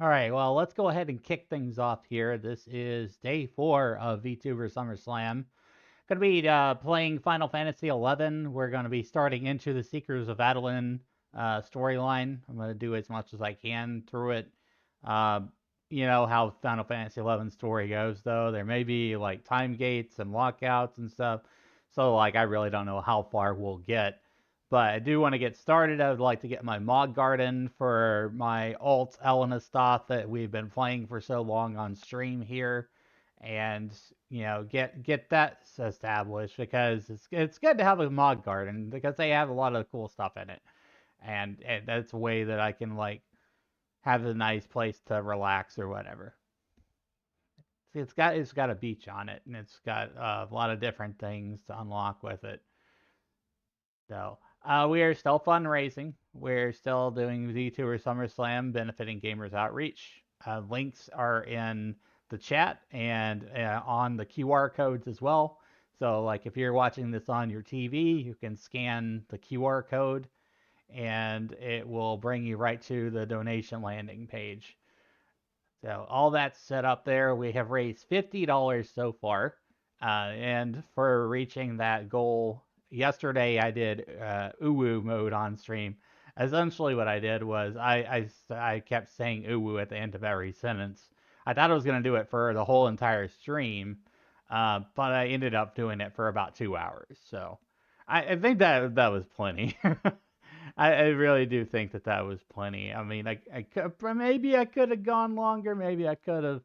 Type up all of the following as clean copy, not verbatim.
Alright, well, let's go ahead and kick things off here. This is day 4 of VTuber SummerSlam. Going to be playing Final Fantasy 11. We're going to be starting into the Seekers of Adoulin storyline. I'm going to do as much as I can through it. Uh, you know how Final Fantasy 11 story goes, though. There may be like time gates and lockouts and stuff. So, like, I really don't know how far we'll get. But I do want to get started. I would like to get my mod garden for my alt Elena stuff that we've been playing for so long on stream here, and get that established because it's good to have a mod garden because they have a lot of cool stuff in it, and that's a way that I can like have a nice place to relax or whatever. See, it's got a beach on it, and it's got a lot of different things to unlock with it. So we are still fundraising. We're still doing vTuber SummerSlam benefiting Gamers Outreach. Links are in the chat and on the QR codes as well. So, like, if you're watching this on your TV, you can scan the QR code and it will bring you right to the donation landing page. So, all that's set up there. We have raised $50 so far. And for reaching that goal, yesterday I did uwu mode on stream. Essentially, what I did was I kept saying uwu at the end of every sentence. I thought I was going to do it for the whole entire stream, but I ended up doing it for about 2 hours. So I think that was plenty. I really do think that was plenty. I mean, maybe I could have gone longer. Maybe I could have,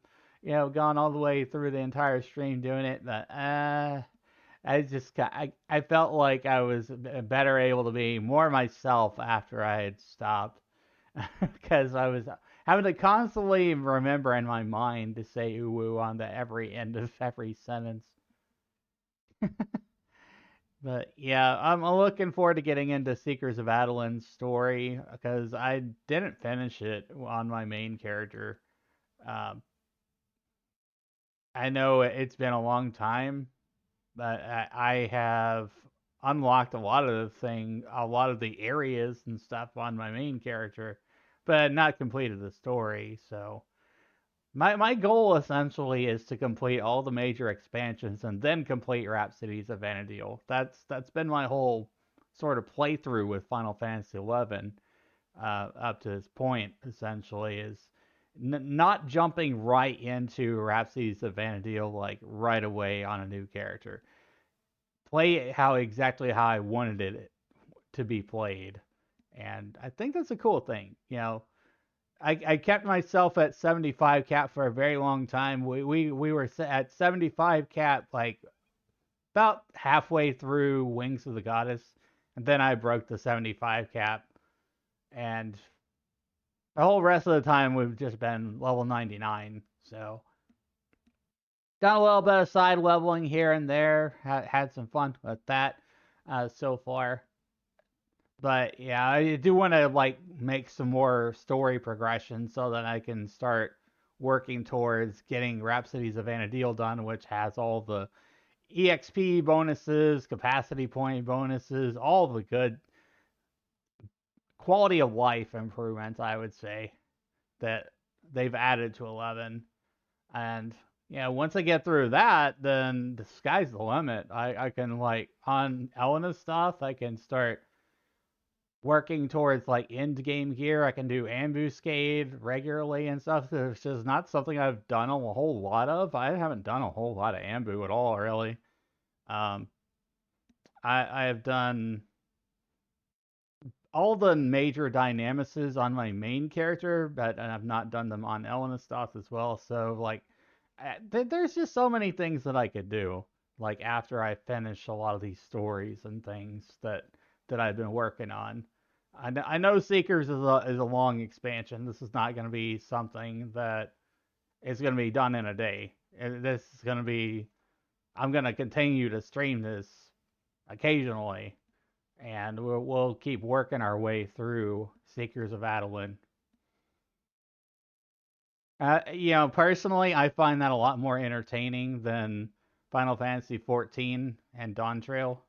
gone all the way through the entire stream doing it. But I felt like I was better able to be more myself after I had stopped because I was having to constantly remember in my mind to say uwu on the every end of every sentence. But yeah, I'm looking forward to getting into Seekers of Adolin's story because I didn't finish it on my main character. Um, I know it's been a long time, but I have unlocked a lot of the areas and stuff on my main character, but not completed the story. So my goal essentially is to complete all the major expansions and then complete Rhapsodies of Vana'diel. That's been my whole sort of playthrough with Final Fantasy 11 up to this point. Essentially, is not jumping right into Rhapsodies of Vana'diel like right away on a new character. Play it exactly how I wanted it to be played, and I think that's a cool thing. I kept myself at 75 cap for a very long time. We were at 75 cap like about halfway through Wings of the Goddess, and then I broke the 75 cap, and the whole rest of the time we've just been level 99. So done a little bit of side leveling here and there. Had some fun with that so far. But yeah, I do want to like make some more story progression so that I can start working towards getting Rhapsodies of Vana'diel done, which has all the EXP bonuses, capacity point bonuses, all the good quality of life improvements, I would say, that they've added to 11. And once I get through that, then the sky's the limit. I can like on Elena's stuff, I can start working towards like end game gear. I can do ambuscade regularly and stuff. It's just not something I've done a whole lot of. I haven't done a whole lot of ambu at all, really. Um, I have done all the major dynamices on my main character, but I've not done them on Elena stuff as well. So like, there's just so many things that I could do. Like after I finish a lot of these stories and things that I've been working on. I know Seekers is a long expansion. This is not going to be something that is going to be done in a day. This is going to be. I'm going to continue to stream this occasionally, and we'll keep working our way through Seekers of Adoulin. Personally, I find that a lot more entertaining than Final Fantasy 14 and Dawn Trail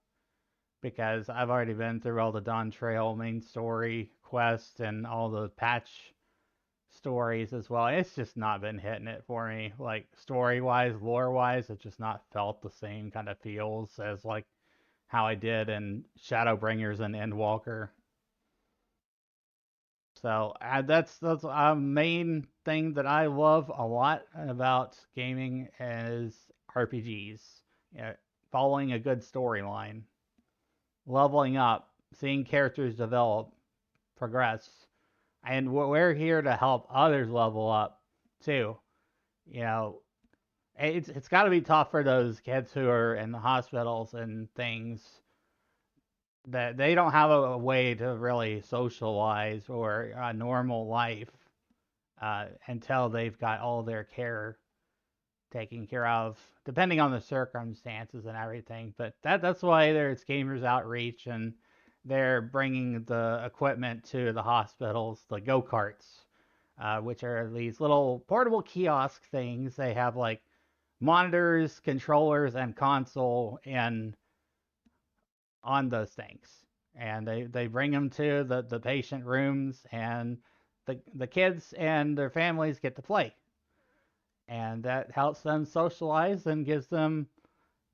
because I've already been through all the Dawn Trail main story quest and all the patch stories as well. It's just not been hitting it for me. Like story-wise, lore-wise, it's just not felt the same kind of feels as like how I did in Shadowbringers and Endwalker. So that's a main thing that I love a lot about gaming is RPGs. You know, following a good storyline, leveling up, seeing characters develop, progress, and we're here to help others level up too. You know, it's got to be tough for those kids who are in the hospitals and things that they don't have a way to really socialize or a normal life until they've got all their care taken care of, depending on the circumstances and everything. But that's why there's Gamers Outreach, and they're bringing the equipment to the hospitals, the go-karts, which are these little portable kiosk things. They have like monitors, controllers, and console and on those things. And they bring them to the patient rooms, and the kids and their families get to play. And that helps them socialize and gives them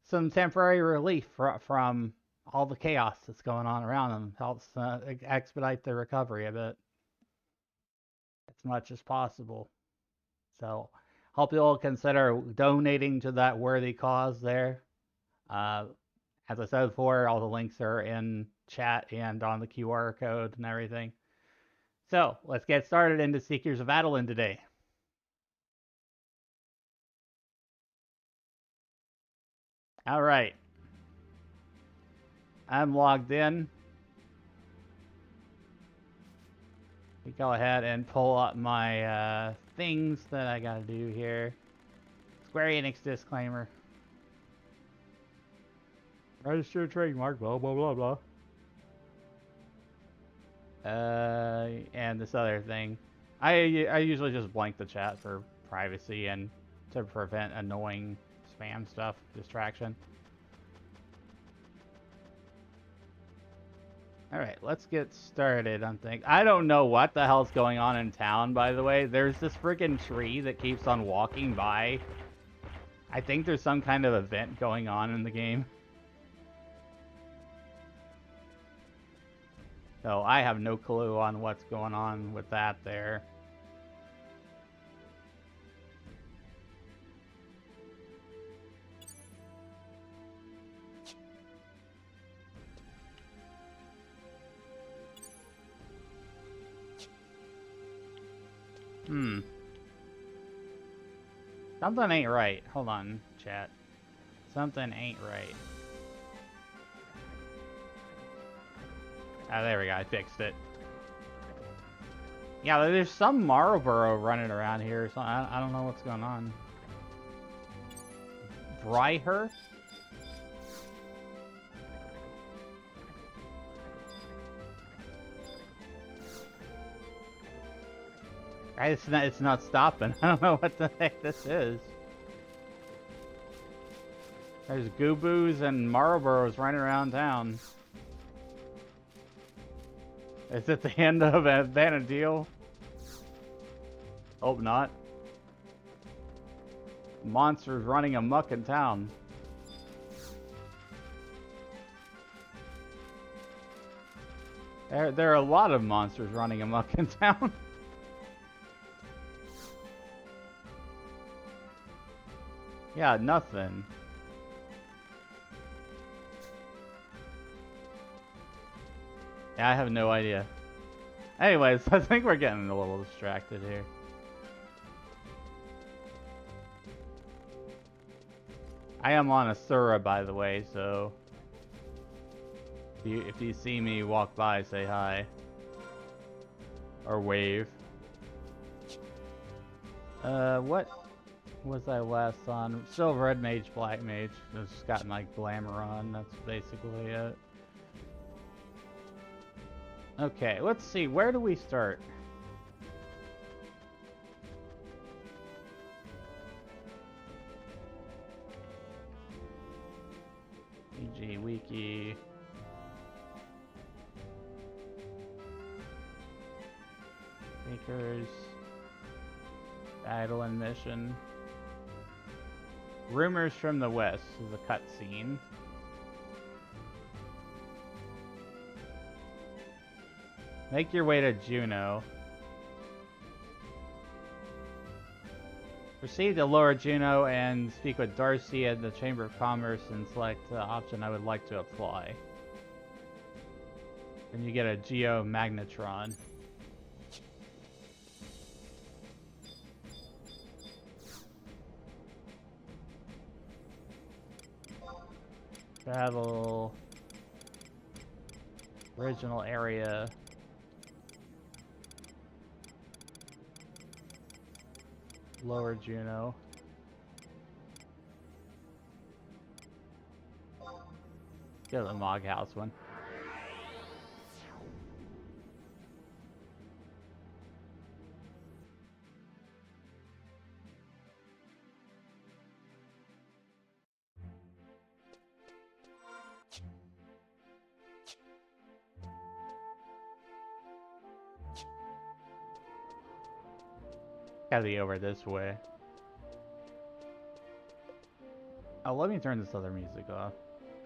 some temporary relief from all the chaos that's going on around them. Helps expedite their recovery a bit as much as possible. So, hope you'll consider donating to that worthy cause there. As I said before, all the links are in chat and on the QR code and everything. So, let's get started into Seekers of Adoulin today. All right. I'm logged in. We go ahead and pull up my things that I gotta do here. Square Enix disclaimer. Registered trademark, blah, blah, blah, blah. And this other thing. I usually just blank the chat for privacy and to prevent annoying spam stuff, distraction. Alright, let's get started on things. I don't know what the hell's going on in town, by the way. There's this freaking tree that keeps on walking by. I think there's some kind of event going on in the game. So I have no clue on what's going on with that there. Something ain't right. Hold on, chat. Something ain't right. Ah, there we go. I fixed it. Yeah, there's some Marlboro running around here, so I don't know what's going on. Bryher? It's not stopping. I don't know what the heck this is. There's Gooboos and Marlboros running around town. Is it the end of Vanadil? Hope not. Monsters running amok in town. There are a lot of monsters running amok in town. Yeah, nothing. Yeah, I have no idea. Anyways, I think we're getting a little distracted here. I am on Asura, by the way, so if you see me walk by, say hi. Or wave. What was I last on? Still Red Mage, Black Mage. Just got my glamour on, that's basically it. Okay, let's see, where do we start? EG Wiki. Seekers. Adoulin mission. Rumors from the West is a cutscene. Make your way to Juneau. Proceed to Lower Juneau and speak with Darcy at the Chamber of Commerce and select the option I would like to apply. Then you get a Geo-Magnetron. Travel. Original area. Lower Juneau. Go to the Mog House one. Gotta be over this way. Oh, let me turn this other music off.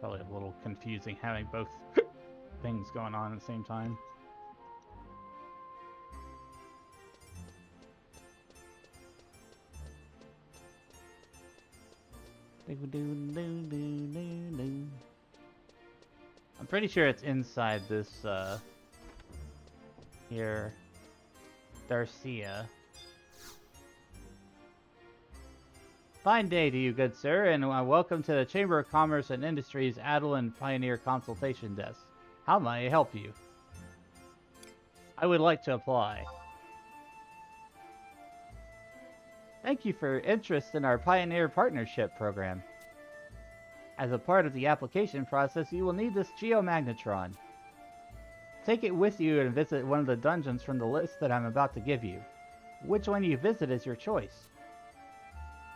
Probably a little confusing having both things going on at the same time. I'm pretty sure it's inside this, here, Darcia. Fine day to you, good sir, and welcome to the Chamber of Commerce and Industries Adoulin Pioneer Consultation Desk. How may I help you? I would like to apply. Thank you for your interest in our Pioneer Partnership Program. As a part of the application process, you will need this Geo-Magnetron. Take it with you and visit one of the dungeons from the list that I'm about to give you. Which one you visit is your choice.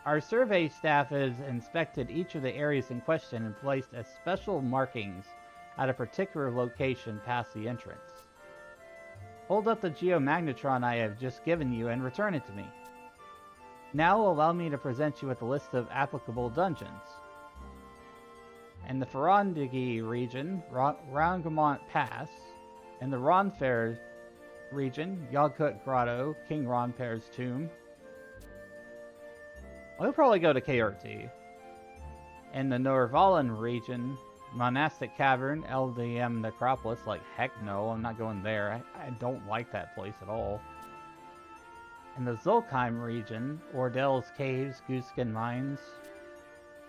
Our survey staff has inspected each of the areas in question and placed as special markings at a particular location past the entrance. Hold up the Geo-Magnetron I have just given you and return it to me. Now allow me to present you with a list of applicable dungeons. In the Ferondigi region, Rangamont Pass. In the Ronfair region, Yogkut Grotto, King Ronfair's tomb. We'll probably go to KRT. In the Norvalin region, Monastic Cavern, LDM Necropolis, like heck no, I'm not going there. I don't like that place at all. In the Zulkheim region, Ordell's Caves, Gooskin Mines.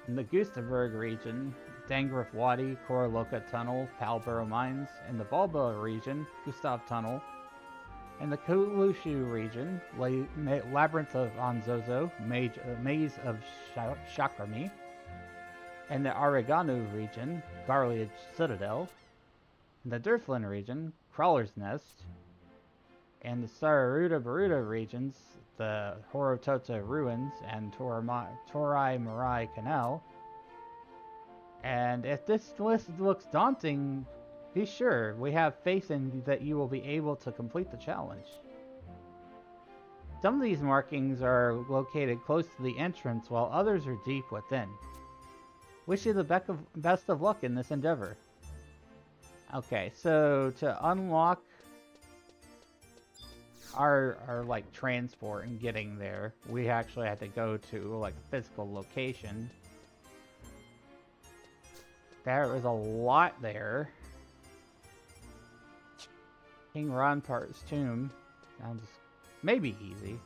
In the Gustaberg region, Dangrif Wadi, Koraloka Tunnel, Palborough Mines. In the Bulba region, Gustav Tunnel. In the Kulushu region, Labyrinth of Anzozo, Maze of Shakrami. In the Ariganu region, Garliage Citadel. In the Durflin region, Crawler's Nest. In the Sararuta Baruta regions, the Horotota Ruins and Torai Marai Canal. And if this list looks daunting, be sure, we have faith in that you will be able to complete the challenge. Some of these markings are located close to the entrance, while others are deep within. Wish you the best of luck in this endeavor. Okay, so to unlock our like transport and getting there, we actually had to go to like a physical location. There was a lot there. King Ronpart's tomb sounds maybe easy.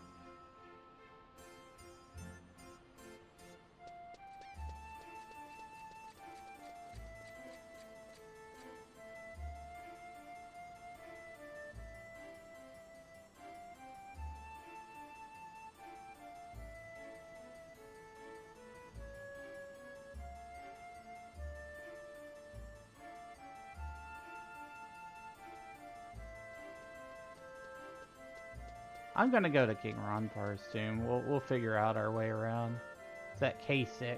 I'm gonna go to King Ronpar's tomb. We'll figure out our way around. It's at K6.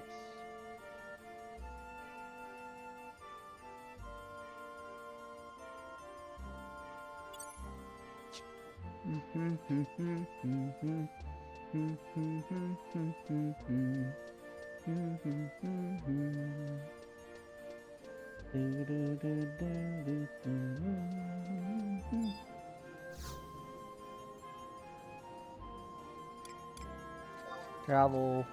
Travel.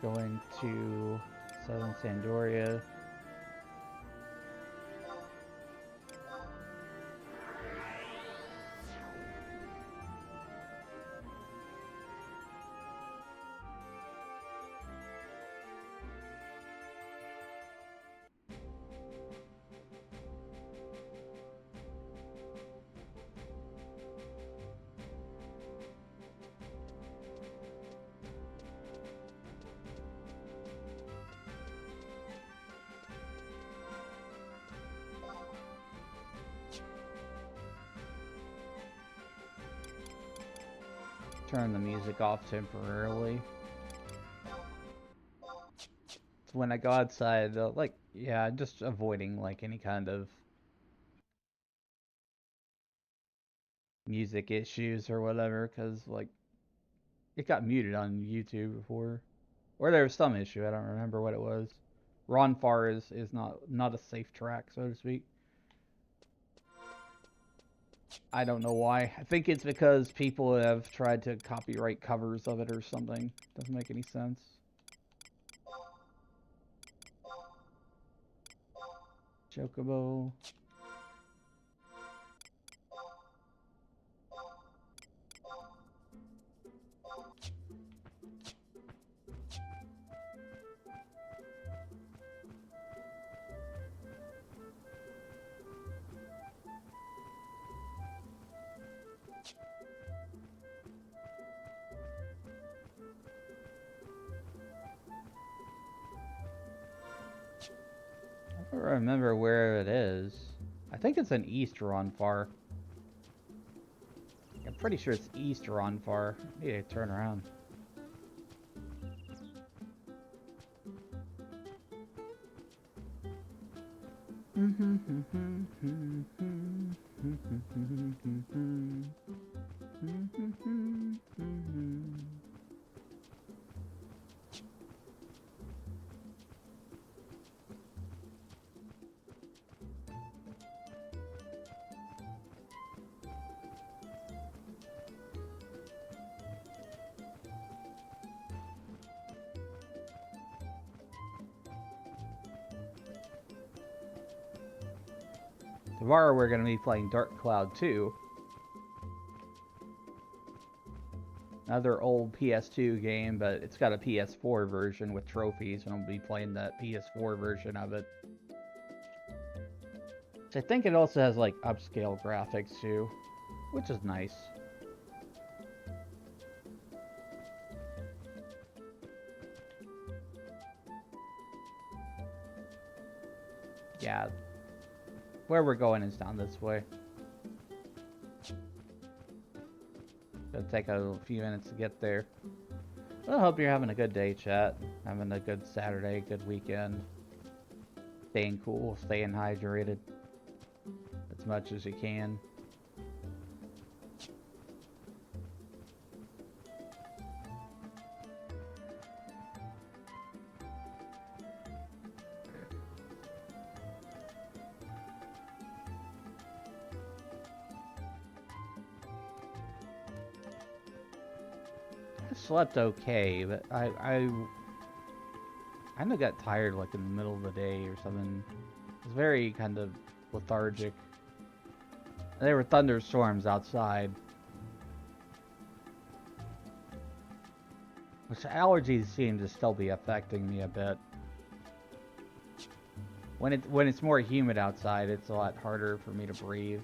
Going to Southern Sandoria. Turn the music off temporarily. So when I go outside, like, yeah, just avoiding like any kind of music issues or whatever, because like it got muted on YouTube before, or there was some issue. I don't remember what it was. Ron Farr is not a safe track, so to speak. I don't know why. I think it's because people have tried to copyright covers of it or something. Doesn't make any sense. Chocobo. I don't remember where it is. I think it's an East Ronfar. I'm pretty sure it's East Ronfar. I need to turn around. Tomorrow we're going to be playing Dark Cloud 2. Another old PS2 game, but it's got a PS4 version with trophies, and I'll be playing that PS4 version of it. I think it also has like upscale graphics too, which is nice. Yeah, where we're going is down this way. It'll take a few minutes to get there. Well, I hope you're having a good day, chat. Having a good Saturday, good weekend. Staying cool, staying hydrated as much as you can. I slept okay, but I kind of got tired like in the middle of the day or something. It was very kind of lethargic. There were thunderstorms outside. Which allergies seem to still be affecting me a bit. When it's more humid outside, it's a lot harder for me to breathe.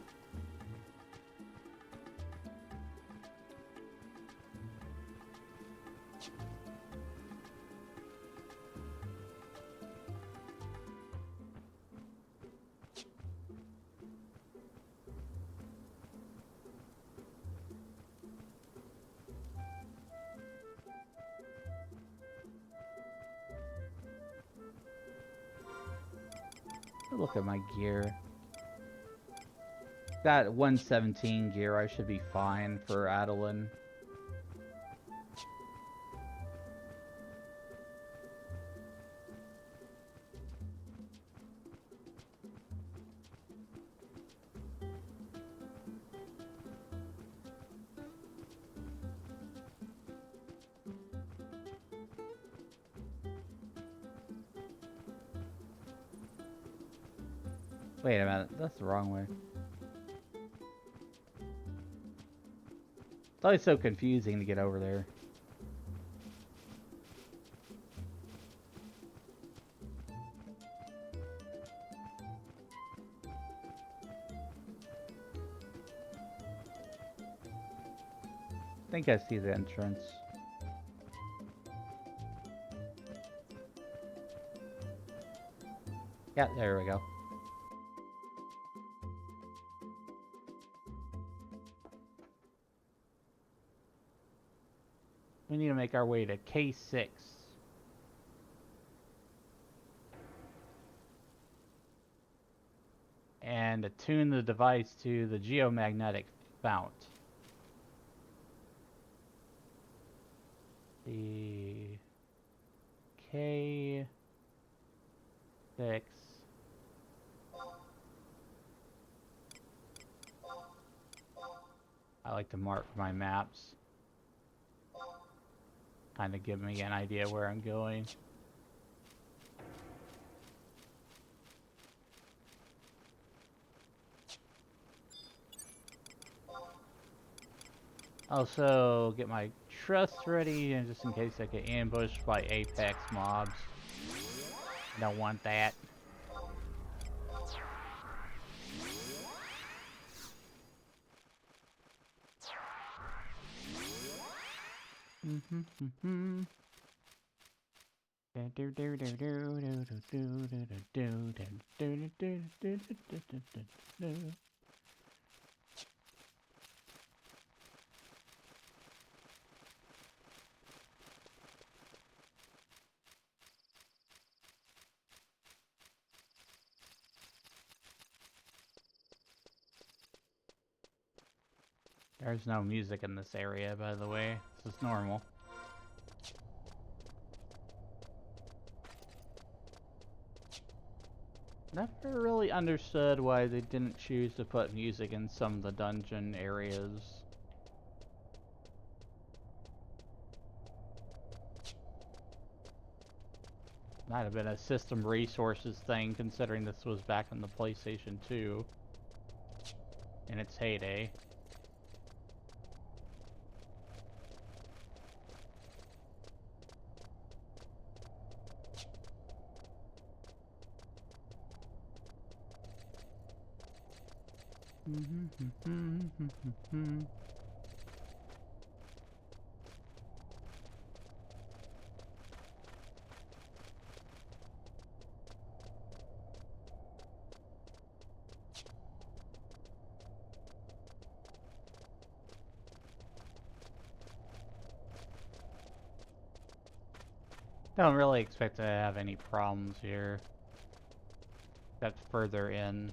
Look at my gear. Got 117 gear. I should be fine for Adoulin. Wait a minute, that's the wrong way. It's always so confusing to get over there. I think I see the entrance. Yeah, there we go. We need to make our way to K6. And attune the device to the geomagnetic fount. The K6. I like to mark my maps. Kind of give me an idea where I'm going. Also, get my trust ready, and just in case I get ambushed by apex mobs. Don't want that. There's no music in this area, by the way. This is normal. Never really understood why they didn't choose to put music in some of the dungeon areas. Might have been a system resources thing, considering this was back in the PlayStation 2 in its heyday. Don't really expect to have any problems here. That's further in.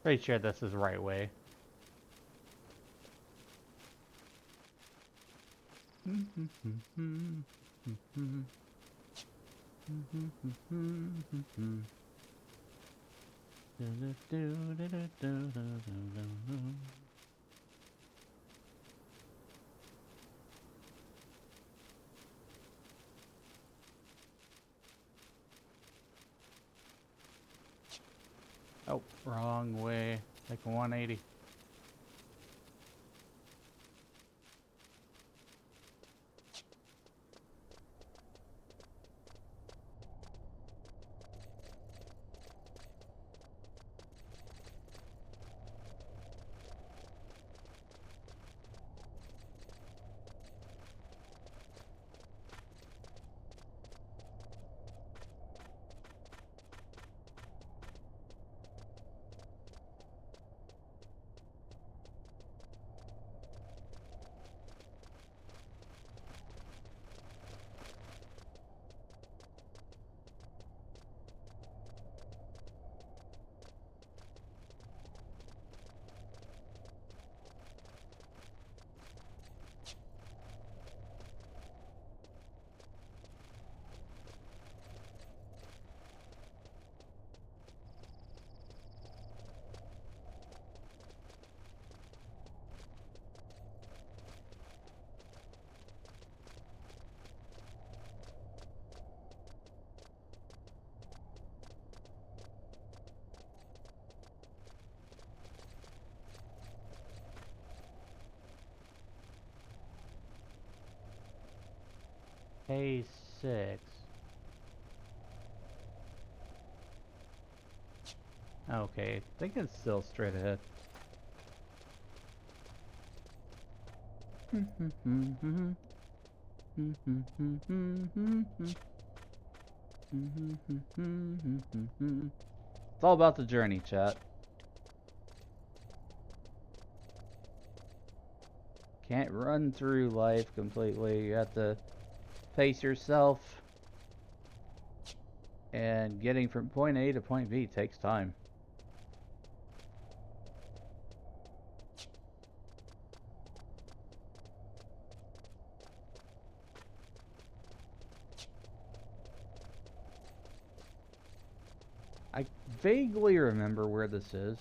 Pretty sure this is the right way. Oh, wrong way. Like a 180. K6. Okay, I think it's still straight ahead. It's all about the journey, chat. Can't run through life completely. You have to pace yourself. And getting from point A to point B takes time. I vaguely remember where this is.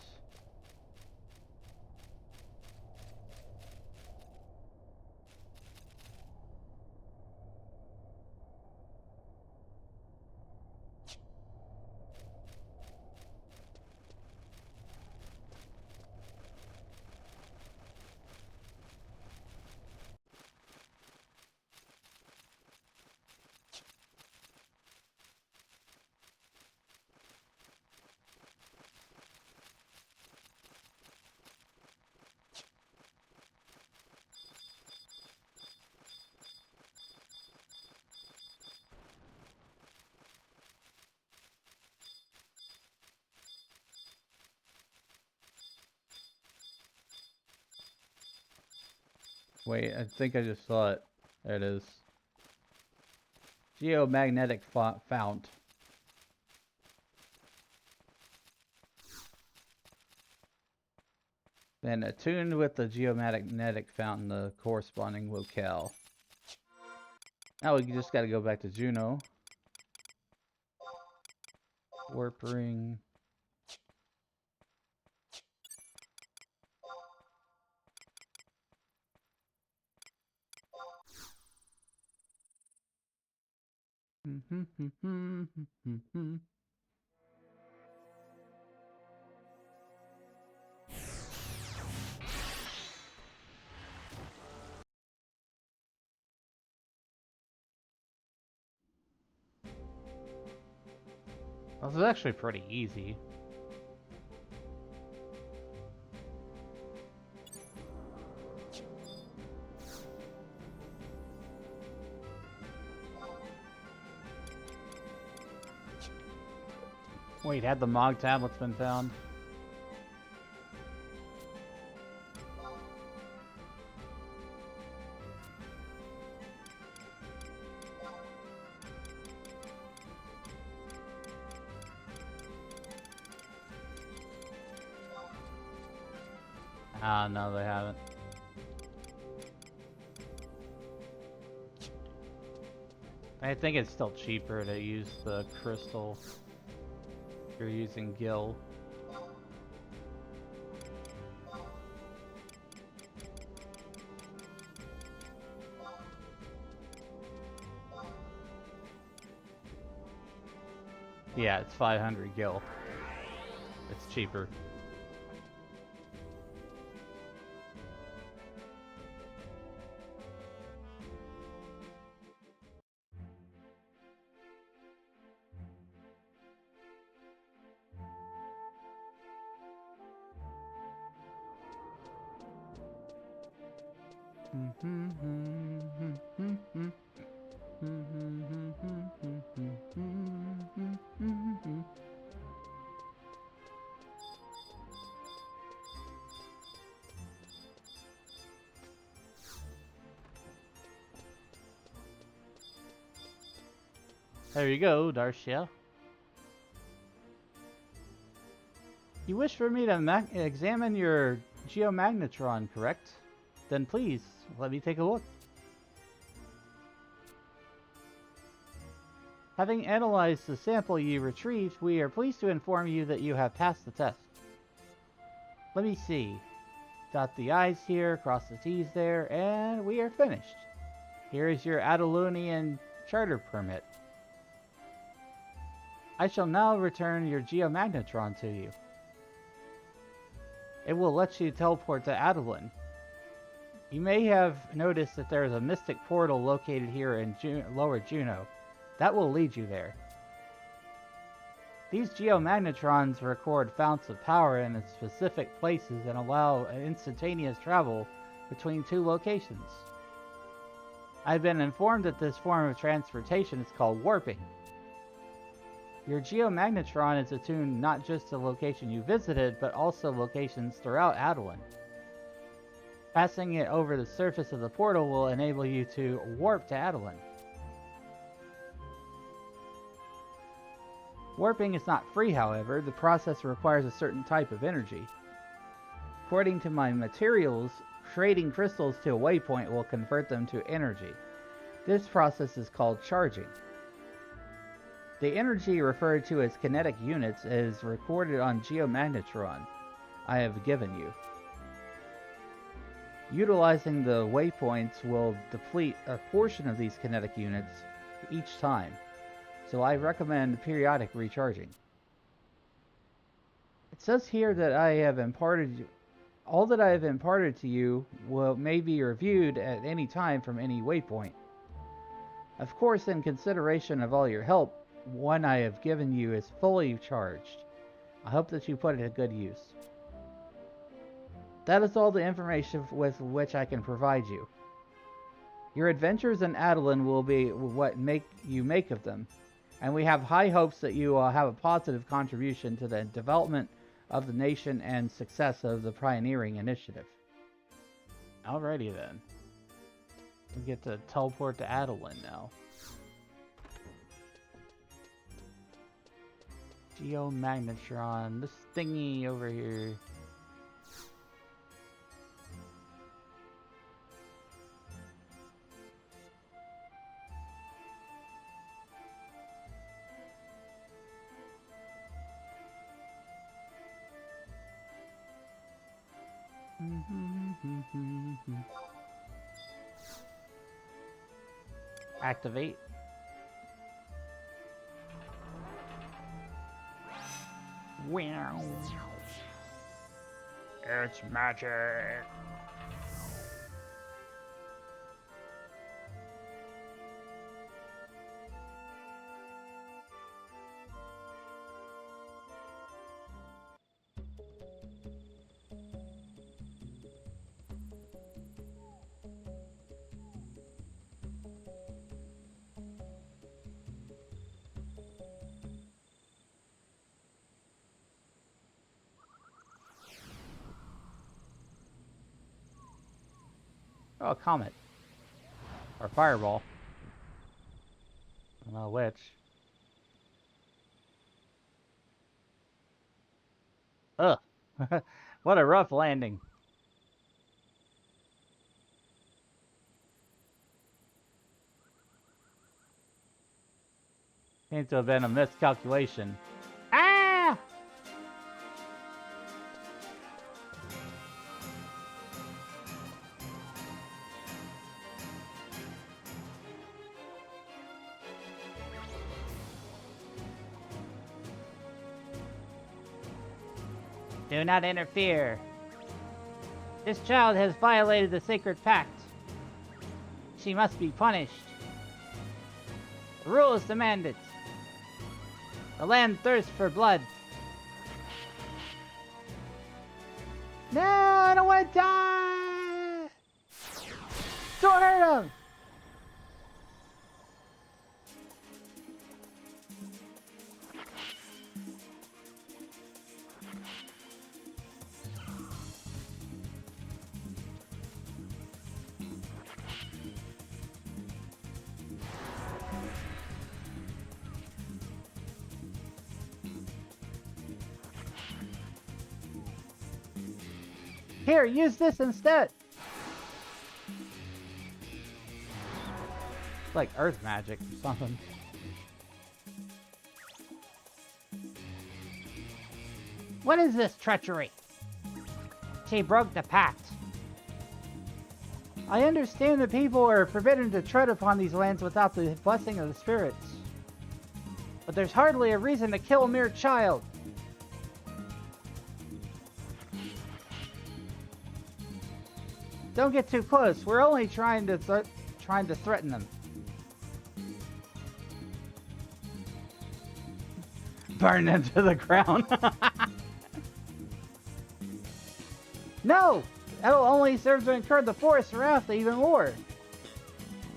Wait, I think I just saw it. There it is. Geomagnetic fount. Then attuned with the geomagnetic fount in the corresponding locale. Now we just gotta go back to Juno. Warp ring. This is actually pretty easy. Wait, had the Mog tablets been found? Ah, no, they haven't. I think it's still cheaper to use the crystal if you're using Gil. Yeah, it's 500 Gil. It's cheaper. There you go, Darcia. You wish for me to examine your geomagnetron, correct? Then please, let me take a look. Having analyzed the sample you retrieved, we are pleased to inform you that you have passed the test. Let me see. Dot the I's here, cross the T's there, and we are finished. Here is your Adoulinian charter permit. I shall now return your geomagnetron to you. It will let you teleport to Adoulin. You may have noticed that there is a mystic portal located here in Lower Juno. That will lead you there. These geomagnetrons record founts of power in specific places and allow instantaneous travel between two locations. I've been informed that this form of transportation is called warping. Your geomagnetron is attuned not just to the location you visited, but also locations throughout Adoulin. Passing it over the surface of the portal will enable you to warp to Adoulin. Warping is not free, however. The process requires a certain type of energy. According to my materials, trading crystals to a waypoint will convert them to energy. This process is called charging. The energy referred to as kinetic units is recorded on geomagnetron I have given you. Utilizing the waypoints will deplete a portion of these kinetic units each time, so I recommend periodic recharging. It says here that all that I have imparted to you may be reviewed at any time from any waypoint. Of course, in consideration of all your help, one I have given you is fully charged. I hope that you put it to good use. That is all the information with which I can provide you. Your adventures in Adoulin will be what you make of them, and we have high hopes that you will have a positive contribution to the development of the nation and success of the pioneering initiative. Alrighty then. We get to teleport to Adoulin now. Geomagnetron, this thingy over here. Activate. Wow. It's magic. Oh, a comet. Or fireball. I don't know which. Ugh. What a rough landing. Seems to have been a miscalculation. Ah! Do not interfere. This child has violated the sacred pact. She must be punished. The rules demand it. The land thirsts for blood. No, I don't want to die! Don't hurt him! Here, use this instead! It's like earth magic or something. What is this treachery? She broke the pact. I understand that people are forbidden to tread upon these lands without the blessing of the spirits. But there's hardly a reason to kill a mere child. Don't get too close. We're only trying to threaten them. Burn them to the ground. No! That'll only serve to encourage the forest wrath even more.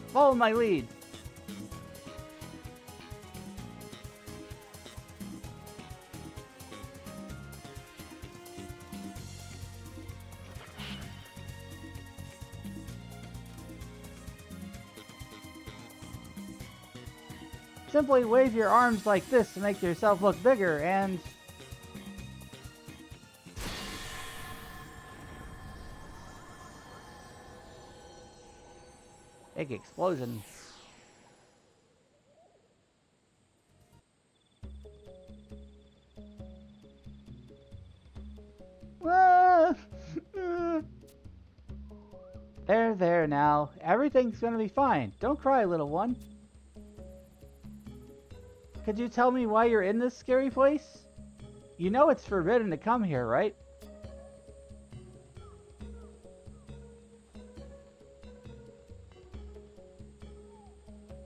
Follow my lead. Simply wave your arms like this to make yourself look bigger and... Big explosion. There now. Everything's gonna be fine. Don't cry, little one. Could you tell me why you're in this scary place? You know it's forbidden to come here, right?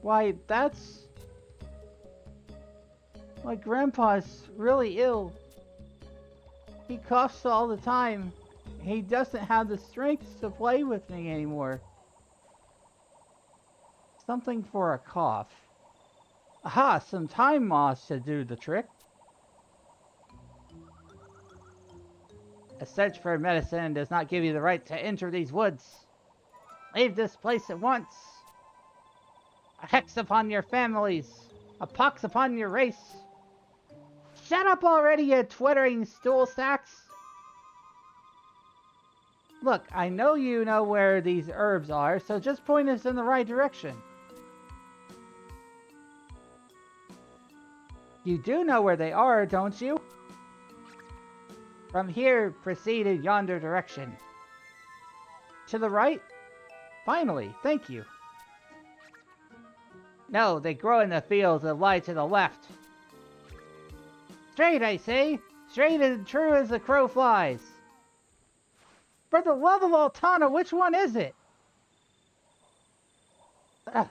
Why, that's... My grandpa's really ill. He coughs all the time. He doesn't have the strength to play with me anymore. Something for a cough. Aha, some time moss should do the trick. A search for medicine does not give you the right to enter these woods. Leave this place at once. A hex upon your families. A pox upon your race. Shut up already, you twittering stool sacks. Look, I know you know where these herbs are, so just point us in the right direction. You do know where they are, don't you? From here, proceed in yonder direction. To the right? Finally, thank you. No, they grow in the fields that lie to the left. Straight, I say! Straight and true as the crow flies! For the love of Altana, which one is it? Ugh.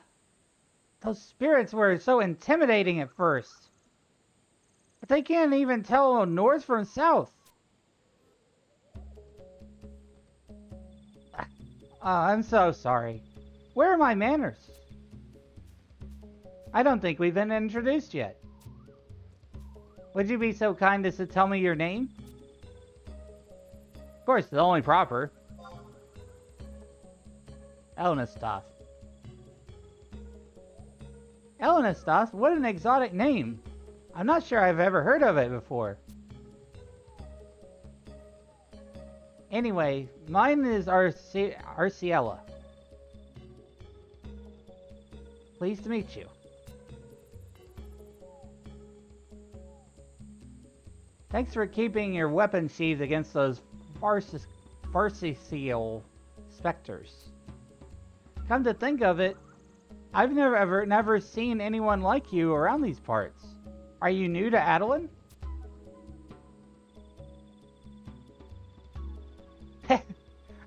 Those spirits were so intimidating at first. But they can't even tell north from south. I'm so sorry. Where are my manners? I don't think we've been introduced yet. Would you be so kind as to tell me your name? Of course, the only proper. Elnastoth. Elnastoth? What an exotic name. I'm not sure I've ever heard of it before. Anyway, mine is Arciella. Pleased to meet you. Thanks for keeping your weapon sheathed against those farcical specters. Come to think of it, I've never seen anyone like you around these parts. Are you new to Adoulin?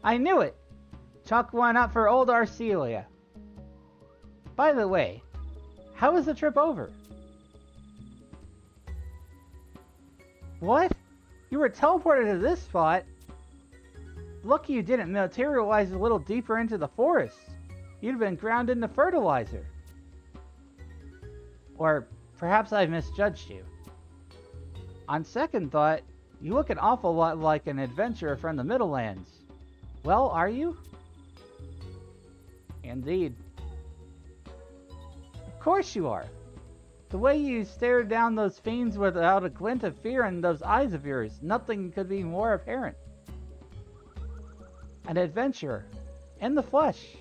I knew it! Chalk one up for old Arcelia. By the way, how was the trip over? What? You were teleported to this spot? Lucky you didn't materialize a little deeper into the forest. You'd have been ground into fertilizer. Or perhaps I misjudged you. On second thought, you look an awful lot like an adventurer from the Middlelands. Well, are you? Indeed. Of course you are. The way you stared down those fiends without a glint of fear in those eyes of yours, nothing could be more apparent. An adventurer. In the flesh.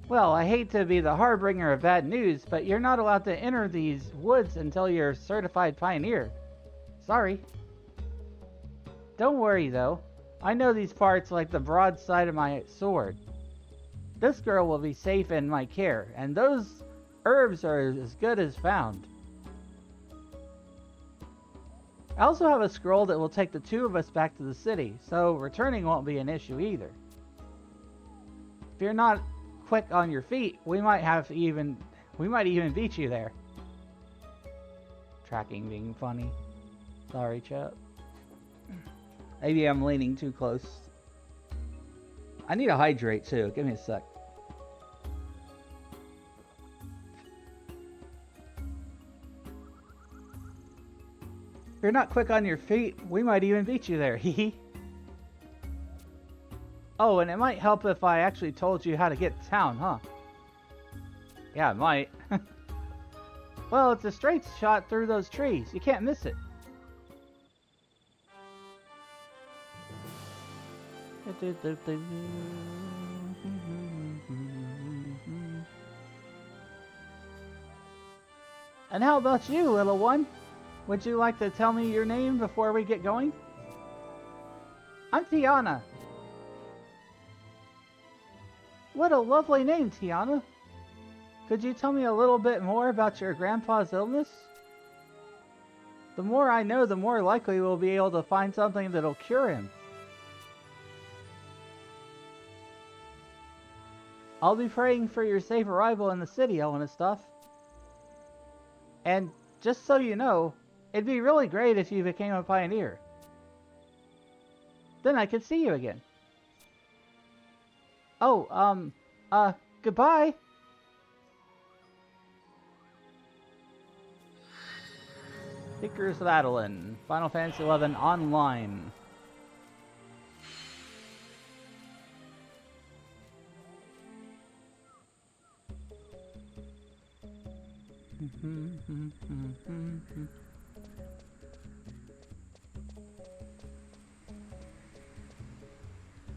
Well, I hate to be the harbinger of bad news, but you're not allowed to enter these woods until you're a certified pioneer. Sorry. Don't worry, though. I know these parts like the broadside of my sword. This girl will be safe in my care, and those herbs are as good as found. I also have a scroll that will take the two of us back to the city, so returning won't be an issue either. If you're not quick on your feet, we might even beat you there. Tracking being funny. Sorry, chat. Maybe I'm leaning too close. I need to hydrate too. Give me a sec. If you're not quick on your feet, we might even beat you there. Hee. Oh, and it might help if I actually told you how to get to town, huh? Yeah, it might. Well, it's a straight shot through those trees. You can't miss it. And how about you, little one? Would you like to tell me your name before we get going? I'm Tiana. What a lovely name, Tiana. Could you tell me a little bit more about your grandpa's illness? The more I know, the more likely we'll be able to find something that'll cure him. I'll be praying for your safe arrival in the city, Ellen stuff. And just so you know, it'd be really great if you became a pioneer. Then I could see you again. Oh, goodbye. Seekers of Adoulin, Final Fantasy XI Online.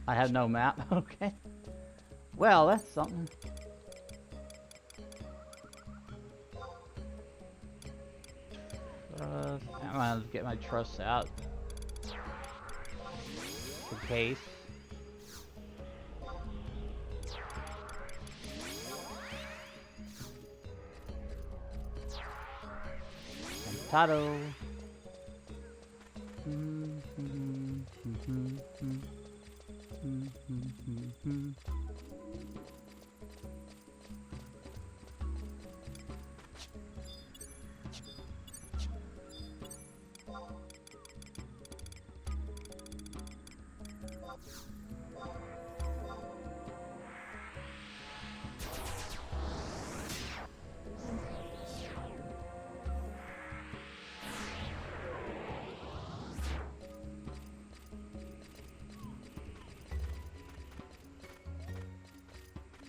I have no map. Okay. Well, that's something. I'm gonna get my trust out. In case. Potato.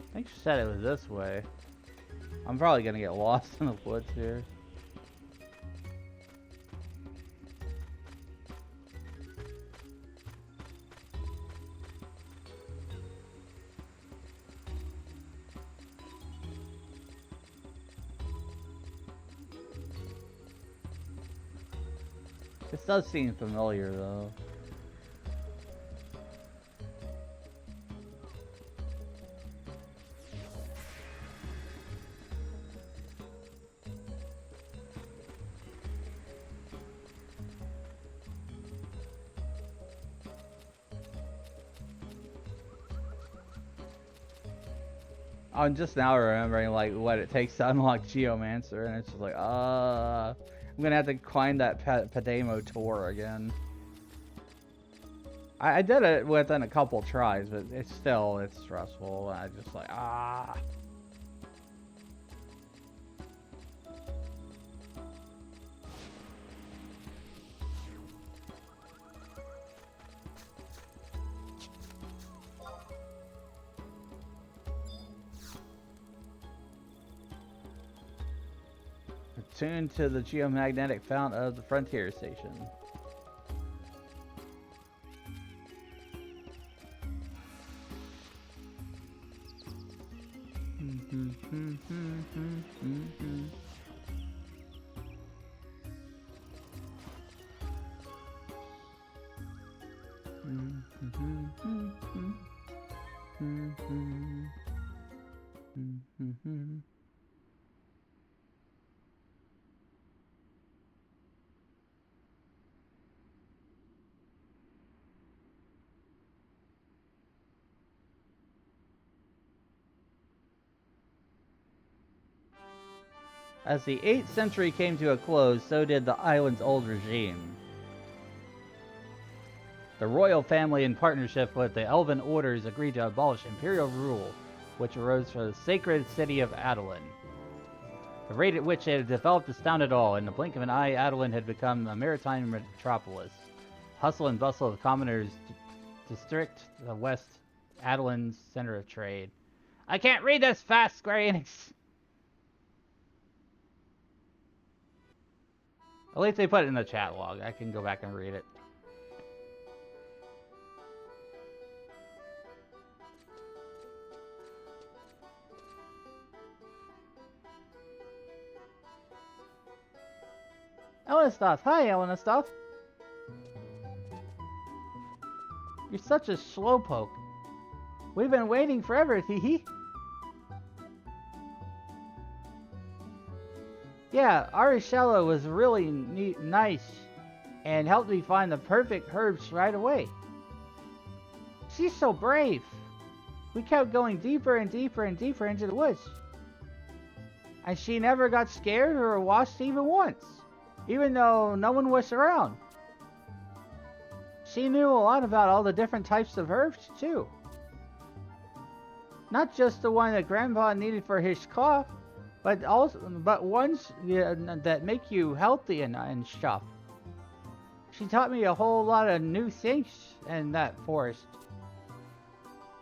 I think she said it was this way. I'm probably gonna get lost in the woods here. This does seem familiar though. I'm just now remembering like what it takes to unlock Geomancer, and it's just like, I'm gonna have to climb that Pademo tour again. I did it within a couple tries, but it's stressful. And I just like, Tuned to the geomagnetic fount of the frontier station. As the 8th century came to a close, so did the island's old regime. The royal family, in partnership with the Elven Orders, agreed to abolish imperial rule, which arose from the sacred city of Adoulin. The rate at which it had developed astounded all. In the blink of an eye, Adoulin had become a maritime metropolis. Hustle and bustle of commoners district the West Adoulin's center of trade. I can't read this fast, Square Enix! At least they put it in the chat log. I can go back and read it. Elenstoth! Hi, Elenstoth! You're such a slowpoke. We've been waiting forever, hee. Yeah, Arishella was really nice and helped me find the perfect herbs right away. She's so brave. We kept going deeper and deeper and deeper into the woods. And she never got scared or lost even once, even though no one was around. She knew a lot about all the different types of herbs, too. Not just the one that Grandpa needed for his cough, but ones that make you healthy and stuff. She taught me a whole lot of new things in that forest.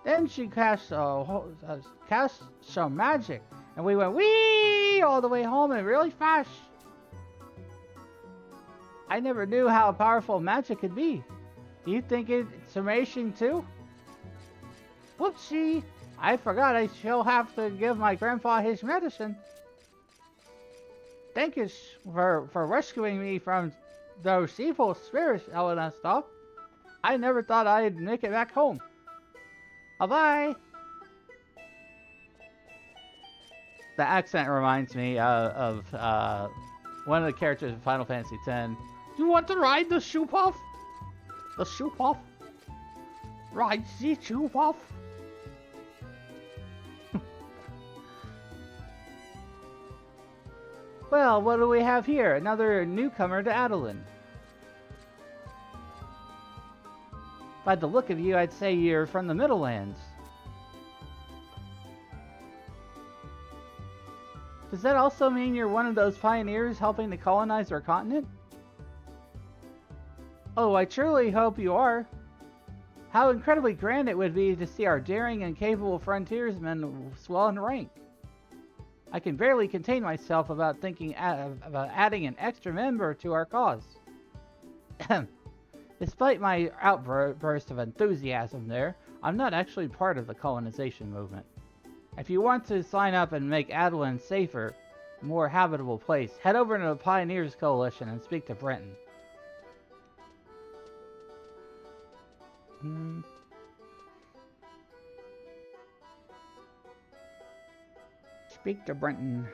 Then she cast some magic, and we went whee all the way home and really fast. I never knew how powerful magic could be. Do you think it's amazing too? Whoopsie! I forgot I still have to give my grandpa his medicine. Thank you for rescuing me from those evil spirits, Elenstoth. I never thought I'd make it back home. Bye-bye! The accent reminds me of one of the characters in Final Fantasy X. You want to ride the shoe-puff? The shoe-puff? Ride the shoe-puff? Well, what do we have here? Another newcomer to Adoulin. By the look of you, I'd say you're from the Middlelands. Does that also mean you're one of those pioneers helping to colonize our continent? Oh, I truly hope you are. How incredibly grand it would be to see our daring and capable frontiersmen swell in rank. I can barely contain myself about thinking about adding an extra member to our cause. Despite my outburst of enthusiasm there, I'm not actually part of the colonization movement. If you want to sign up and make Adoulin a safer, more habitable place, head over to the Pioneers Coalition and speak to Brenton. Speak to Brenton.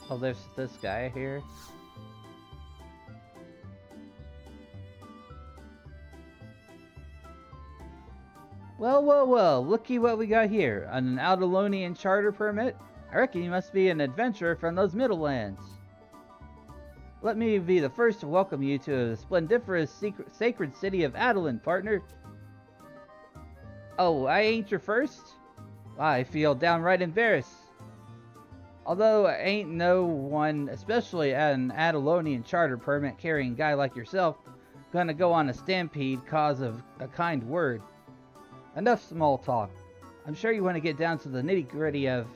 Oh, there's this guy here. Well, looky what we got here. An Adoulinian charter permit? I reckon you must be an adventurer from those Middlelands. Let me be the first to welcome you to the splendiferous sacred city of Adoulin, partner. Oh, I ain't your first? I feel downright embarrassed. Although I ain't no one, especially an Adoulinian charter permit carrying guy like yourself, gonna go on a stampede cause of a kind word. Enough small talk. I'm sure you want to get down to the nitty-gritty of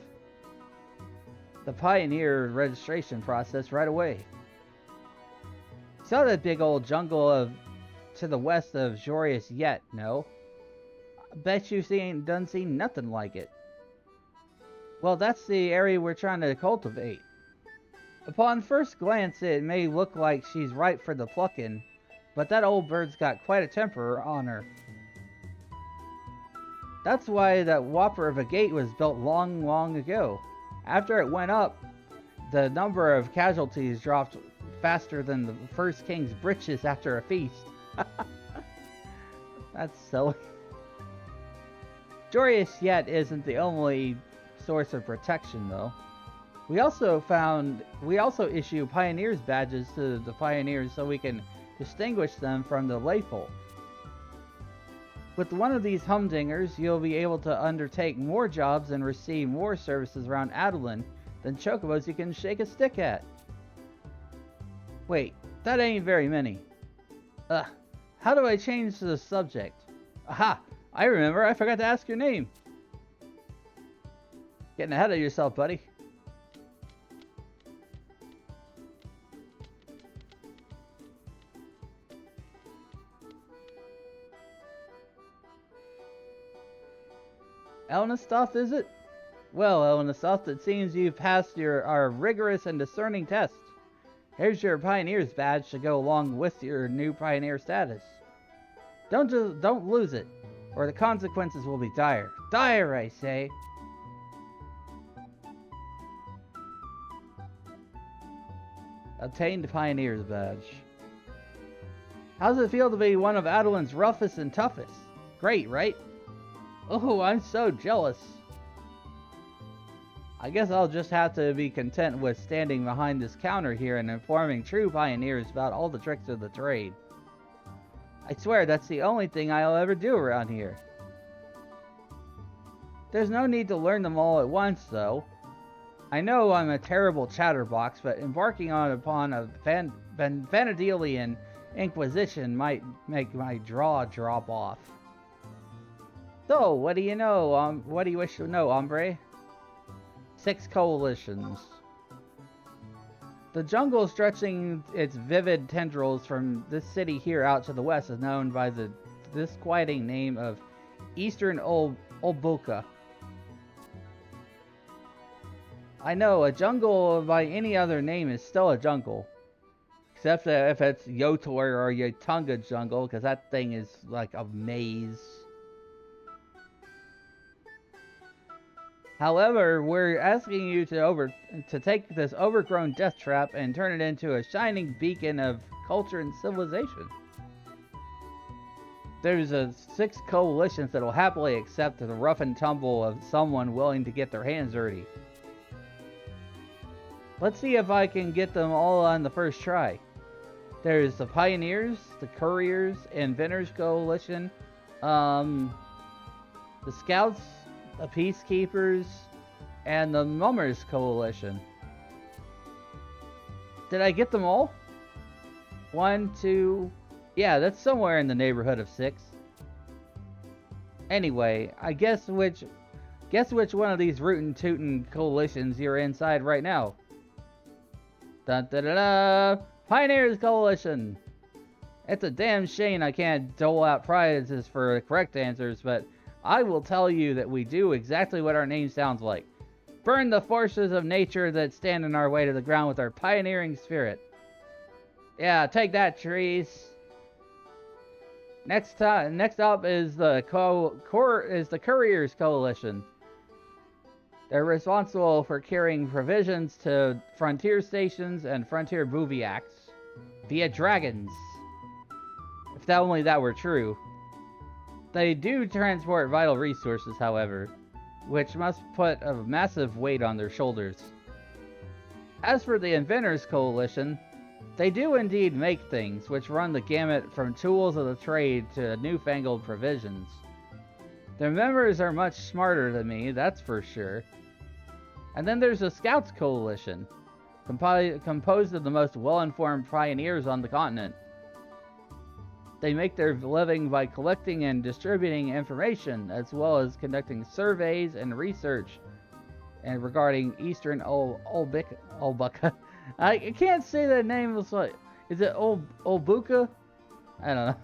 the Pioneer registration process right away. Saw that big old jungle to the west of Jorius yet, no? I bet you ain't done seen nothing like it. Well, that's the area we're trying to cultivate. Upon first glance, it may look like she's ripe for the plucking, but that old bird's got quite a temper on her. That's why that whopper of a gate was built long, long ago. After it went up, the number of casualties dropped faster than the first king's breeches after a feast. That's silly. Joyous yet isn't the only source of protection, though. We also issue pioneers badges to the pioneers so we can distinguish them from the layfolk. With one of these humdingers, you'll be able to undertake more jobs and receive more services around Adoulin than chocobos you can shake a stick at. Wait, that ain't very many. How do I change the subject? Aha! I remember, I forgot to ask your name. Getting ahead of yourself, buddy. Elnastoth, is it? Well, Elnastoth, it seems you've passed our rigorous and discerning test. Here's your Pioneer's badge to go along with your new Pioneer status. Don't lose it, or the consequences will be dire. Dire, I say! Obtained Pioneer's badge. How's it feel to be one of Adoulin's roughest and toughest? Great, right? Oh, I'm so jealous. I guess I'll just have to be content with standing behind this counter here and informing true pioneers about all the tricks of the trade. I swear that's the only thing I'll ever do around here. There's no need to learn them all at once, though. I know I'm a terrible chatterbox, but embarking upon a Vanadilian Inquisition might make my jaw drop off. So, what do you know? What do you wish to know, hombre? 6 coalitions. The jungle stretching its vivid tendrils from this city here out to the west is known by the disquieting name of Eastern Olbuka. I know, a jungle by any other name is still a jungle. Except if it's Yotor or Yotunga jungle, because that thing is like a maze. However, we're asking you to take this overgrown death trap and turn it into a shining beacon of culture and civilization. There's 6 coalitions that will happily accept the rough and tumble of someone willing to get their hands dirty. Let's see if I can get them all on the first try. There's the Pioneers, the Couriers, Inventors Coalition, the Scouts, the Peacekeepers, and the Mummers Coalition. Did I get them all? 1, 2... Yeah, that's somewhere in the neighborhood of 6. Anyway, I guess which one of these rootin' tootin' coalitions you're inside right now? Dun da da da! Pioneers Coalition! It's a damn shame I can't dole out prizes for the correct answers, but I will tell you that we do exactly what our name sounds like. Burn the forces of nature that stand in our way to the ground with our pioneering spirit. Yeah, take that, trees. Next up is the Couriers Coalition. They're responsible for carrying provisions to frontier stations and frontier bouviacs via dragons. If only that were true. They do transport vital resources, however, which must put a massive weight on their shoulders. As for the Inventors Coalition, they do indeed make things, which run the gamut from tools of the trade to newfangled provisions. Their members are much smarter than me, that's for sure. And then there's the Scouts Coalition, composed of the most well-informed pioneers on the continent. They make their living by collecting and distributing information, as well as conducting surveys and research regarding Eastern Olbuka. I can't say that name. Is it Olbuka? I don't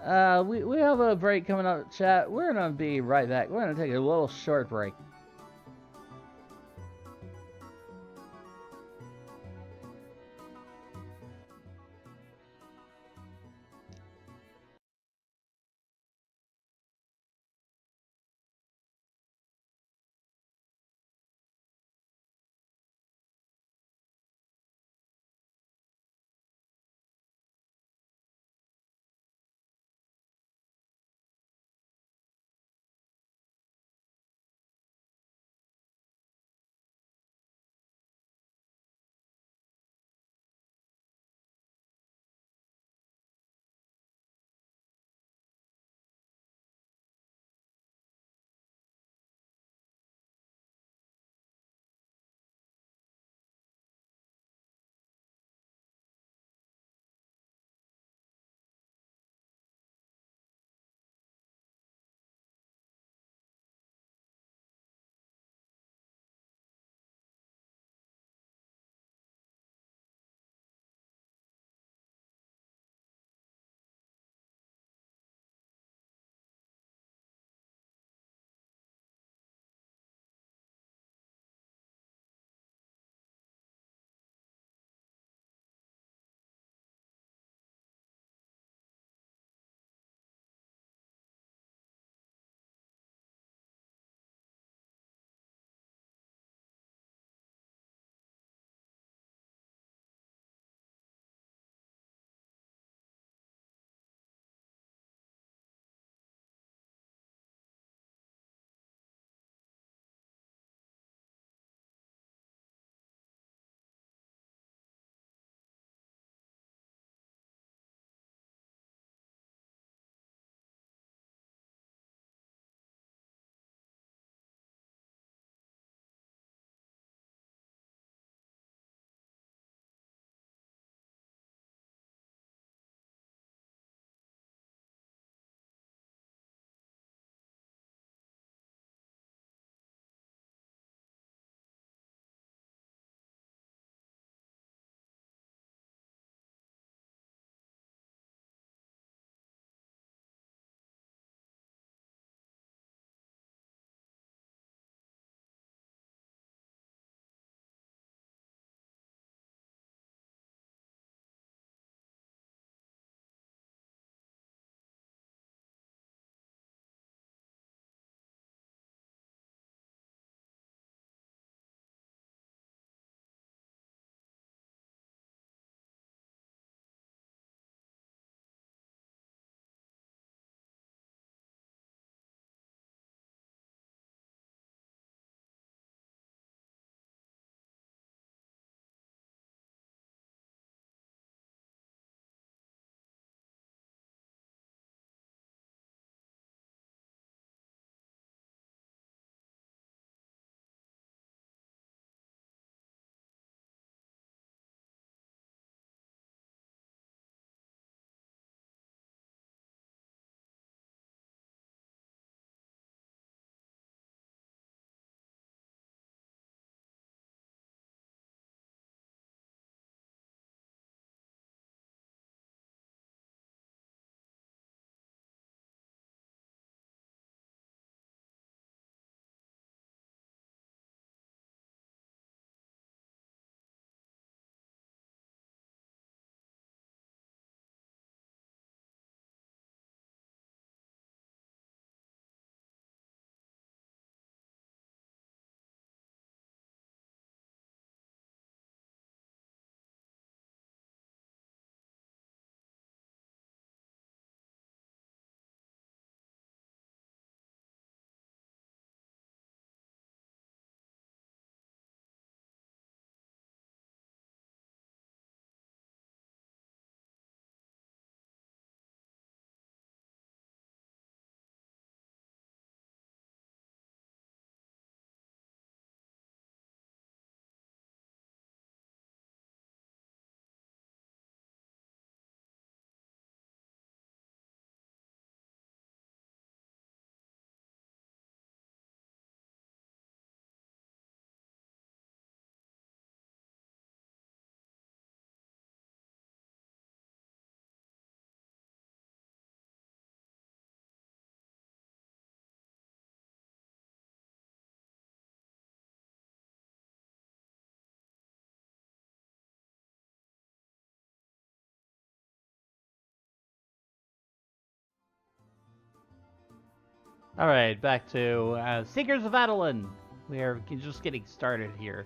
know. We have a break coming up, chat. We're gonna be right back. We're gonna take a little short break. Alright, back to Seekers of Adoulin. We are just getting started here.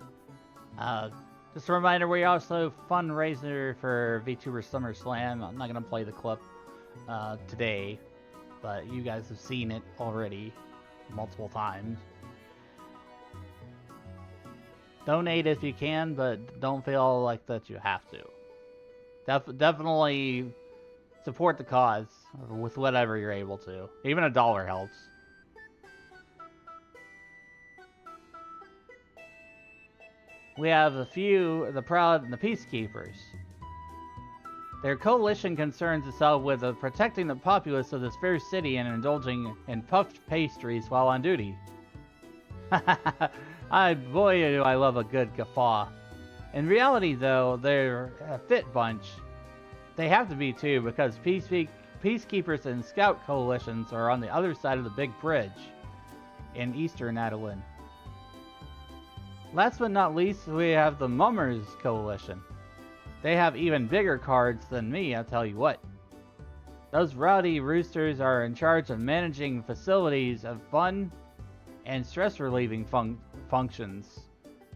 Just a reminder, we're also fundraiser for vTuber SummerSlam. I'm not going to play the clip today, but you guys have seen it already multiple times. Donate if you can, but don't feel like that you have to. Definitely support the cause with whatever you're able to. Even $1 helps. We have the Proud and the Peacekeepers. Their coalition concerns itself with protecting the populace of this fair city and indulging in puffed pastries while on duty. Boy, do I love a good guffaw. In reality, though, they're a fit bunch. They have to be, too, because Peacekeepers and Scout coalitions are on the other side of the big bridge in eastern Adoulin. Last but not least, we have the Mummers Coalition. They have even bigger cards than me, I'll tell you what. Those rowdy roosters are in charge of managing facilities of fun and stress-relieving functions,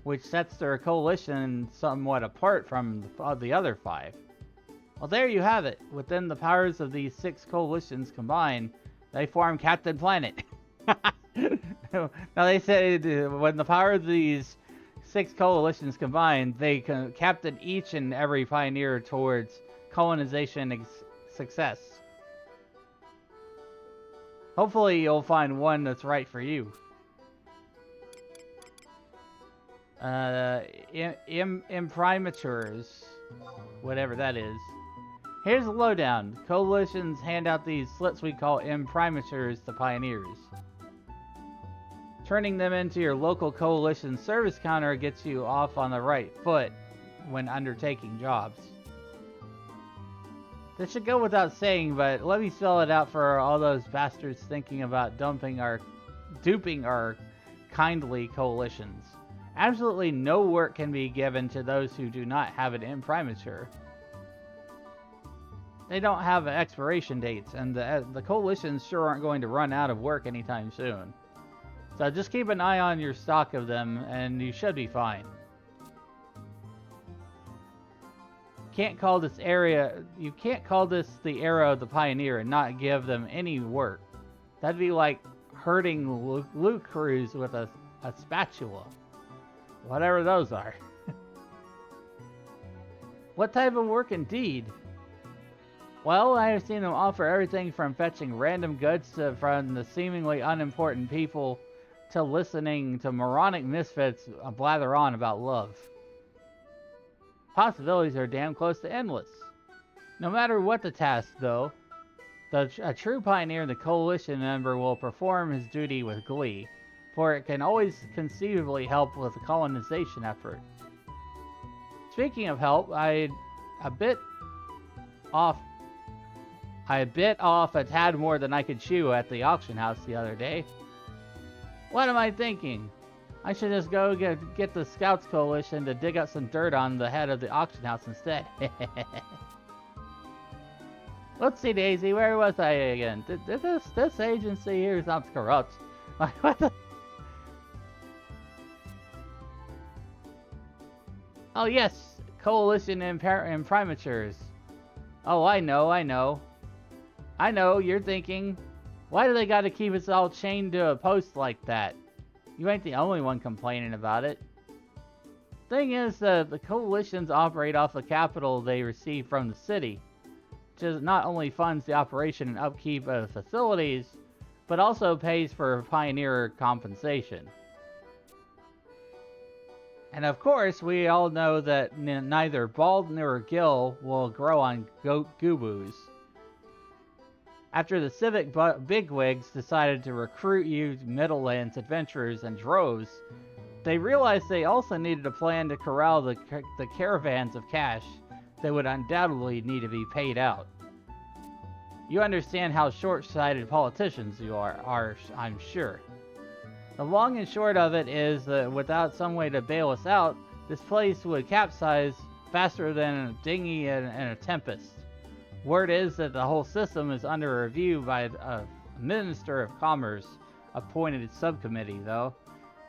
which sets their coalition somewhat apart from the other 5. Well, there you have it. Within the powers of these 6 coalitions combined, they form Captain Planet. Now, they say when the power of these 6 coalitions combined, they can captain each and every pioneer towards colonization success. Hopefully, you'll find one that's right for you. Imprimaturs, whatever that is. Here's the lowdown. Coalitions hand out these slips we call imprimaturs to pioneers. Turning them into your local coalition service counter gets you off on the right foot when undertaking jobs. This should go without saying, but let me spell it out for all those bastards thinking about duping our kindly coalitions. Absolutely no work can be given to those who do not have an imprimatur. They don't have expiration dates, and the coalitions sure aren't going to run out of work anytime soon. So just keep an eye on your stock of them, and you should be fine. You can't call this the era of the pioneer and not give them any work. That'd be like hurting Luke Cruz with a spatula. Whatever those are. What type of work indeed? Well, I have seen them offer everything from fetching random goods from the seemingly unimportant people to listening to moronic misfits blather on about love. Possibilities are damn close to endless. No matter what the task, though, a true pioneer and the coalition member will perform his duty with glee, for it can always conceivably help with the colonization effort. Speaking of help, I bit off a tad more than I could chew at the auction house the other day. What am I thinking? I should just go get the Scouts Coalition to dig up some dirt on the head of the auction house instead. Whoopsie daisy, where was I again? This agency here sounds corrupt. Like, what the? Oh yes, Coalition Imprimaturs. Oh, I know, you're thinking, why do they gotta keep us all chained to a post like that? You ain't the only one complaining about it. Thing is, the coalitions operate off the capital they receive from the city, which not only funds the operation and upkeep of facilities, but also pays for pioneer compensation. And of course, we all know that neither Bald nor Gil will grow on goobos. After the civic bigwigs decided to recruit you Middlelands adventurers in droves, they realized they also needed a plan to corral the caravans of cash that would undoubtedly need to be paid out. You understand how short-sighted politicians you are, I'm sure. The long and short of it is that without some way to bail us out, this place would capsize faster than a dinghy in a tempest. Word is that the whole system is under review by a Minister of Commerce appointed subcommittee, though.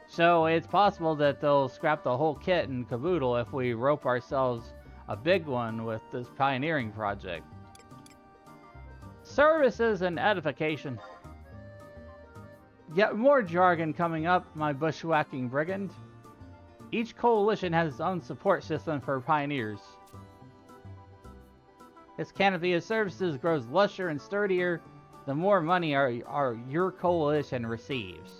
So it's possible that they'll scrap the whole kit and caboodle if we rope ourselves a big one with this pioneering project. Services and edification. Yet more jargon coming up, my bushwhacking brigand. Each coalition has its own support system for pioneers. Its canopy of services grows lusher and sturdier the more money your coalition receives.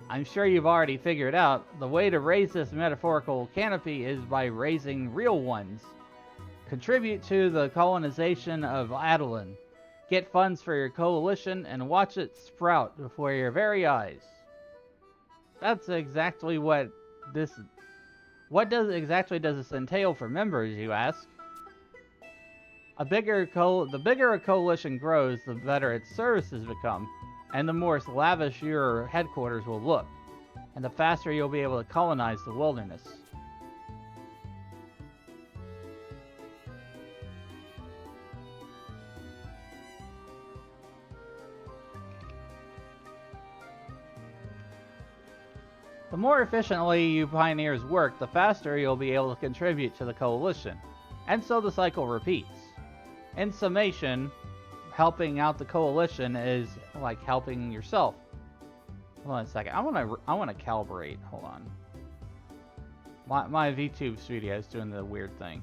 I'm sure you've already figured out the way to raise this metaphorical canopy is by raising real ones. Contribute to the colonization of Adoulin. Get funds for your coalition and watch it sprout before your very eyes. That's exactly what this... What exactly does this entail for members, you ask? The bigger a coalition grows, the better its services become, and the more lavish your headquarters will look, and the faster you'll be able to colonize the wilderness. The more efficiently you pioneers work, the faster you'll be able to contribute to the coalition, and so the cycle repeats. In summation, helping out the coalition is like helping yourself. Hold on a second. I want to calibrate. Hold on. My VTube studio is doing the weird thing.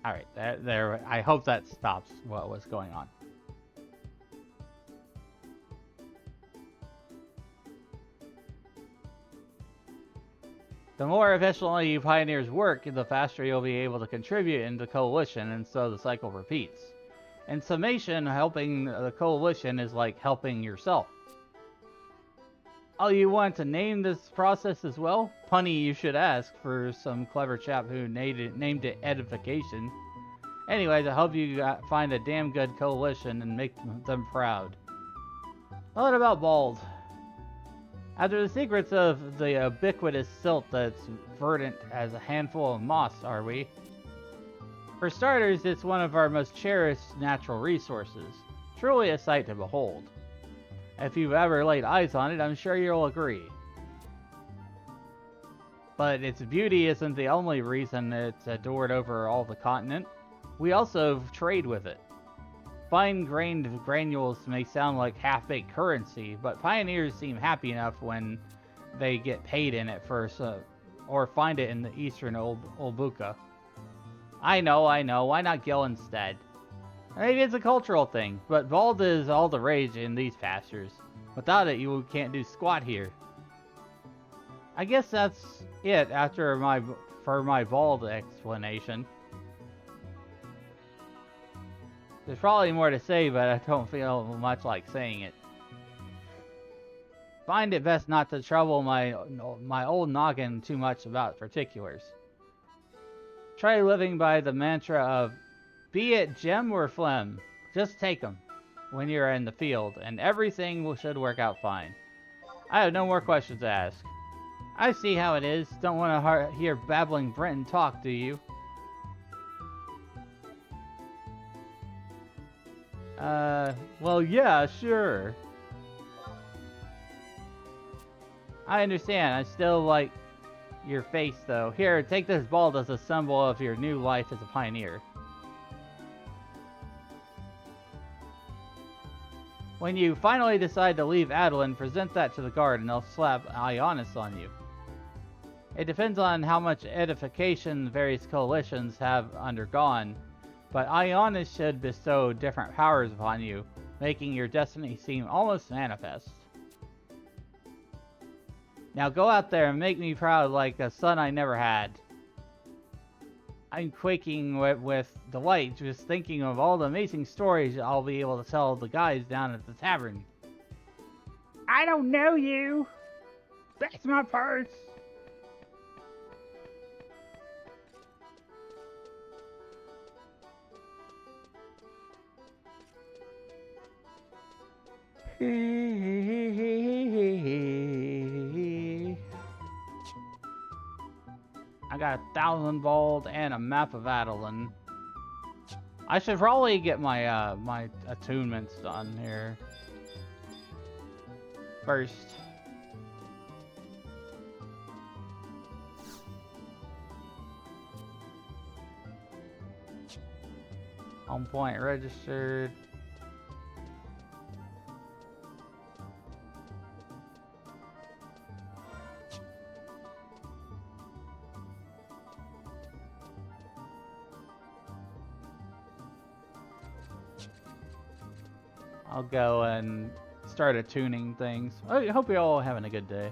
All right, there. I hope that stops what was going on. The more efficiently you pioneers work, the faster you'll be able to contribute into the coalition, and so the cycle repeats. In summation, helping the coalition is like helping yourself. Oh, you want to name this process as well? Punny, you should ask for some clever chap who named it edification. Anyways, I hope you find a damn good coalition and make them proud. What about Bald? After the secrets of the ubiquitous silt that's verdant as a handful of moss, are we? For starters, it's one of our most cherished natural resources. Truly a sight to behold. If you've ever laid eyes on it, I'm sure you'll agree. But its beauty isn't the only reason it's adored over all the continent. We also trade with it. Fine-grained granules may sound like half-baked currency, but pioneers seem happy enough when they get paid in it first, or find it in the eastern Olbuka. I know, why not Gil instead? Maybe it's a cultural thing, but Bald is all the rage in these pastures. Without it, you can't do squat here. I guess that's it for my Bald explanation. There's probably more to say, but I don't feel much like saying it. Find it best not to trouble my old noggin too much about particulars. Try living by the mantra of, be it gem or phlegm, just take 'em when you're in the field, and everything should work out fine. I have no more questions to ask. I see how it is. Don't want to hear babbling Breton talk, do you? Well, yeah, sure. I understand. I still like your face, though. Here, take this bald as a symbol of your new life as a pioneer. When you finally decide to leave Adoulin, present that to the guard and they'll slap Ionis on you. It depends on how much edification the various coalitions have undergone, but Ionis should bestow different powers upon you, making your destiny seem almost manifest. Now go out there and make me proud like a son I never had. I'm quaking with delight just thinking of all the amazing stories I'll be able to tell the guys down at the tavern. I don't know you. That's my purse. I got 1,000 bald and a map of Adoulin. I should probably get my my attunements done here first. Home point registered. I'll go and start attuning things. I hope you're all having a good day.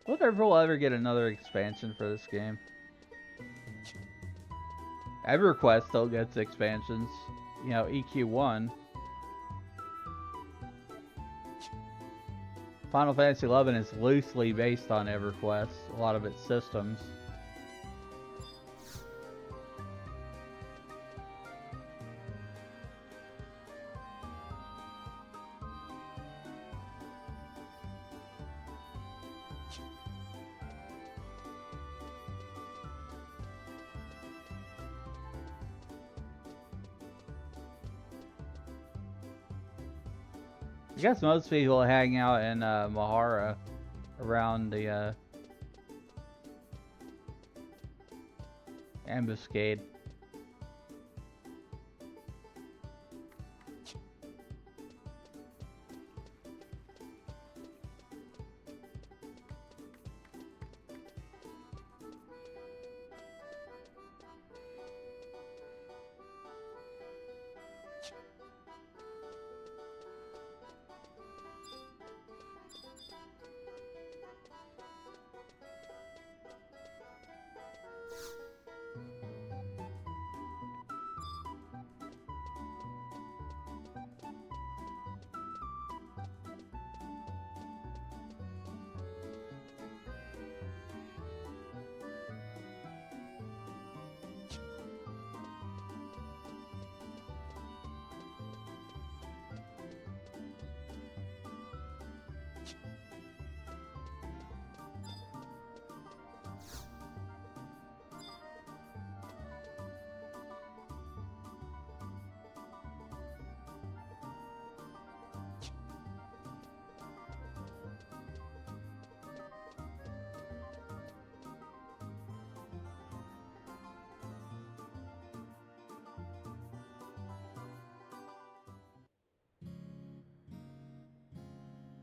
I wonder if we'll ever get another expansion for this game. EverQuest still gets expansions. You know, EQ1. Final Fantasy XI is loosely based on EverQuest, a lot of its systems. I guess most people hang out in Mahara around the ambuscade.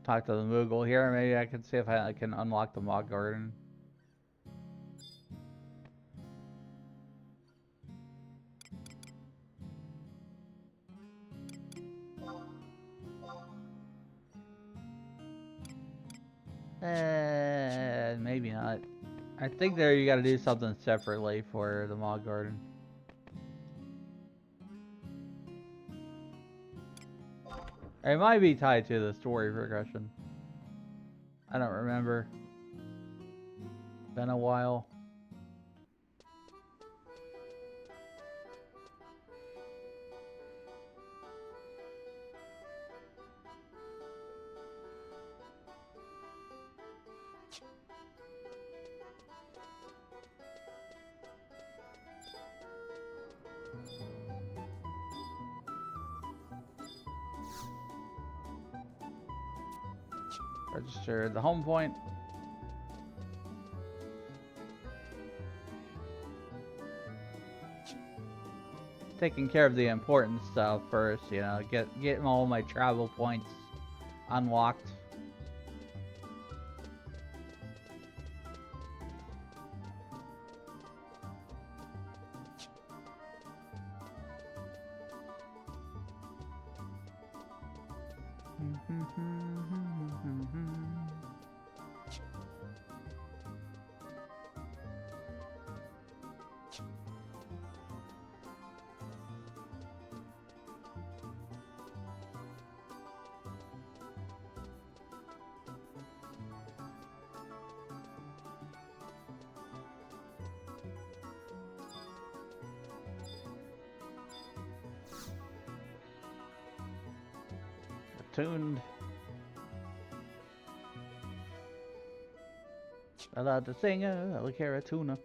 Talk to the Moogle here. Maybe I can see if I can unlock the Mog Garden. Maybe not. I think there you gotta do something separately for the Mog Garden. It might be tied to the story progression. I don't remember. Been a while. Register the home point. Taking care of the important stuff first, you know, getting all my travel points unlocked. tuned. Allowed to sing a la caratuna.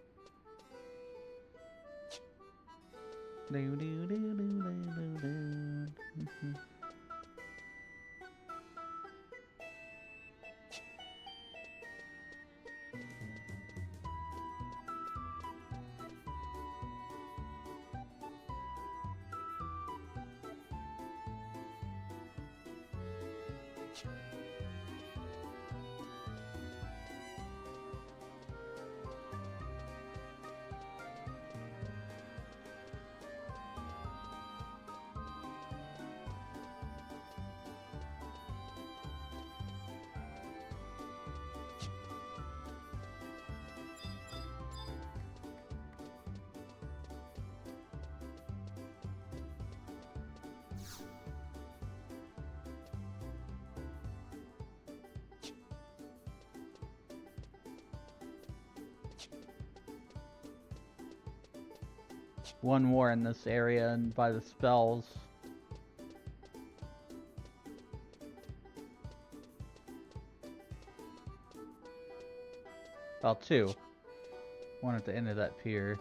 One more in this area and by the spells. Well, two. One at the end of that pier.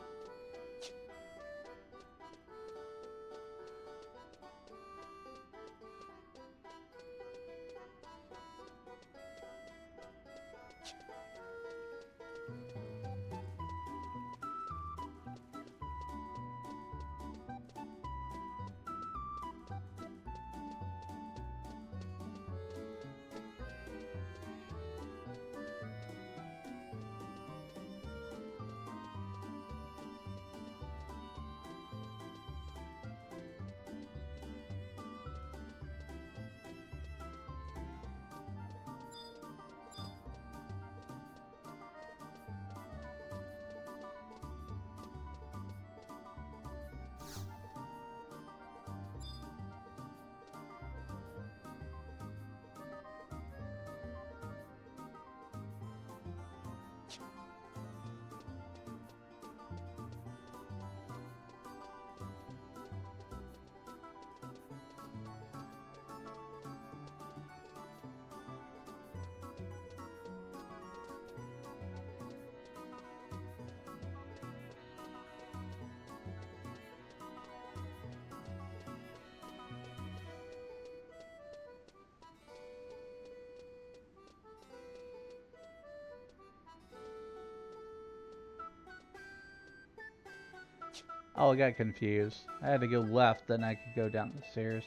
Oh, I got confused. I had to go left, then I could go down the stairs.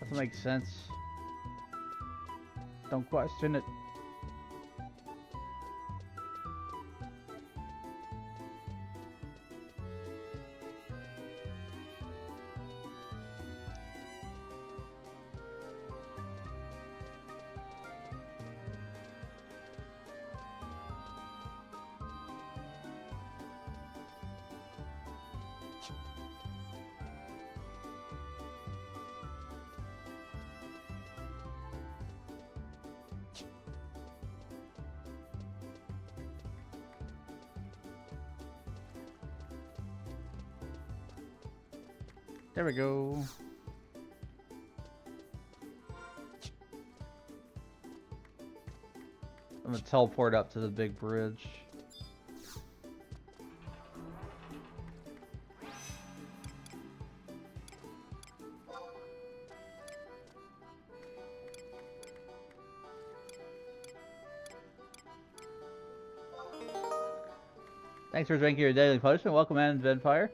Doesn't make sense. Don't question it. There we go. I'm gonna teleport up to the big bridge. Thanks for drinking your daily potion. Welcome in, Vampire.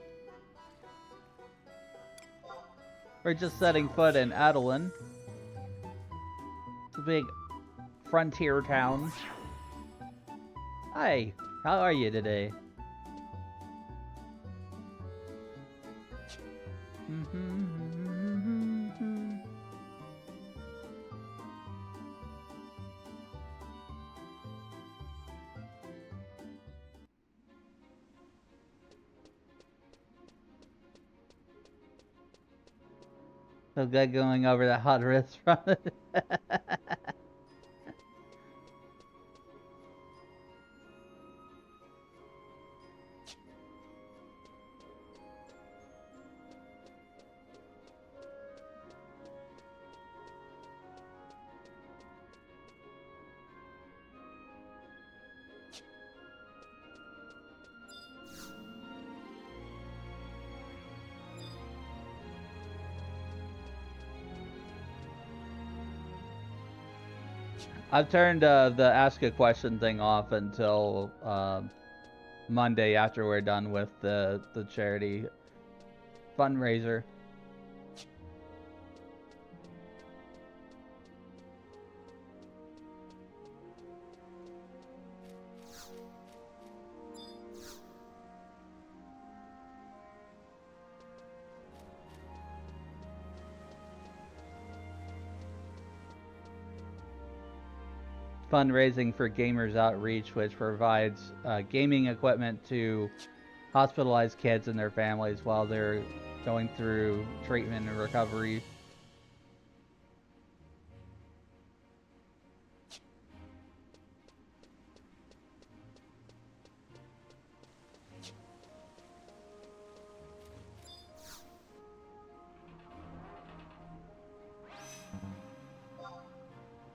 We're just setting foot in Adoulin. It's a big frontier town. Hi, how are you today? So good going over that hot wrist from it. I've turned the ask a question thing off until Monday after we're done with the charity fundraiser. Fundraising for Gamers Outreach, which provides gaming equipment to hospitalized kids and their families while they're going through treatment and recovery.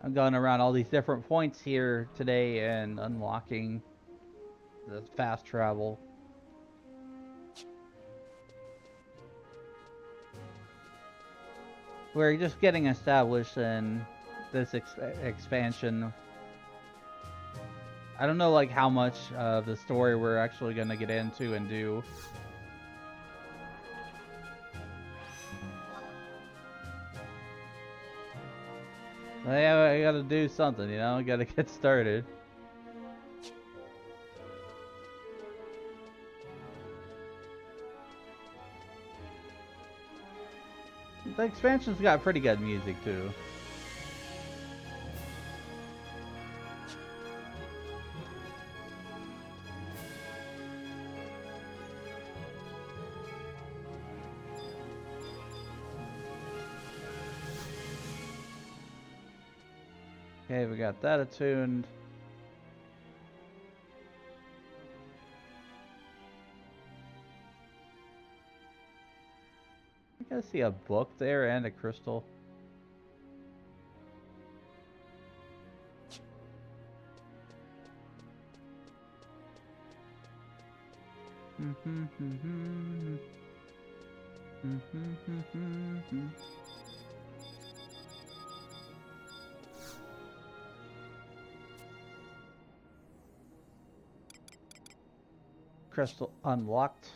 I'm going around all these different points here today and unlocking the fast travel. We're just getting established in this expansion. I don't know like how much of the story we're actually going to get into and do. I gotta do something, you know? I gotta get started. The expansion's got pretty good music, too. Okay, we got that attuned. I gotta see a book there and a crystal. Crystal unlocked.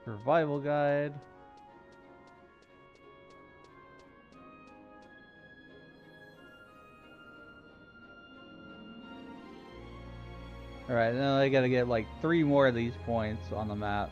Survival guide. Alright, now I gotta get like 3 more of these points on the map.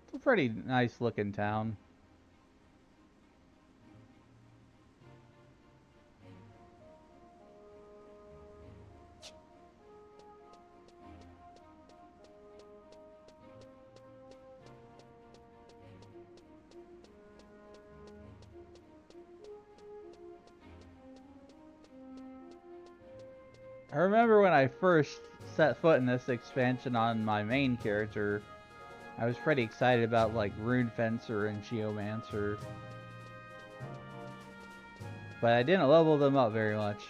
It's a pretty nice looking town. I remember when I first set foot in this expansion on my main character, I was pretty excited about like Rune Fencer and Geomancer. But I didn't level them up very much.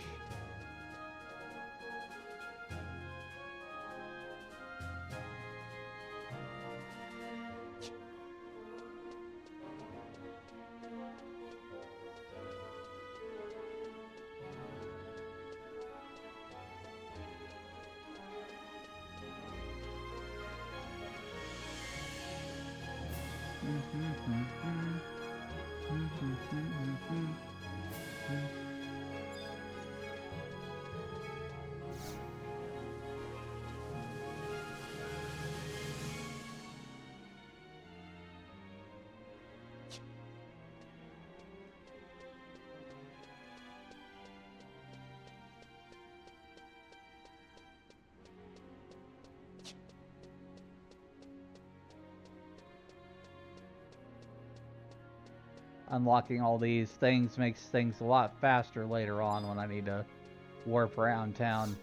unlocking all these things makes things a lot faster later on when I need to warp around town.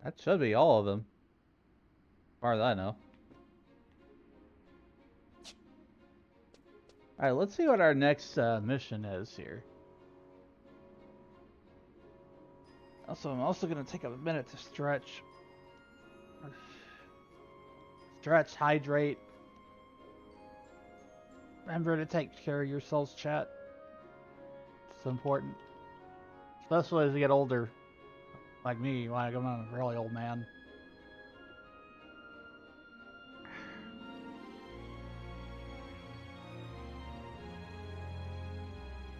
That should be all of them, as far as I know. Alright, let's see what our next mission is here. Also, I'm also going to take a minute to stretch. Stretch, hydrate. Remember to take care of yourselves, chat. It's important. Especially as you get older. Like me, like I'm a really old man.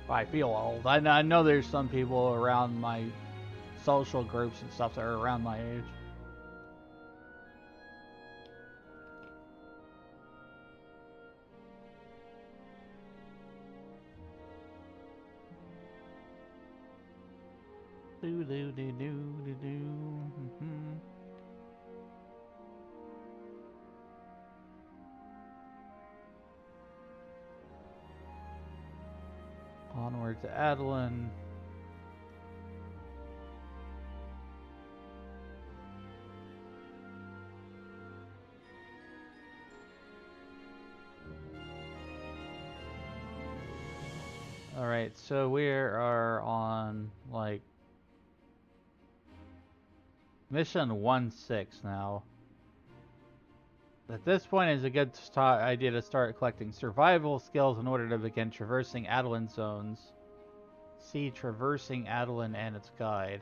I feel old. I know there's some people around my social groups and stuff that are around my age. Do do do do do do. Onward to Adoulin. Alright, so we are on, like, mission 1-6 now. At this point, it's a good idea to start collecting survival skills in order to begin traversing Adoulin zones. See Traversing Adoulin and its guide.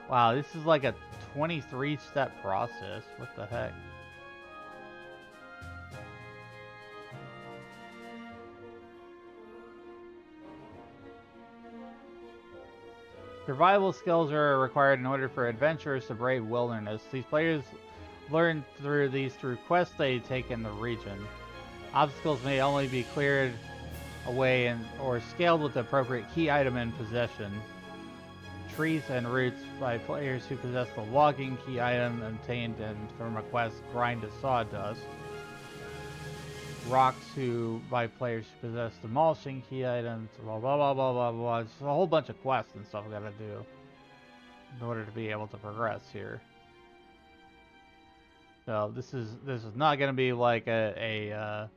Wow, this is like a 23-step process. What the heck? Survival skills are required in order for adventurers to brave wilderness. These players learn through quests they take in the region. Obstacles may only be cleared away or scaled with the appropriate key item in possession. Trees and roots by players who possess the logging key item obtained from a quest grind to sawdust. Rocks by players who possess demolishing key items, blah blah blah blah blah blah. It's a whole bunch of quests and stuff we gotta do in order to be able to progress here. So this is not gonna be like a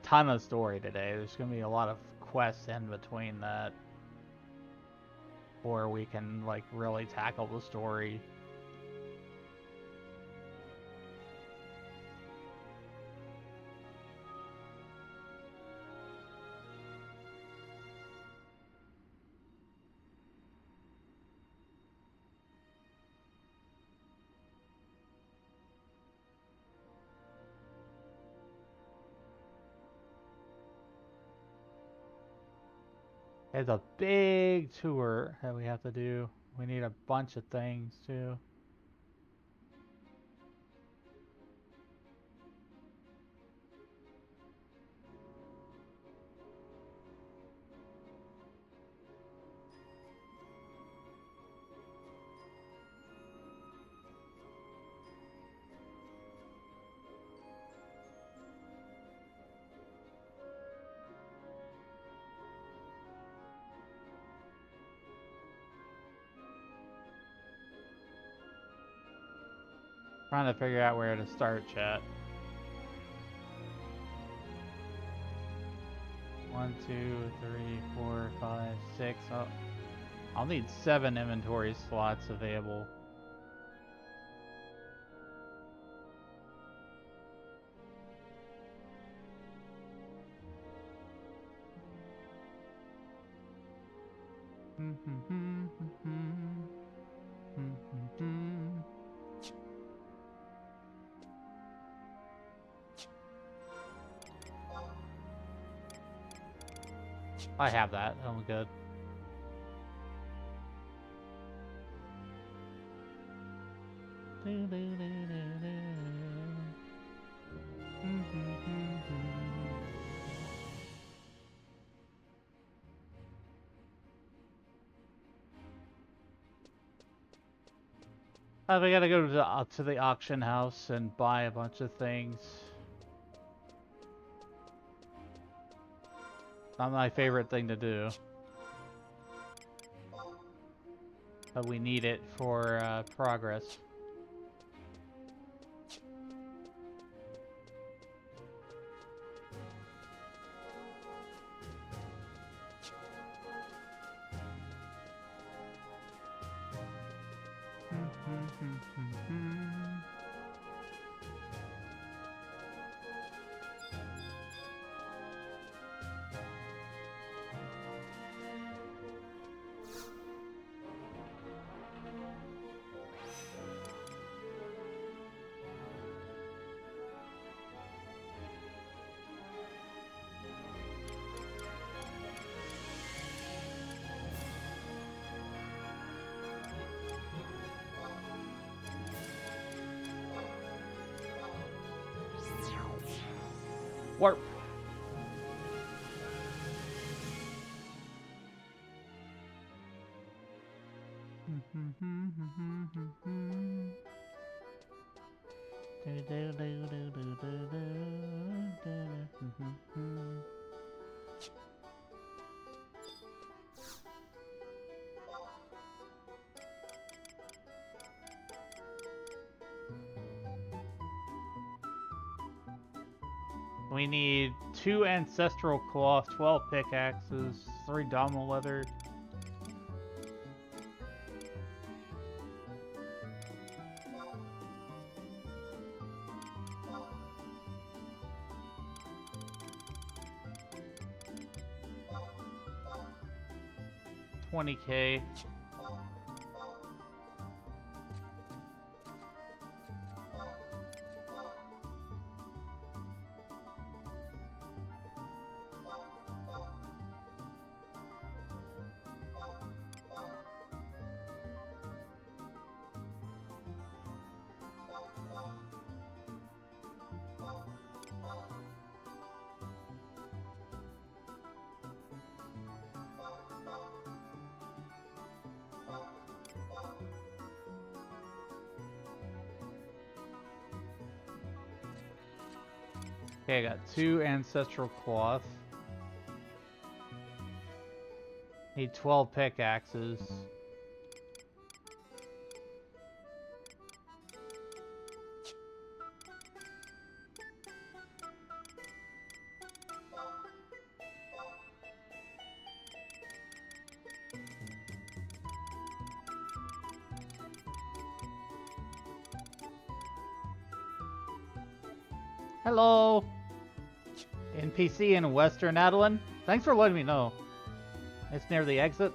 ton of story today. There's gonna be a lot of quests in between that, or we can like really tackle the story. It's a big tour that we have to do. We need a bunch of things too. Trying to figure out where to start, chat. 1, 2, 3, 4, 5, 6. Oh, I'll need 7 inventory slots available. I have that. I'm good. We gotta go to the auction house and buy a bunch of things. Not my favorite thing to do. But we need it for progress. Warp. We need 2 ancestral cloth, 12 pickaxes, 3 dominal leather. $20K. Okay, I got 2 ancestral cloth. Need 12 pickaxes. Hello! NPC in Western Adoulin. Thanks for letting me know. It's near the exit.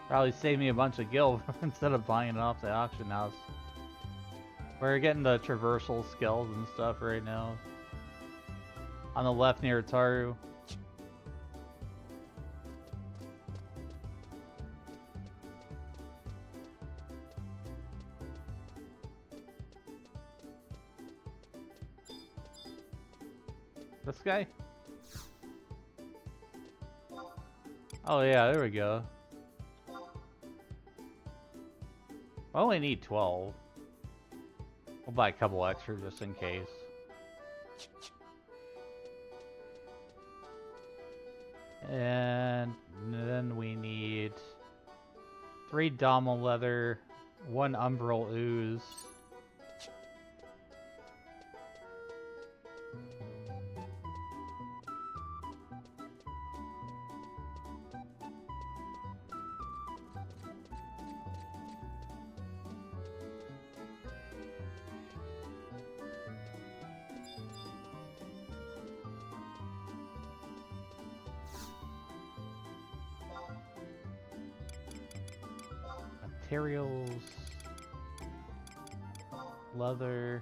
Probably save me a bunch of gil instead of buying it off the auction house. We're getting the traversal skills and stuff right now. On the left near Taru. This guy? Oh yeah, there we go. I only need 12. We'll buy a couple extra just in case. And then we need 3 Dommel leather, 1 umbral ooze. Materials. Leather.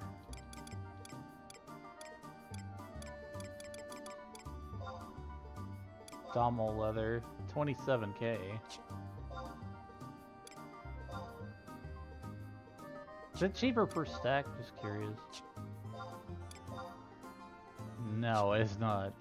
Dommel leather. 27k. Is it cheaper per stack? Just curious. No, it's not.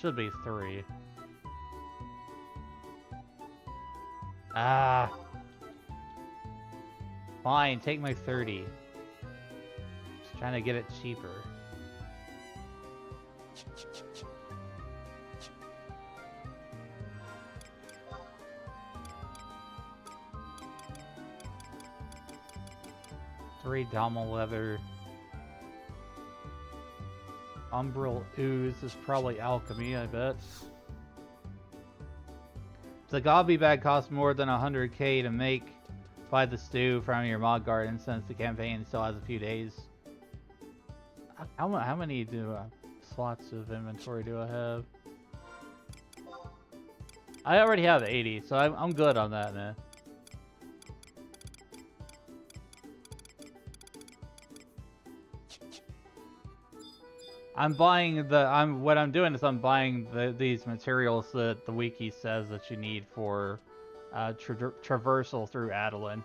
Should be 3. Ah. Fine, take my 30. Just trying to get it cheaper. Three Dommel leather. Umbral ooze is probably alchemy, I bet. The gobby bag costs more than 100k to make. Buy the stew from your mod garden since the campaign still has a few days. How many slots of inventory do I have? I already have 80, so I'm good on that, man. What I'm doing is I'm buying these materials that the wiki says that you need for traversal through Adoulin.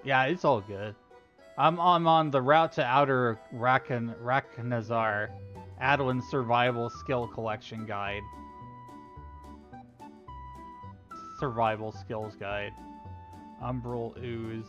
Yeah, it's all good. I'm on the route to Outer Raknazar, Adoulin Survival Skill Collection Guide. Survival Skills Guide. Umbral Ooze.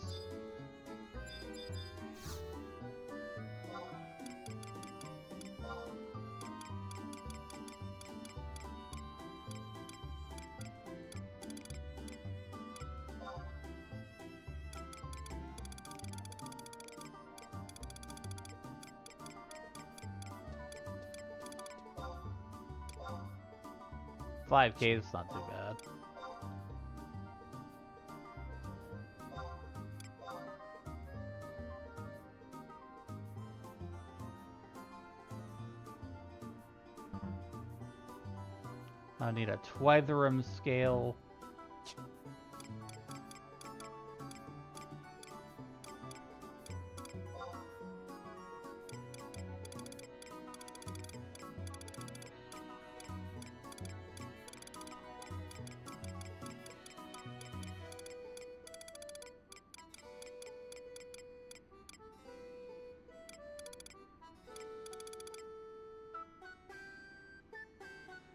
$5k is not too bad. I need a Twitherum scale.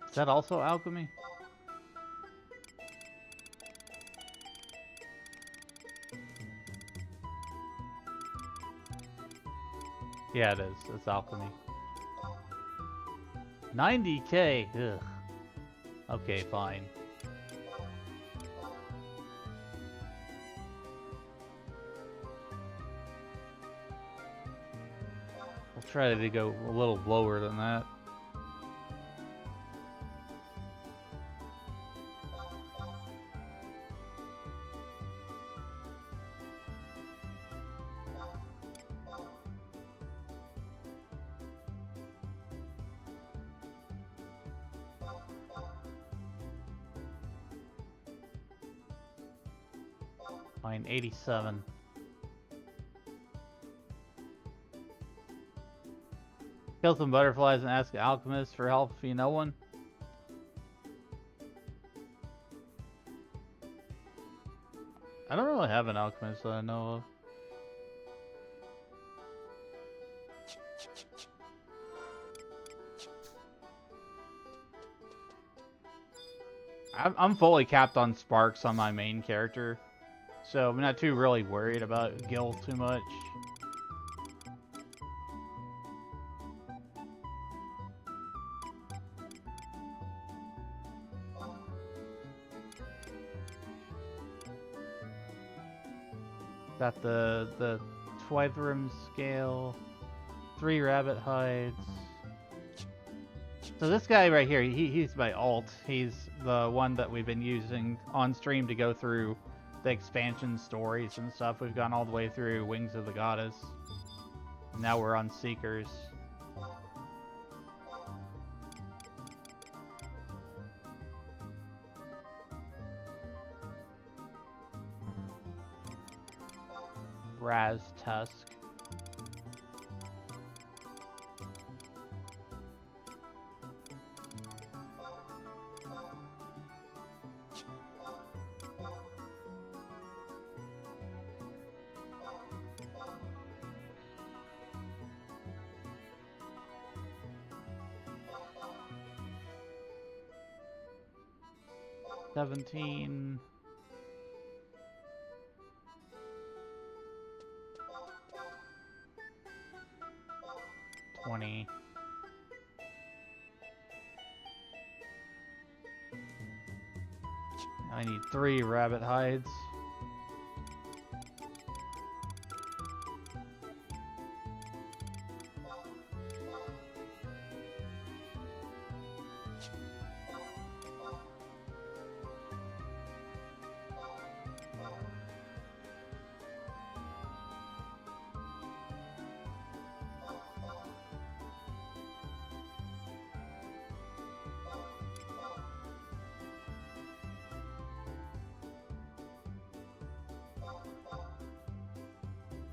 Is that also alchemy? Yeah, it is. It's alchemy. 90k. Ugh. Okay, fine. I'll try to go a little lower than that. Fine, 87. Kill some butterflies and ask an alchemist for help if you know one. I don't really have an alchemist that I know of. I'm fully capped on sparks on my main character, so I'm not too really worried about gil too much. Got the Twythram scale, 3 rabbit hides. So this guy right here, he's my alt. He's the one that we've been using on stream to go through the expansion stories and stuff. We've gone all the way through Wings of the Goddess. Now we're on Seekers. Raz Tusk. $17. 20. I need 3 rabbit hides.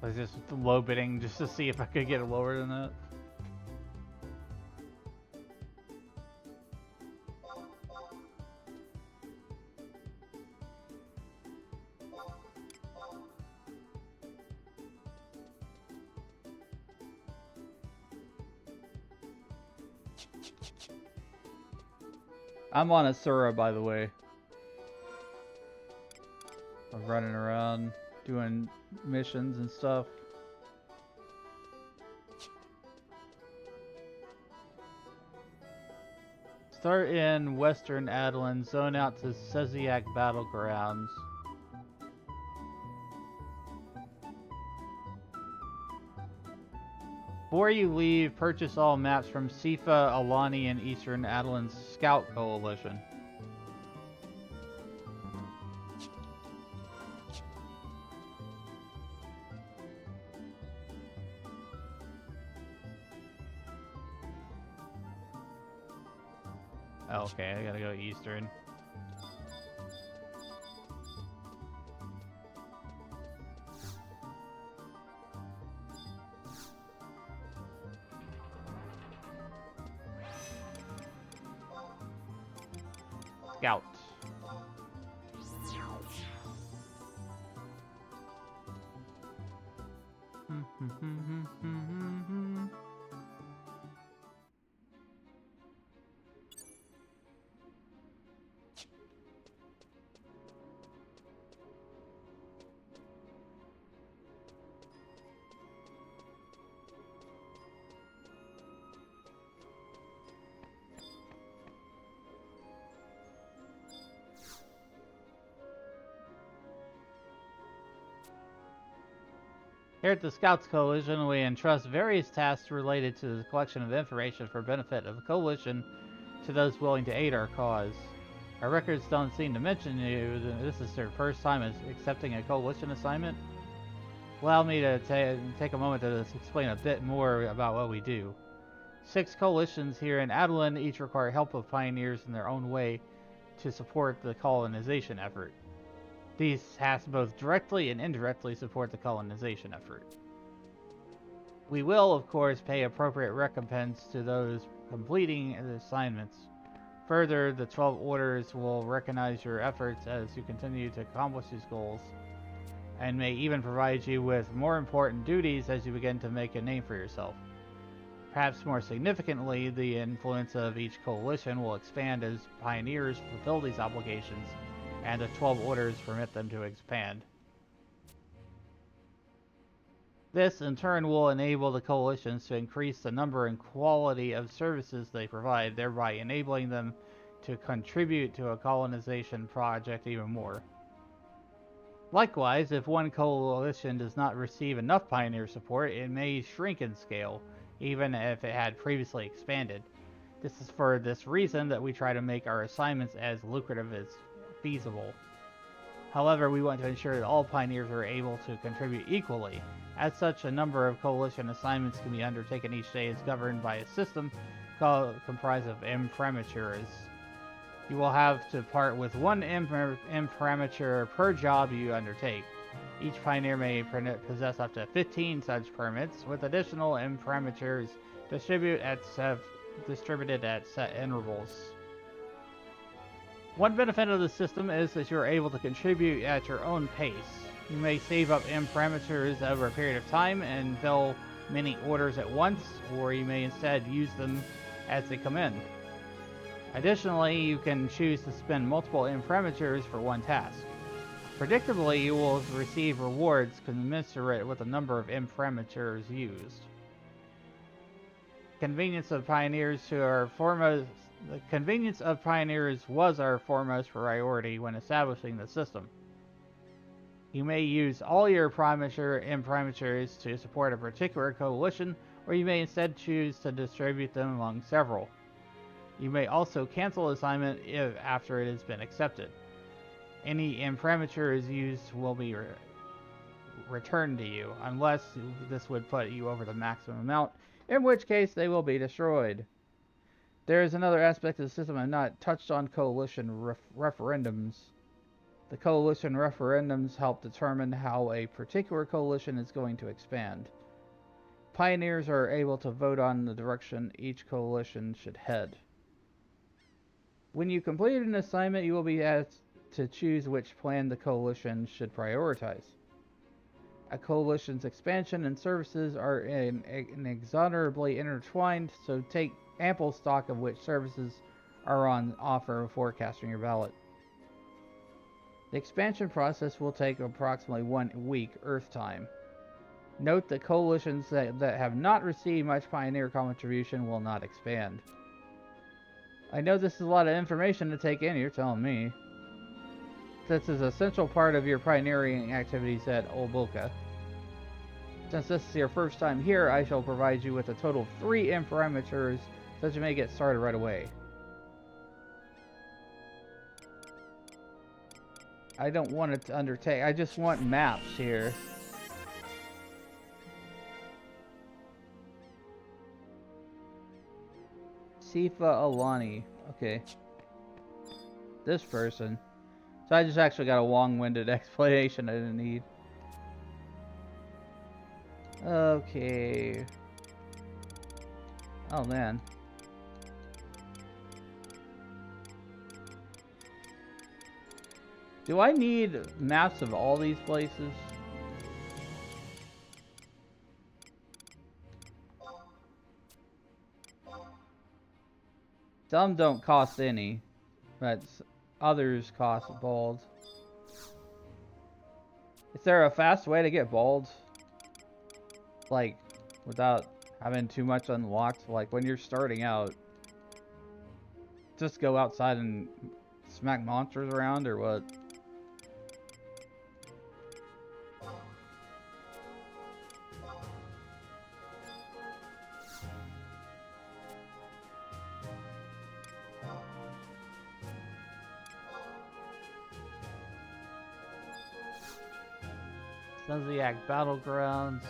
I was just low bidding just to see if I could get it lower than that. I'm on Asura, by the way. I'm running around doing missions and stuff. Start in Western Adoulin, zone out to Seziak Battlegrounds. Before you leave, purchase all maps from Sifa, Alani, and Eastern Adolin's Scout Coalition. Oh, okay, I gotta go Eastern. Scout. Here at the Scouts Coalition, we entrust various tasks related to the collection of information for benefit of the Coalition to those willing to aid our cause. Our records don't seem to mention you. This is your first time as accepting a Coalition assignment. Allow me to take a moment to explain a bit more about what we do. 6 coalitions here in Adoulin each require help of pioneers in their own way to support the colonization effort. These tasks both directly and indirectly support the colonization effort. We will, of course, pay appropriate recompense to those completing the assignments. Further, the 12 orders will recognize your efforts as you continue to accomplish these goals, and may even provide you with more important duties as you begin to make a name for yourself. Perhaps more significantly, the influence of each coalition will expand as pioneers fulfill these obligations, and the 12 orders permit them to expand. This, in turn, will enable the coalitions to increase the number and quality of services they provide, thereby enabling them to contribute to a colonization project even more. Likewise, if one coalition does not receive enough pioneer support, it may shrink in scale, even if it had previously expanded. This is for this reason that we try to make our assignments as lucrative as feasible. However, we want to ensure that all pioneers are able to contribute equally. As such, a number of coalition assignments can be undertaken each day is governed by a system comprised of imprimaturs. You will have to part with one imprimatur per job you undertake. Each pioneer may possess up to 15 such permits, with additional imprimaturs distributed at set intervals. One benefit of the system is that you are able to contribute at your own pace. You may save up imprimaturs over a period of time and fill many orders at once, or you may instead use them as they come in. Additionally, you can choose to spend multiple imprimaturs for one task. Predictably, you will receive rewards commensurate with the number of imprimaturs used. Convenience of pioneers who are foremost The convenience of pioneers was our foremost priority when establishing the system. You may use all your imprimaturs to support a particular coalition, or you may instead choose to distribute them among several. You may also cancel assignment if after it has been accepted. Any imprimaturs used will be returned to you, unless this would put you over the maximum amount, in which case they will be destroyed. There is another aspect of the system I've not touched on: coalition referendums. The coalition referendums help determine how a particular coalition is going to expand. Pioneers are able to vote on the direction each coalition should head. When you complete an assignment, you will be asked to choose which plan the coalition should prioritize. A coalition's expansion and services are inexorably intertwined, so take ample stock of which services are on offer before casting your ballot. The expansion process will take approximately 1 week Earth time. Note that coalitions that have not received much pioneer contribution will not expand. I know this is a lot of information to take in, you're telling me. This is an essential part of your pioneering activities at Olboka. Since this is your first time here, I shall provide you with a total of 3 imprimaturs so that you may get started right away. I don't want it to undertake, I just want maps here. Sifa Alani. Okay. This person. So I just actually got a long-winded explanation I didn't need. Okay. Oh man. Do I need maps of all these places? Some don't cost any, but others cost bald. Is there a fast way to get bald? Like, without having too much unlocked? Like, when you're starting out, just go outside and smack monsters around, or what? Sunziak Battlegrounds.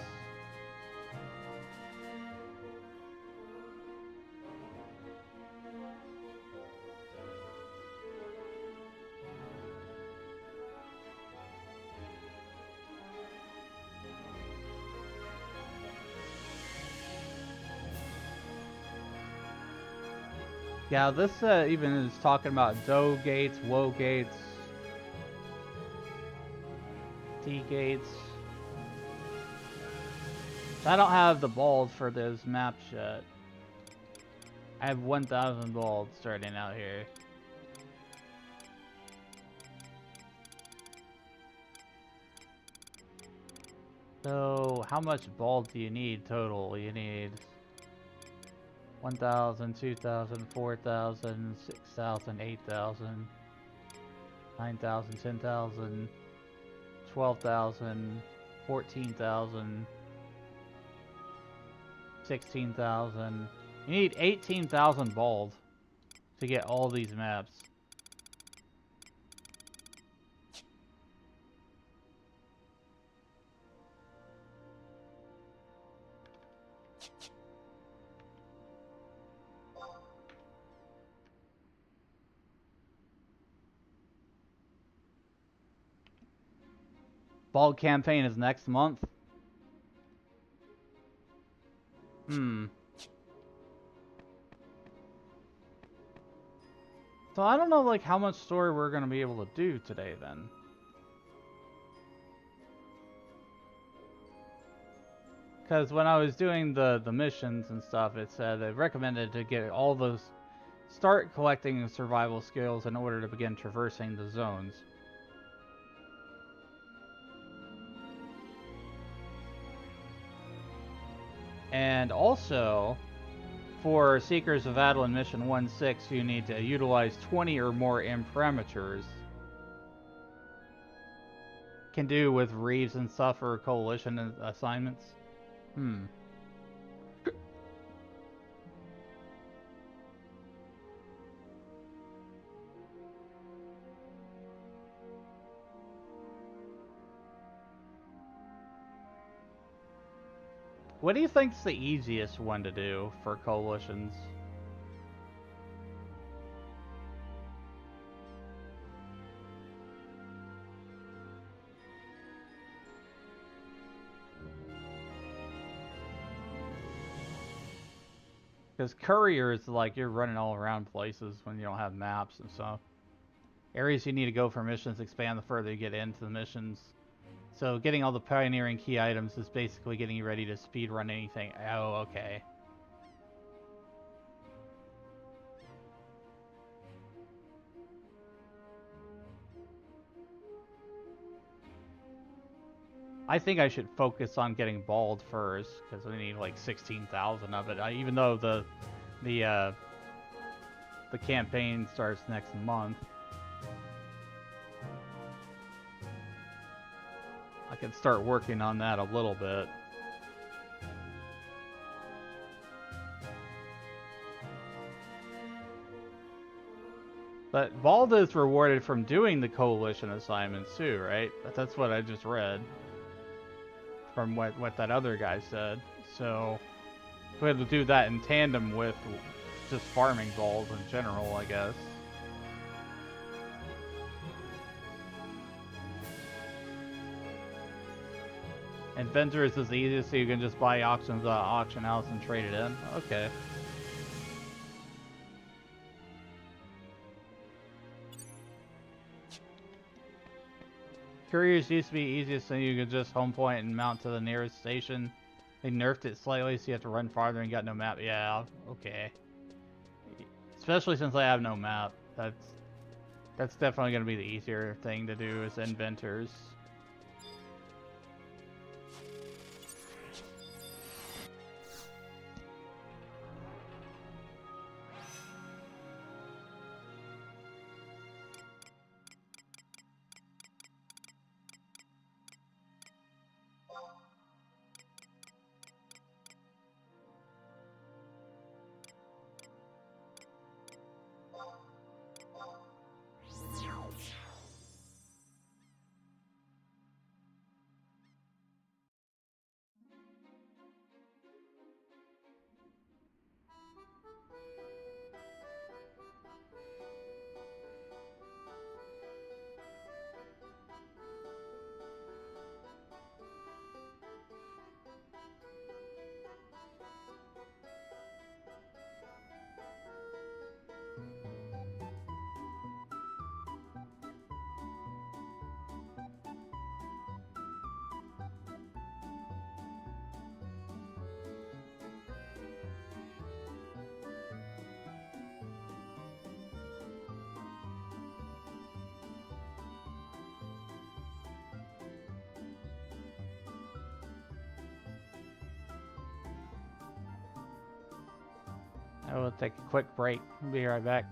Yeah, this even is talking about Doe gates, Woe gates, T gates. I don't have the balls for those maps yet. I have 1,000 balls starting out here. So, how much balls do you need total? You need 1,000, 2,000, 4,000, 6,000, 8,000, 9,000, 10,000, 12,000, 14,000, 16,000. You need 18,000 bald to get all these maps. Bald campaign is next month. So I don't know like how much story we're gonna be able to do today then. Because when I was doing the missions and stuff, it said it recommended to get all those, start collecting survival skills in order to begin traversing the zones. And also, for Seekers of Adoulin Mission 1-6, you need to utilize 20 or more imprimaturs. Can do with Reeves and stuff for coalition assignments. What do you think's the easiest one to do for coalitions? Because courier is like you're running all around places when you don't have maps and stuff. Areas you need to go for missions expand the further you get into the missions. So getting all the pioneering key items is basically getting you ready to speedrun anything. Oh, okay. I think I should focus on getting bald first, because I need like 16,000 of it. Even though the campaign starts next month, I can start working on that a little bit. But bald is rewarded from doing the coalition assignments too, right? That's what I just read from what that other guy said. So we had to do that in tandem with just farming balls in general, I guess. Inventors is the easiest, so you can just buy auction house and trade it in. Okay. Couriers used to be easiest, so you could just home point and mount to the nearest station. They nerfed it slightly, so you have to run farther and got no map. Yeah, okay. Especially since I have no map. That's definitely going to be the easier thing to do as inventors. I will take a quick break. Be right back.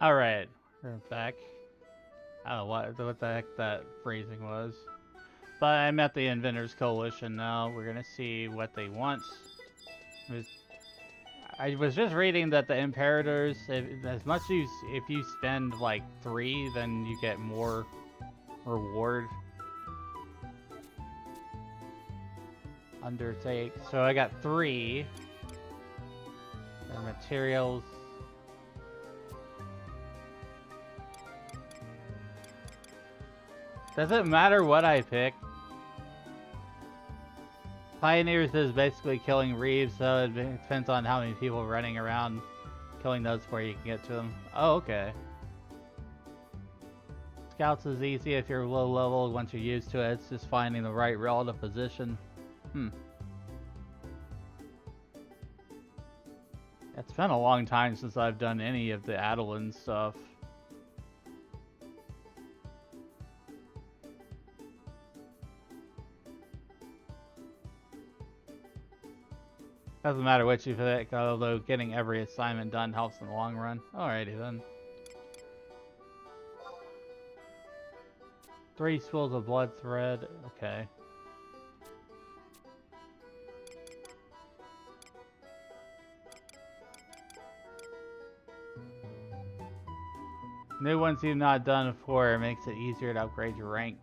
Alright, we're back. I don't know what the heck that phrasing was. But I'm at the Inventors Coalition now. We're gonna see what they want. I was just reading that the Imperators, as much as if you spend like 3, then you get more reward. Undertake. So I got 3. Materials. Does it matter what I pick? Pioneers is basically killing Reeves, so it depends on how many people running around killing those before you can get to them. Oh, okay. Scouts is easy if you're low level. Once you're used to it, it's just finding the right relative position. It's been a long time since I've done any of the Adoulin stuff. Doesn't matter which you pick, although getting every assignment done helps in the long run. Alrighty then. 3 spools of blood thread. Okay. New ones you've not done before makes it easier to upgrade your rank.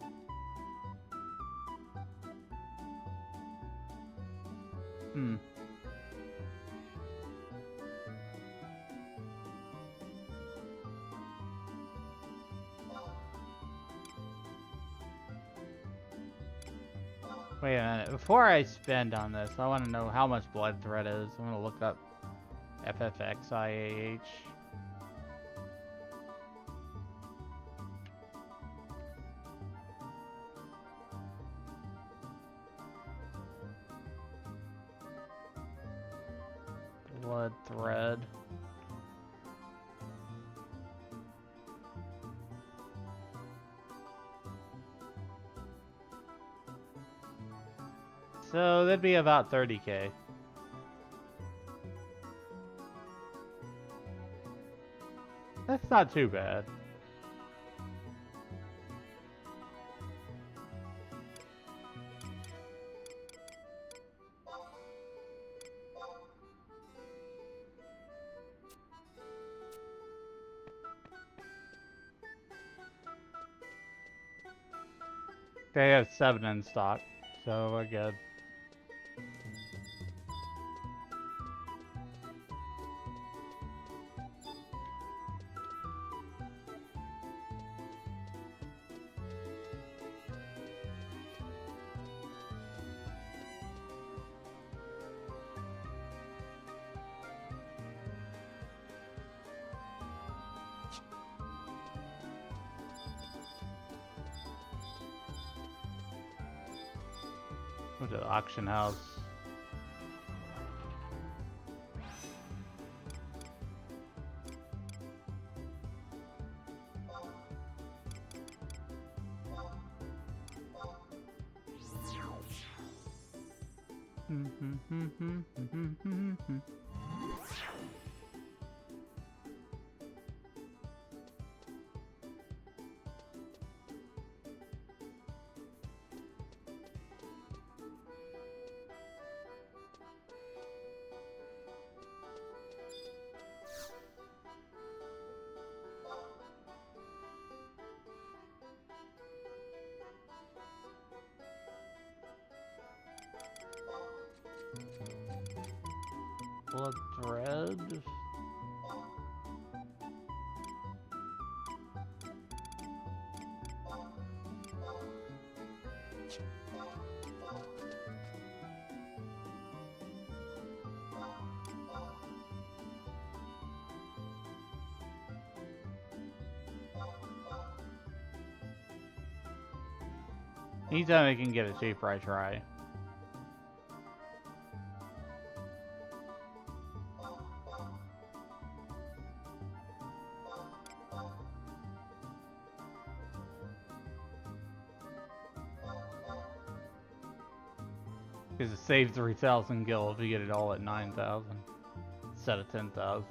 Wait a minute. Before I spend on this, I want to know how much blood thread is. I'm going to look up FFXIAH. Blood thread. So that'd be about 30k. That's not too bad. They have 7 in stock, so we're good. Go to the auction house. Blood thread. Anytime I can get it cheaper, I try. Because it saves 3,000 gil if you get it all at 9,000 instead of 10,000.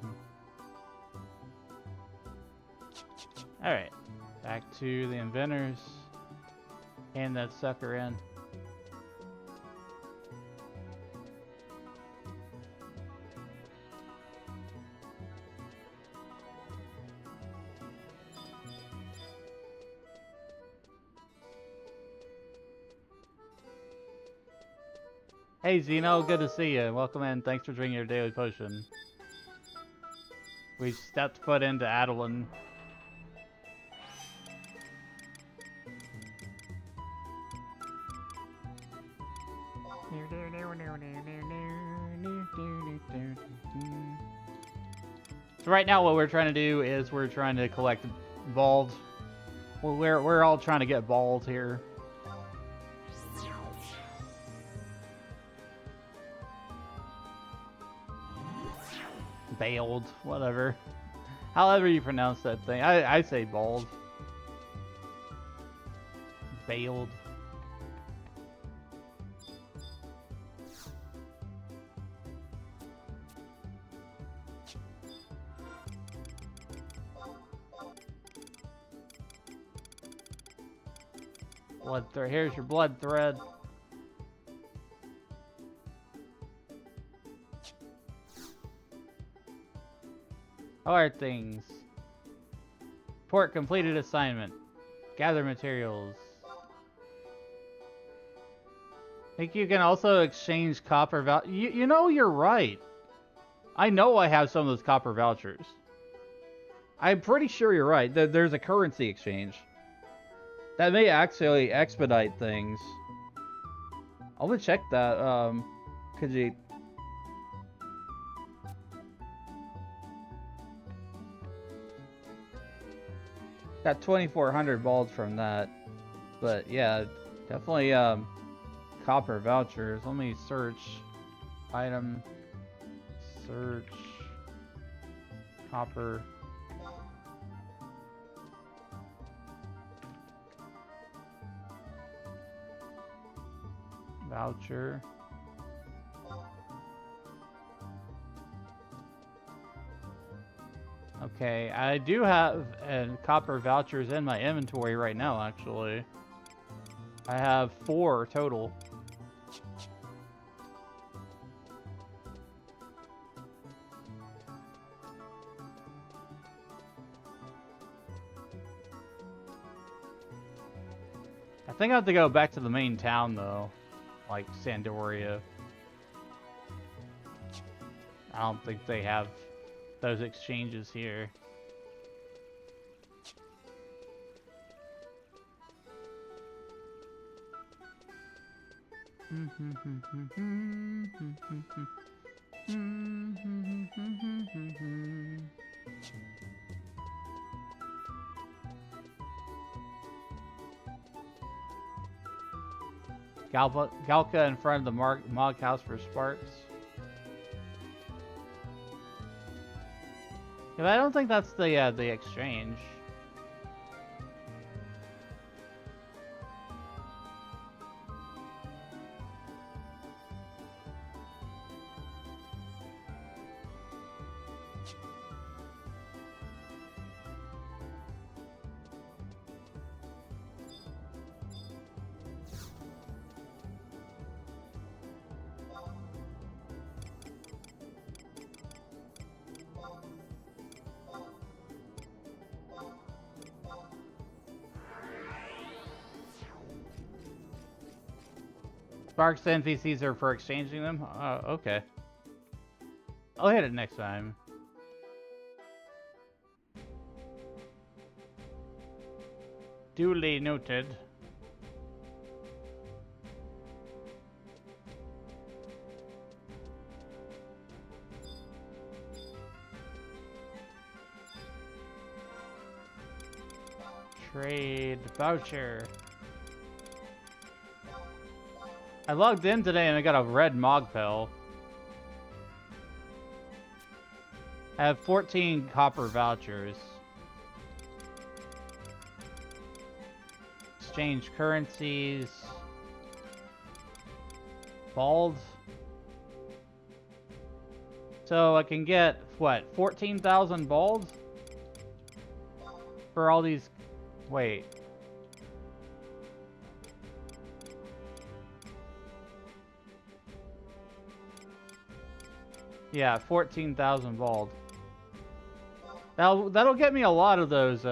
Alright. Back to the inventors. Hand that sucker in. Hey Zeno, good to see you. Welcome in. Thanks for drinking your daily potion. We stepped foot into Adoulin. So right now what we're trying to do is we're trying to collect bald. Well, we're all trying to get bald here. Bailed, whatever. However you pronounce that thing. I say bald. Bailed. Blood thread. Here's your blood thread. How are things? Report completed assignment. Gather materials. Think you can also exchange copper you know, you're right. I know I have some of those copper vouchers. I'm pretty sure you're right. There's a currency exchange. That may actually expedite things. I'm gonna check that, Khajiit. Got 2,400 balls from that. But yeah, definitely copper vouchers. Let me search item, search copper. Voucher. Okay, I do have copper vouchers in my inventory right now, actually. I have 4 total. I think I have to go back to the main town, though. Like Sandoria. I don't think they have those exchanges here. Galka in front of the Mog House for Sparks. Yeah, but I don't think that's the exchange. Sparks NPCs are for exchanging them? Oh, okay. I'll hit it next time. Duly noted. Trade voucher. I logged in today and I got a red Mogpel. I have 14 copper vouchers. Exchange currencies. Bald. So I can get, what, 14,000 balds? for all these... Wait. Yeah, 14,000 bald. That'll get me a lot of those,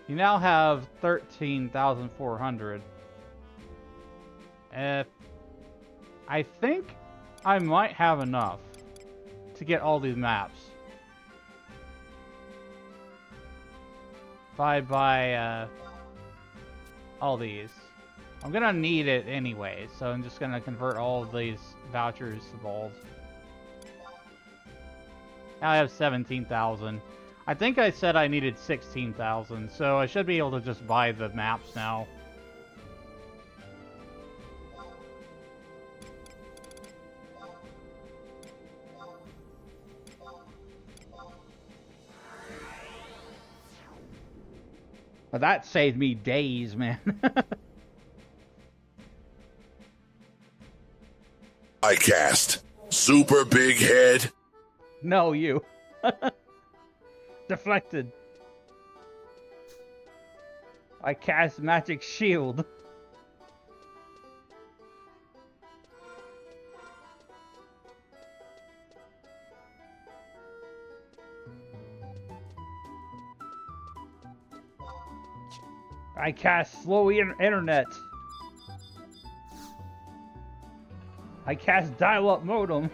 You now have 13,400. I think I might have enough to get all these maps. If I buy, all these. I'm gonna need it anyway, so I'm just gonna convert all of these vouchers to bald. Now I have 17,000. I think I said I needed 16,000, so I should be able to just buy the maps now. But that saved me days, man. I cast super big head. No, you. Deflected. I cast magic shield. I cast slow internet. I cast dial-up modem.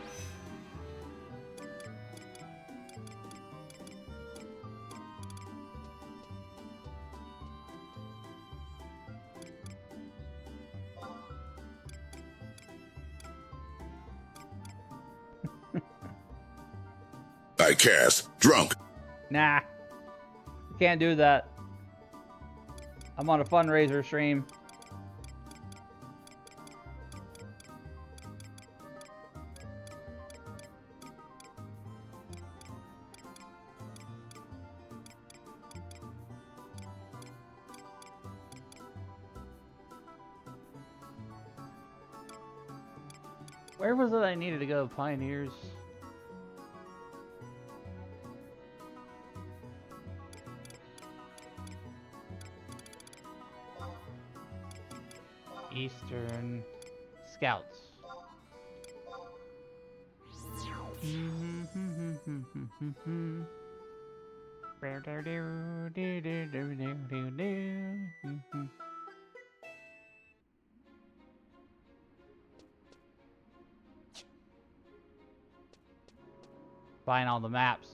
I cast drunk. Nah. Can't do that. I'm on a fundraiser stream. Where was it I needed to go? Pioneers? Eastern Scouts. Buying all the maps.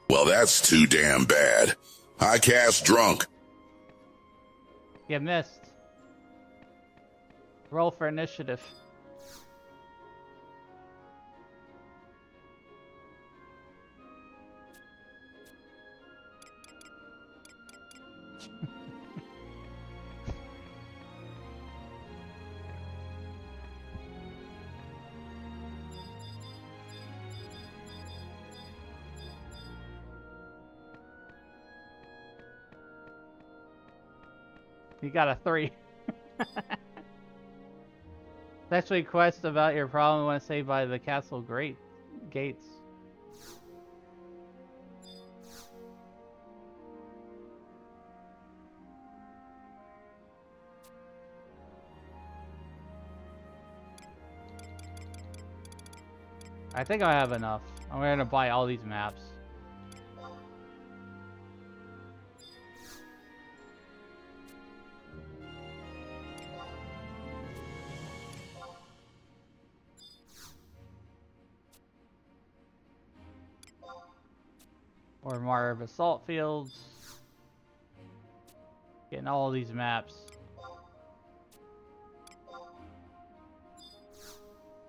Well, that's too damn bad. I cast drunk. You missed. Roll for initiative. You got a 3. It's actually a quest about your problem when saved by the castle gates. I think I have enough. I'm gonna buy all these maps. Or more basalt fields. Getting all these maps.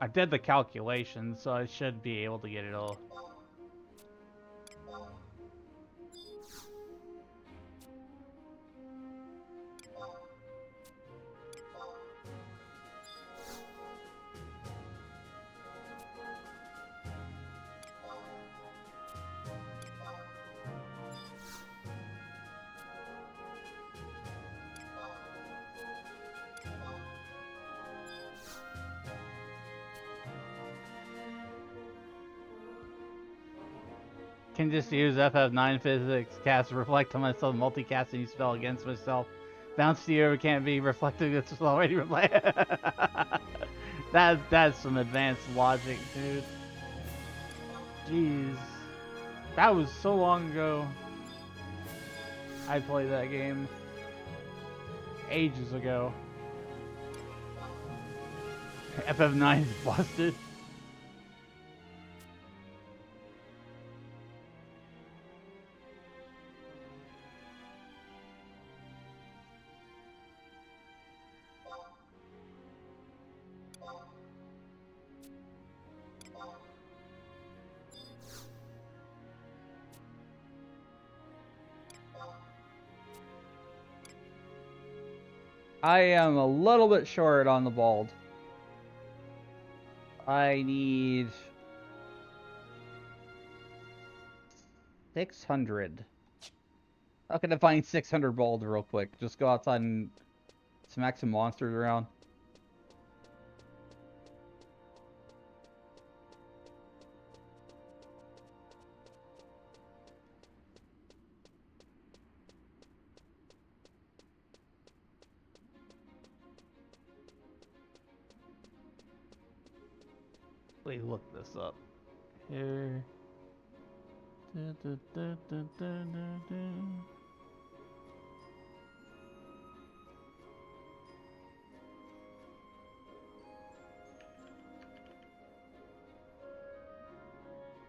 I did the calculations, so I should be able to get it all. Can just use FF9 physics, cast reflect on myself, multicasting spell against myself. Bounce to you, can't be reflected, it's already reflected. That's some advanced logic, dude. Jeez. That was so long ago. I played that game ages ago. FF9 is busted. I am a little bit short on the bald. I need 600. How can I find 600 bald real quick? Just go outside and smack some monsters around. Please look this up. Here.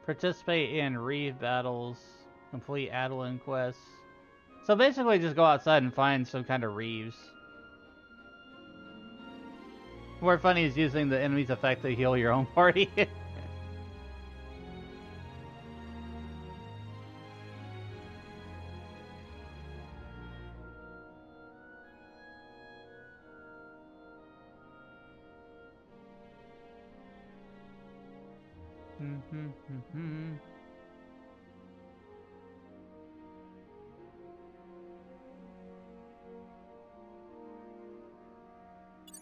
Participate in Reeve battles. Complete Adoulin quests. So basically just go outside and find some kind of Reeves. More funny is using the enemy's effect to heal your own party.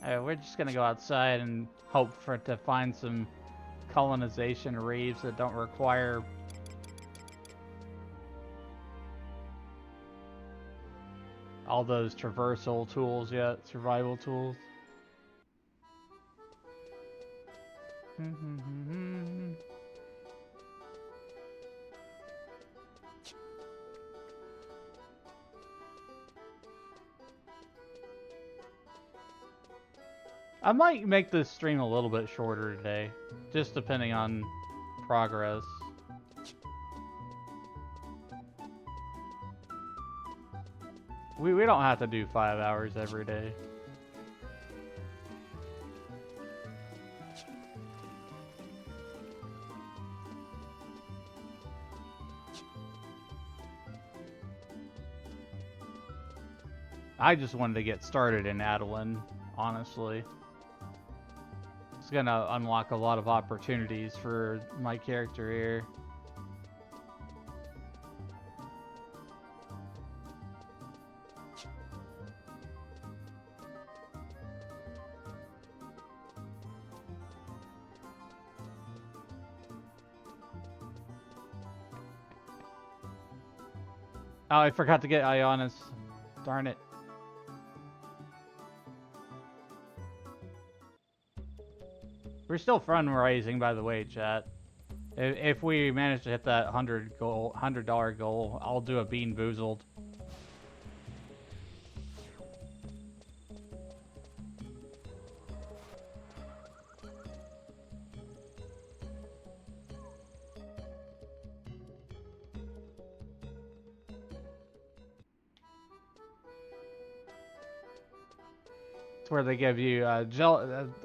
Alright, we're just gonna go outside and hope to find some colonization reefs that don't require all those traversal tools yet, survival tools. I might make this stream a little bit shorter today, just depending on progress. We don't have to do 5 hours every day. I just wanted to get started in Adoulin, honestly. It's gonna unlock a lot of opportunities for my character here. Oh, I forgot to get Ionis. Darn it. We're still fundraising, by the way, chat. If we manage to hit that $100 goal, I'll do a Bean Boozled. Where they give you I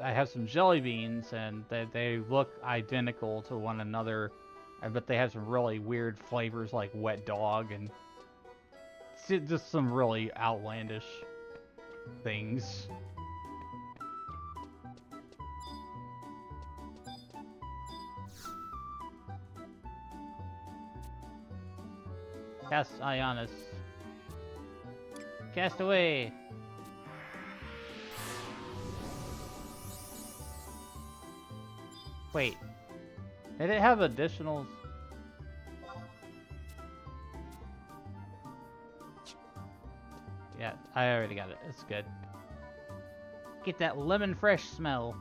have some jelly beans, and they look identical to one another, but they have some really weird flavors like wet dog and just some really outlandish things. Cast Ionis. Cast away. Wait, did it have additionals? Yeah, I already got it. It's good. Get that lemon fresh smell.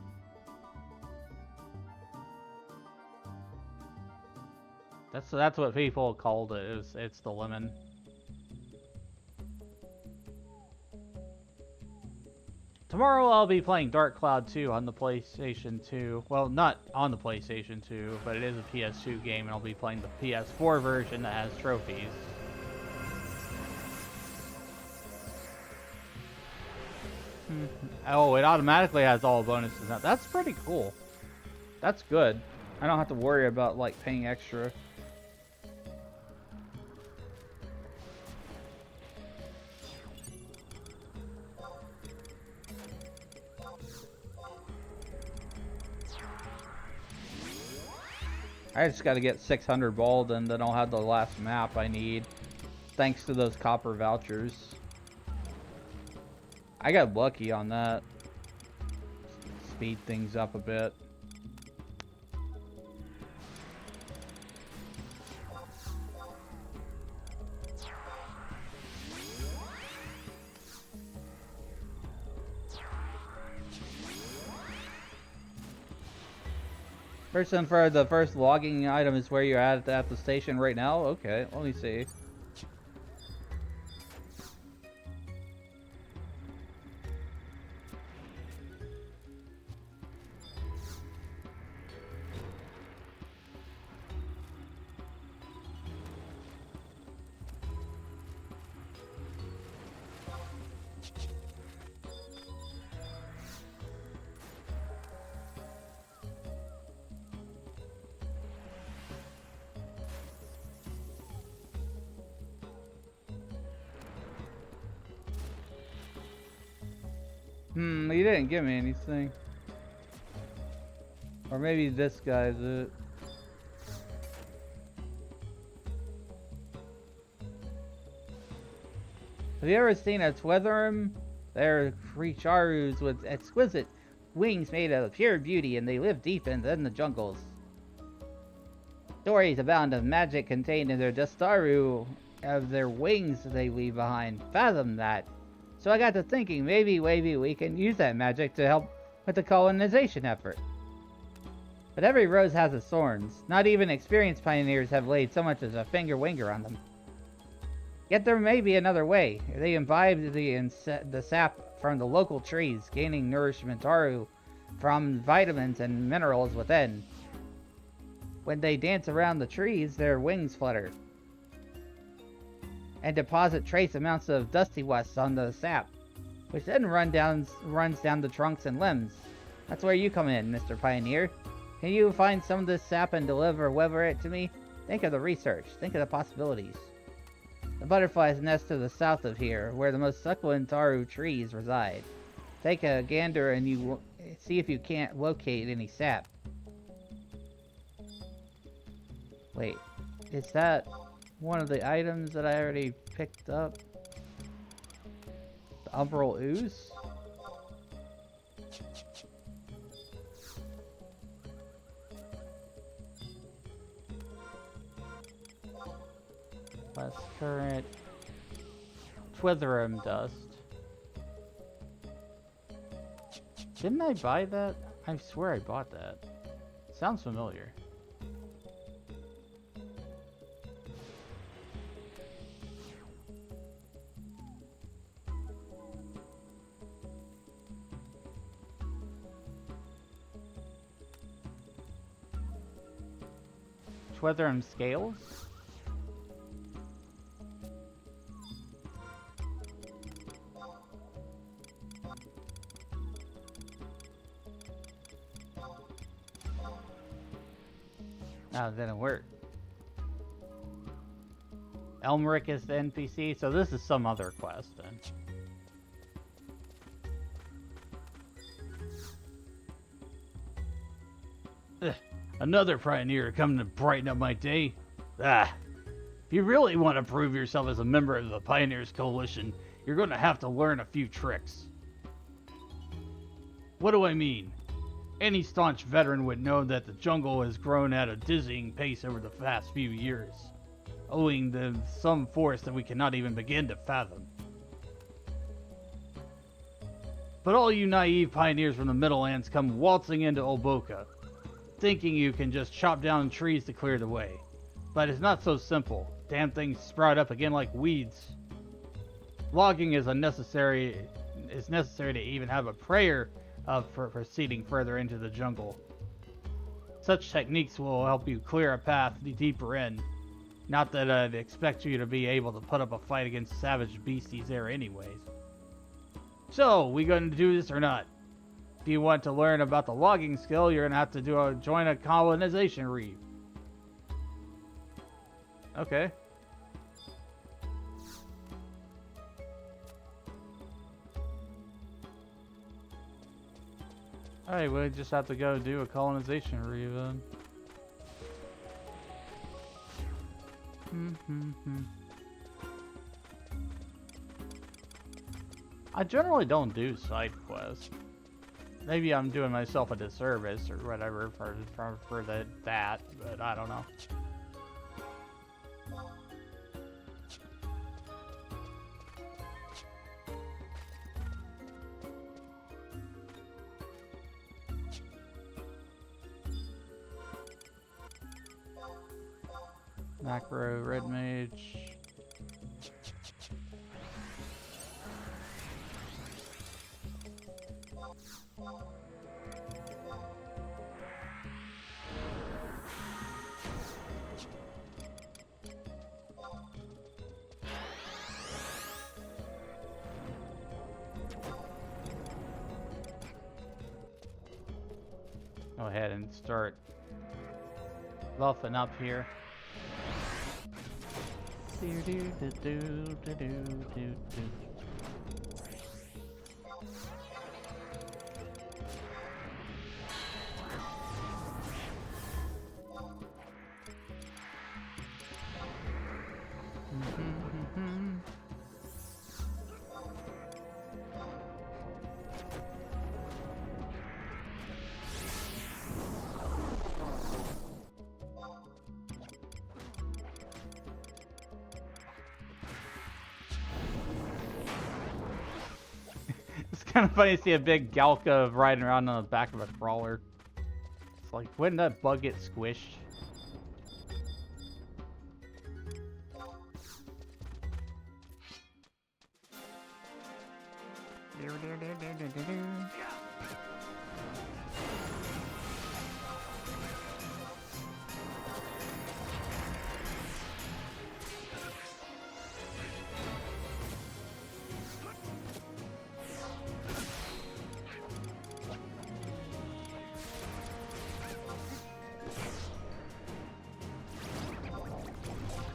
That's what people called it. It's the lemon. Tomorrow I'll be playing Dark Cloud 2 on the PlayStation 2. Well, not on the PlayStation 2, but it is a PS2 game, and I'll be playing the PS4 version that has trophies. Oh, it automatically has all bonuses now. That's pretty cool. That's good. I don't have to worry about, like, paying extra. I just gotta get 600 bald and then I'll have the last map I need. Thanks to those copper vouchers. I got lucky on that. Speed things up a bit. Person for the first logging item is where you're at the station right now? Okay, let me see. You didn't give me anything. Or maybe this guy's it. Have you ever seen a Twetherum? They're creatures with exquisite wings made of pure beauty, and they live deep in the jungles. Stories abound of magic contained in their Dustaru of their wings they leave behind. Fathom that. So I got to thinking, maybe we can use that magic to help with the colonization effort. But every rose has its thorns. Not even experienced pioneers have laid so much as a finger-winger on them. Yet there may be another way. They imbibe the sap from the local trees, gaining nourishment from vitamins and minerals within. When they dance around the trees, their wings flutter and deposit trace amounts of dusty wust on the sap, which then runs down the trunks and limbs. That's where you come in, Mr. Pioneer. Can you find some of this sap and deliver it to me? Think of the research. Think of the possibilities. The butterflies nest to the south of here, where the most succulent taru trees reside. Take a gander and you see if you can't locate any sap. Wait, is that one of the items that I already picked up? The Umbral Ooze? Less current. Twetherum dust. Didn't I buy that? I swear I bought that. Sounds familiar. Twetherum scales? No, it didn't work. Elmeric is the NPC, so this is some other quest then. Ugh, another pioneer coming to brighten up my day. If you really want to prove yourself as a member of the Pioneers Coalition, you're going to have to learn a few tricks. What do I mean? Any staunch veteran would know that the jungle has grown at a dizzying pace over the past few years, owing to some force that we cannot even begin to fathom. But all you naive pioneers from the Middlelands come waltzing into Olboka, thinking you can just chop down trees to clear the way. But it's not so simple. Damn things sprout up again like weeds. Logging is necessary to even have a prayer for proceeding further into the jungle. Such techniques will help you clear a path deeper in. Not that I'd expect you to be able to put up a fight against savage beasties there anyways. So, we gonna do this or not? If you want to learn about the logging skill, you're gonna have to join a colonization reef. Okay. Alright, we just have to go do a colonization reef then. I generally don't do side quests. Maybe I'm doing myself a disservice or whatever for that, but I don't know. Macro, red mage. Go ahead and start buffing up here. It's kind of funny to see a big Galka riding around on the back of a crawler. It's like, when did that bug get squished?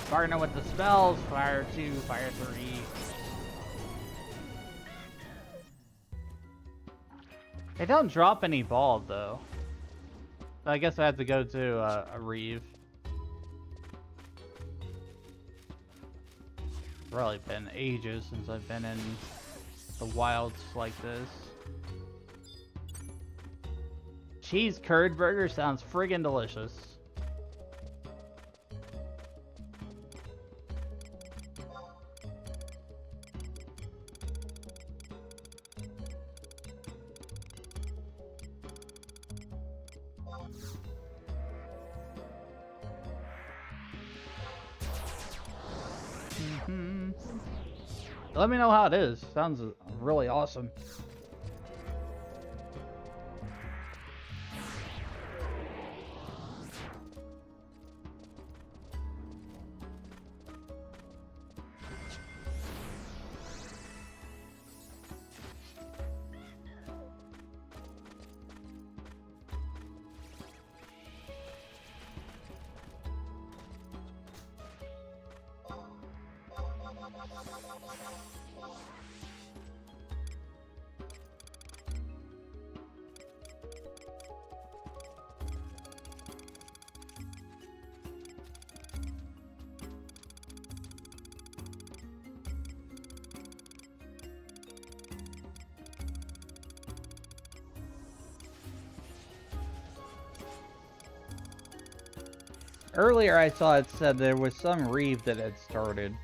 Partner with the spells, fire 2, fire 3. They don't drop any balls though. So I guess I have to go to a reeve. Probably been ages since I've been in the wilds like this. Cheese curd burger sounds friggin' delicious. Let me know how it is. Sounds really awesome. Earlier I saw it said there was some reeve that had started.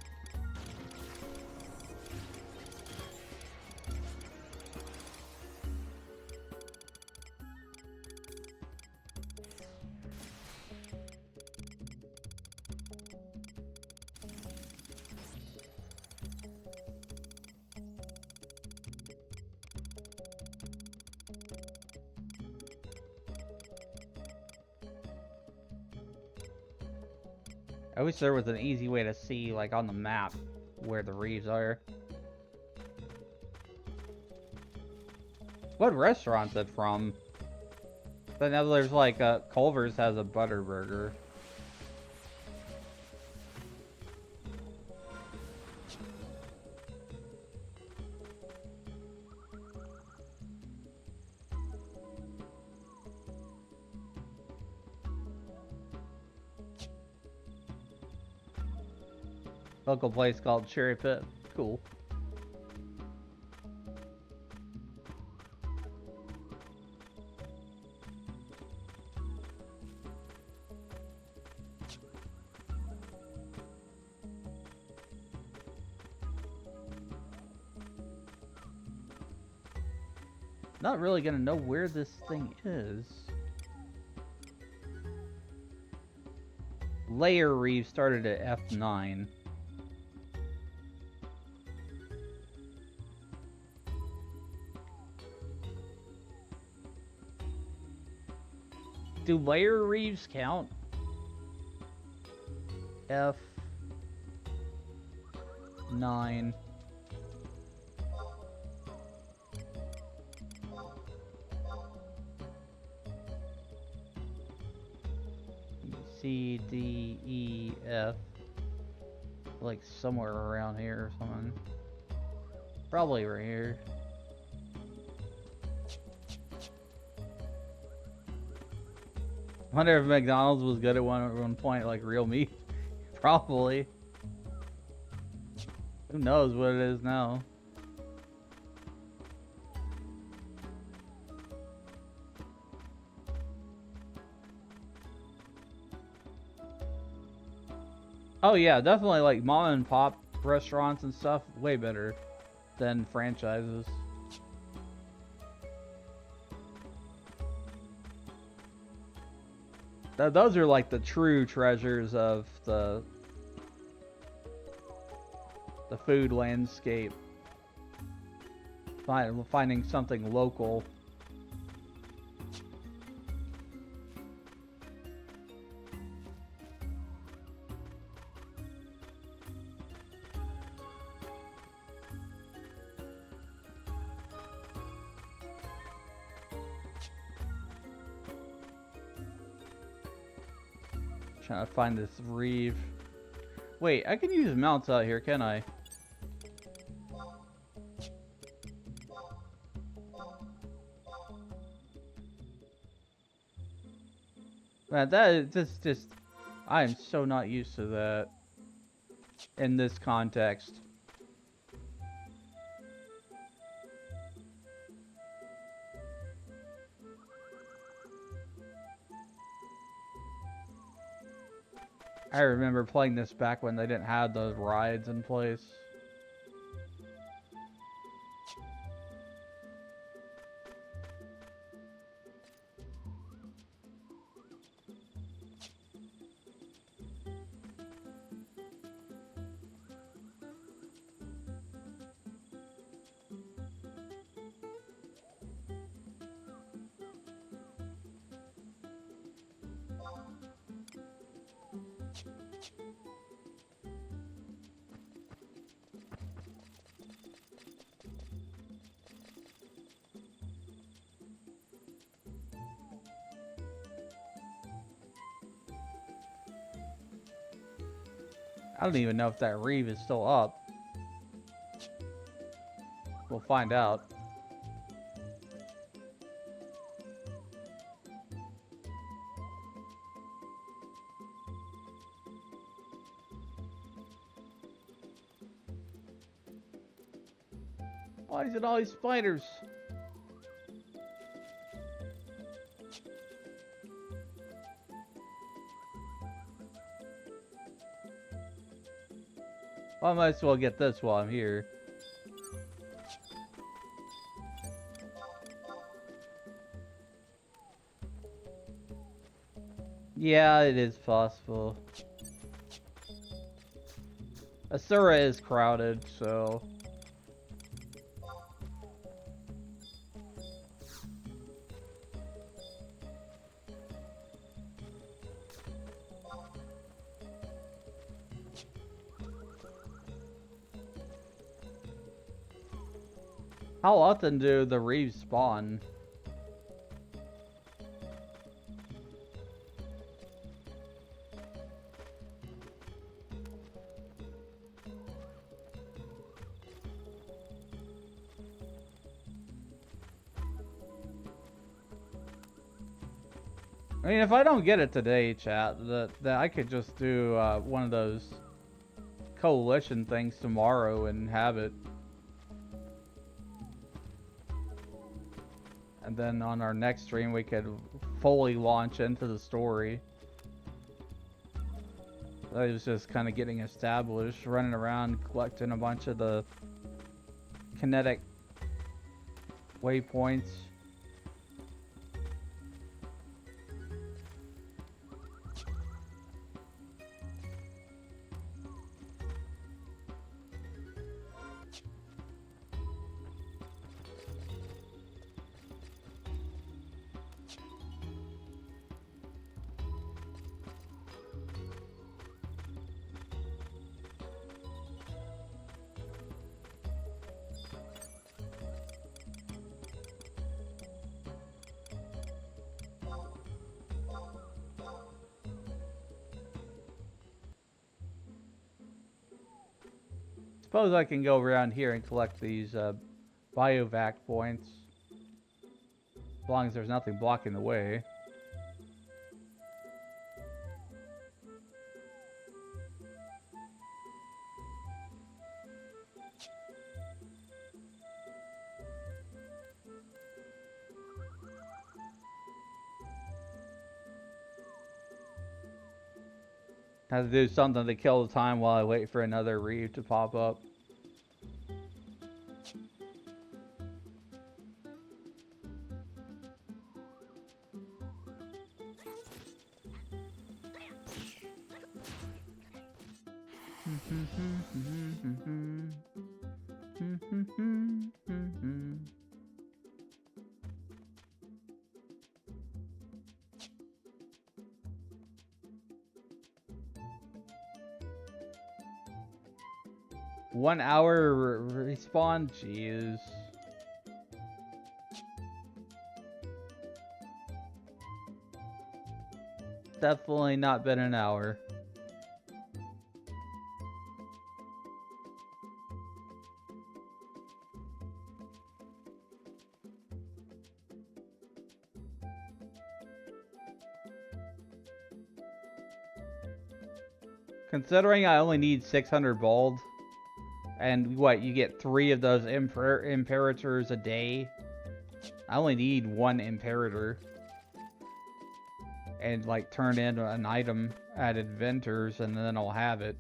I wish there was an easy way to see, like, on the map where the reefs are. What restaurant's it from? I know there's, like, Culver's has a butter burger. Local place called Cherry Pit. Cool. Not really gonna know where this thing is. Layer Reef started at F9. Do layer reefs count? F9. C, D, E, F. Like somewhere around here or something. Probably right here. Wonder if McDonald's was good at one point, like real meat. Probably. Who knows what it is now? Oh yeah, definitely like mom and pop restaurants and stuff, way better than franchises. Those are like the true treasures of the food landscape. Finding something local. Trying to find this reef. Wait, I can use mounts out here, can I? Man, that is just I am so not used to that in this context. I remember playing this back when they didn't have those rides in place. I don't even know if that reef is still up. We'll find out. Why is it all these spiders? Well, I might as well get this while I'm here. Yeah, it is possible. Asura is crowded, so... How often do the reefs spawn? I mean, if I don't get it today, chat, that I could just do one of those coalition things tomorrow and have it. And then on our next stream, we could fully launch into the story. I was just kind of getting established, running around, collecting a bunch of the kinetic waypoints. Suppose I can go around here and collect these biovac points. As long as there's nothing blocking the way. Have to do something to kill the time while I wait for another reef to pop up. One hour respawn? Jeez. Definitely not been an hour. Considering I only need 600 gold, and what, you get 3 of those imperators a day? I only need 1 imperator. And like turn in an item at inventors and then I'll have it.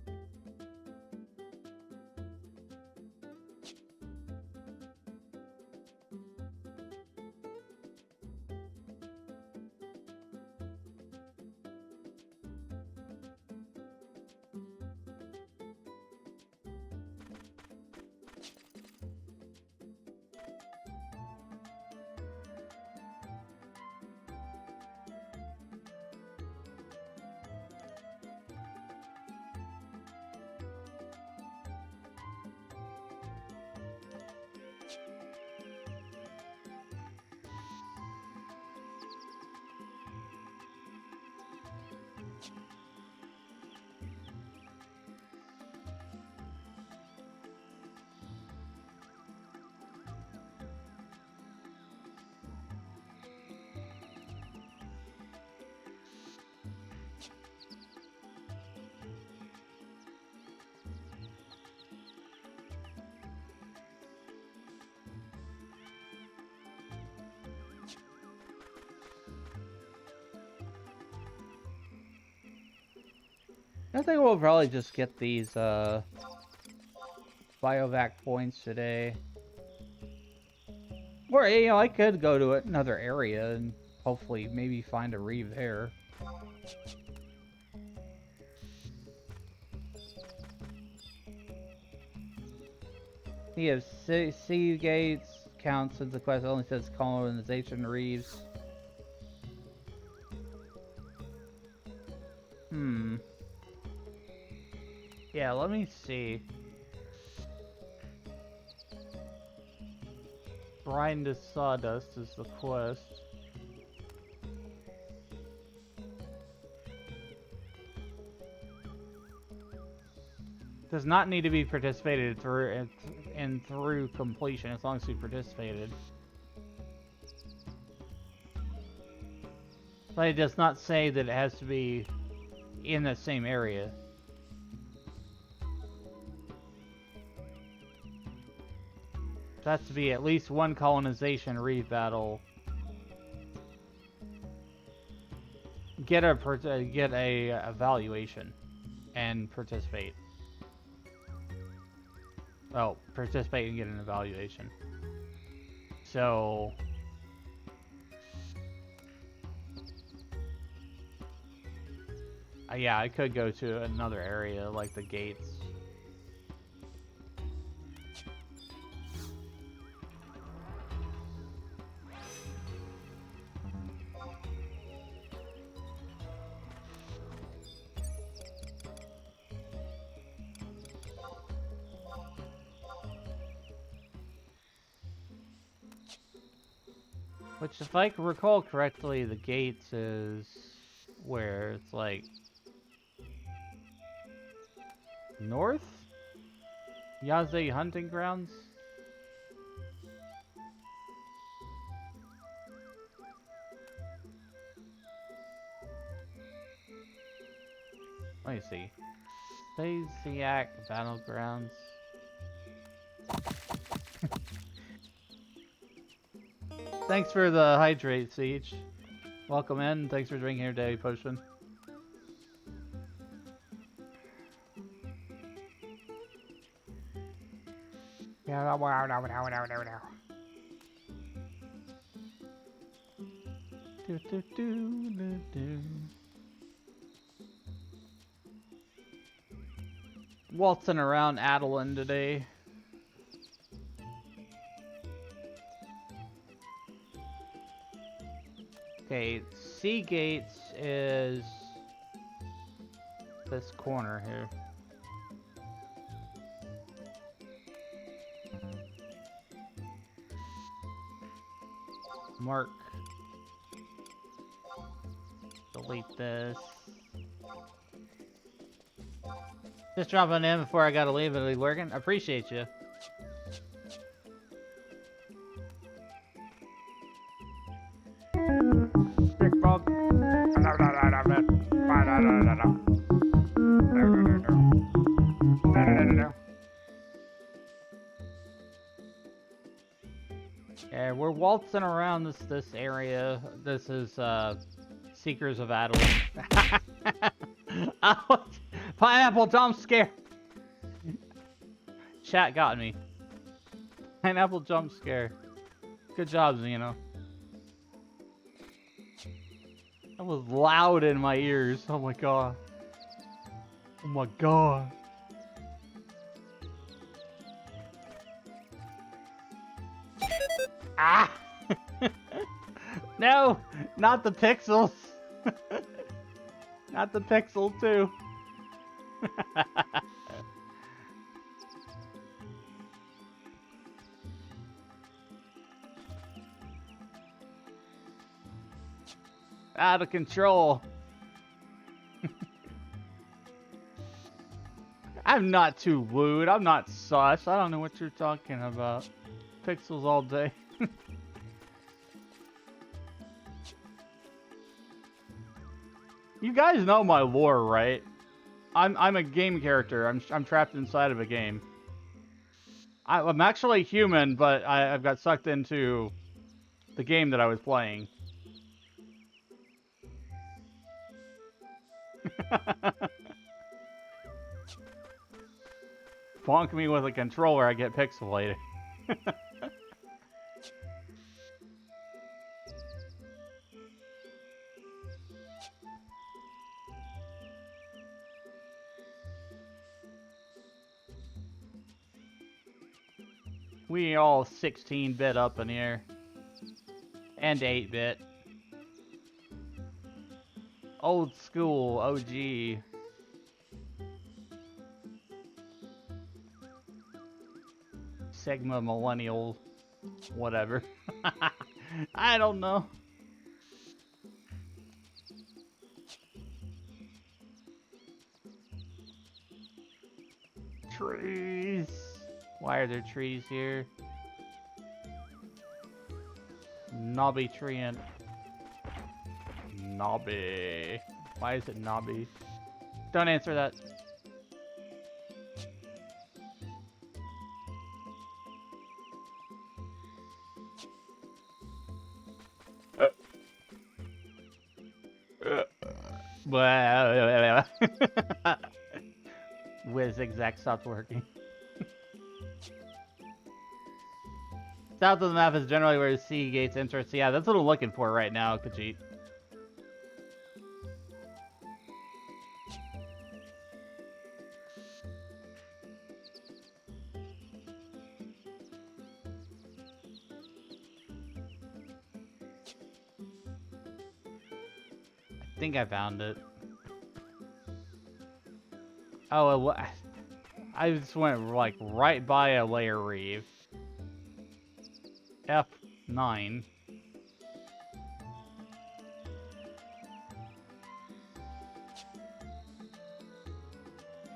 I think we'll probably just get these biovac points today. Or, you know, I could go to another area and hopefully maybe find a reef there. He has sea gates counts as the quest only says colonization reefs. Yeah, let me see. Grind to Sawdust is the quest. Does not need to be participated through and through completion as long as you participated. But it does not say that it has to be in the same area. It has to be at least one colonization reef battle. Get a evaluation and participate. Oh, participate and get an evaluation. So yeah, I could go to another area like the gates. Which, if I recall correctly, the gates is where it's like north? Yaze hunting grounds? Let me see. Stasiak Battlegrounds. Thanks for the hydrate, Siege. Welcome in. Thanks for drinking your daily potion. Waltzing around Adoulin today. Okay, Sea Gates is this corner here. Mark. Delete this. Just dropping in before I gotta leave. It'll be working. Appreciate you. Stick bump. Yeah, we're waltzing around this area. This is Seekers of Adoulin. Oh, pineapple jump scare. Chat got me. Pineapple jump scare. Good job, Zeno. That was loud in my ears. Oh my god. Oh my god. Ah! No! Not the pixels! Not the pixel, too. Out of control. I'm not too wooed. I'm not sus. I don't know what you're talking about. Pixels all day. You guys know my lore, right? I'm a game character. I'm trapped inside of a game. I'm actually human, but I've got sucked into the game that I was playing. Bonk me with a controller, I get pixelated. We all 16-bit up in here. And 8-bit. Old school, OG. Sigma millennial. Whatever. I don't know. Trees. Why are there trees here? Knobby tree and Knobby. Why is it knobby? Don't answer that. Whiz exact stopped working. South of the map is generally where the sea gates enter. So yeah, that's what I'm looking for right now, Khajiit. I think I found it. Oh, I just went like right by a layer reef. F9.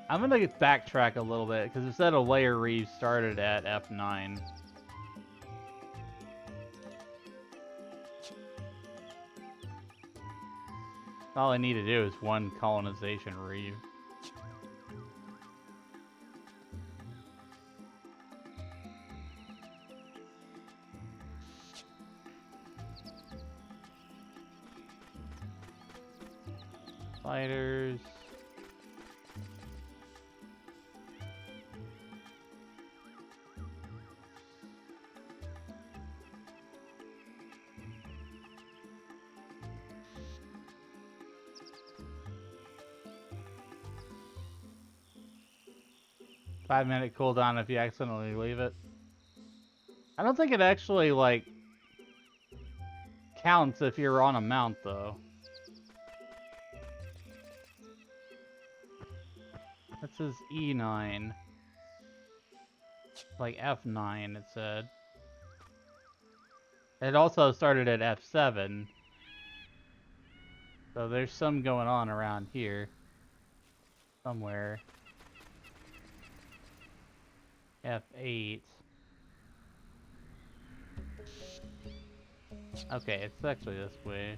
I'm gonna backtrack a little bit because it said a layer reef started at F9. All I need to do is one colonization reef. Spiders. Five-minute cooldown if you accidentally leave it. I don't think it actually, like, counts if you're on a mount, though. That says E9. Like F9, it said. It also started at F7. So there's some going on around here. Somewhere. F8. Okay, it's actually this way.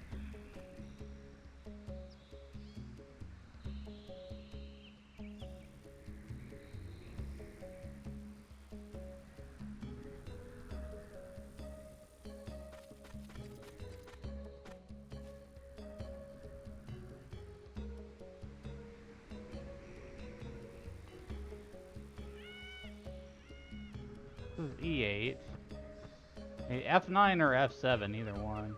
This is E8. Hey, F9 or F7, either one.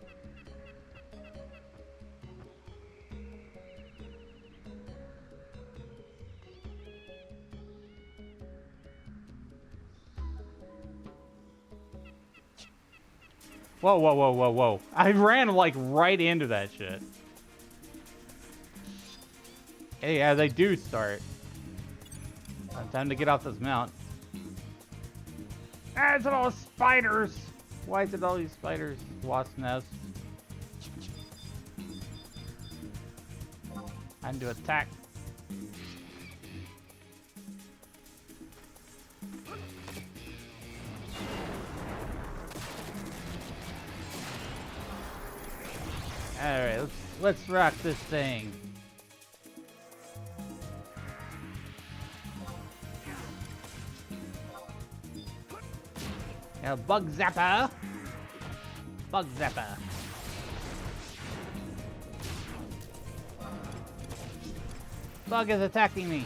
Whoa, whoa, whoa, whoa, whoa. I ran, like, right into that shit. Hey, yeah, they do start. Time to get off this mount. Ah, it's all spiders! Why is it all these spiders? Wasp nest. Time to attack. Alright, let's rock this thing. Now, bug zapper. Bug zapper. Bug is attacking me.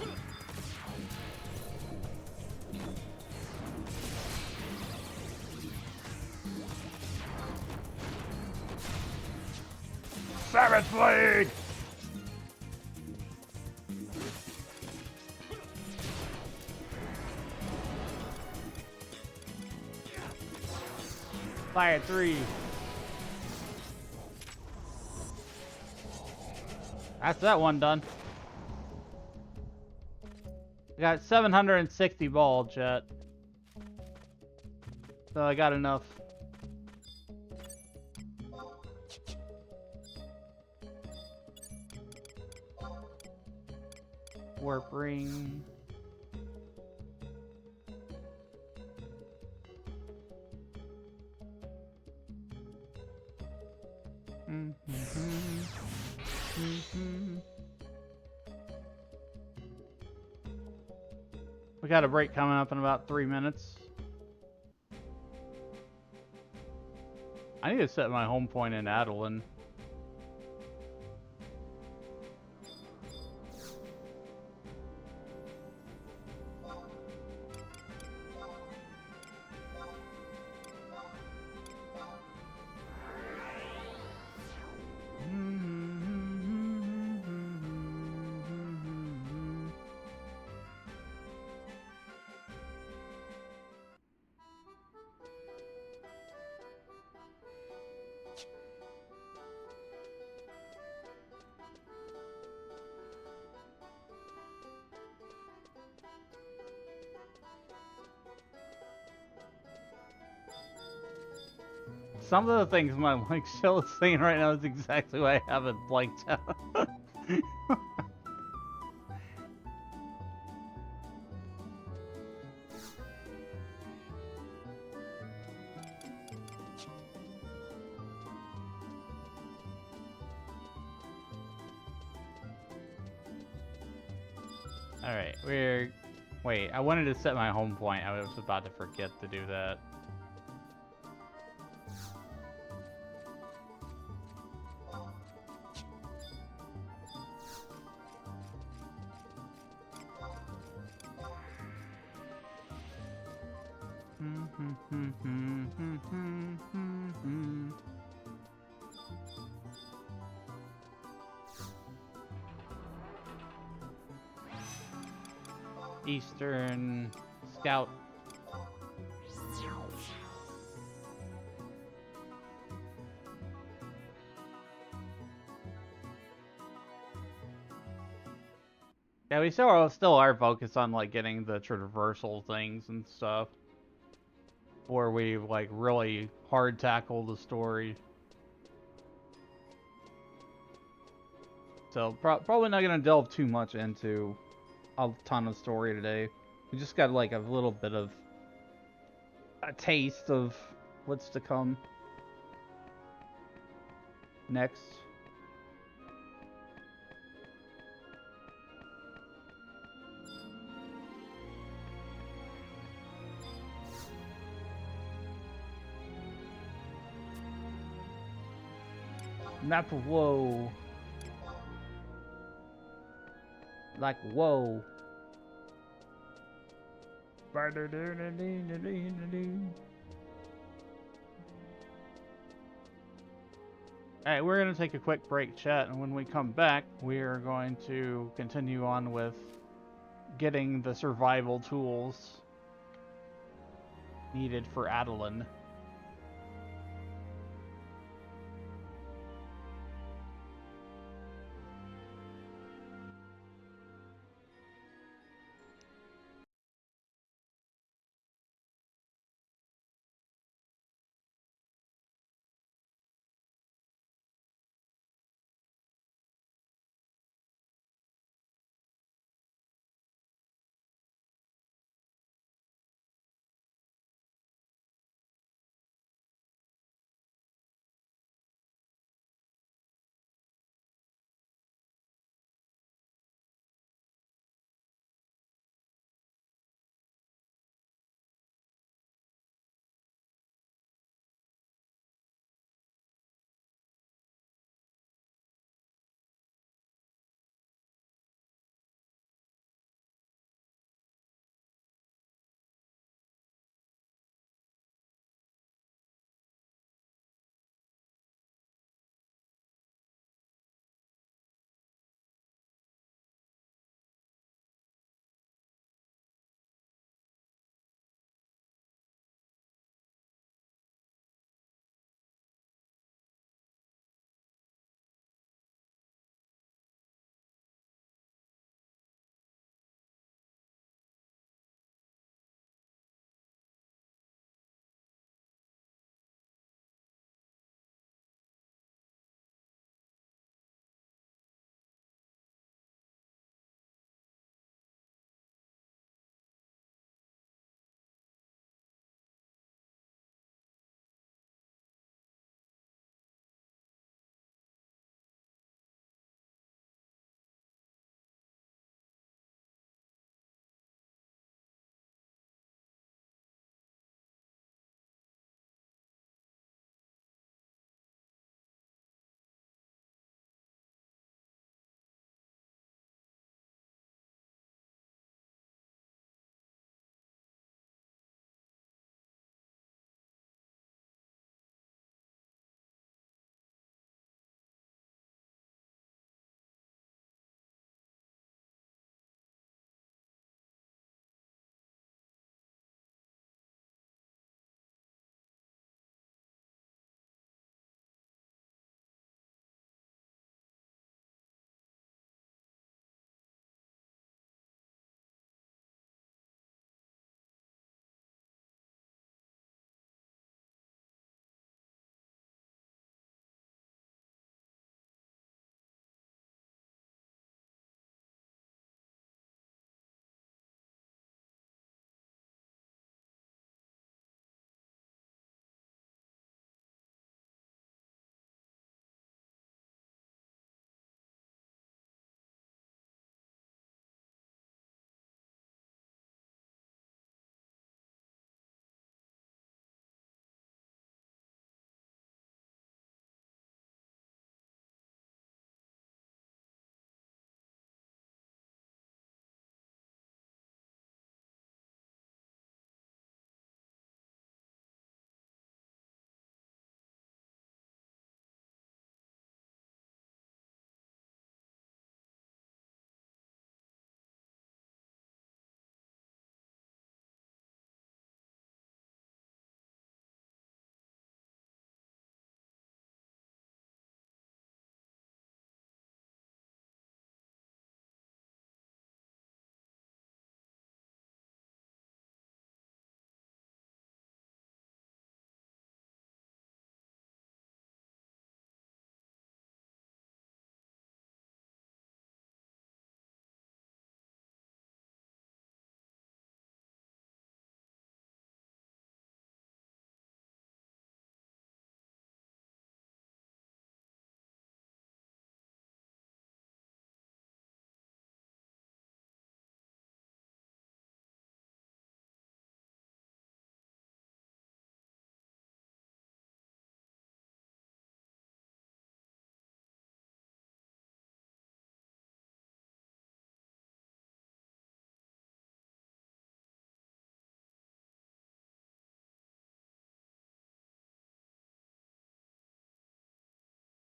Savage Blade! Fire 3. That's that one done. We got 760 bulge yet. So I got enough. Warp ring. We got a break coming up in about 3 minutes. I need to set my home point in Adoulin. Some of the things my like show is saying right now is exactly what I have it blanked out. Alright, wait, I wanted to set my home point. I was about to forget to do that. Eastern Scout. Yeah, we still are focused on like getting the traversal things and stuff, where we like really hard tackle the story. So probably not gonna delve too much into a ton of story today. We just got like a little bit of a taste of what's to come next. Map of woe. Like whoa. Alright, we're going to take a quick break, chat, and when we come back, we are going to continue on with getting the survival tools needed for Adoulin.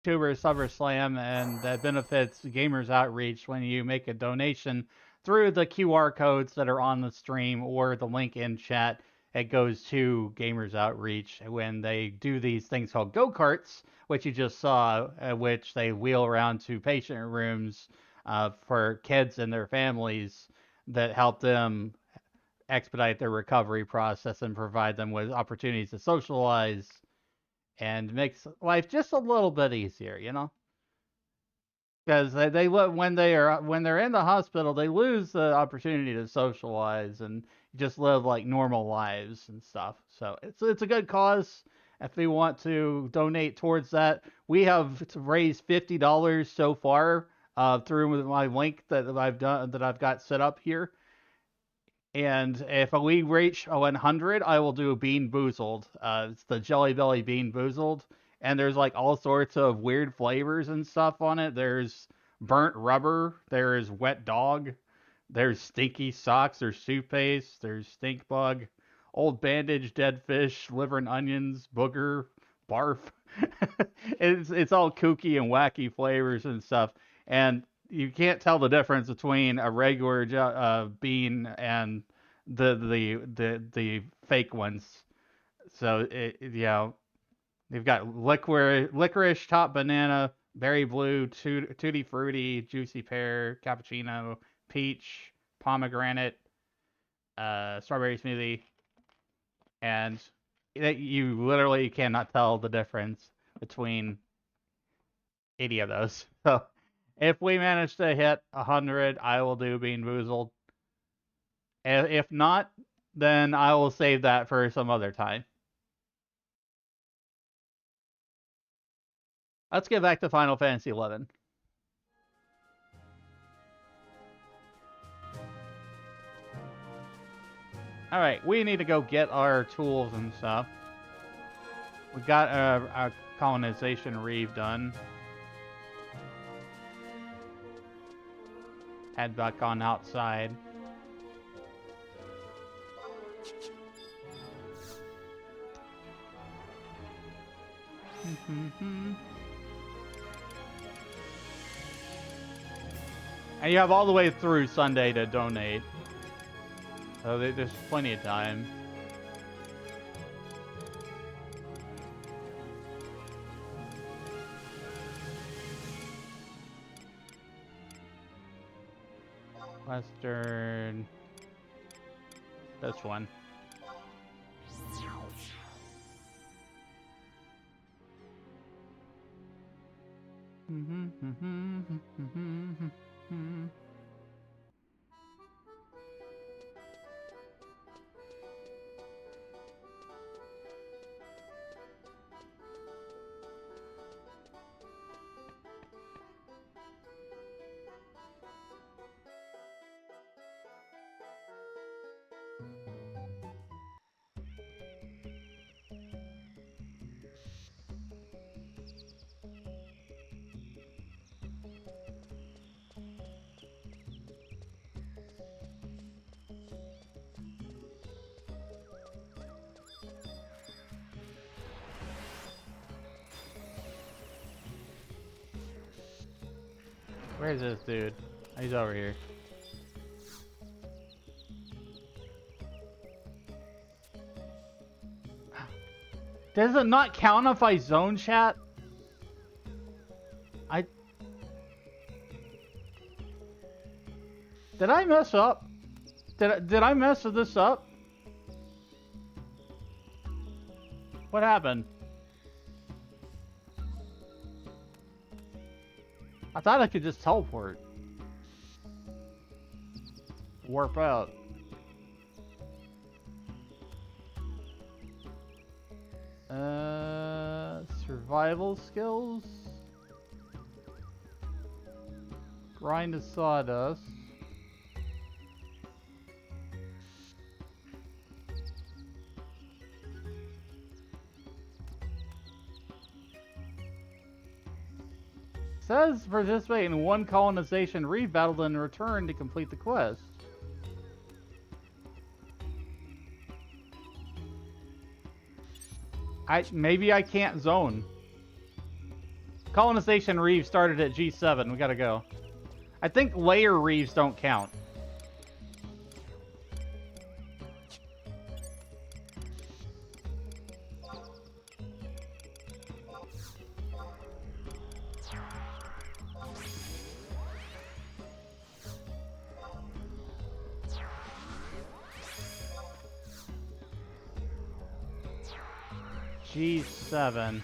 VTuber SummerSlam, and that benefits Gamers Outreach when you make a donation through the QR codes that are on the stream or the link in chat. It goes to Gamers Outreach when they do these things called go-karts, which you just saw, which they wheel around to patient rooms for kids and their families that help them expedite their recovery process and provide them with opportunities to socialize and makes life just a little bit easier, you know? Because when they're in the hospital, they lose the opportunity to socialize and just live like normal lives and stuff. So it's a good cause. If we want to donate towards that, we have raised $50 so far through my link that I've got set up here. And if we reach 100, I will do Bean Boozled. It's the Jelly Belly Bean Boozled. And there's like all sorts of weird flavors and stuff on it. There's burnt rubber. There's wet dog. There's stinky socks. There's toothpaste. There's stink bug. Old bandage, dead fish, liver and onions, booger, barf. It's all kooky and wacky flavors and stuff. And you can't tell the difference between a regular bean and the fake ones. So they've got licorice, top banana, berry blue, tutti frutti, juicy pear, cappuccino, peach, pomegranate, strawberry smoothie, and you literally cannot tell the difference between any of those. So if we manage to hit 100, I will do Bean Boozled. If not, then I will save that for some other time. Let's get back to Final Fantasy XI. Alright, we need to go get our tools and stuff. We got our colonization reeve done. Head back on outside. And you have all the way through Sunday to donate. So there's plenty of time. Western. This one. Where's this dude? He's over here. Does it not count if I zone chat? Did I mess up? Did I mess this up? What happened? I thought I could just teleport. Warp out. Survival skills? Grind a sawdust. Says participate in one colonization reeve battle, then return to complete the quest. Maybe I can't zone. Colonization reef started at G7. We gotta go. I think layer reefs don't count. G7.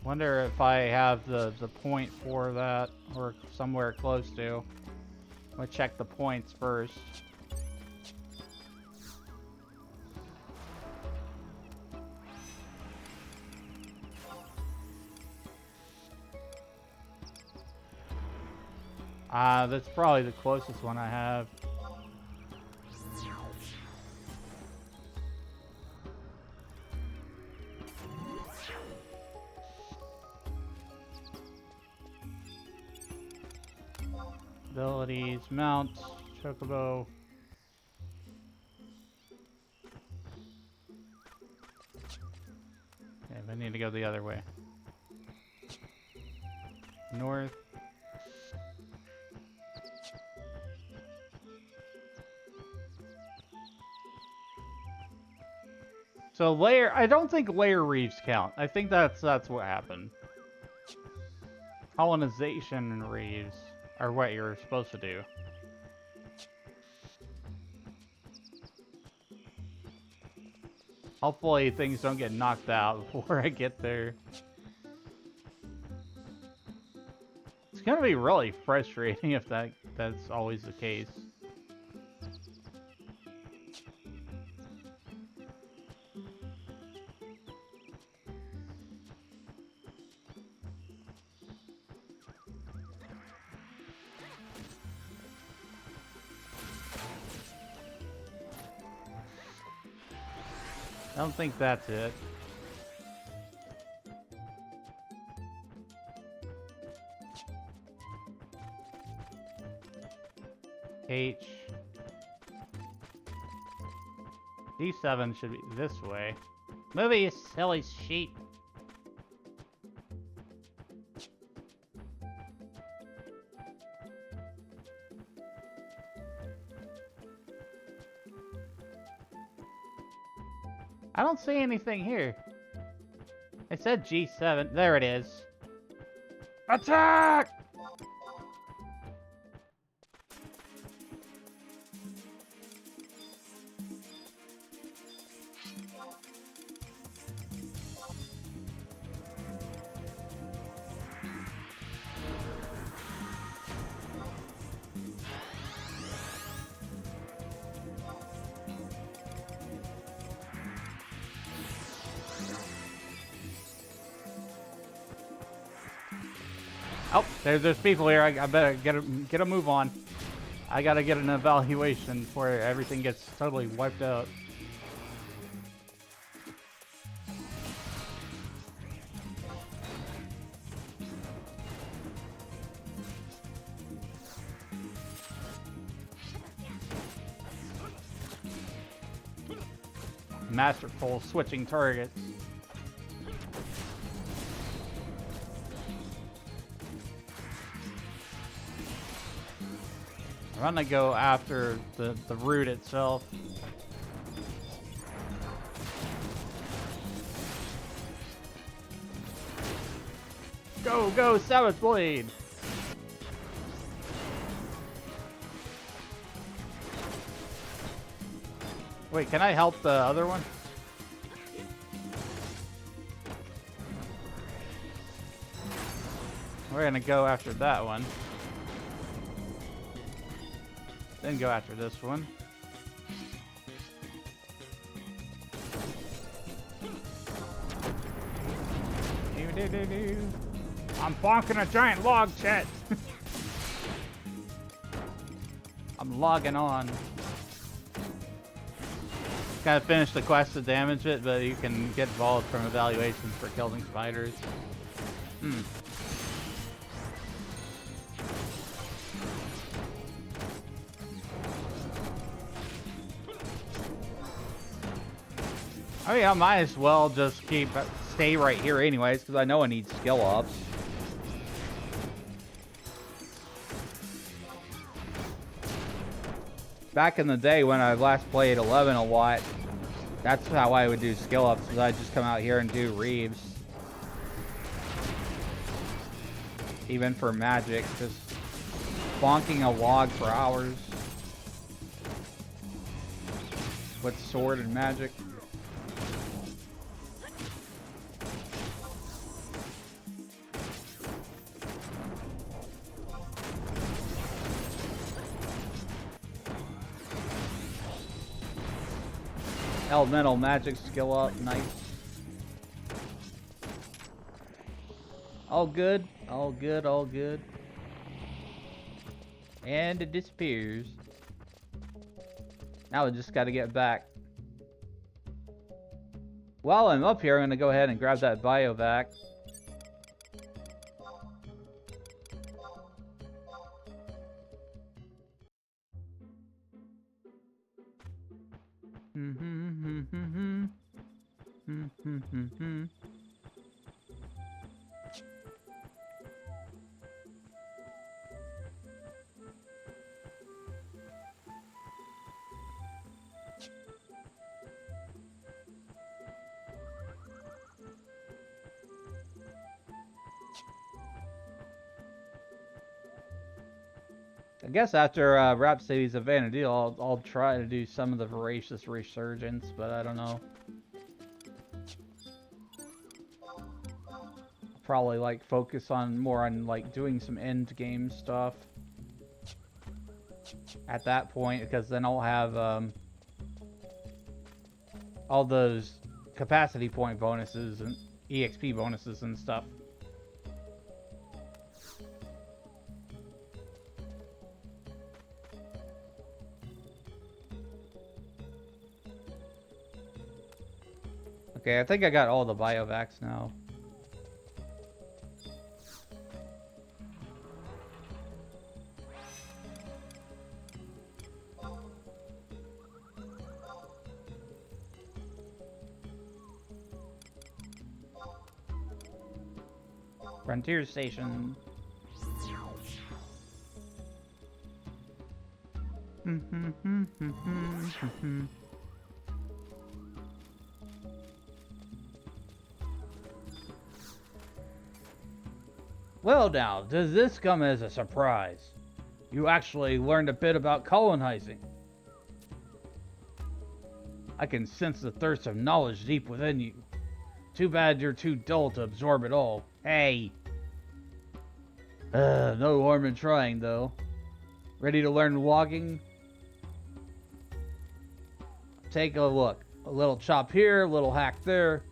Wonder if I have the point for that, or somewhere close to. I'm gonna check the points first. That's probably the closest one I have. Abilities, mounts, chocobo. Okay, I need to go the other way. North. So layer, I don't think layer reefs count. I think that's what happened. Colonization reefs are what you're supposed to do. Hopefully things don't get knocked out before I get there. It's gonna be really frustrating if that's always the case. I don't think that's it. H. D7 should be this way. Move it, you silly sheep. I don't see anything here. It said G7. There it is. Attack! Oh, there's people here. I better get a move on. I gotta get an evaluation before everything gets totally wiped out. Masterful switching targets. I'm gonna go after the root itself. Go, Savage Blade! Wait, can I help the other one? We're gonna go after that one. Then go after this one. I'm bonking a giant log, chat. I'm logging on. Gotta finish the quest to damage it, but you can get involved from evaluations for killing spiders. Oh yeah, might as well just keep stay right here anyways, because I know I need skill ups. Back in the day when I last played 11 a lot, that's how I would do skill ups, is I'd just come out here and do Reeves. Even for magic, just bonking a log for hours. With sword and magic. Elemental magic skill up, nice. All good, all good, all good. And it disappears. Now we just gotta get back. While I'm up here, I'm gonna go ahead and grab that biovac. I guess after Rhapsodies of Vanity, I'll try to do some of the Voracious Resurgence, but I don't know. Probably like focus on more on like doing some end game stuff at that point, because then I'll have all those capacity point bonuses and EXP bonuses and stuff. Okay, I think I got all the biovacs now. Frontier Station. Well now, does this come as a surprise? You actually learned a bit about colonizing. I can sense the thirst of knowledge deep within you. Too bad you're too dull to absorb it all. Hey! No harm in trying, though. Ready to learn logging? Take a look. A little chop here, a little hack there.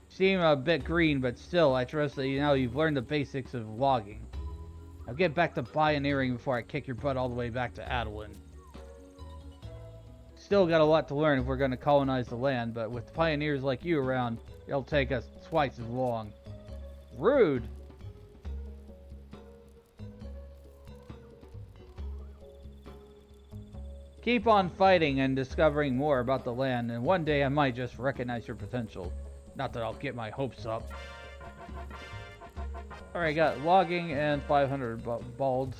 Seem a bit green, but still, I trust that you've learned the basics of logging. Now get back to pioneering before I kick your butt all the way back to Adoulin. Still got a lot to learn if we're going to colonize the land, but with pioneers like you around, it'll take us twice as long. Rude! Keep on fighting and discovering more about the land, and one day I might just recognize your potential. Not that I'll get my hopes up. Alright, got logging and 500 balds.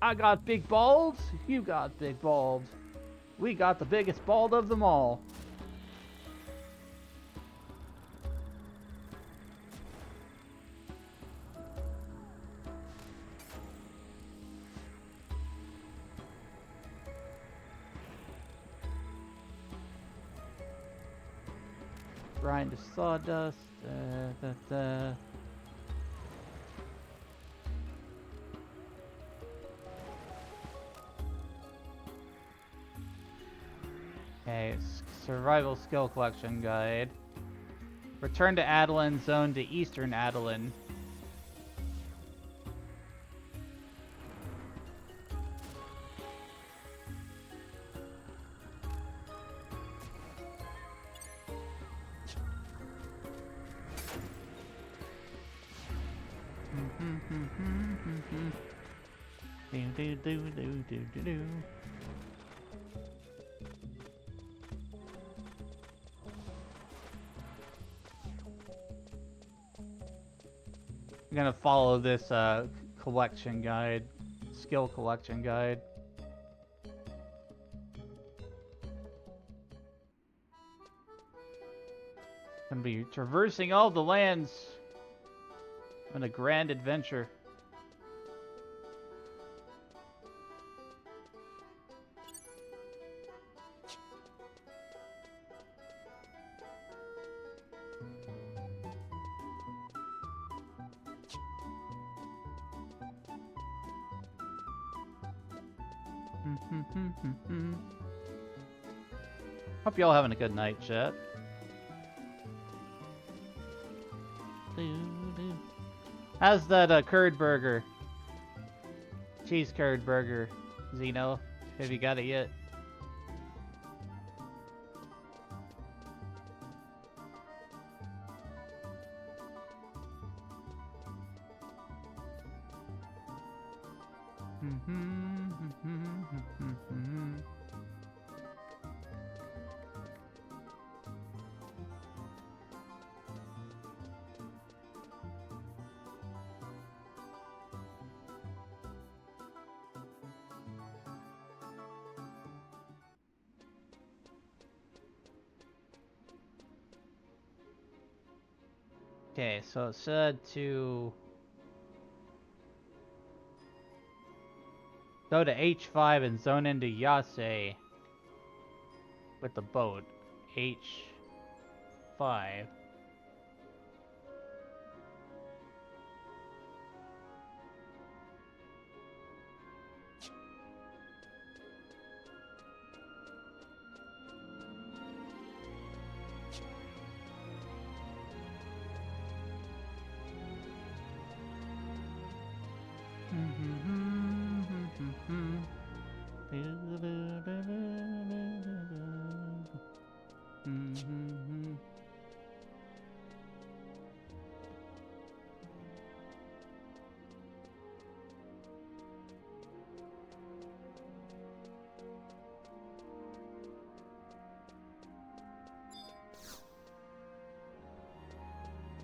I got big balds, you got big balds. We got the biggest bald of them all. Grind to sawdust. Okay, survival skill collection guide. Return to Adoulin zone to eastern Adoulin. gonna follow this collection guide, skill collection guide. Gonna be traversing all the lands on a grand adventure. Hope y'all having a good night, chat. How's that curd burger? Cheese curd burger, Zeno? Have you got it yet? Okay, so it said to go to H5 and zone into Yase with the boat. H5.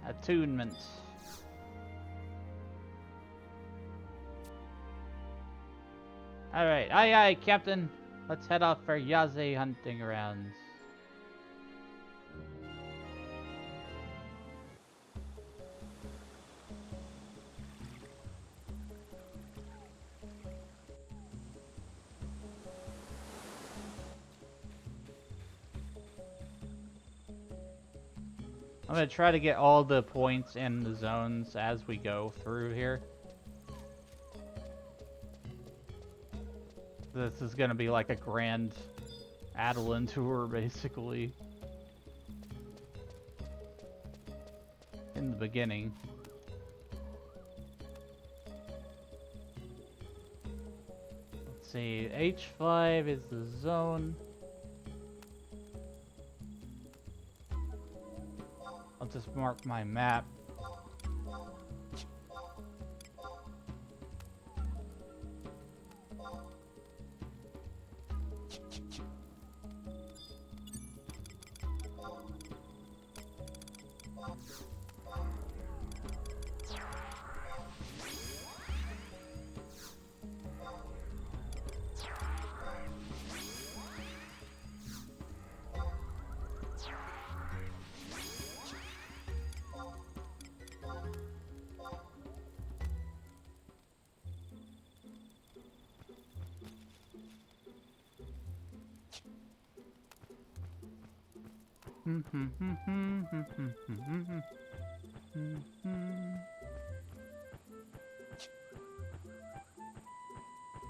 Attunements. Alright, aye aye, Captain. Let's head off for Yaze hunting rounds. I'm gonna try to get all the points in the zones as we go through here. This is gonna be like a grand Adoulin tour, basically. In the beginning. Let's see, H5 is the zone. I'll just mark my map.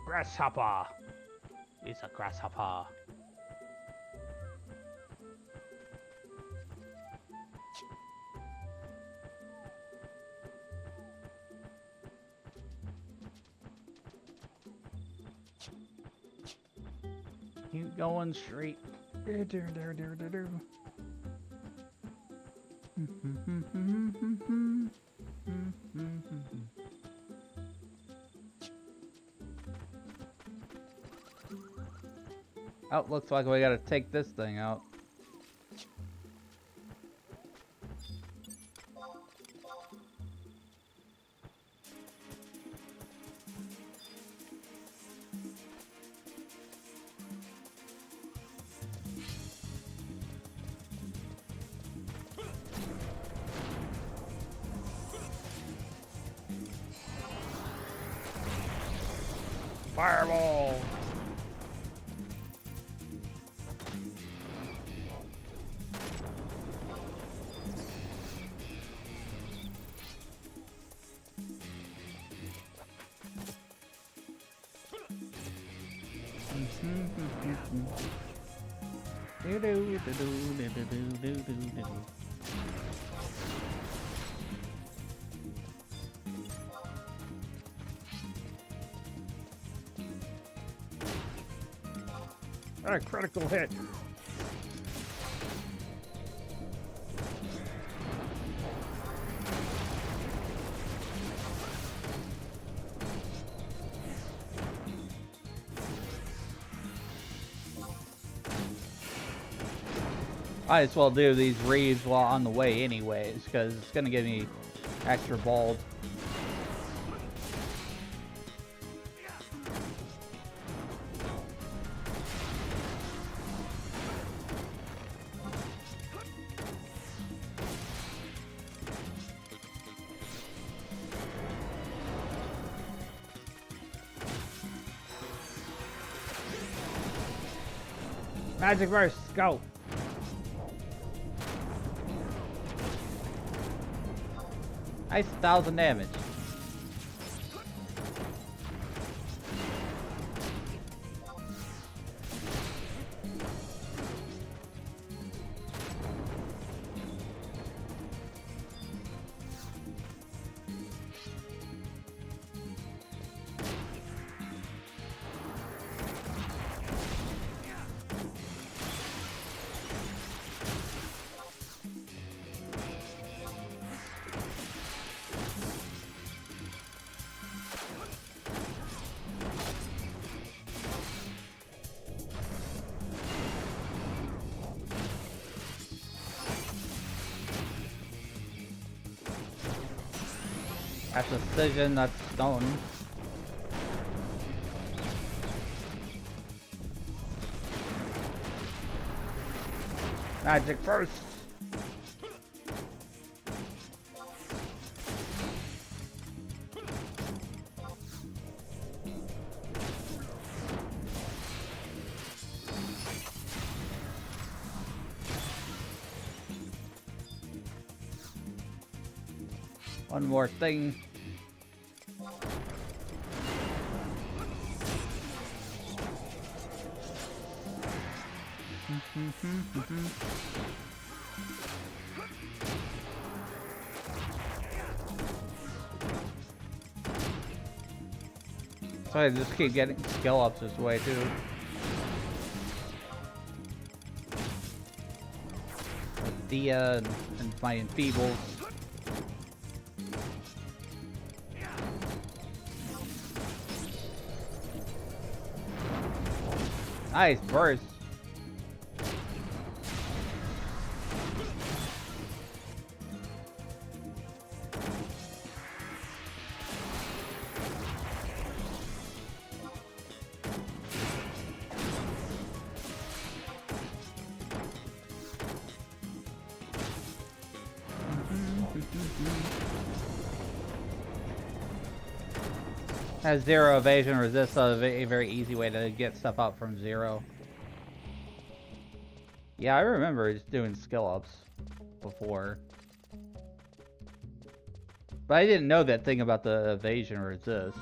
Grasshopper! It's a grasshopper. Keep going straight. Oh, looks like we gotta take this thing out. Fireball! A critical hit. Might as well do these reaves while on the way anyways, because it's going to give me extra balls. Magic burst, go! Nice, 1,000 damage. That's a decision, that's stone. Magic first. One more thing. So I just keep getting skill ups this way too. With Dia and my enfeebles. Nice burst. Has zero evasion resist, so a very easy way to get stuff up from zero. Yeah, I remember just doing skill ups before. But I didn't know that thing about the evasion resist.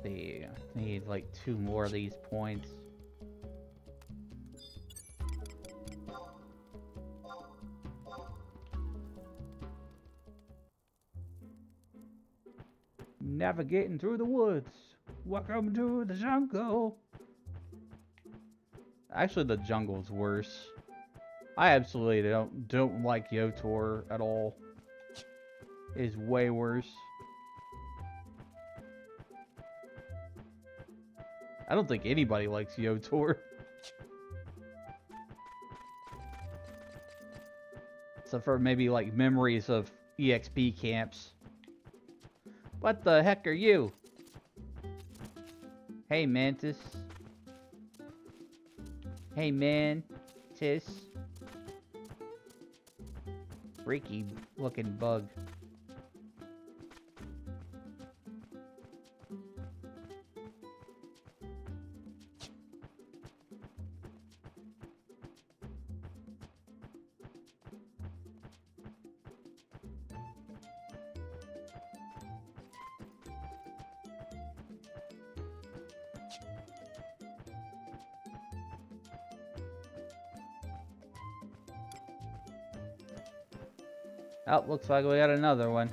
See, I need like 2 more of these points. Navigating through the woods. Welcome to the jungle. Actually, the jungle's worse. I absolutely don't like Yotor at all. It is way worse. I don't think anybody likes Yotor. So for maybe like memories of EXP camps. What the heck are you? Hey, Mantis. Hey, Mantis. Freaky looking bug. Oh, looks like we got another one.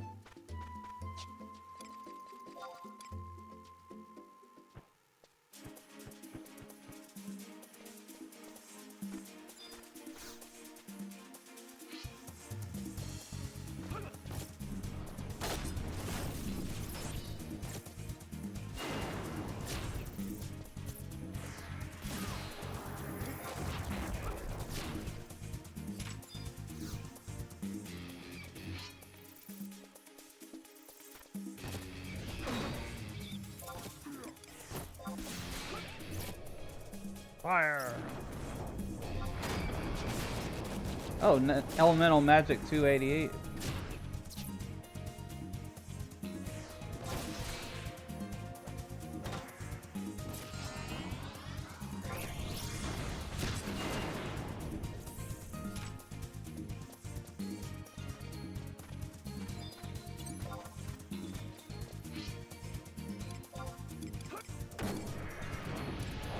Fire! Oh, Elemental Magic 288.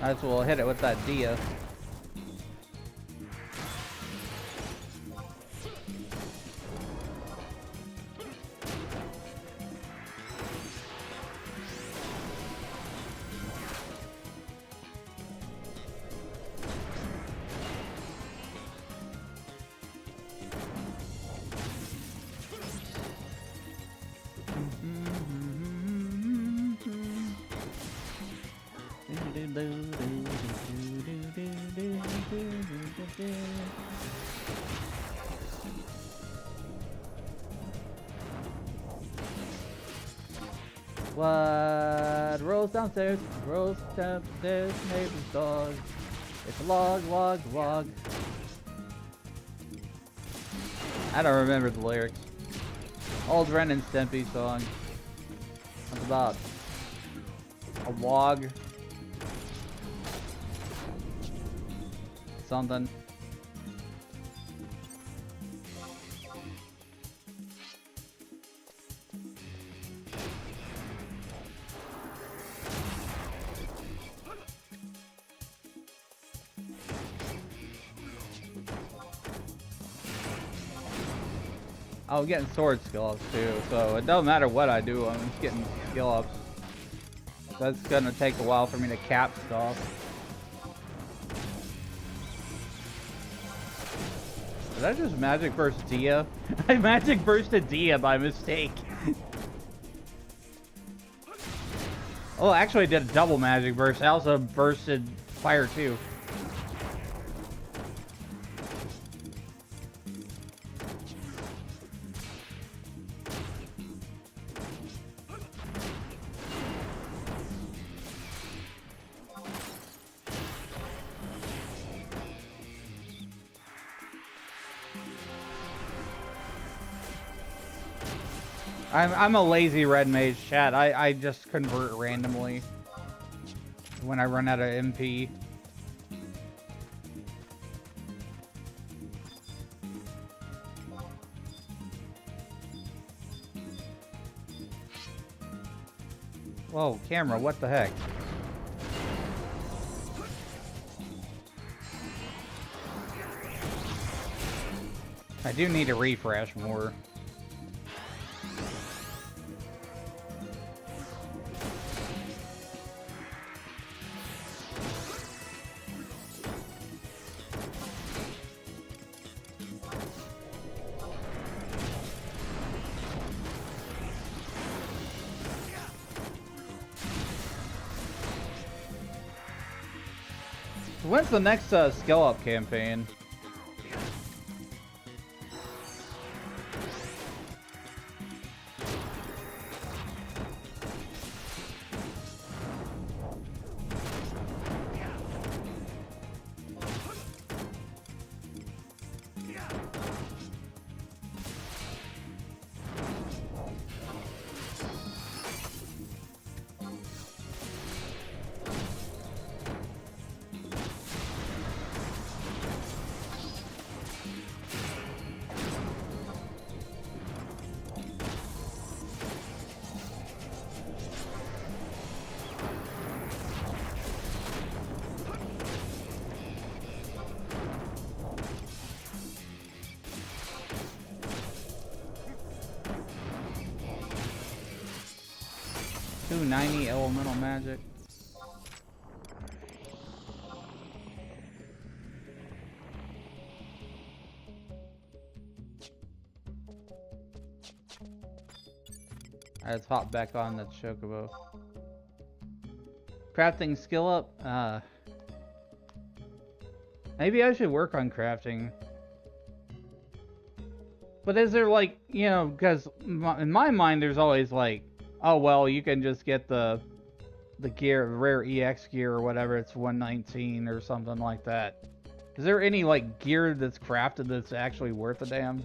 Might as well hit it with that Dia. What rolls downstairs, neighbor's dog. It's a log. I don't remember the lyrics. Old Ren and Stimpy song. What's about? A log. Something. I'm getting sword skill ups too, so it don't matter what I do, I'm just getting skill ups. That's gonna take a while for me to cap stuff. Did I just magic burst Dia? I magic bursted Dia by mistake. Oh, actually I did a double magic burst. I also bursted fire too. I'm a lazy red mage, chat. I just convert randomly when I run out of MP. Whoa, camera, what the heck? I do need to refresh more. When's the next skill up campaign? 290 elemental magic. Alright, let's hop back on the chocobo. Crafting skill up? Maybe I should work on crafting. But is there like, you know, because in my mind there's always like, oh well, you can just get the gear, rare EX gear or whatever, it's 119 or something like that. Is there any like gear that's crafted that's actually worth a damn?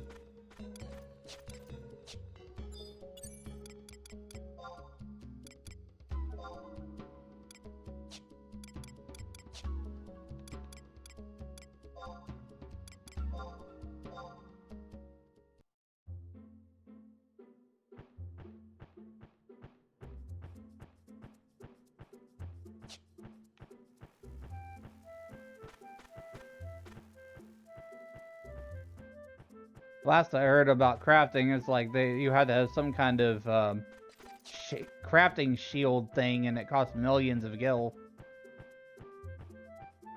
Last I heard about crafting is like you had to have some kind of crafting shield thing, and it cost millions of gil.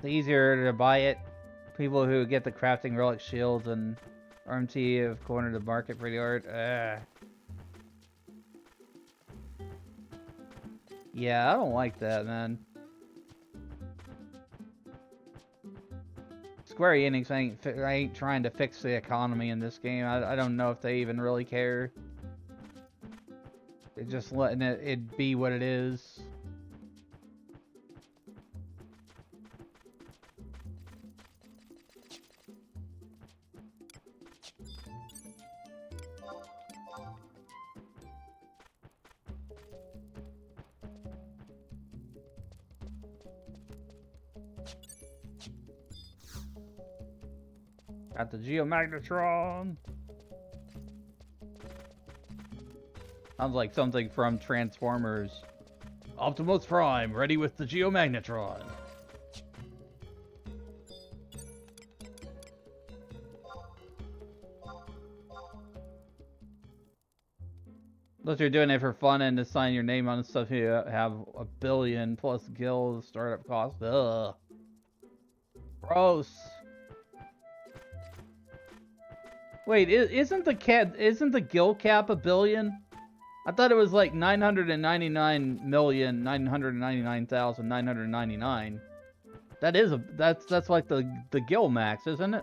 The easier to buy it, people who get the crafting relic shields and RMT have cornered the market pretty hard. Yeah, I don't like that, man. Square Enix ain't trying to fix the economy in this game. I don't know if they even really care. They're just letting it be what it is. Got the Geomagnetron. Sounds like something from Transformers. Optimus Prime, ready with the Geomagnetron. Unless you're doing it for fun and to sign your name on stuff, you have a billion plus gil startup cost. Ugh. Gross. Wait, isn't the gil cap a billion? I thought it was like 999,999,999. That's like the gil max, isn't it?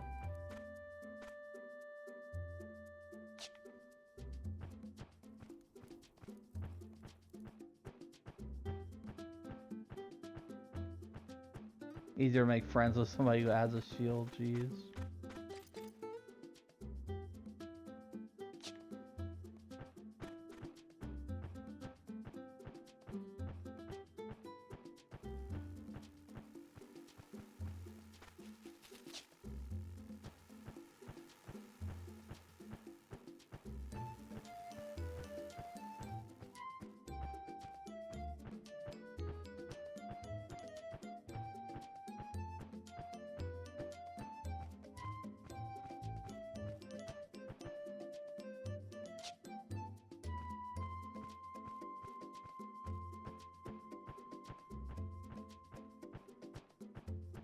Easier to make friends with somebody who has a shield, jeez.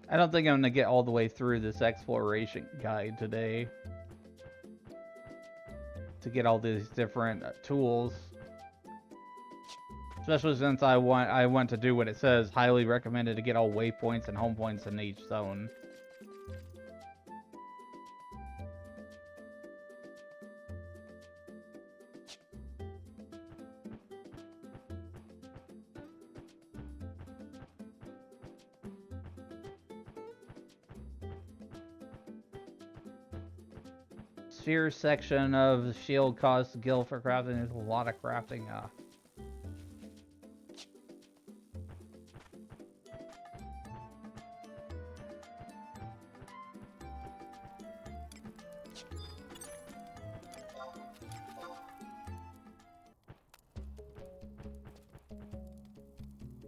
I don't think I'm gonna get all the way through this exploration guide today to get all these different tools, especially since I want to do what it says, highly recommended to get all waypoints and home points in each zone. Sphere section of the shield costs gil for crafting. There's a lot of crafting.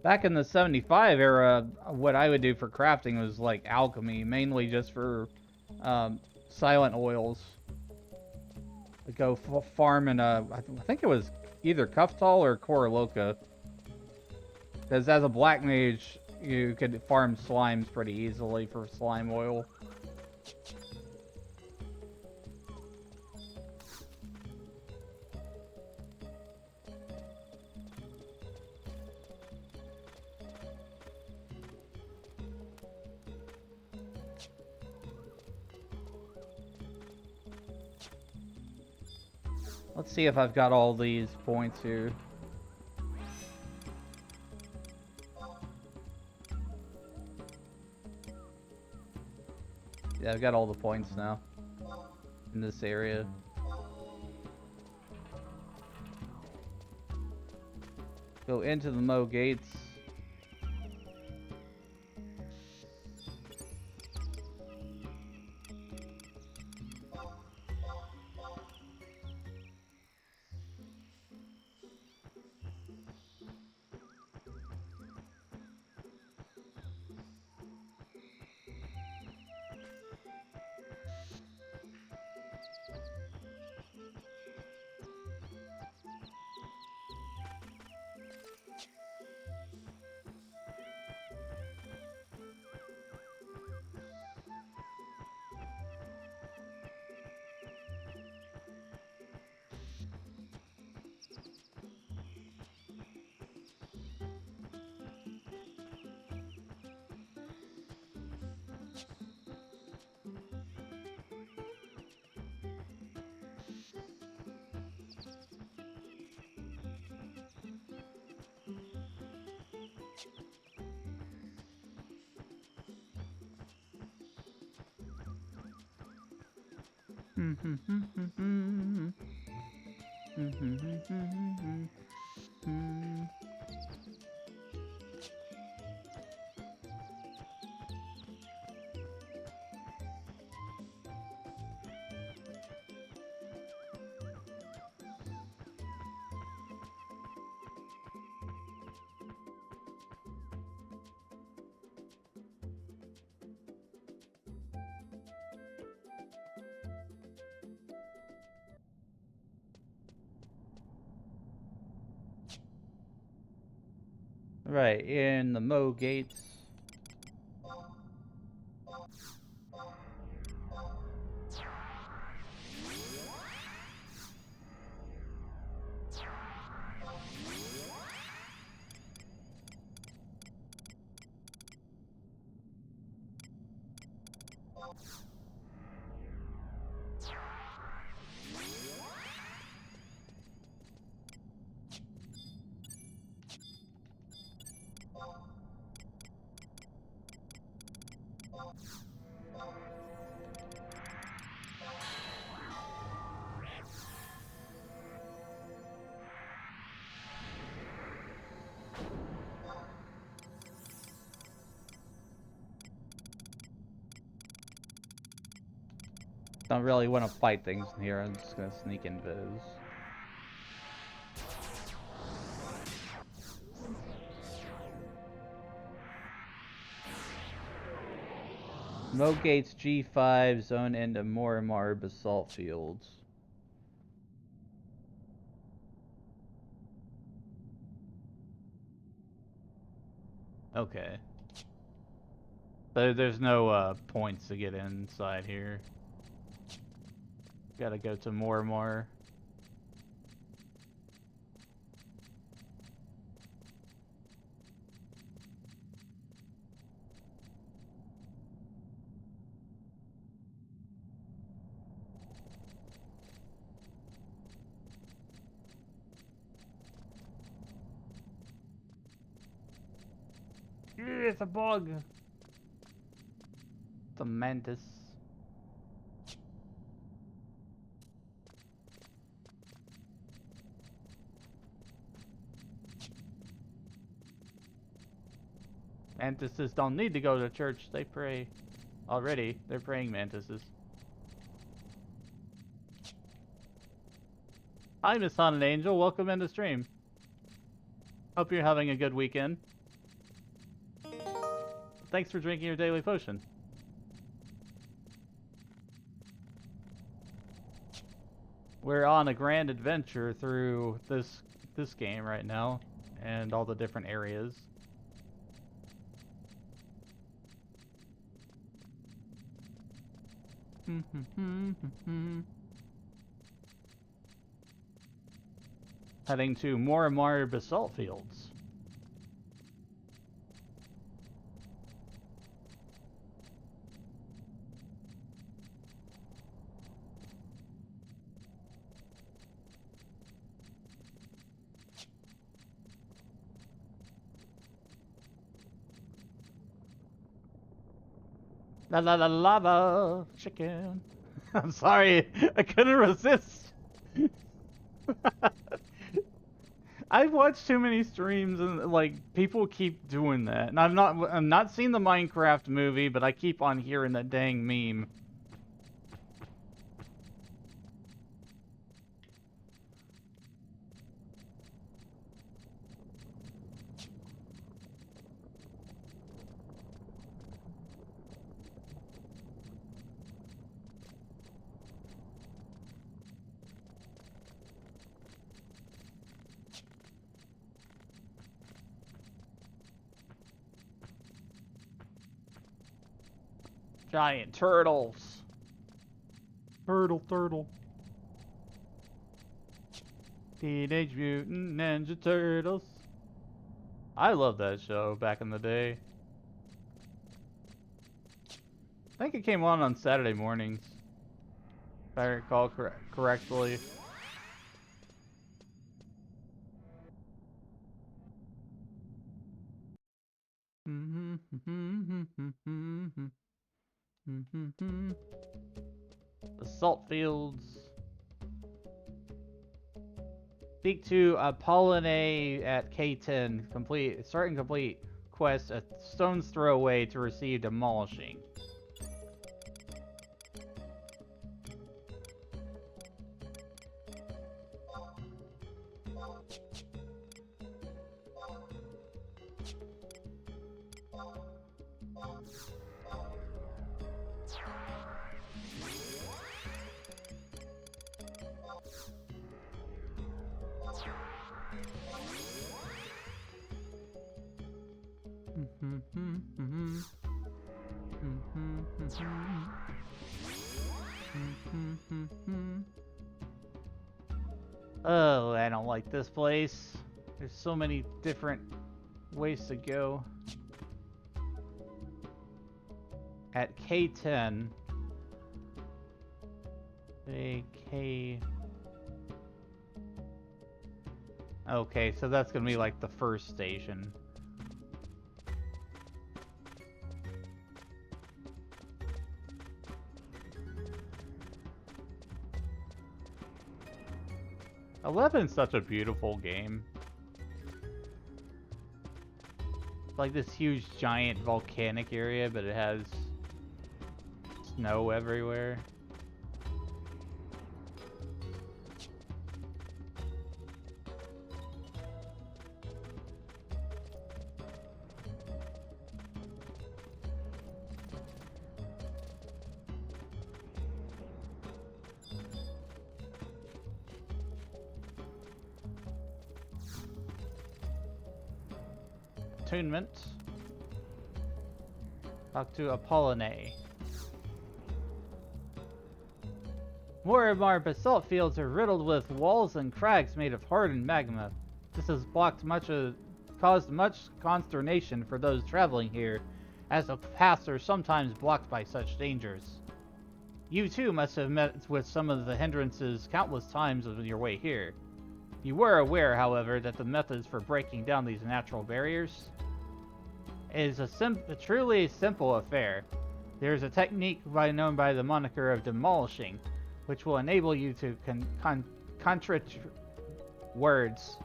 Back in the 75 era, what I would do for crafting was like alchemy, mainly just for silent oils. I'd go farm in I think it was either Kuftal or Koraloka. Because as a black mage, you could farm slimes pretty easily for slime oil. Let's see if I've got all these points here. Yeah, I've got all the points now in this area. Go into the Mo gates. Right, in the Mo gates. Don't really want to fight things in here. I'm just gonna sneak in those. Mo gates G5 zone into more and more basalt fields. Okay. So there's no points to get inside here. Gotta go to more. It's a bug. It's a mantis. Mantises don't need to go to church. They pray. Already, they're praying mantises. Hi, Miss Haunted Angel. Welcome into stream. Hope you're having a good weekend. Thanks for drinking your daily potion. We're on a grand adventure through this game right now, and all the different areas. Heading to more and more basalt fields. La la la lava chicken. I'm sorry, I couldn't resist. I've watched too many streams and like people keep doing that. And I'm not seeing the Minecraft movie, but I keep on hearing that dang meme. Giant turtles. Turtle. Teenage Mutant Ninja Turtles. I love that show back in the day. I think it came on Saturday mornings, if I recall correctly. The salt fields. Speak to Apollinae at K10. Start and complete quest a stone's throw away to receive demolishing. Oh, I don't like this place. There's so many different ways to go. At K10. Okay, so that's gonna be like the first station. Eleven's such a beautiful game. It's like this huge giant volcanic area, but it has snow everywhere. Attunement. Talk to Apollinae. More and more basalt fields are riddled with walls and crags made of hardened magma. This has caused much consternation for those traveling here, as the paths are sometimes blocked by such dangers. You too must have met with some of the hindrances countless times on your way here. You were aware, however, that the methods for breaking down these natural barriers is a truly simple affair. There is a technique known by the moniker of demolishing, which will enable you to words.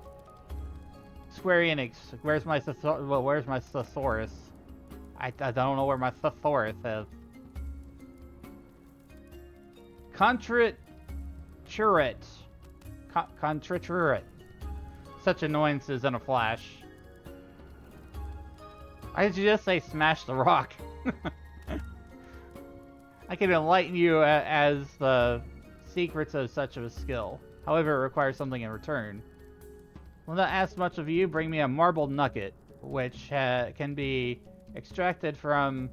Square Enix, where's my thesaurus? I don't know where my thesaurus is. Contriturate. Such annoyances in a flash. Why did you just say smash the rock? I can enlighten you as the secrets of such a skill. However, it requires something in return. Will not ask much of you. Bring me a marble nugget, which can be extracted from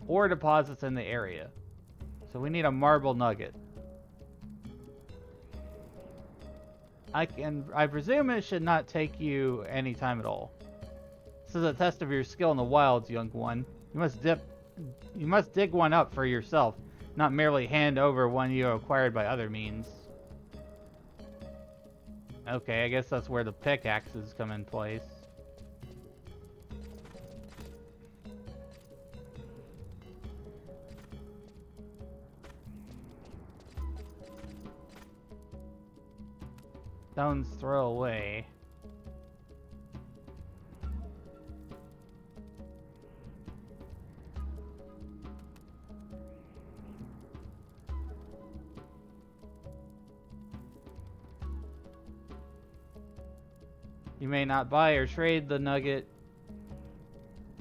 ore deposits in the area. So we need a marble nugget. I presume it should not take you any time at all. This is a test of your skill in the wilds, young one. You must dig one up for yourself, not merely hand over one you acquired by other means. Okay, I guess that's where the pickaxes come in place. Stones throw away. You may not buy or trade the nugget.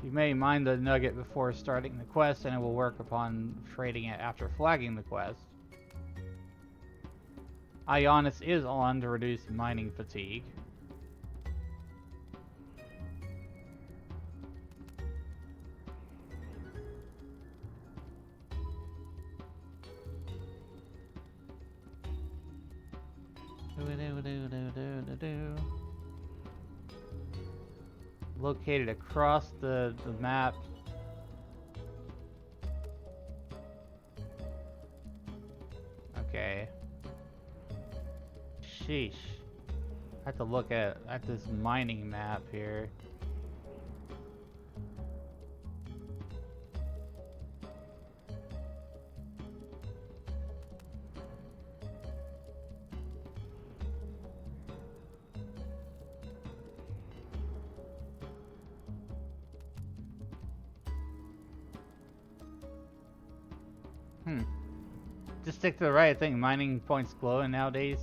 You may mine the nugget before starting the quest, and it will work upon trading it after flagging the quest. Ionis is on to reduce mining fatigue. Located across the map. Okay. Sheesh. I have to look at this mining map here. Just stick to the right. I think mining points glow nowadays.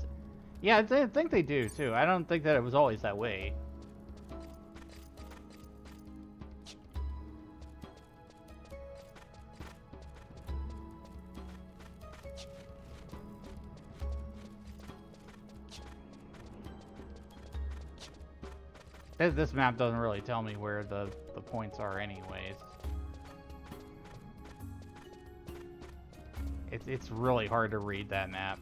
Yeah, I think they do too. I don't think that it was always that way. This map doesn't really tell me where the points are anyways. It's really hard to read that map.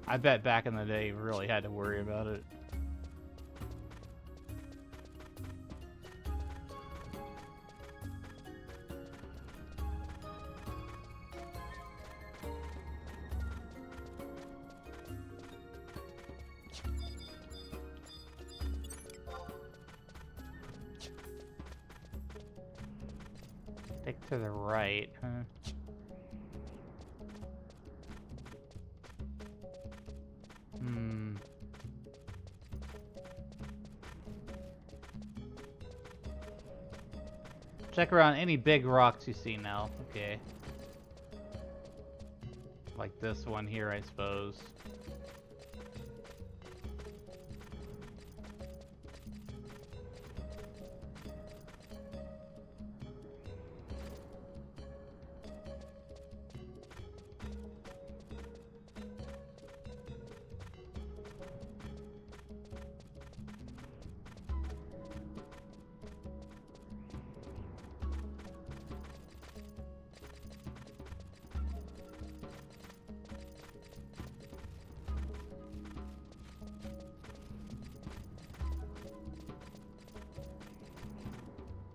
I bet back in the day you really had to worry about it. Stick to the right, huh? Check around any big rocks you see now. Okay. Like this one here, I suppose.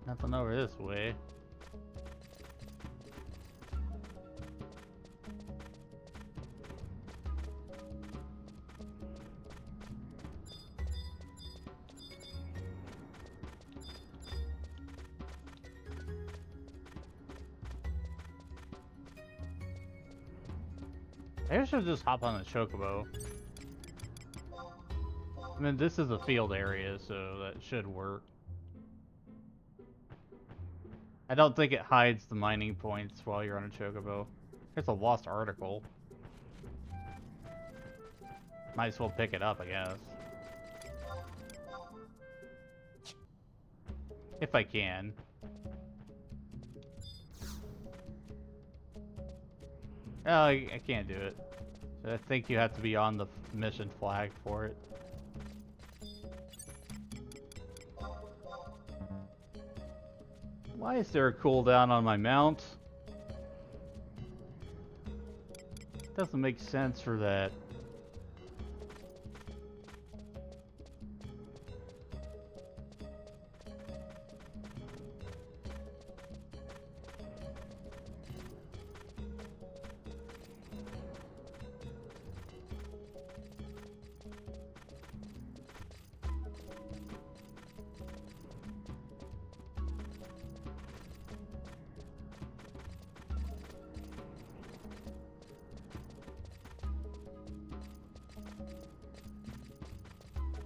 Nothing over this way. I should just hop on the chocobo. I mean, this is a field area, so that should work. I don't think it hides the mining points while you're on a chocobo. It's a lost article. Might as well pick it up, I guess. If I can. Oh, I can't do it. I think you have to be on the mission flag for it. Why is there a cooldown on my mount? Doesn't make sense for that.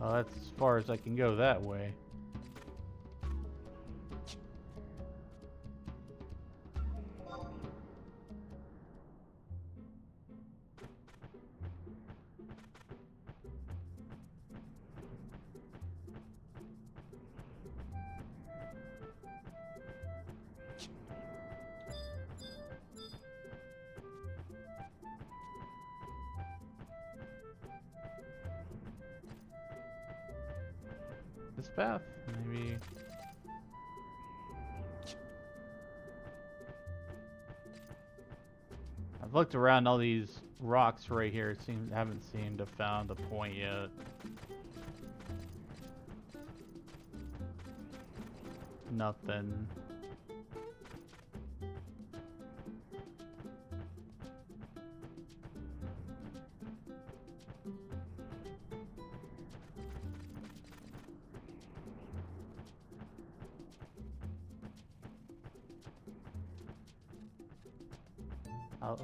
Well, that's as far as I can go that way. This path, maybe. I've looked around all these rocks right here. Haven't seemed to found the point yet. Nothing.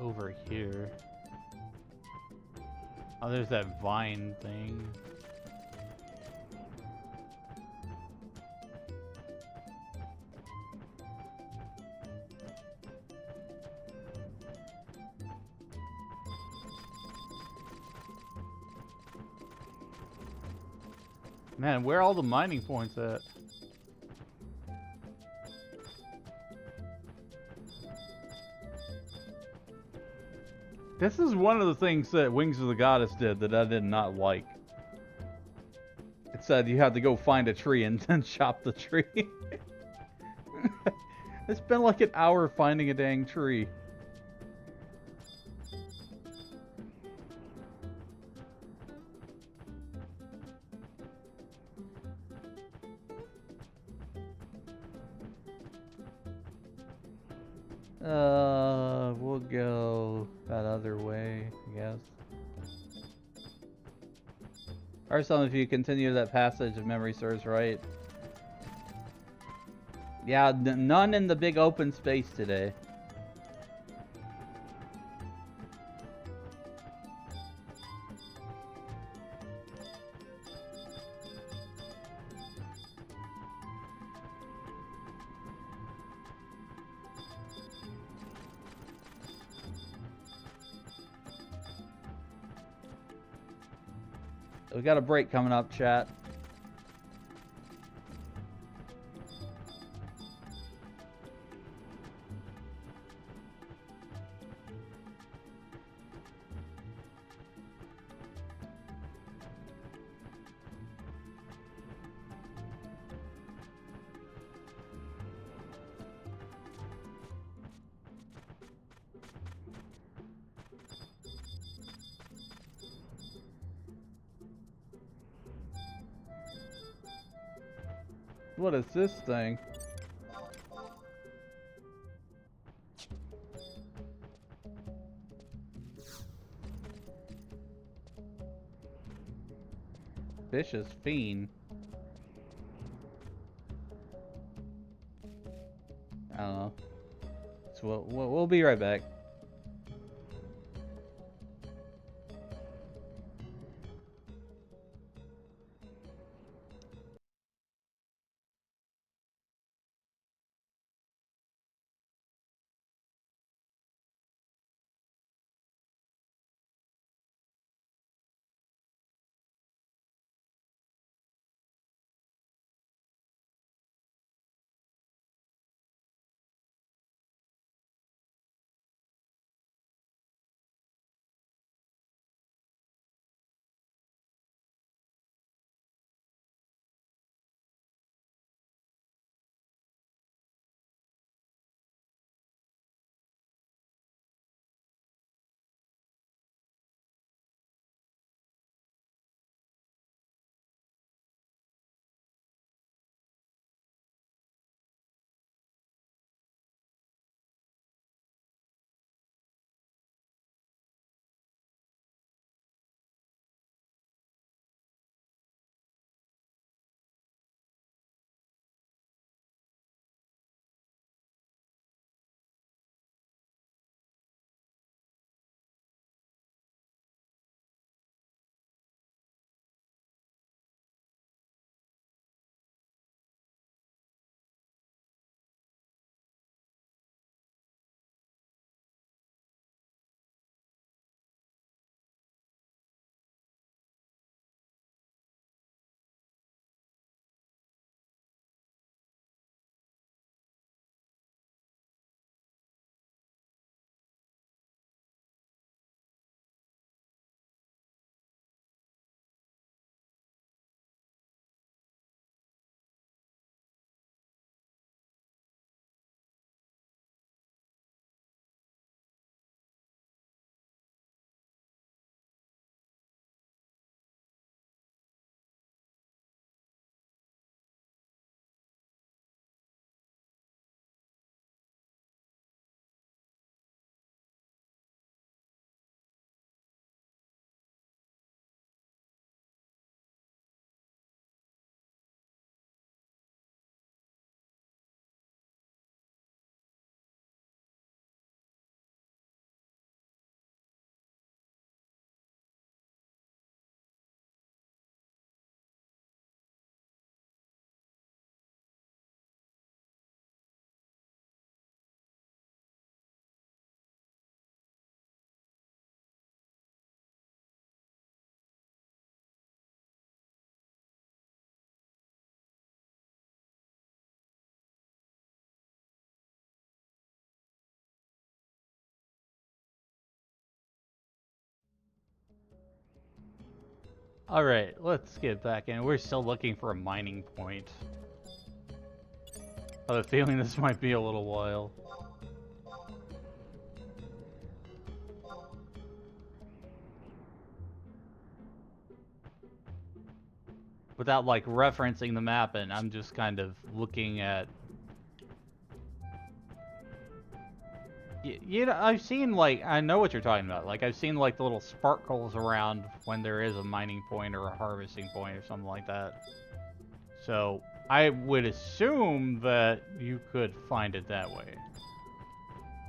Over here. Oh, there's that vine thing. Man, where are all the mining points at? This is one of the things that Wings of the Goddess did that I did not like. It said you had to go find a tree and then chop the tree. It's been like an hour finding a dang tree. We'll go that other way, I guess. Or some if you continue that passage if memory serves right. Yeah, none in the big open space today. We got a break coming up, chat. What is this thing? Vicious fiend. I don't know. So we'll be right back. Alright, let's get back in. We're still looking for a mining point. I have a feeling this might be a little while. Without, like, referencing the map, and I'm just kind of looking at... You know, I've seen, like, I know what you're talking about. Like, I've seen, like, the little sparkles around when there is a mining point or a harvesting point or something like that. So, I would assume that you could find it that way.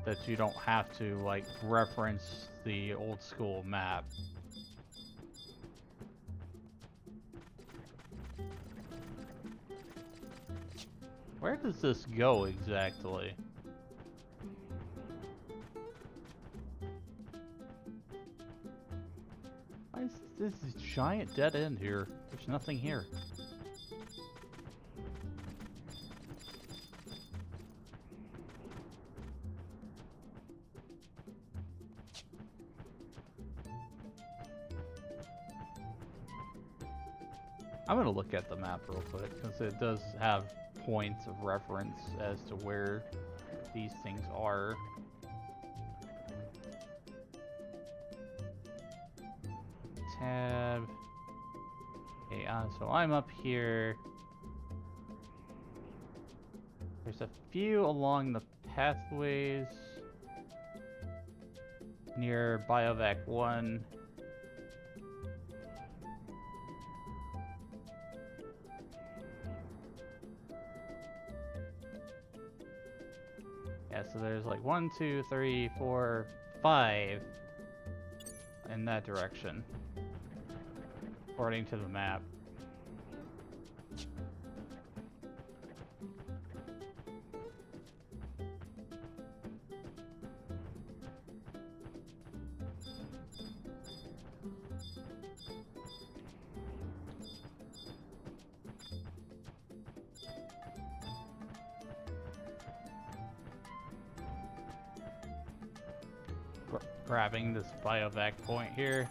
That you don't have to, like, reference the old school map. Where does this go exactly? Why is this giant dead end here? There's nothing here. I'm gonna look at the map real quick, because it does have points of reference as to where these things are. Tab. Okay, so I'm up here. There's a few along the pathways near Biovac 1. Yeah, so there's like 1, 2, 3, 4, 5 in that direction, according to the map. Grabbing this biovac point here.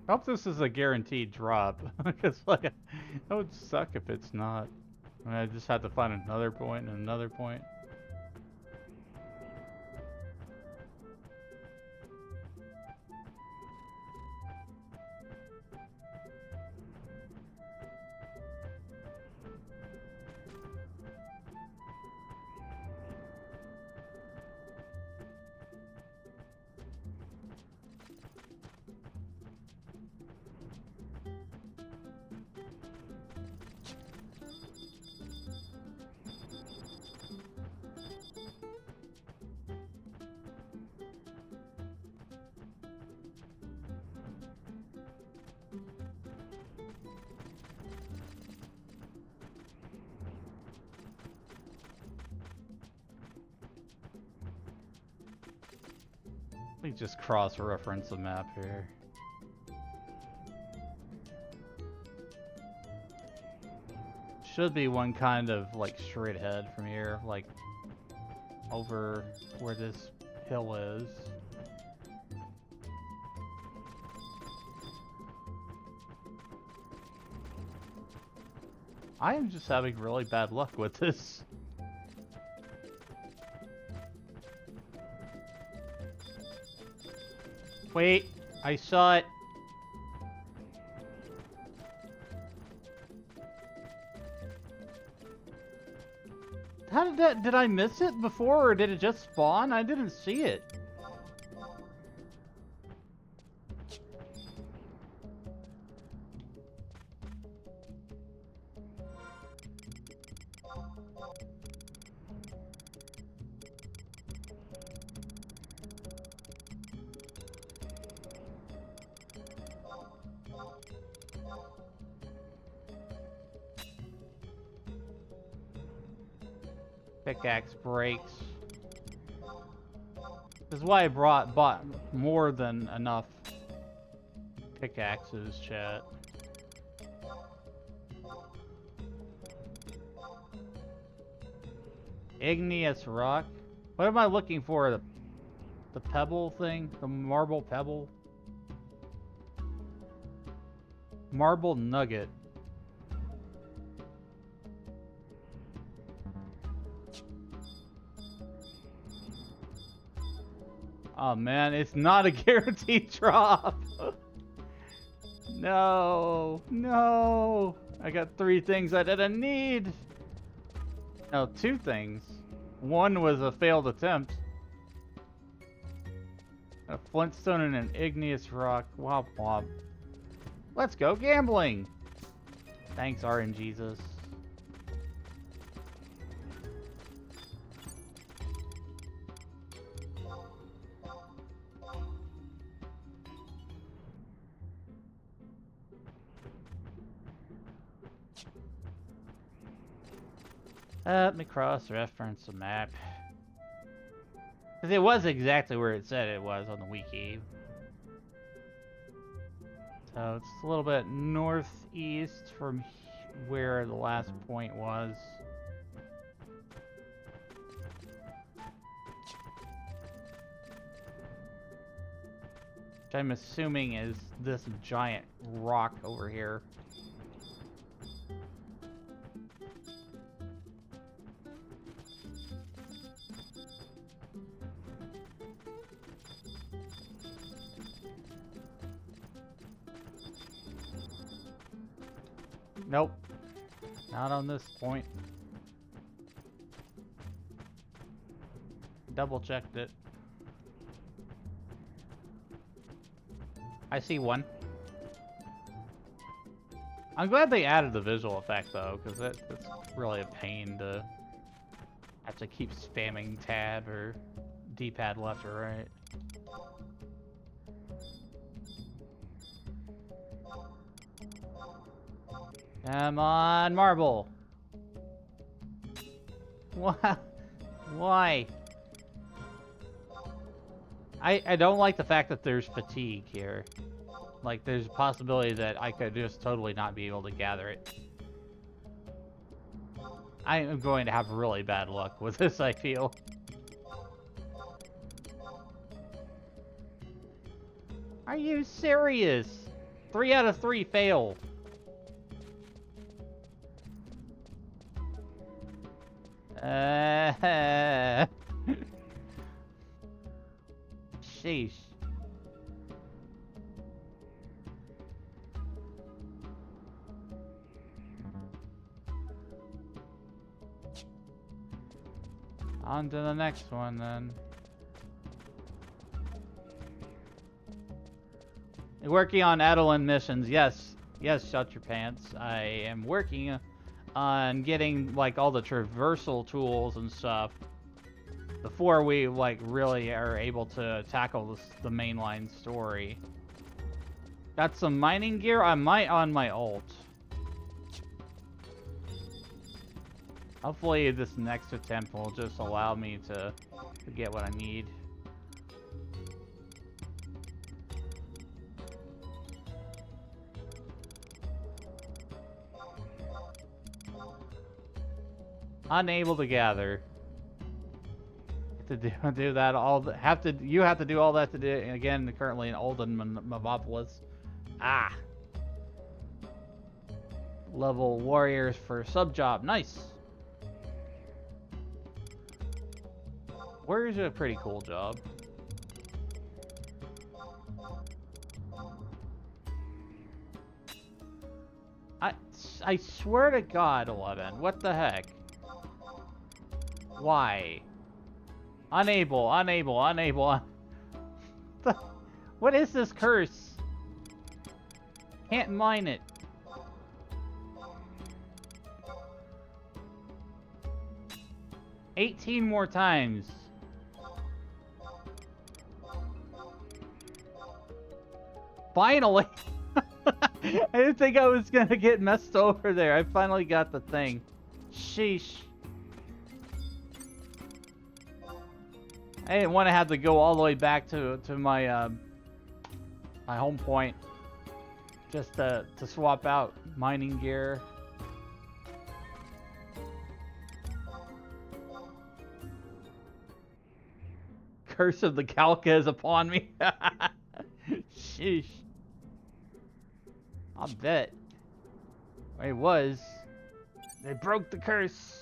I hope this is a guaranteed drop, because like, that would suck if it's not. I mean, I just have to find another point and another point. Let me just cross-reference the map here. Should be one kind of like straight ahead from here, like over where this hill is. I am just having really bad luck with this. Wait, I saw it. How did that, did I miss it before, or did it just spawn? I didn't see it. Pickaxe breaks. This is why I bought more than enough pickaxes, chat. Igneous rock? What am I looking for? The pebble thing? The marble pebble? Marble nugget. Oh man, it's not a guaranteed drop. No, no. I got 3 things I didn't need. No, 2 things. One was a failed attempt. A flintstone and an igneous rock. Womp womp. Let's go gambling. Thanks, RNGesus. Let me cross-reference the map. Because it was exactly where it said it was on the wiki. So it's a little bit northeast from where the last point was. Which I'm assuming is this giant rock over here. Nope. Not on this point. Double checked it. I see one. I'm glad they added the visual effect though, because it's really a pain to have to keep spamming tab or D-pad left or right. Come on, marble. Why? I don't like the fact that there's fatigue here. Like, there's a possibility that I could just totally not be able to gather it. I am going to have really bad luck with this, I feel. Are you serious? 3 out of 3 fail. Sheesh. On to the next one then. Working on Adoulin missions. Yes, shut your pants. I am working on getting like all the traversal tools and stuff before we like really are able to tackle the mainline story. Got some mining gear. I might on my ult. Hopefully this next attempt will just allow me to get what I need. Unable to gather. To do that you have to do all that to do again currently in Olden Mobopolis. Ah. Level warriors for sub job. Nice. Warriors are a pretty cool job. I swear to God, 11. What the heck? Why? Unable. What is this curse? Can't mine it. $18 more times. Finally! I didn't think I was gonna get messed over there. I finally got the thing. Sheesh. I didn't want to have to go all the way back to my my home point just to swap out mining gear. Curse of the Kalka is upon me. Sheesh. I'll bet. It was. They broke the curse.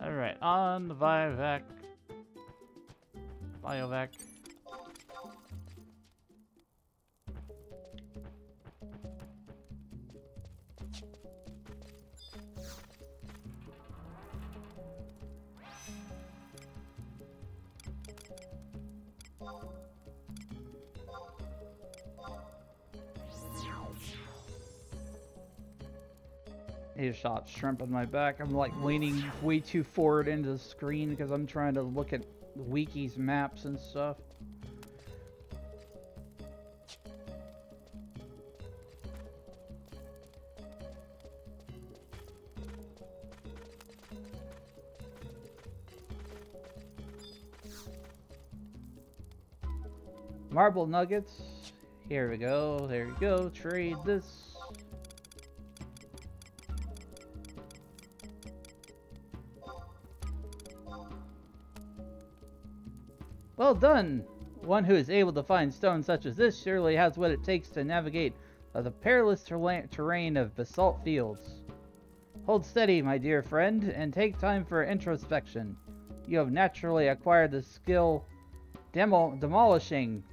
Alright, on the Biovac. Biovac. He shot shrimp in my back. I'm like leaning way too forward into the screen because I'm trying to look at the wiki's maps and stuff. Marble nuggets. Here we go. There you go. Trade this. Well done! One who is able to find stones such as this surely has what it takes to navigate the perilous terrain of basalt fields. Hold steady, my dear friend, and take time for introspection. You have naturally acquired the skill demolishing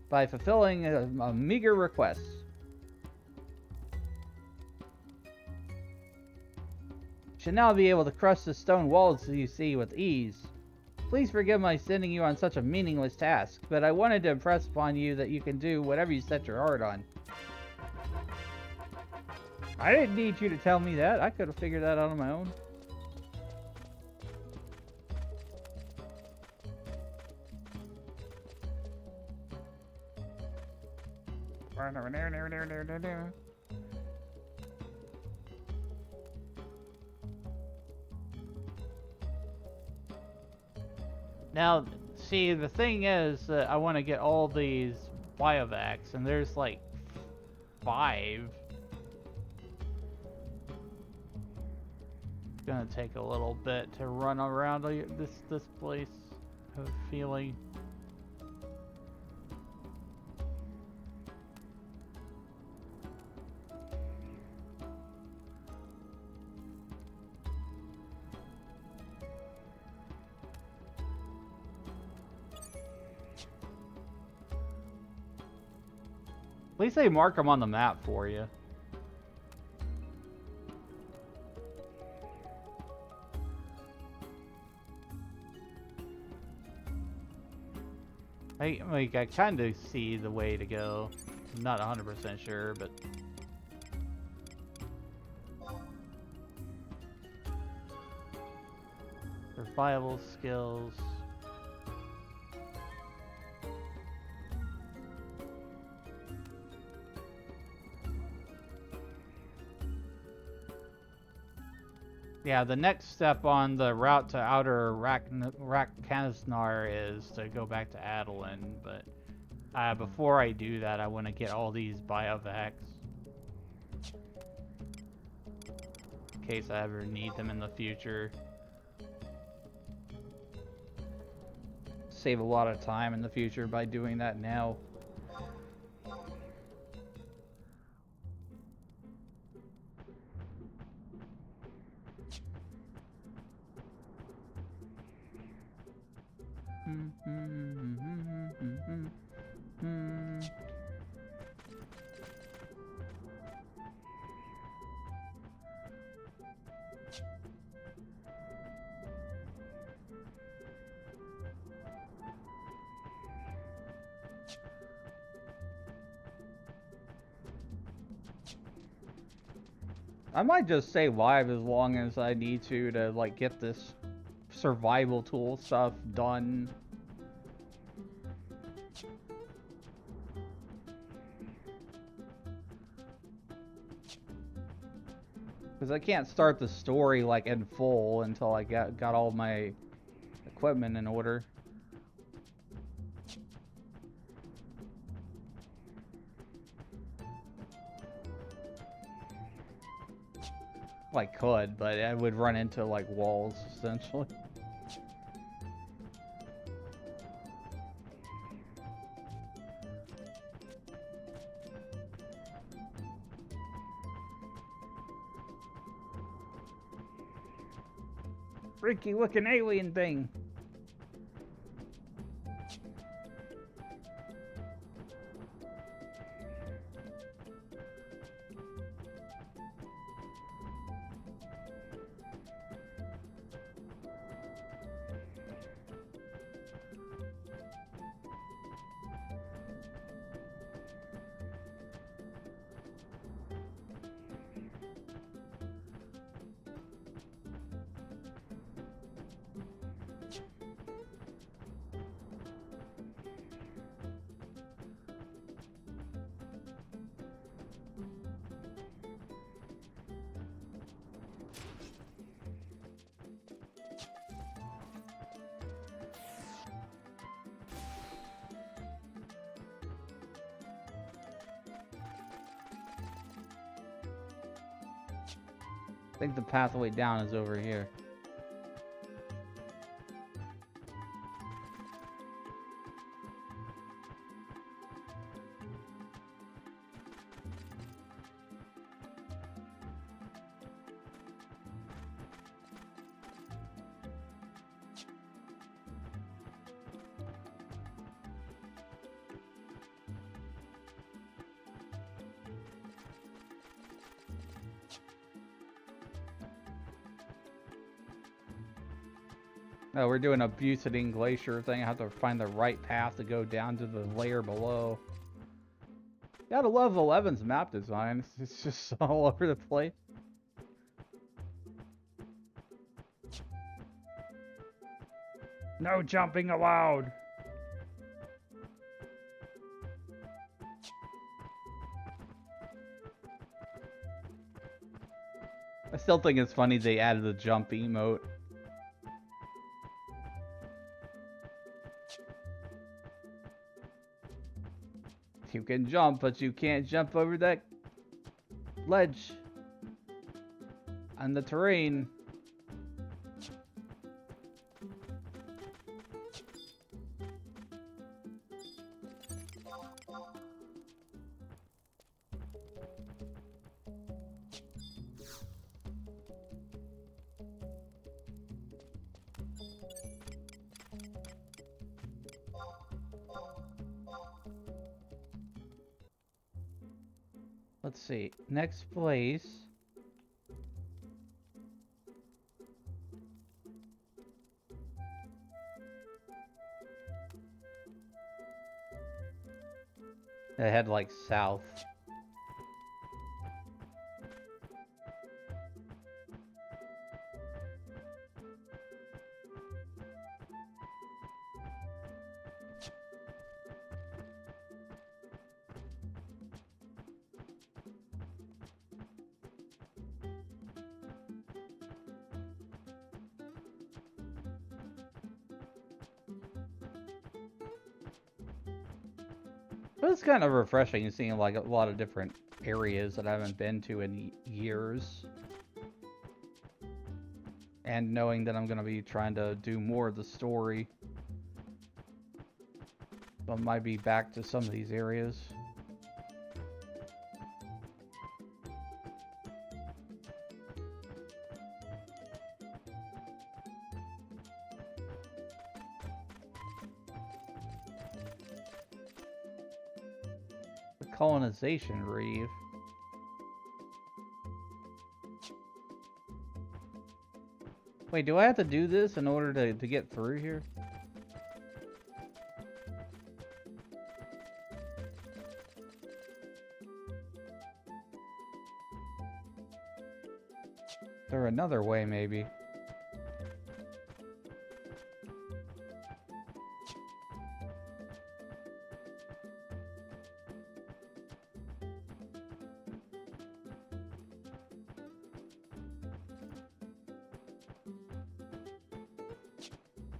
by fulfilling a meager request. You should now be able to crush the stone walls you see with ease. Please forgive my sending you on such a meaningless task, but I wanted to impress upon you that you can do whatever you set your heart on. I didn't need you to tell me that. I could have figured that out on my own. Now, see, the thing is, I want to get all these biovacs, and there's like 5. It's gonna take a little bit to run around this place. I have a feeling. At least they mark them on the map for you. I kind of see the way to go. I'm not 100% sure, but... Verifiable skills... Yeah, the next step on the route to outer Rakkansnar is to go back to Adoulin, but before I do that, I want to get all these biovacs. In case I ever need them in the future. Save a lot of time in the future by doing that now. I might just stay live as long as I need to like get this survival tool stuff done. Because I can't start the story like in full until I got all my equipment in order. Well, I could, but I would run into like walls essentially. Freaky looking alien thing. I think the pathway down is over here. Oh, we're doing a Bucetine Glacier thing. I have to find the right path to go down to the layer below. Gotta love 11's map design. It's just all over the place. No jumping allowed. I still think it's funny they added the jump emote. You can jump, but you can't jump over that ledge on the terrain. Let's see. Next place. I head like south. But it's kind of refreshing seeing like a lot of different areas that I haven't been to in years. And knowing that I'm going to be trying to do more of the story. So I might be back to some of these areas. Colonization reef. Wait, do I have to do this in order to get through here? there another way, maybe?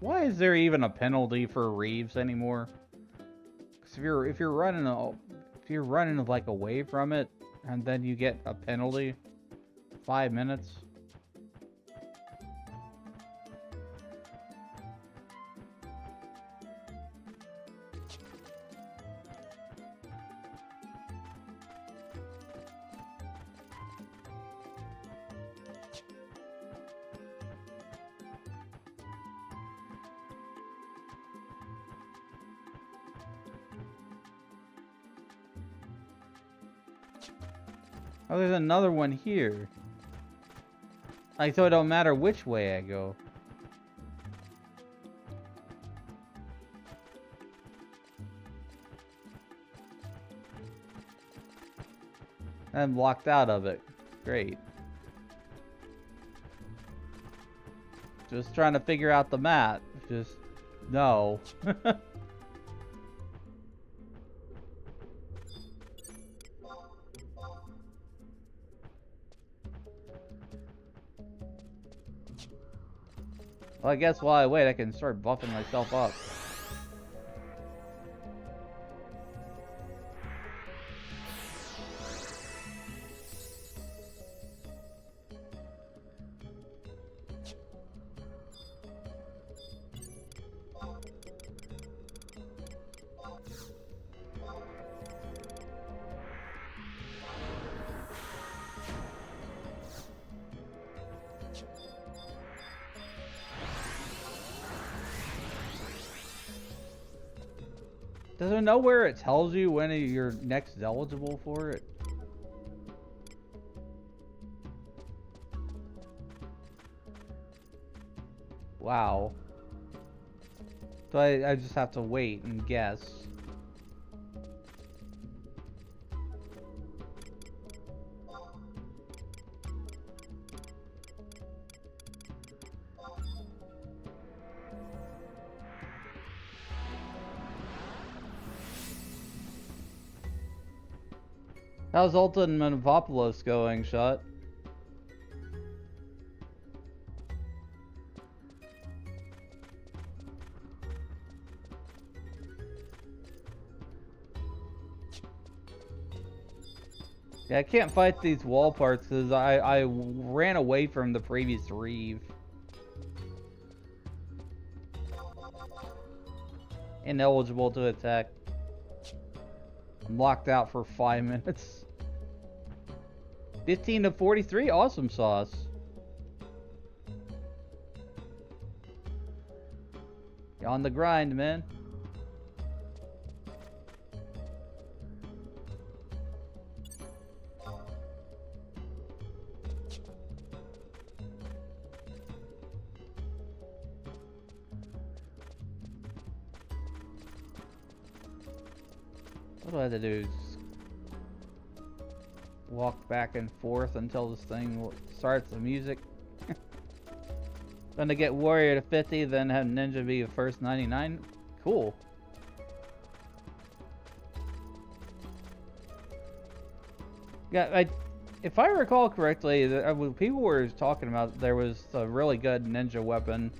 Why is there even a penalty for Reeves anymore? Because if you're running like away from it, and then you get a penalty, 5 minutes. Oh, there's another one here. Like, so it don't matter which way I go. I'm locked out of it. Great. Just trying to figure out the map. Just, no. Well, I guess while I wait, I can start buffing myself up. Does it know where it tells you when you're next eligible for it? Wow. So I just have to wait and guess. How's Ulta and Monopolis going, Shot? Yeah, I can't fight these wall parts because I ran away from the previous Reeve. Ineligible to attack. I'm locked out for 5 minutes. 15 to 43, awesome sauce. You're on the grind, man. What do I have to do? Just walk back and forth until this thing starts the music. Gonna get Warrior to 50, then have Ninja be the first 99. Cool. Yeah, if I recall correctly, people were talking about there was a really good ninja weapon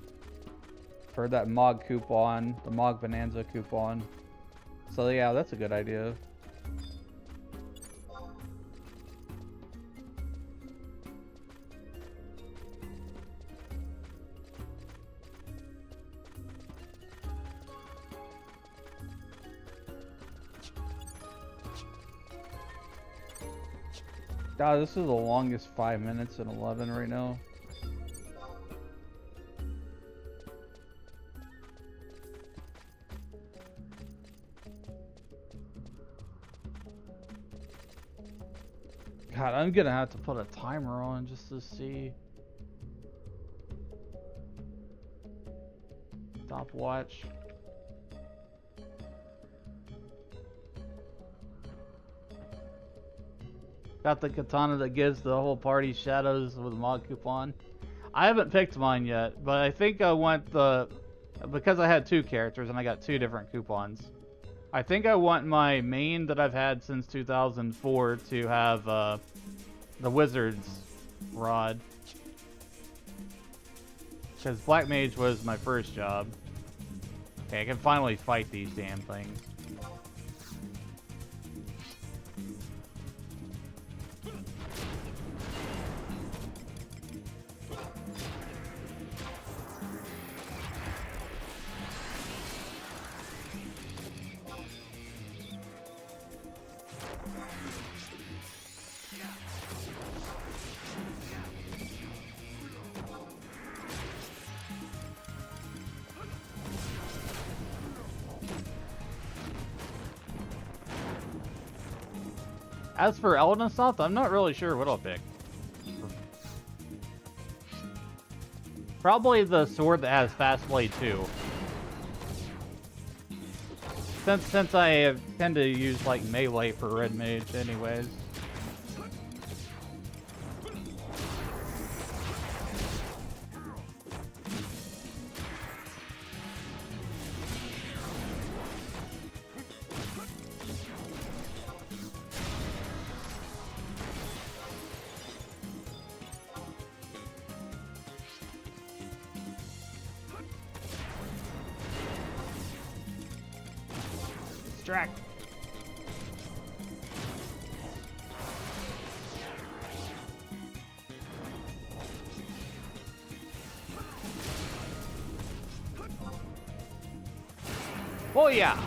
for that Mog coupon, the Mog Bonanza coupon. So yeah, that's a good idea. God, this is the longest 5 minutes and 11 right now. God, I'm gonna have to put a timer on just to see. Stopwatch. Got the katana that gives the whole party shadows with a mod coupon. I haven't picked mine yet, but I think I want the... Because I had two characters and I got two different coupons. I think I want my main that I've had since 2004 to have the Wizard's Rod. Because Black Mage was my first job. Okay, I can finally fight these damn things. As for Eldon Assault, I'm not really sure what I'll pick. Probably the sword that has Fast Blade too. Since I tend to use like melee for Red Mage anyways. Distract. Oh yeah!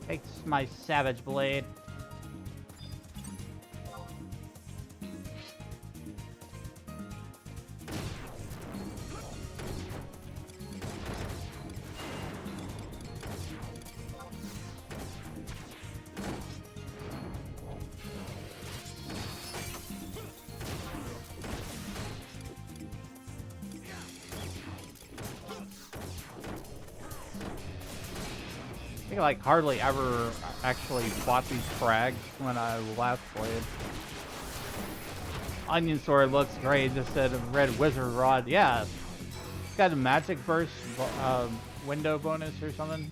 Takes my Savage Blade. I think I like hardly ever actually fought these frags when I last played. Onion Sword looks great, just said Red Wizard Rod. Yeah, it's got a magic burst window bonus or something.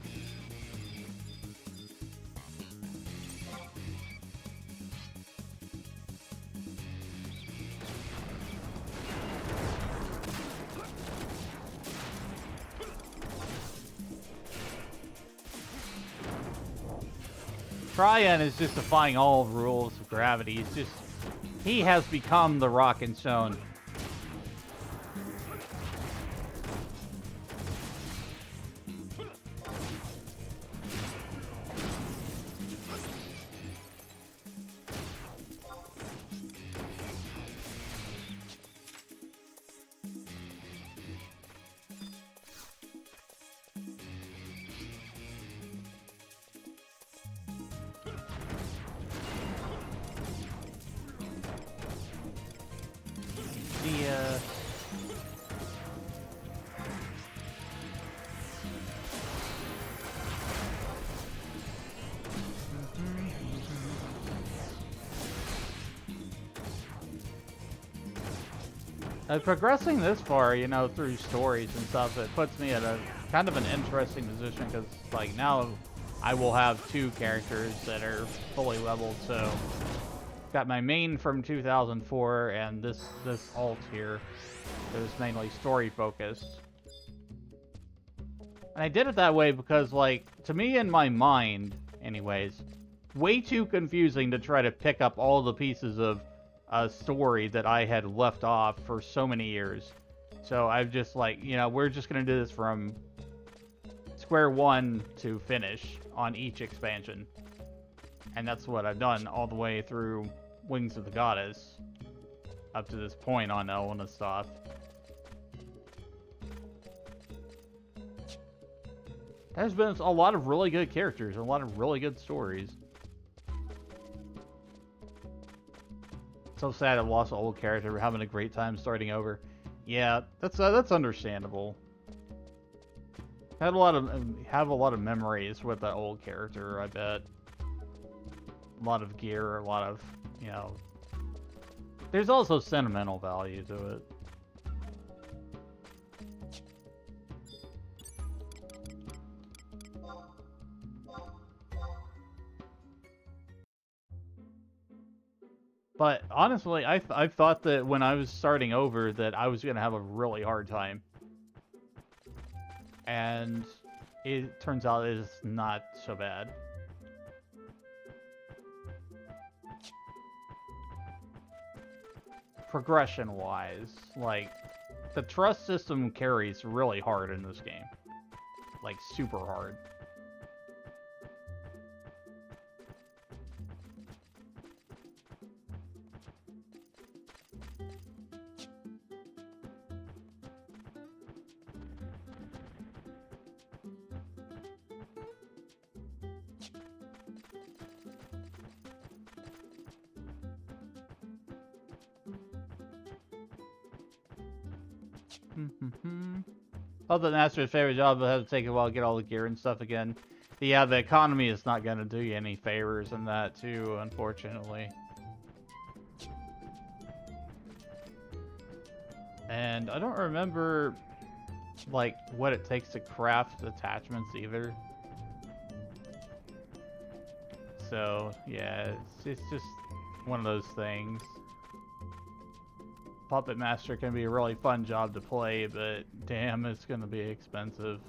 Tryon is just defying all rules of gravity. He has become the rock and stone. Progressing this far, you know, through stories and stuff, it puts me at a kind of an interesting position because, like, now I will have two characters that are fully leveled. So, got my main from 2004 and this alt here that is mainly story focused. And I did it that way because, like, to me in my mind, anyways, way too confusing to try to pick up all the pieces of a story that I had left off for so many years. So I've just like, you know, we're just gonna do this from square one to finish on each expansion. And that's what I've done all the way through Wings of the Goddess up to this point on Adoulin stuff. There's been a lot of really good characters and a lot of really good stories. So sad I lost an old character. We're having a great time starting over. Yeah, that's understandable. Have a lot of memories with that old character. I bet. A lot of gear, a lot of you know, there's also sentimental value to it. But honestly, I've thought that when I was starting over that I was gonna have a really hard time, and it turns out it's not so bad. Progression-wise, like, the trust system carries really hard in this game. Like, super hard. Puppet Master's favorite job, but had to take a while to get all the gear and stuff again. Yeah, the economy is not going to do you any favors in that too, unfortunately. And I don't remember, like, what it takes to craft attachments either. So, yeah, it's just one of those things. Puppet Master can be a really fun job to play, but damn, it's gonna be expensive.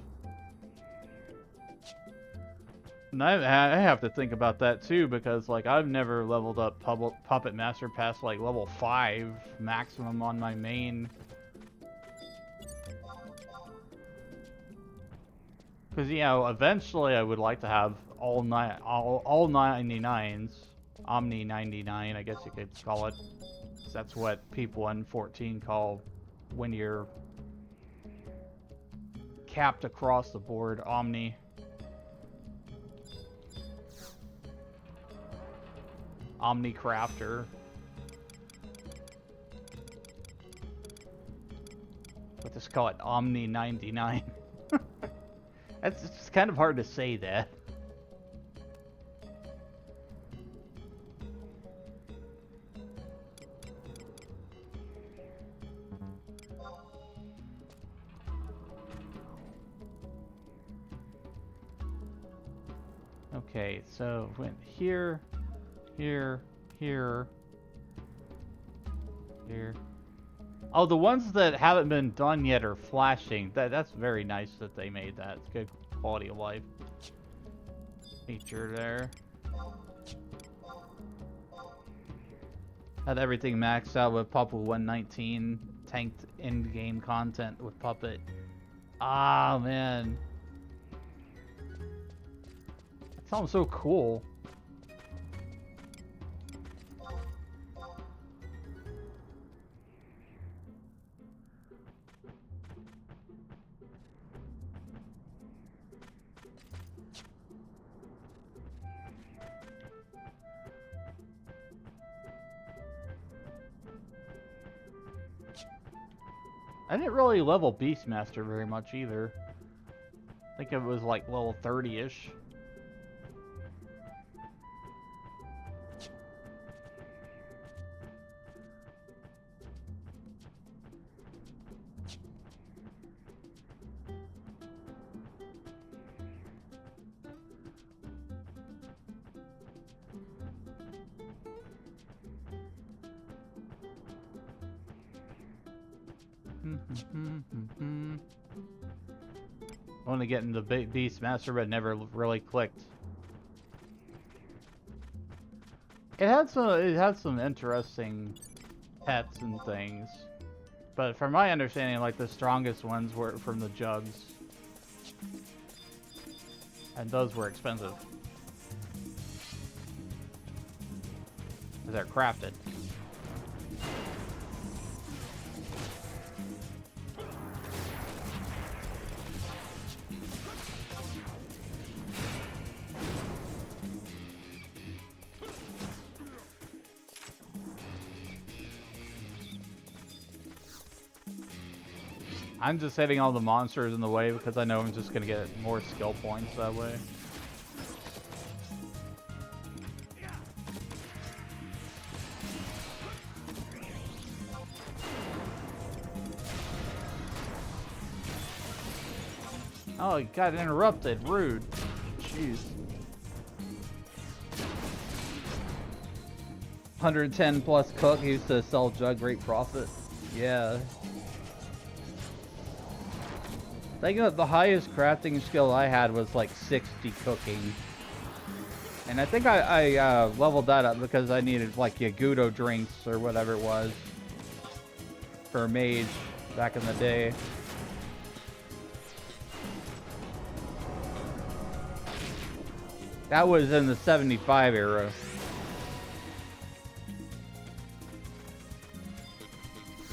And I have to think about that too, because like I've never leveled up Puppet Master past like level 5 maximum on my main. Because, you know, eventually I would like to have all 99s, Omni 99, I guess you could call it. That's what people in 14 call when you're capped across the board, Omni. Omni Crafter. But just call it Omni 99. It's just kind of hard to say that. Okay, so went here, here, here, here. Oh, the ones that haven't been done yet are flashing. That's very nice that they made that. It's good quality of life feature there. Had everything maxed out with Puppet 119. Tanked in-game content with Puppet. Ah, man. That sounds so cool. I didn't really level Beastmaster very much either. I think it was like level 30-ish. I want to get into Beastmaster, but never really clicked. It had some interesting pets and things, but from my understanding, like the strongest ones were from the jugs, and those were expensive because they're crafted. I'm just hitting all the monsters in the way because I know I'm just going to get more skill points that way. Oh, he got interrupted. Rude. Jeez. 110 plus cook used to sell jug, great profit. Yeah. I think that the highest crafting skill I had was like 60 cooking. And I think I leveled that up because I needed like Yagudo drinks or whatever it was for a mage back in the day. That was in the 75 era.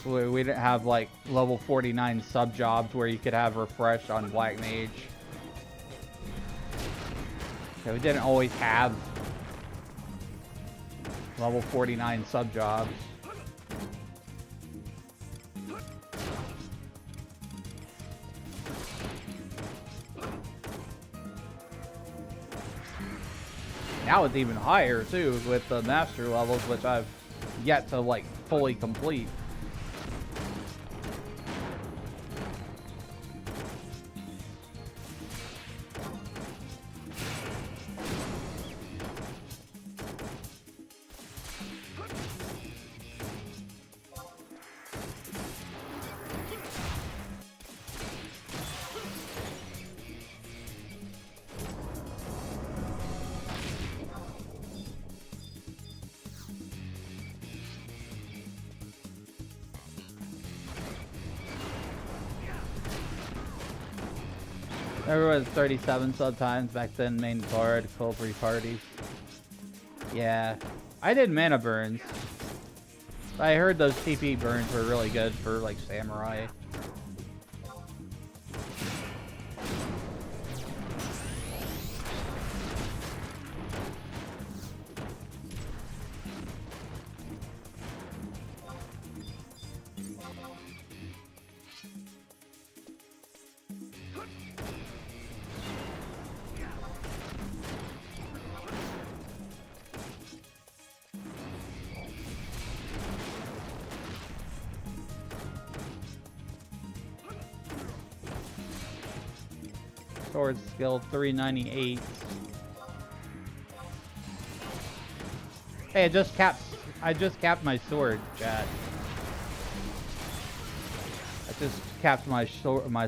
So we didn't have like level 49 sub jobs where you could have refresh on Black Mage. So we didn't always have level 49 sub jobs. Now it's even higher too with the master levels, which I've yet to like fully complete. Everyone's 37 sometimes back then, main card, cold 3 parties. Yeah, I did mana burns. I heard those TP burns were really good for like samurai. Sword skill 398. Hey, I just capped my sword, chat. I just capped my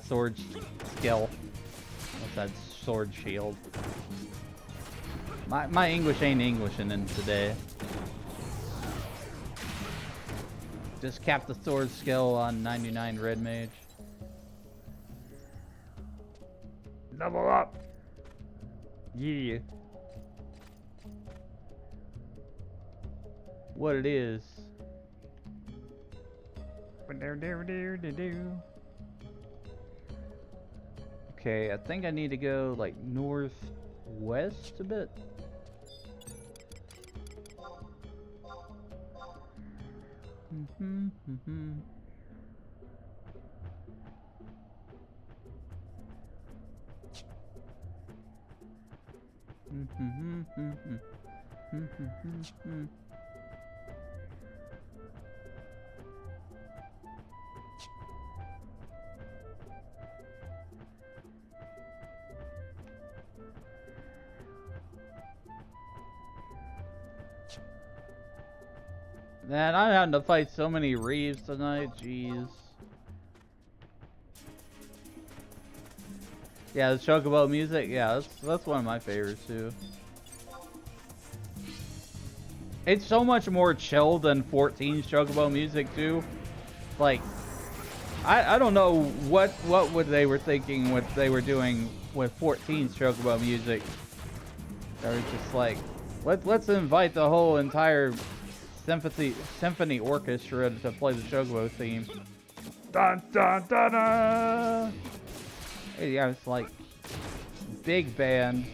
sword skill. What's that? Sword shield. My English ain't Englishing in today. Just capped the sword skill on 99 red mage. Level up! Yeah. What it is. Okay, I think I need to go like northwest a bit. Man, I'm having to fight so many Reeves tonight, jeez. Yeah, the Chocobo music, yeah, that's one of my favorites too. It's so much more chill than 14's Chocobo music too. Like, I don't know what they were thinking, what they were doing with 14's Chocobo music. They were just like, let's invite the whole entire symphony orchestra to play the Chocobo theme. Dun dun dun dun! Yeah, it's like big band.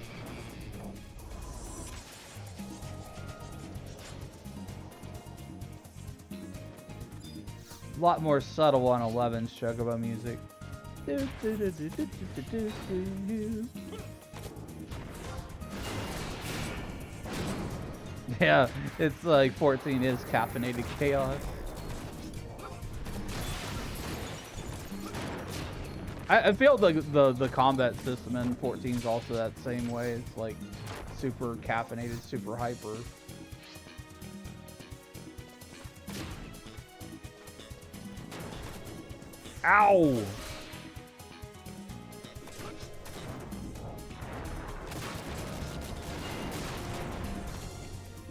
A lot more subtle on 11's Chocobo music. Yeah, it's like 14 is caffeinated chaos. I feel the combat system in 14 is also that same way. It's like super caffeinated, super hyper. Ow!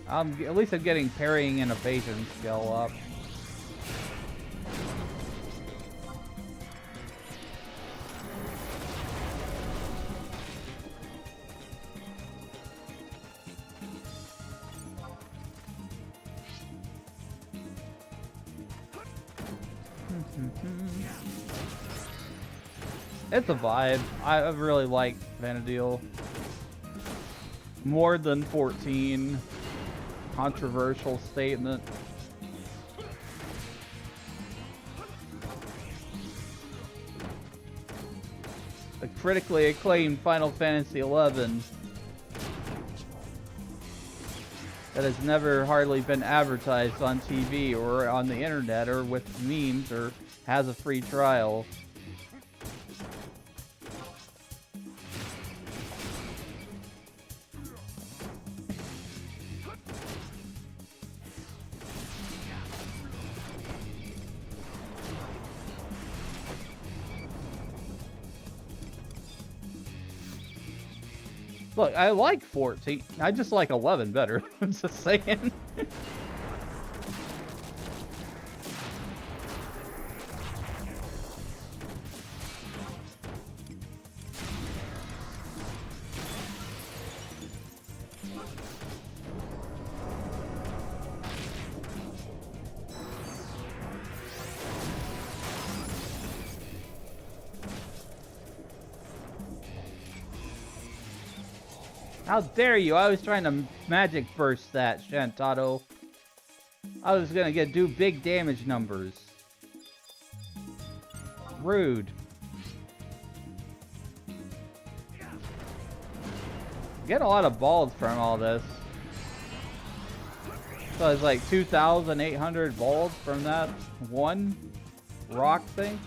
At least I'm getting parrying and evasion skill up. It's a vibe. I really like Vanadil. More than 14. Controversial statement. A critically acclaimed Final Fantasy XI that has never hardly been advertised on TV or on the internet or with memes or has a free trial. Look, I like 14. I just like 11 better. I'm just saying. How dare you? I was trying to magic burst that, Shantado. I was gonna do big damage numbers. Rude. Get a lot of balls from all this. So it's like 2,800 balls from that one rock thing.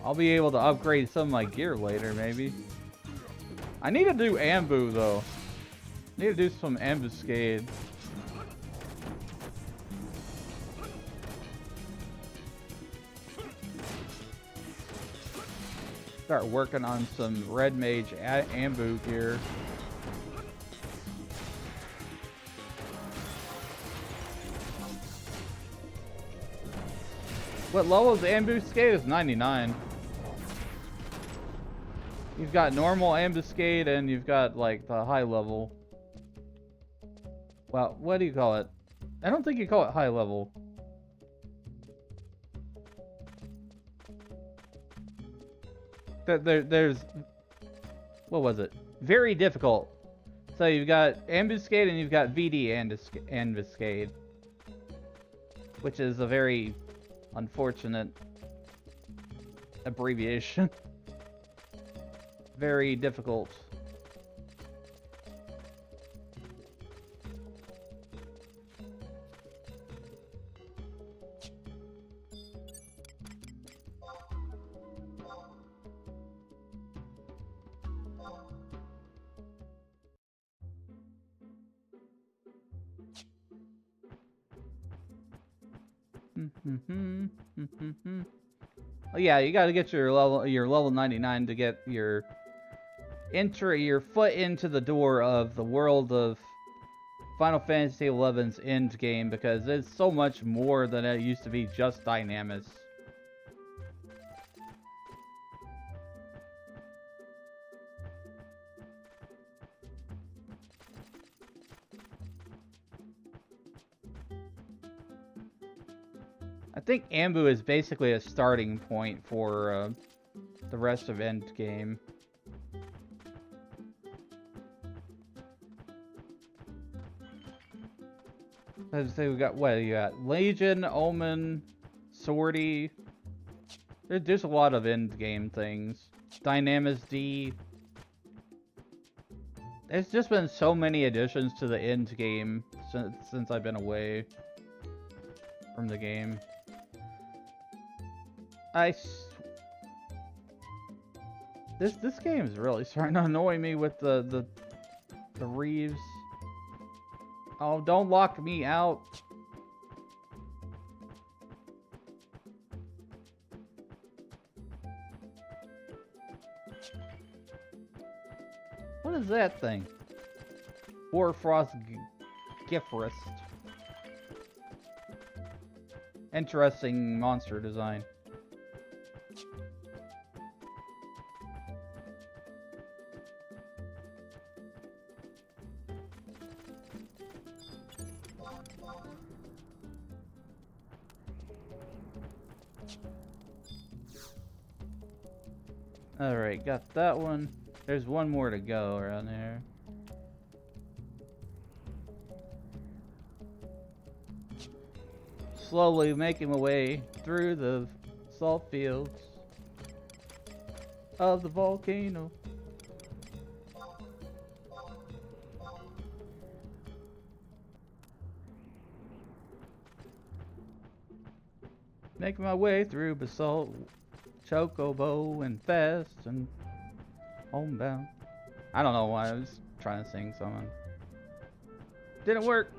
I'll be able to upgrade some of my gear later, maybe. I need to do Ambu, though. I need to do some ambuscade. Start working on some Red Mage Ambu gear. What level is the ambuscade? Is 99. You've got normal ambuscade and you've got like the high level. Well, what do you call it? I don't think you call it high level. There's what was it? Very difficult. So you've got ambuscade and you've got VD ambuscade, which is a very unfortunate abbreviation. Very difficult. Oh yeah, you got to get your level 99 to get your foot into the door of the world of Final Fantasy XI's end game, because it's so much more than it used to be just Dynamis. I think Ambu is basically a starting point for the rest of Endgame. So we got, what you got? Legion, Omen, Swordy. There's a lot of Endgame things. Dynamis D. There's just been so many additions to the Endgame since I've been away from the game. This game is really starting to annoy me with the reeves. Oh, don't lock me out. What is that thing? Hoarfrost Giftforest. Interesting monster design. Alright, got that one. There's one more to go around there. Slowly making my way through the salt fields of the volcano. Making my way through basalt, chocobo, and fast, and homebound. I don't know why I was trying to sing something. Didn't work.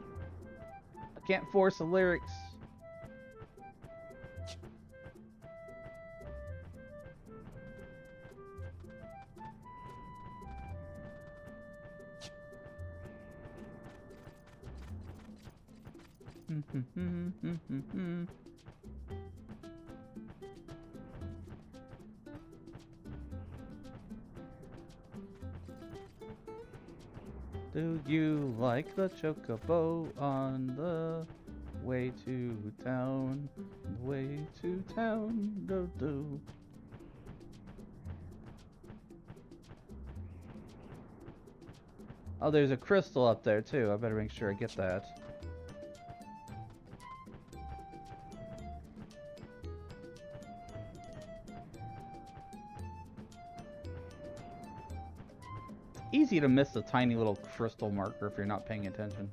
I can't force the lyrics. Do you like the chocobo on the way to town? The way to town, do. Oh, there's a crystal up there too. I better make sure I get that. Easy to miss a tiny little crystal marker if you're not paying attention.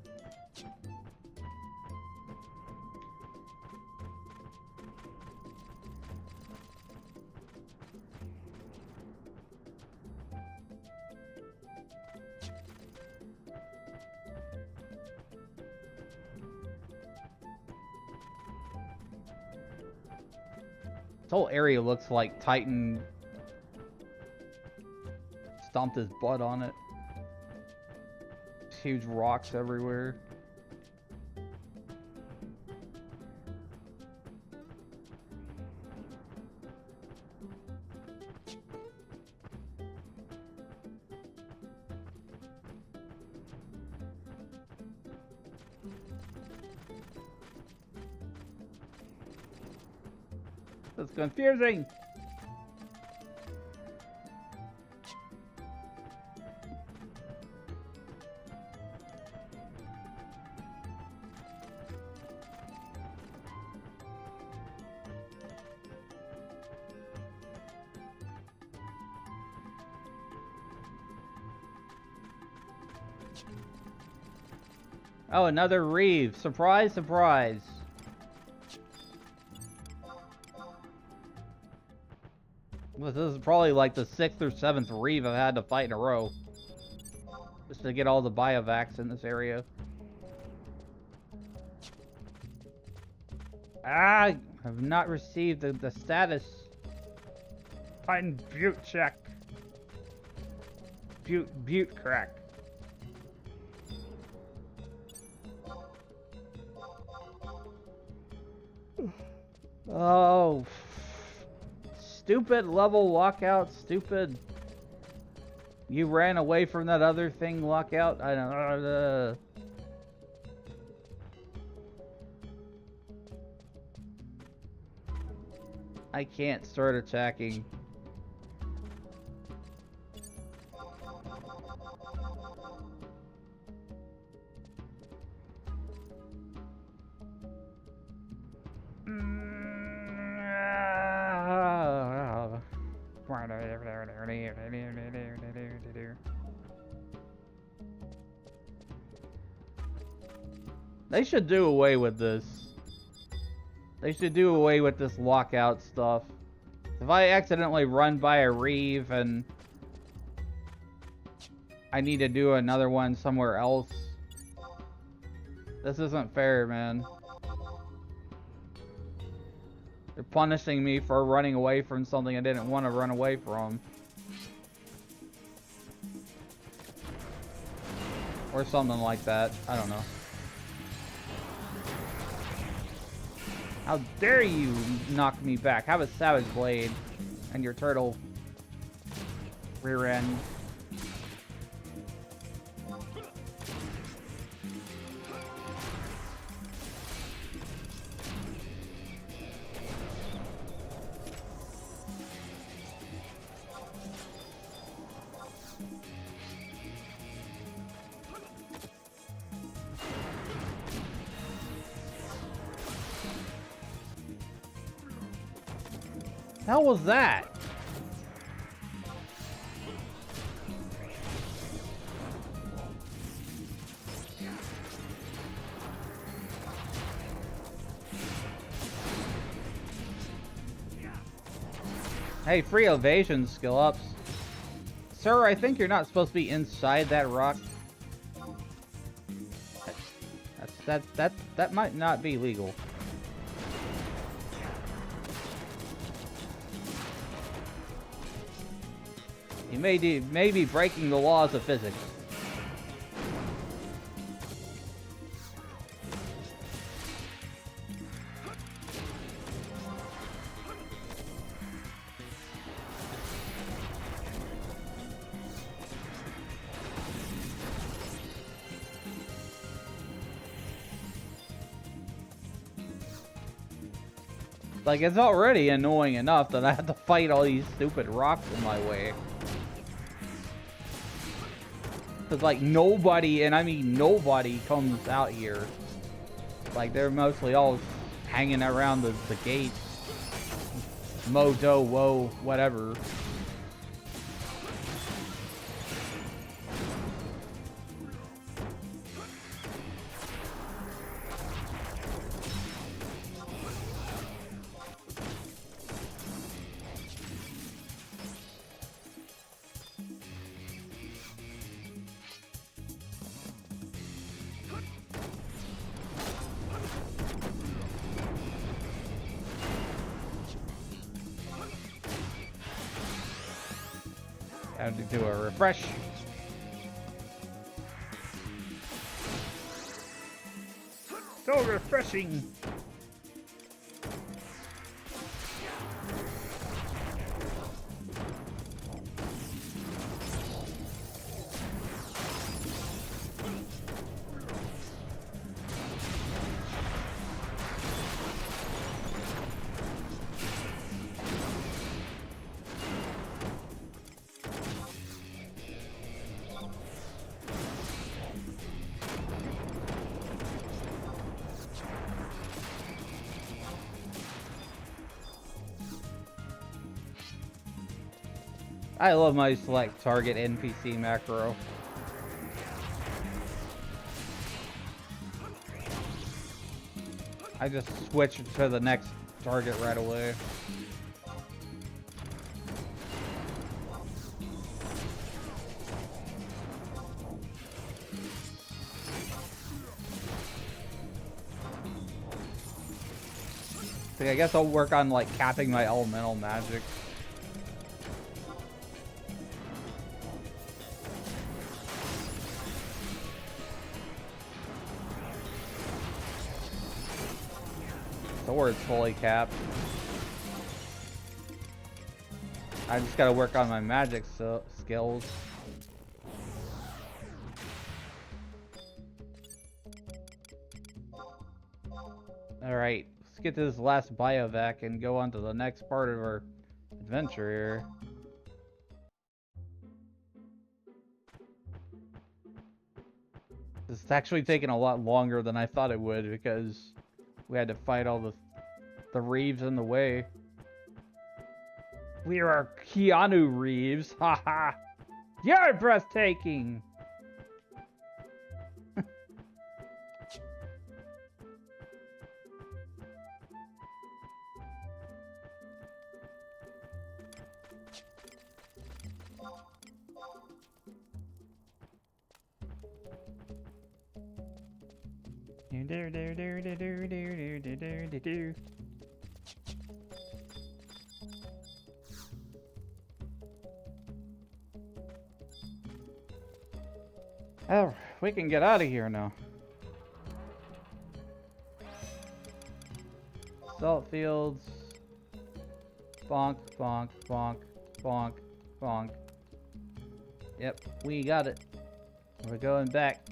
This whole area looks like Titan stomped his butt on it. Huge rocks everywhere. That's confusing. Oh, another reeve. Surprise, surprise. Well, this is probably like the 6th or 7th reeve I've had to fight in a row. Just to get all the biovacs in this area. Ah, I have not received the status. Titan Butte check. Butte crack. Oh, stupid level lockout, stupid. You ran away from that other thing lockout. I don't know. I can't start attacking. They should do away with this. They should do away with this lockout stuff. If I accidentally run by a reeve and I need to do another one somewhere else, this isn't fair, man. They're punishing me for running away from something I didn't want to run away from. Or something like that. I don't know. How dare you knock me back? Have a Savage Blade and your turtle rear end. How was that? Hey, free evasion skill ups. Sir, I think you're not supposed to be inside that rock. That might not be legal. You may be breaking the laws of physics. Like, it's already annoying enough that I have to fight all these stupid rocks in my way. Because, like, nobody, and I mean nobody, comes out here. Like, they're mostly all hanging around the gates. Modo, whoa, whatever. Have to do a refresh. So refreshing. I love my select target NPC macro. I just switch to the next target right away. So I guess I'll work on like capping my elemental magic. Sword's fully capped. I just gotta work on my magic skills. Alright, let's get to this last biovac and go on to the next part of our adventure here. This is actually taking a lot longer than I thought it would because we had to fight all the Reeves in the way. We are Keanu Reeves, haha! You're breathtaking! Oh, we can get out of here now. Salt fields. Bonk, bonk, bonk, bonk, bonk. Yep, we got it. We're going back.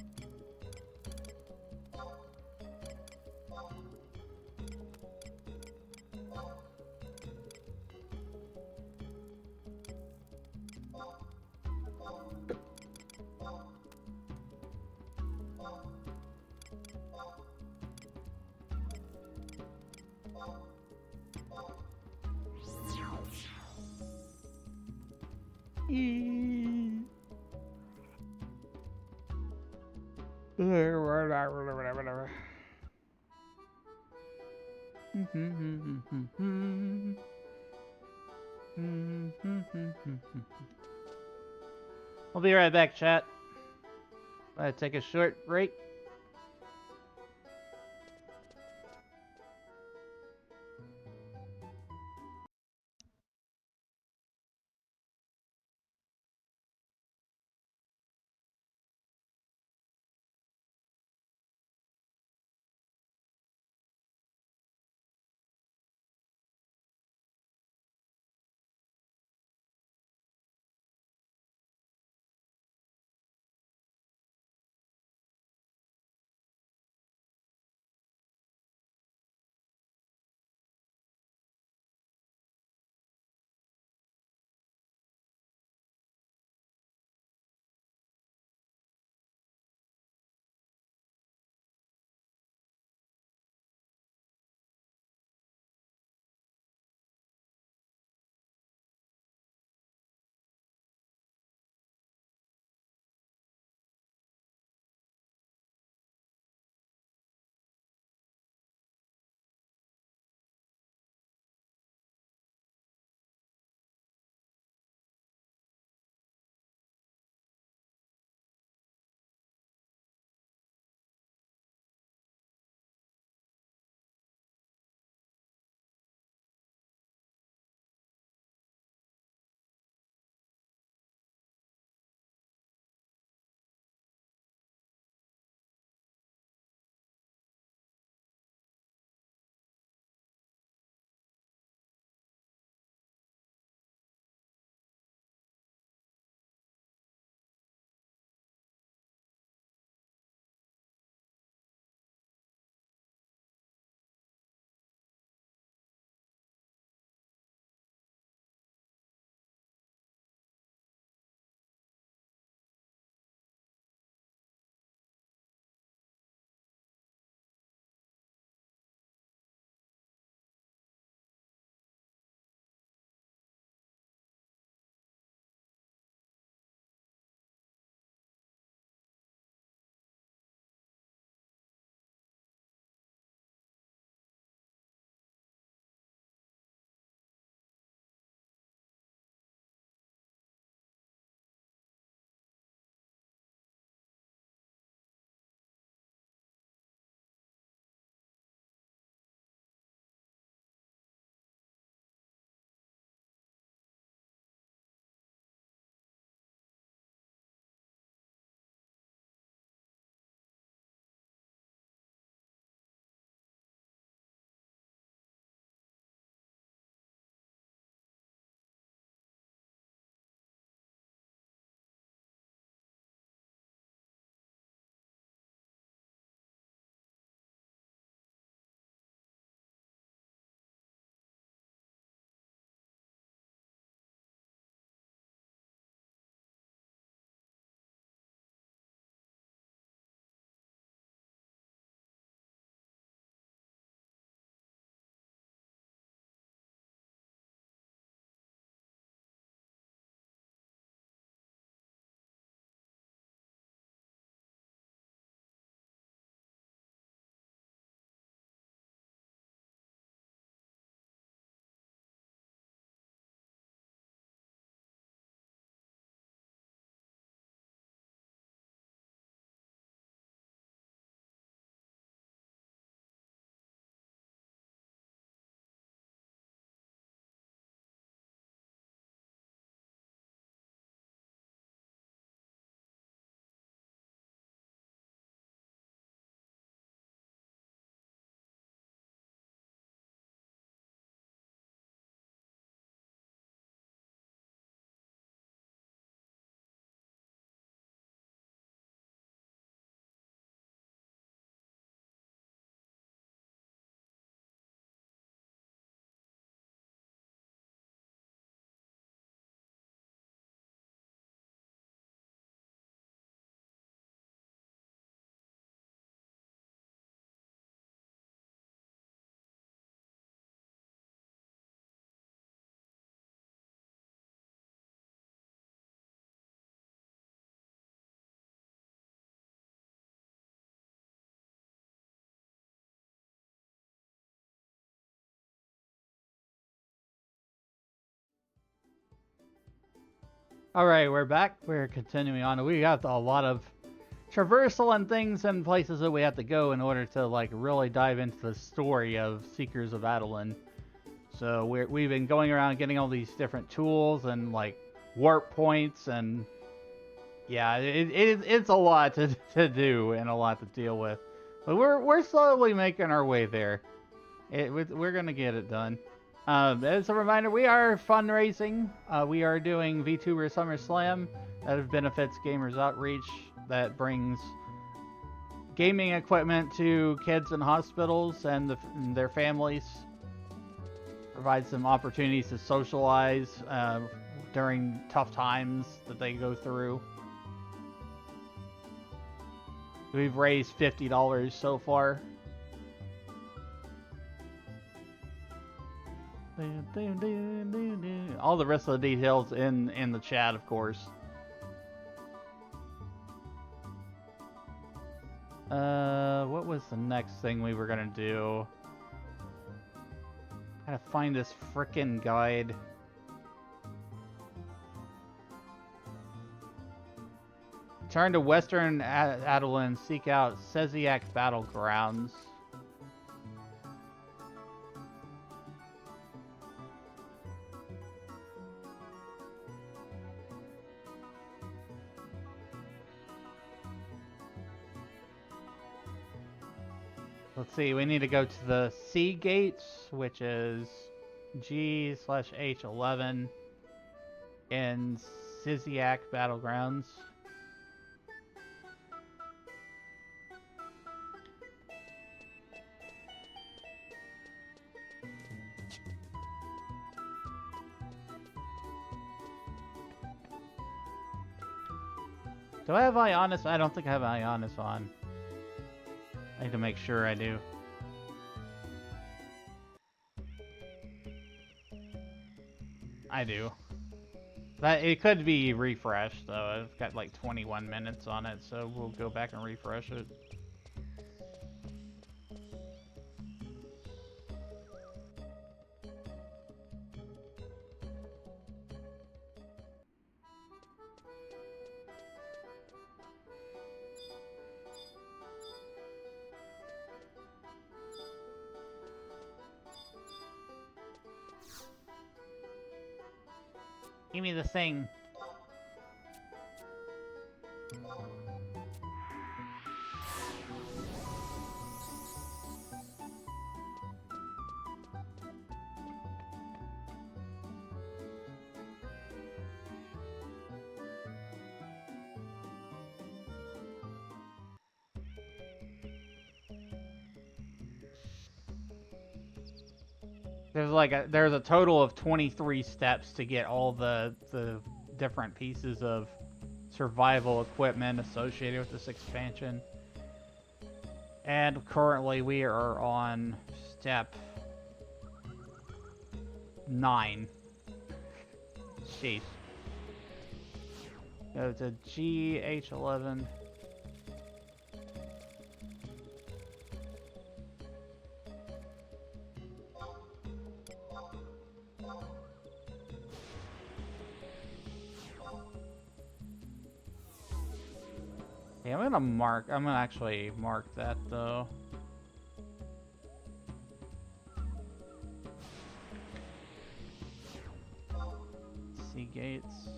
We'll be right back, chat. Take a short break. Alright, we're back. We're continuing on. We got a lot of traversal and things and places that we have to go in order to like really dive into the story of Seekers of Adoulin. So we've been going around getting all these different tools and like warp points, and yeah, it's a lot to do and a lot to deal with. But we're slowly making our way there. We're gonna get it done. As a reminder, we are fundraising. We are doing vTuber SummerSlam that benefits Gamers Outreach, that brings gaming equipment to kids in hospitals and their families. Provides them opportunities to socialize during tough times that they go through. We've raised $50 so far. All the rest of the details in the chat, of course. What was the next thing we were gonna do? Gotta find this frickin' guide. Turn to Western Adoulin, seek out Seziak Battlegrounds. Let's see, we need to go to the C gates, which is G/H11 in Seziak Battlegrounds. Do I have Ionis? I don't think I have Ionis on. I need to make sure I do. I do. But it could be refreshed, though. I've got like 21 minutes on it, so we'll go back and refresh it. Give me the thing. There's a total of 23 steps to get all the different pieces of survival equipment associated with this expansion. And currently we are on step 9. Jeez. Go to GH11. Yeah, I'm gonna actually mark that though. C gates.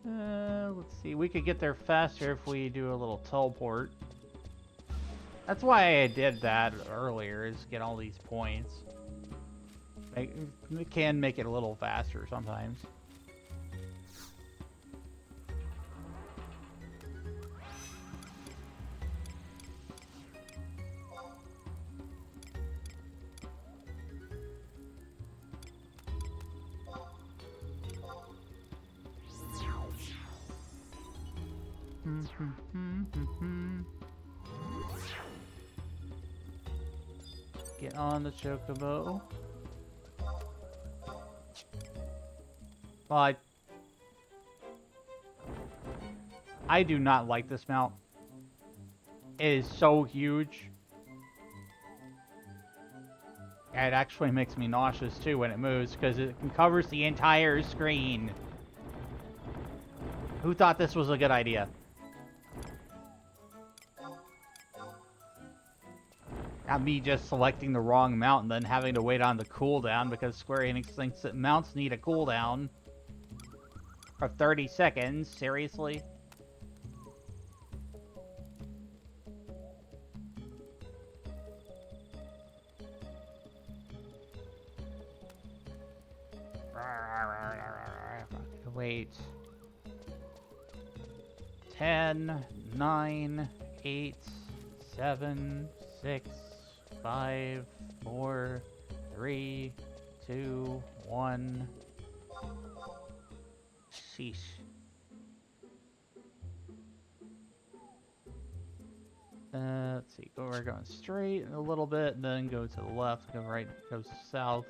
Let's see. We could get there faster if we do a little teleport. That's why I did that earlier, is get all these points. It can make it a little faster sometimes. Get on the chocobo. Well, I do not like this mount. It is so huge. It actually makes me nauseous too when it moves because it covers the entire screen. Who thought this was a good idea? Not me just selecting the wrong mount and then having to wait on the cooldown because Square Enix thinks that mounts need a cooldown for 30 seconds. Seriously? Wait. 10, 9, 8, 7, 6, 5, 4, 3, 2, 1. Sheesh. Let's see. We're going straight a little bit, and then go to the left, go right, go south.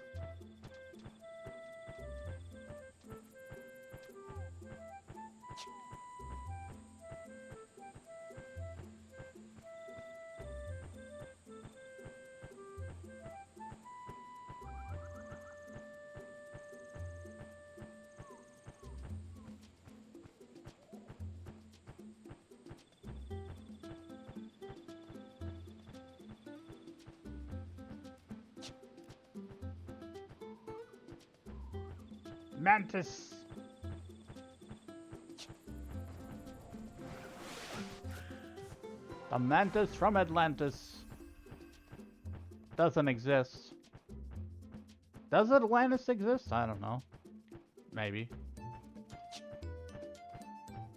Mantis! The Mantis from Atlantis doesn't exist. Does Atlantis exist? I don't know. Maybe.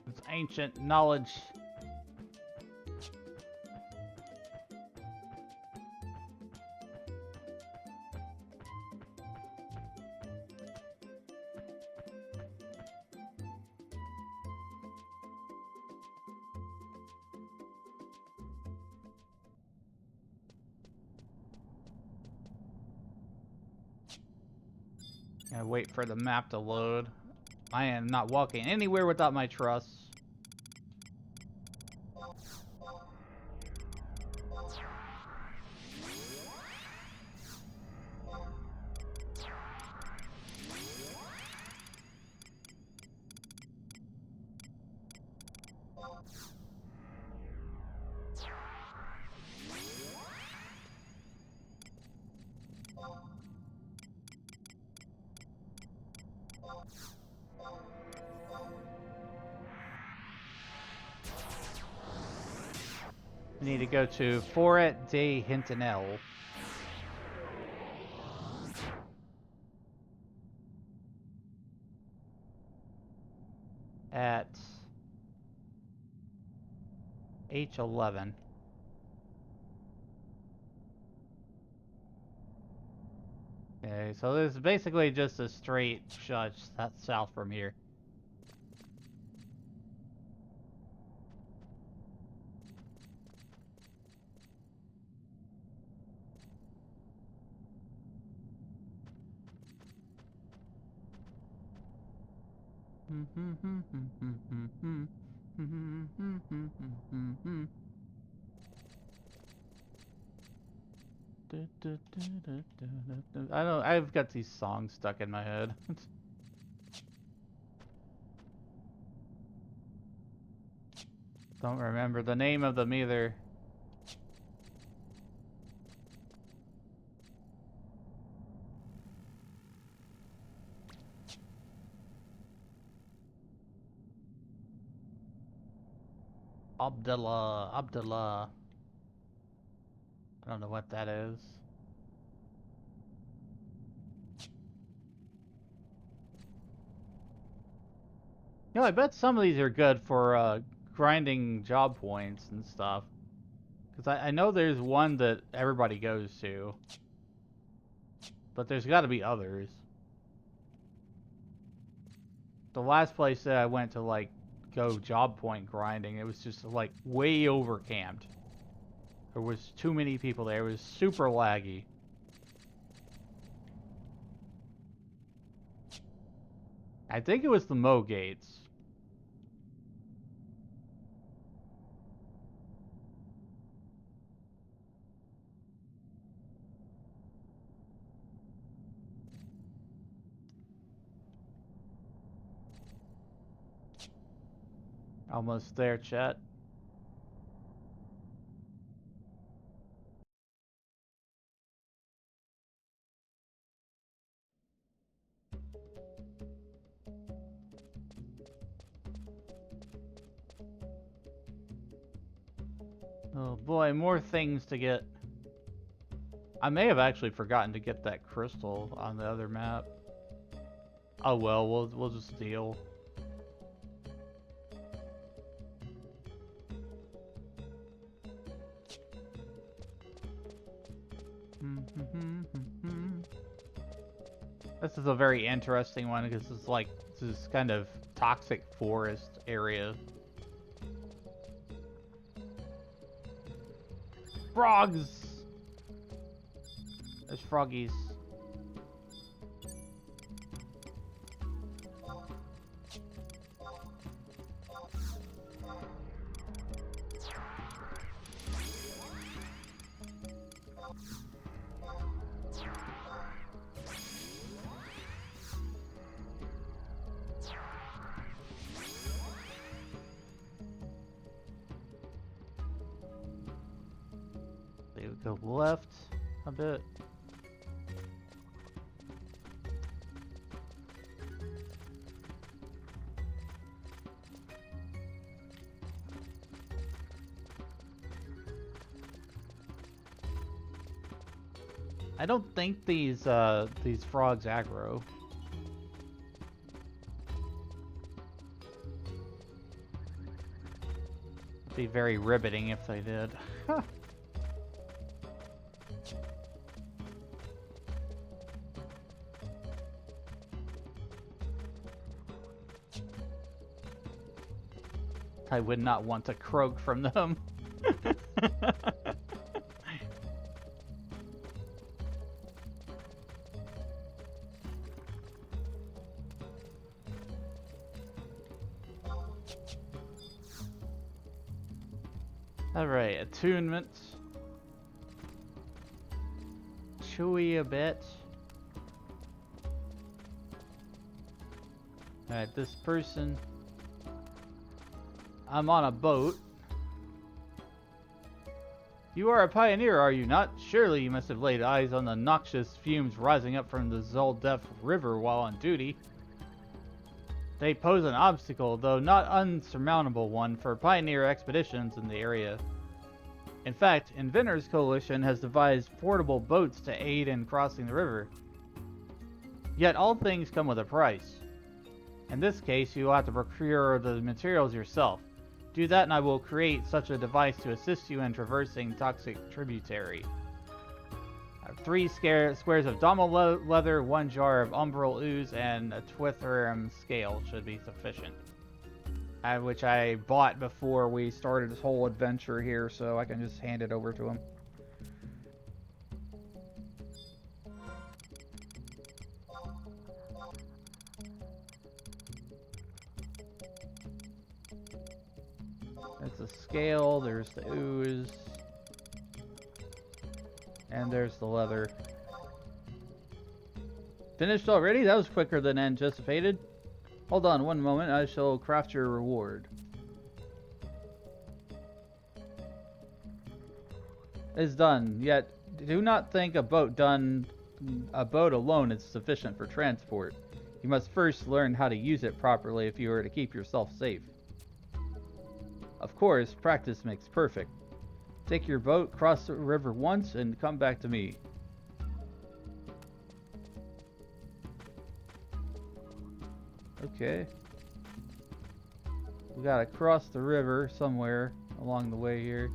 It's ancient knowledge. Gotta wait for the map to load. I am not walking anywhere without my truss. We need to go to Foret de Hintenel. At H11. Okay, so this is basically just a straight shot south from here. I don't. I've got these songs stuck in my head. Don't remember the name of them either. Abdullah. I don't know what that is. You know, I bet some of these are good for grinding job points and stuff. Because I know there's one that everybody goes to. But there's got to be others. The last place that I went to, like, go job point grinding, it was just, like, way overcamped. There was too many people there. It was super laggy. I think it was the Mo Gates. Almost there, chat. Oh boy, more things to get. I may have actually forgotten to get that crystal on the other map. Oh well, we'll just deal. This is a very interesting one because it's like this kind of toxic forest area. Frogs! There's froggies. They would go left a bit. I don't think these frogs aggro. It'd be very riveting if they did. I would not want to croak from them. Alright, attunement. Chewy a bit. Alright, this person. I'm on a boat. You are a pioneer, are you not? Surely you must have laid eyes on the noxious fumes rising up from the Zoldef River while on duty. They pose an obstacle, though not unsurmountable one, for pioneer expeditions in the area. In fact, Inventors Coalition has devised portable boats to aid in crossing the river. Yet all things come with a price. In this case, you will have to procure the materials yourself. Do that and I will create such a device to assist you in traversing toxic tributary. 3 squares of domo leather, 1 jar of umbral ooze, and a twitherium scale should be sufficient. Which I bought before we started this whole adventure here, so I can just hand it over to him. There's the scale, there's the ooze, and there's the leather. Finished already? That was quicker than anticipated. Hold on one moment, I shall craft your reward. It's done, yet do not think a boat alone is sufficient for transport. You must first learn how to use it properly if you are to keep yourself safe. Of course, practice makes perfect. Take your boat, cross the river once, and come back to me. Okay. We gotta cross the river somewhere along the way here.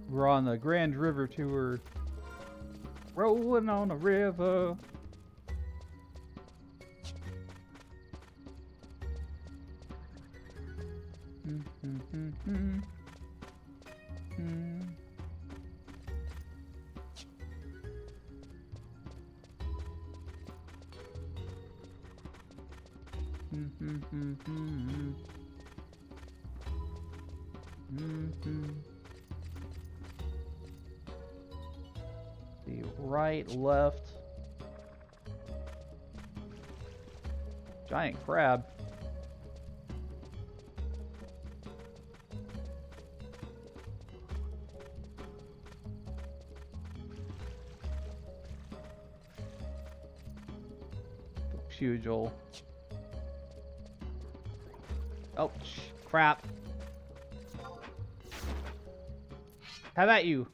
We're on the Grand River Tour. Rolling on the river. The right, left. Giant crab. Pugil. Oh, crap. How about you?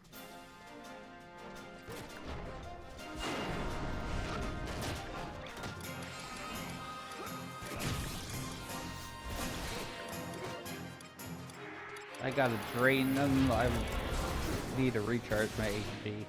I gotta drain them. I need to recharge my HP.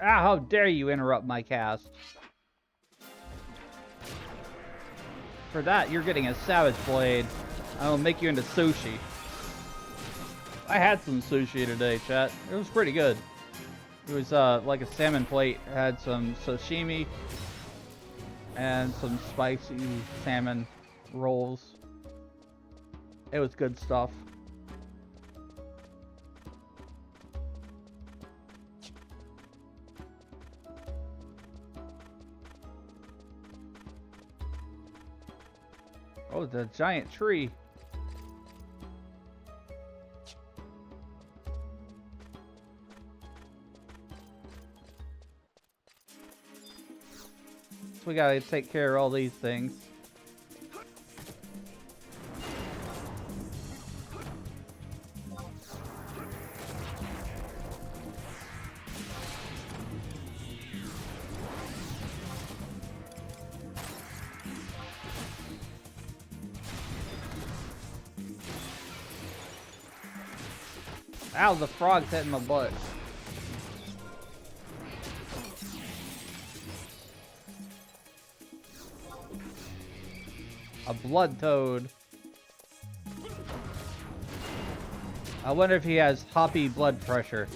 Ah, how dare you interrupt my cast. For that, you're getting a Savage Blade. I will make you into sushi. I had some sushi today, chat. It was pretty good. It was like a salmon plate. It had some sashimi and some spicy salmon rolls. It was good stuff. Oh, the giant tree. So we gotta take care of all these things. Ow, the frog's hitting my butt. A blood toad. I wonder if he has hoppy blood pressure.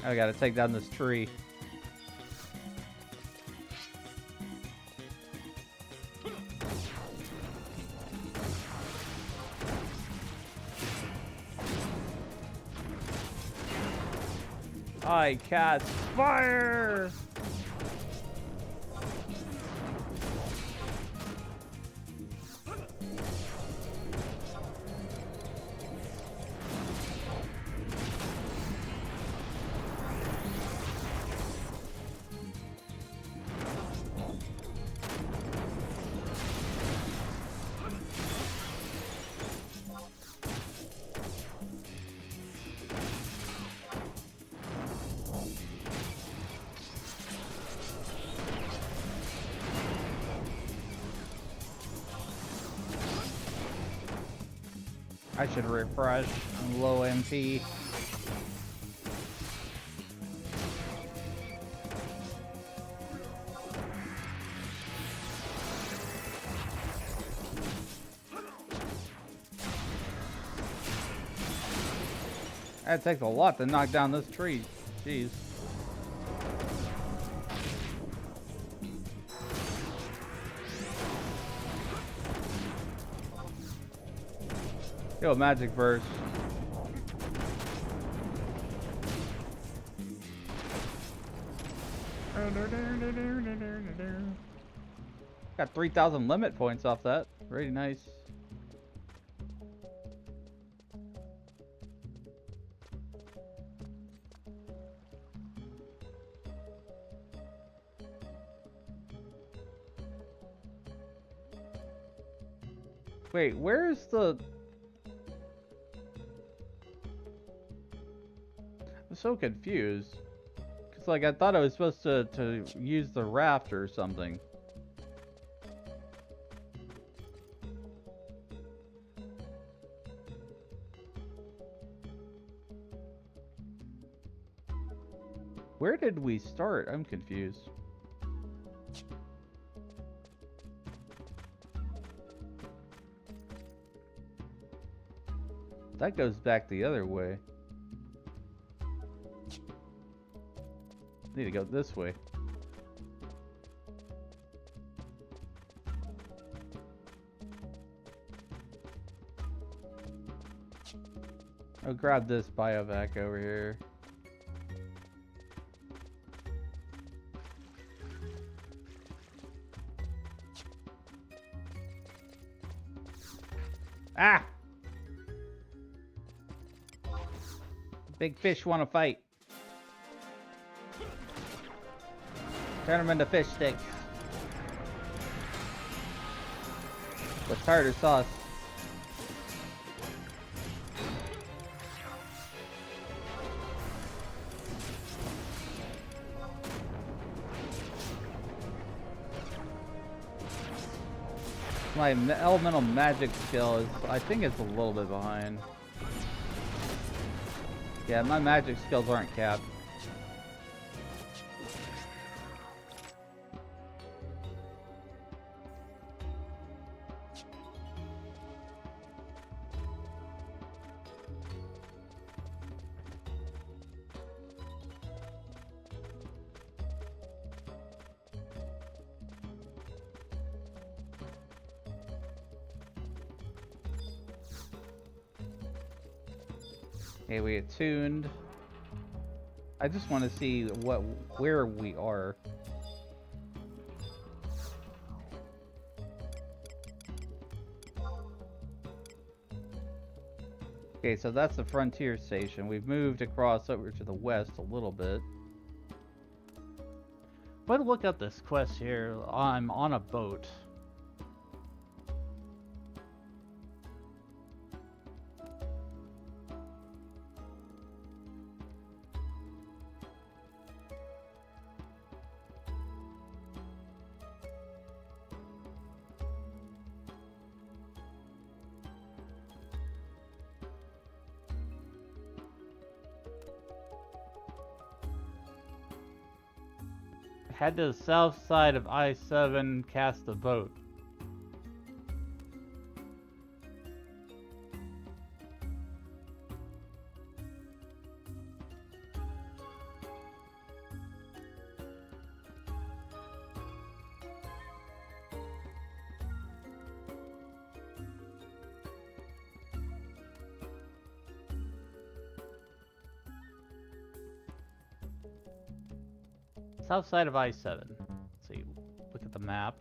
I gotta take down this tree. I cast fire! I should refresh. I'm low MP. That takes a lot to knock down this tree. Jeez. Yo, magic burst. Got 3,000 limit points off that. Very nice. Wait, where's the... I'm so confused. Cause like I thought I was supposed to use the raft or something. Where did we start? I'm confused. That goes back the other way. Need to go this way. I'll grab this biovac over here. Ah! Big fish want to fight. Turn them into fish sticks. With tartar sauce. My elemental magic skill is, I think it's a little bit behind. Yeah, my magic skills aren't capped. Okay, we attuned. I just want to see where we are. Okay, so that's the frontier station. We've moved across over to the west a little bit. But look at this quest here. I'm on a boat. Head to the south side of I-7, cast the boat. South side of I-7. Let's see, look at the map.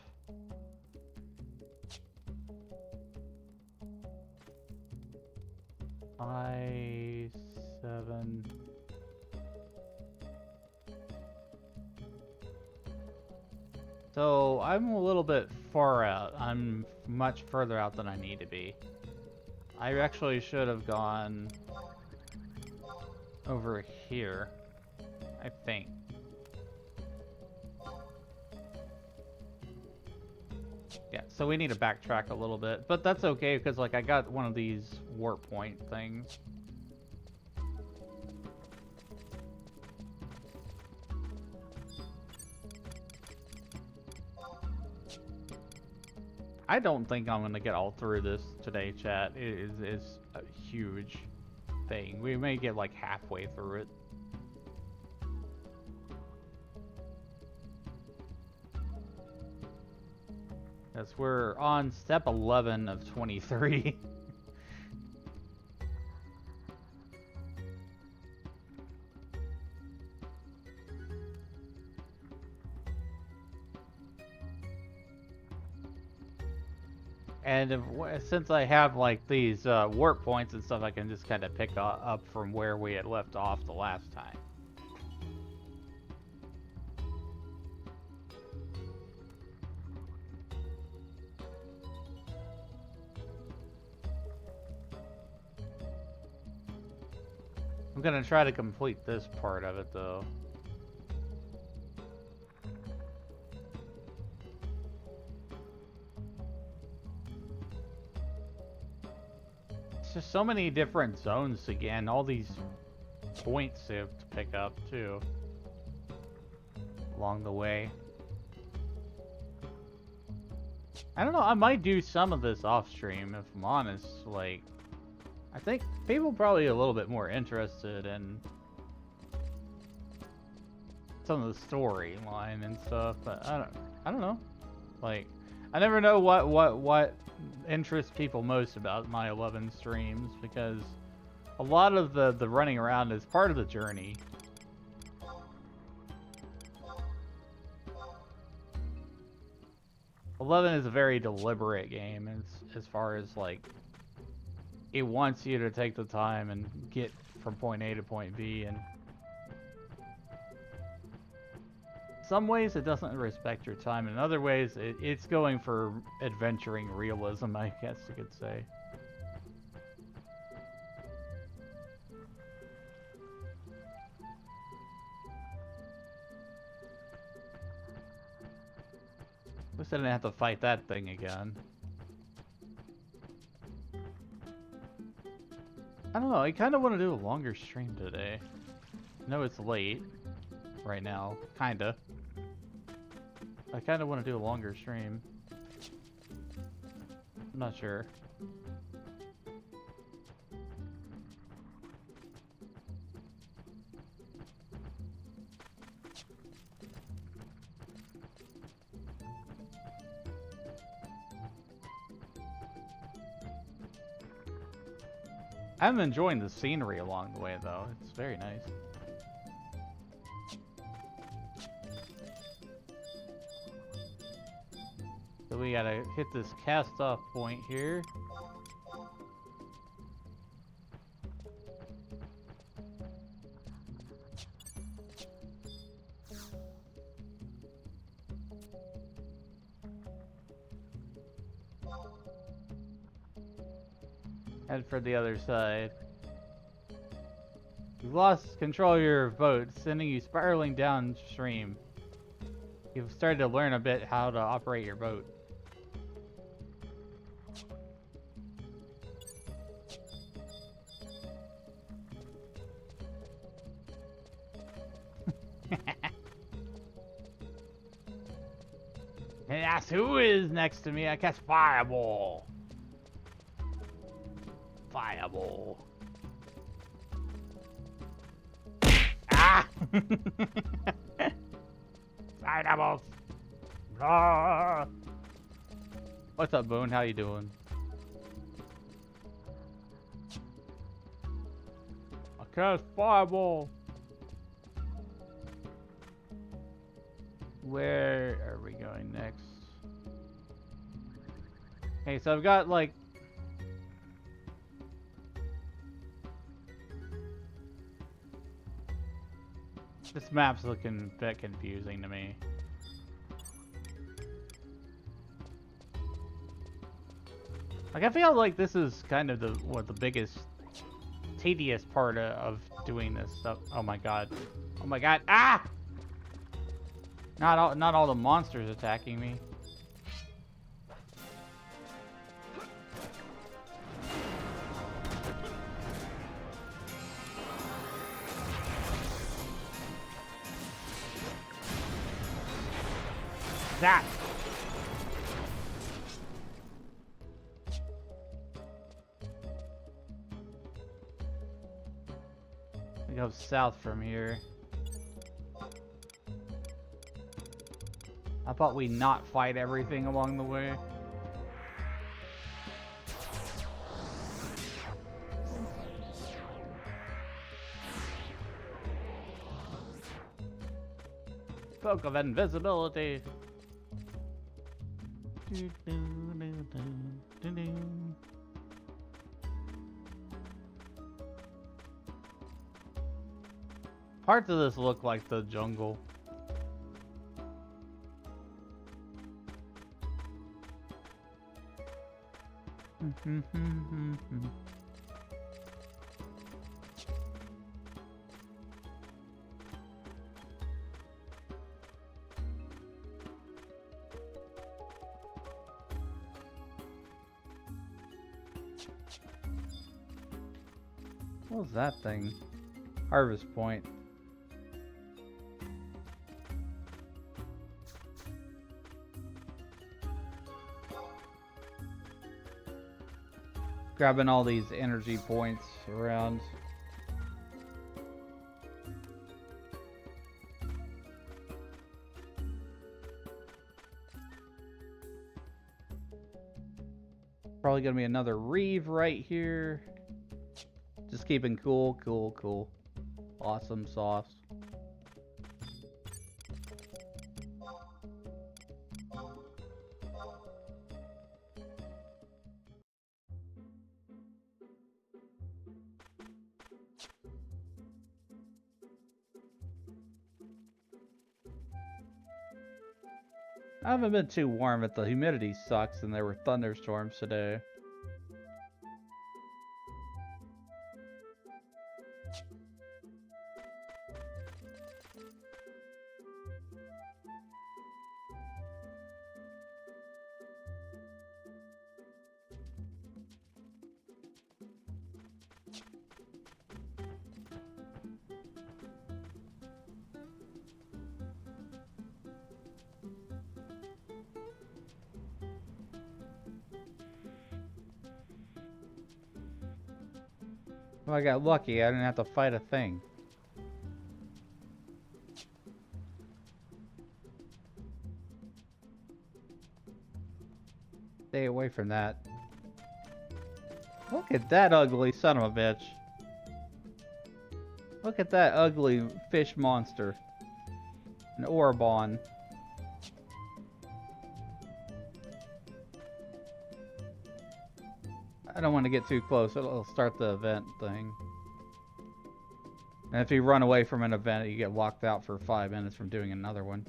I-7. So I'm a little bit far out. I'm much further out than I need to be. I actually should have gone over here, I think. Yeah, so we need to backtrack a little bit, but that's okay because like I got one of these warp point things. I don't think I'm gonna get all through this today, chat. It is a huge thing. We may get like halfway through it. As we're on step 11 of 23. And since I have like these warp points and stuff, I can just kind of pick up from where we had left off the last time. I'm gonna try to complete this part of it though. It's just so many different zones again, all these points to have to pick up too along the way. I don't know, I might do some of this off stream if I'm honest. Like, I think people probably a little bit more interested in some of the storyline and stuff, but I don't know. Like, I never know what interests people most about my 11 streams, because a lot of the running around is part of the journey. Eleven is a very deliberate game as far as like it wants you to take the time and get from point A to point B, and some ways it doesn't respect your time, in other ways it's going for adventuring realism, I guess you could say. At least I didn't have to fight that thing again. I don't know, I kind of want to do a longer stream today. I know it's late right now, kinda. I kind of want to do a longer stream. I'm not sure. I'm enjoying the scenery along the way, though. It's very nice. So we gotta hit this cast-off point here. Head for the other side. You've lost control of your boat, sending you spiraling downstream. You've started to learn a bit how to operate your boat. And that's who is next to me. I cast Fireball. Fireball. Ah! Fireballs. Ah! What's up, Boone? How you doing? I cast Fireball. Where are we going next? Okay, so I've got like this map's looking a bit confusing to me. Like, I feel like this is kind of the biggest tedious part of doing this stuff. Oh my god. Oh my god. Ah! Not all the monsters attacking me. That. We go south from here. I thought we'd not fight everything along the way. Spoke of invisibility. Dun-dun. Parts of this look like the jungle. What was that thing? Harvest point. Grabbing all these energy points around. Probably gonna be another Reeve right here. Just keeping cool, cool, cool. Awesome sauce. I haven't been too warm, but the humidity sucks and there were thunderstorms today. Well, I got lucky. I didn't have to fight a thing. Stay away from that. Look at that ugly son of a bitch. Look at that ugly fish monster. An Orbon. I don't want to get too close. It'll start the event thing. And if you run away from an event, you get locked out for 5 minutes from doing another one.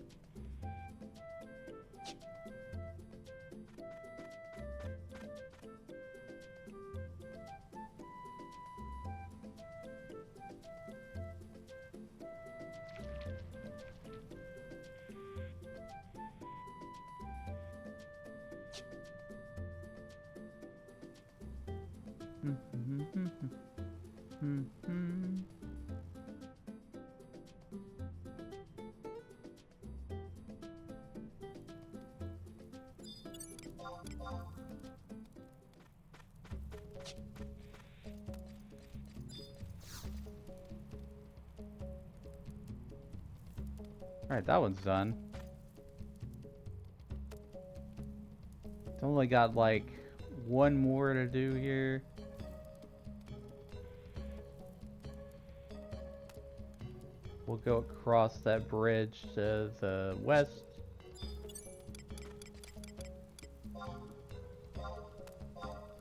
Alright, that one's done. It's only got like one more to do here. We'll go across that bridge to the west.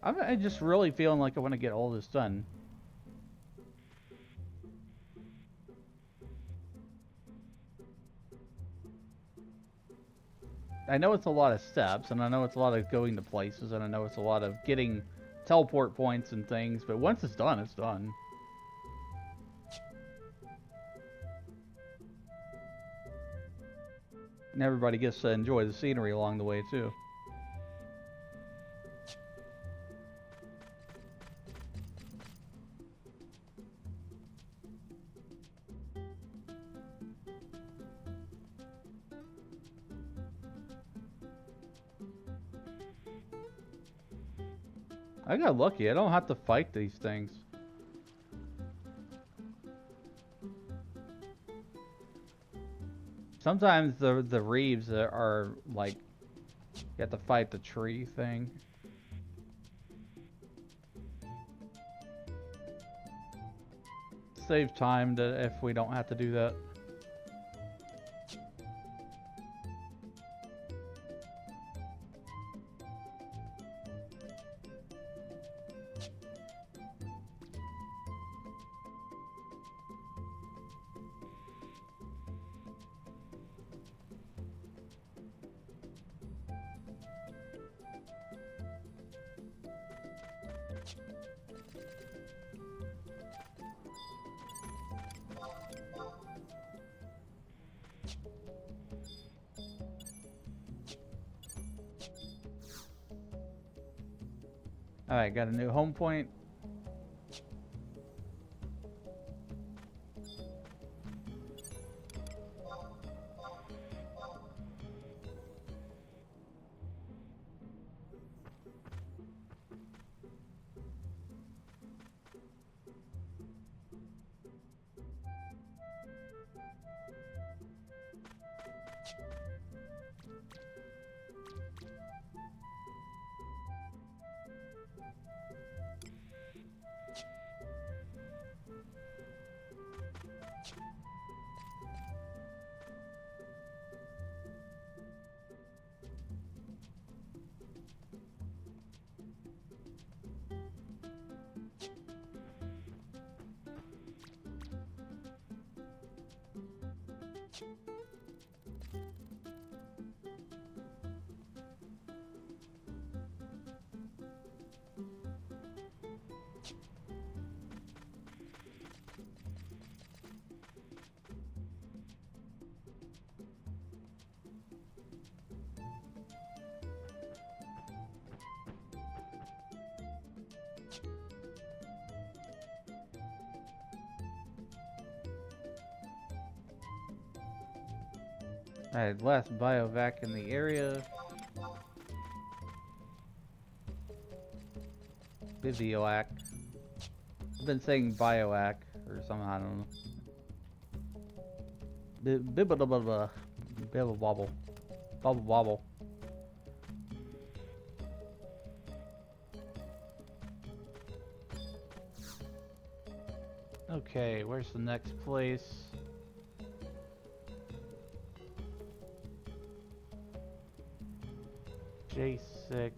I'm just really feeling like I want to get all this done. I know it's a lot of steps, and I know it's a lot of going to places, and I know it's a lot of getting teleport points and things, but once it's done, it's done. And everybody gets to enjoy the scenery along the way, too. I got lucky. I don't have to fight these things. Sometimes the Reeves are like, you have to fight the tree thing. Save time if we don't have to do that. Alright, got a new home point. Alright, last biovac in the area. Bivioac. I've been saying bioac or something, I don't know. Bibble wobble. Bubble wobble. Okay, where's the next place? J6.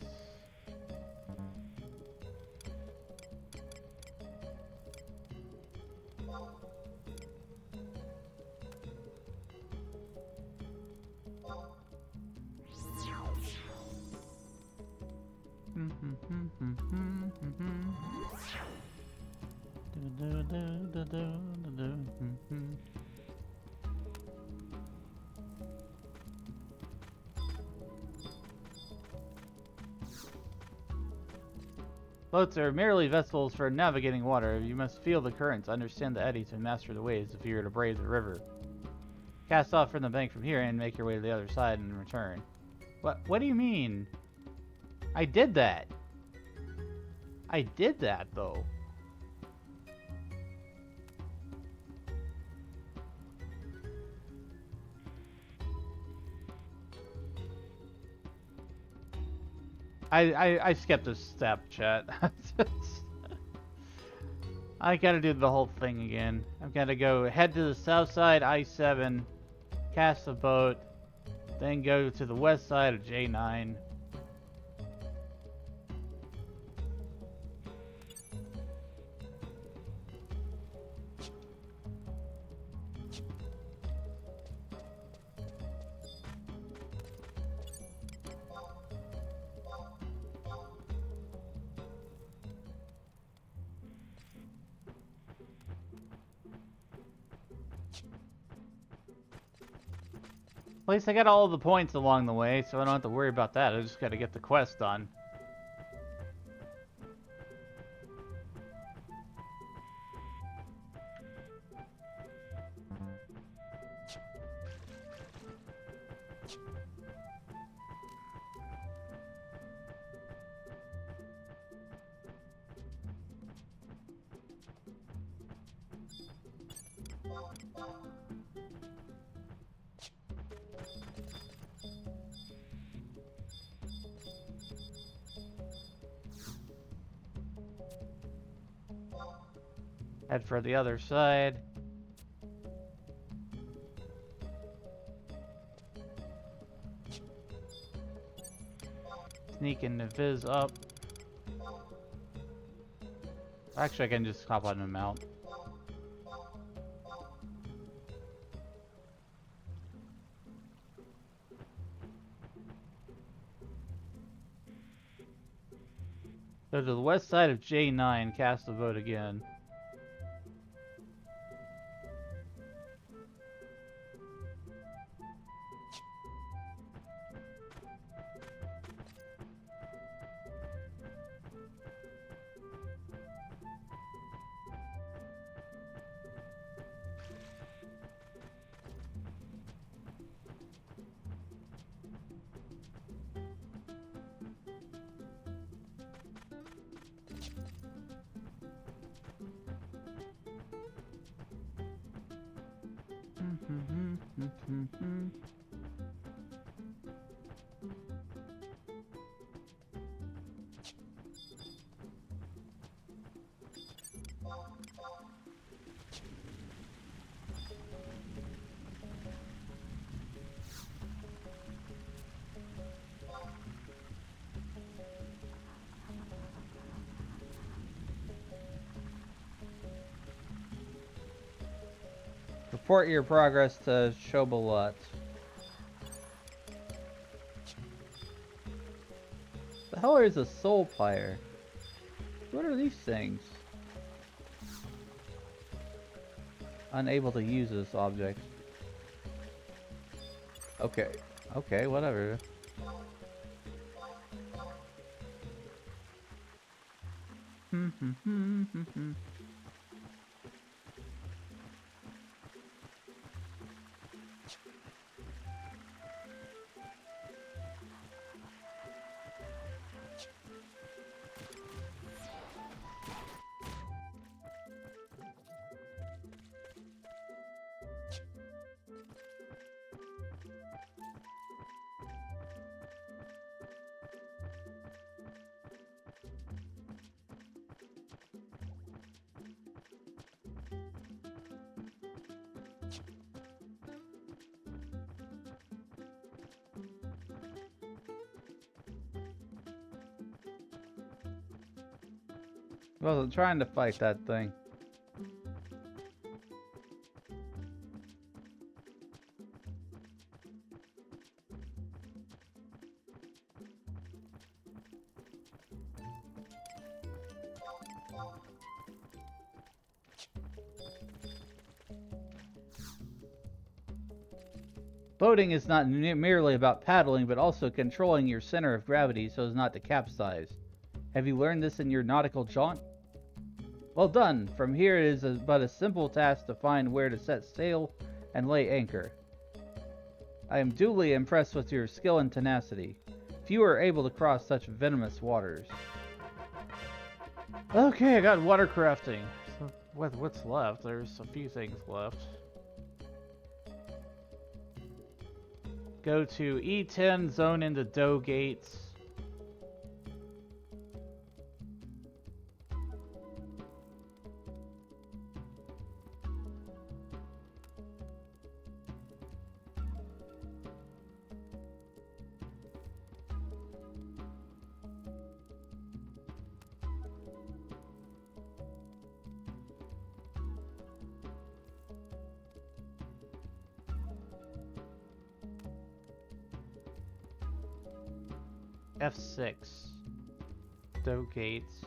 Boats are merely vessels for navigating water. You must feel the currents, understand the eddies, and master the waves if you are to brave the river. Cast off from the bank from here and make your way to the other side and return. What do you mean? I did that. I did that, though. I skipped a step, chat. I gotta do the whole thing again. I've gotta go head to the south side, I-7, cast the boat, then go to the west side of J9. At least I got all the points along the way, so I don't have to worry about that. I just gotta get the quest done. Head for the other side. Sneak into Viz up. Actually, I can just hop on the mount. Go to the west side of J9, cast the boat again. Mm-hmm. Report your progress to Shobalot. The hell is a soul pyre? What are these things? Unable to use this object. Okay. Okay, whatever. I wasn't trying to fight that thing. Boating is not merely about paddling, but also controlling your center of gravity so as not to capsize. Have you learned this in your nautical jaunt? Well done! From here it is but a simple task to find where to set sail and lay anchor. I am duly impressed with your skill and tenacity. Few are able to cross such venomous waters. Okay, I got water crafting. So what's left? There's a few things left. Go to E10, zone into dough gates. F6. Dough gates.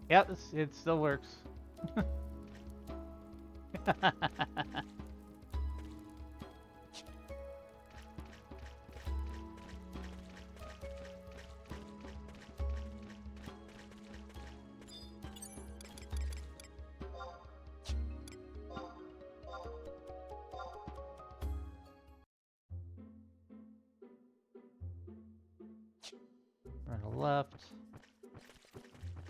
Yep, it still works. Right to left.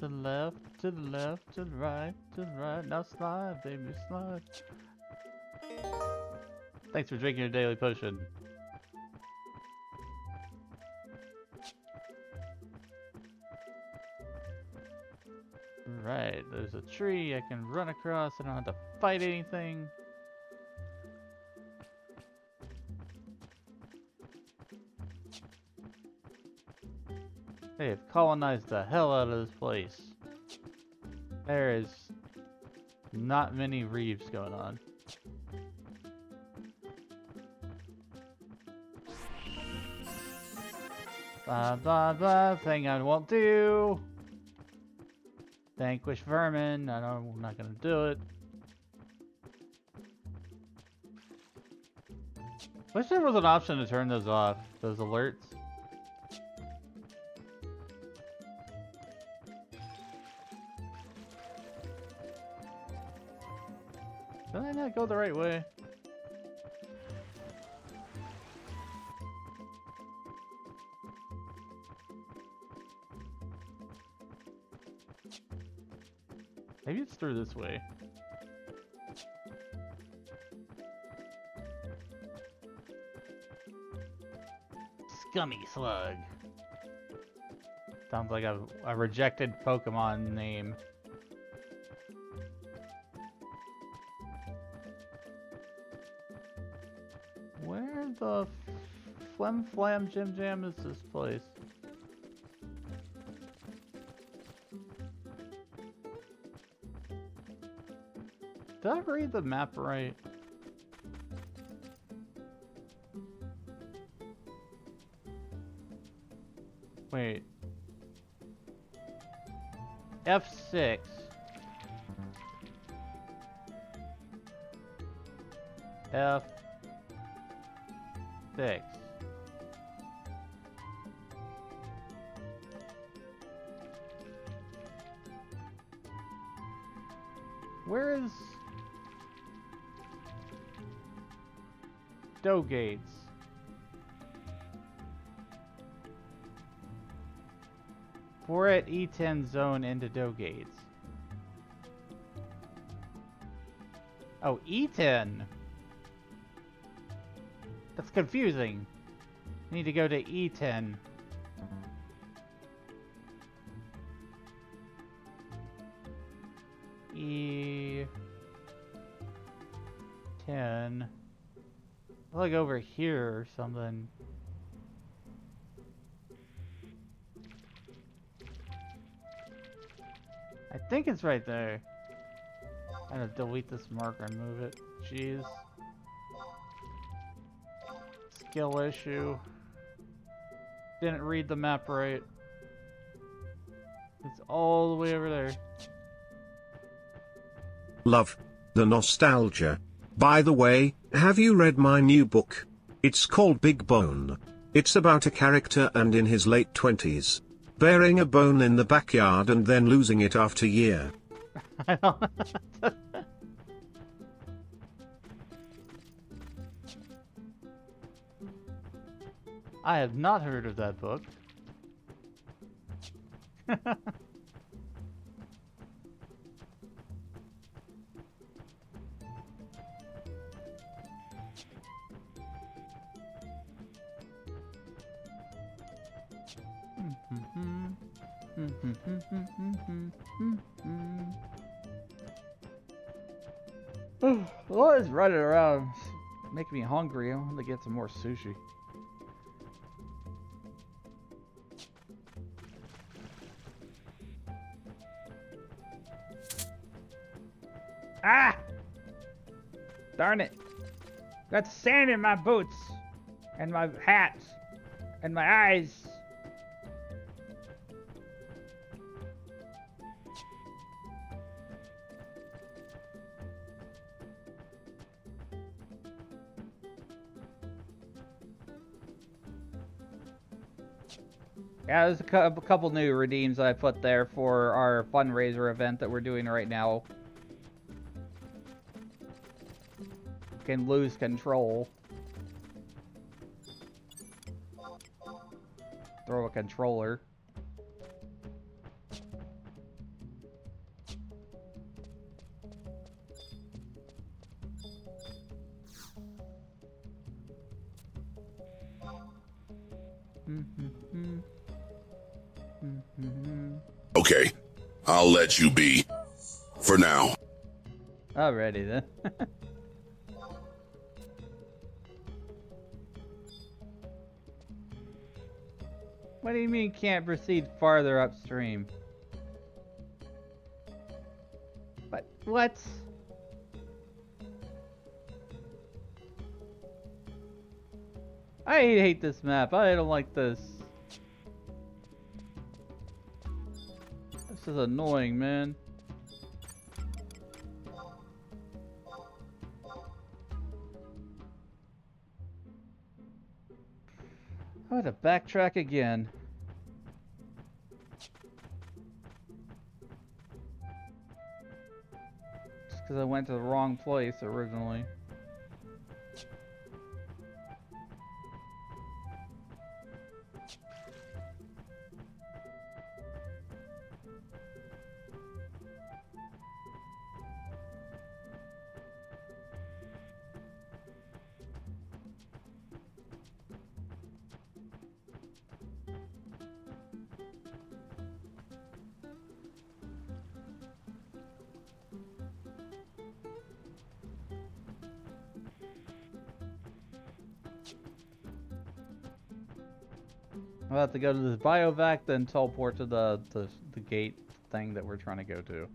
To the left, to the left, to the right, to the right. Now slide, baby, slide. Thanks for drinking your daily potion. Alright, there's a tree I can run across. I don't have to fight anything. They've colonized the hell out of this place. There is not many reefs going on. Blah blah blah, thing I won't do. Vanquish vermin, I'm not gonna do it. Wish there was an option to turn those off, those alerts. Did I not go the right way? Maybe it's through this way. Scummy slug. Sounds like a rejected Pokemon name. Where the flim flam jim jam is this place? Did I read the map right? Wait. F6. F6. Where is Gates? We're at E10 zone into Gates. Oh, E10. That's confusing. Need to go to E10. E10. Like over here or something. I think it's right there. I'm gonna delete this marker and move it. Jeez. Skill issue. Didn't read the map right. It's all the way over there. Love the nostalgia. By the way, have you read my new book? It's called Big Bone. It's about a character and in his late 20s. Burying a bone in the backyard and then losing it after a year. I don't I have not heard of that book. Laura's running around, making me hungry. I want to get some more sushi. Ah! Darn it! Got sand in my boots, and my hat, and my eyes. Yeah, there's a couple new redeems I put there for our fundraiser event that we're doing right now. Can lose control. Throw a controller. Okay, I'll let you be. For now. Alrighty then. What do you mean can't proceed farther upstream? What? I hate this map. I don't like this. This is annoying, man. I had to backtrack again. Just because I went to the wrong place originally. I'll have to go to this biovac, then teleport to the gate thing that we're trying to go to.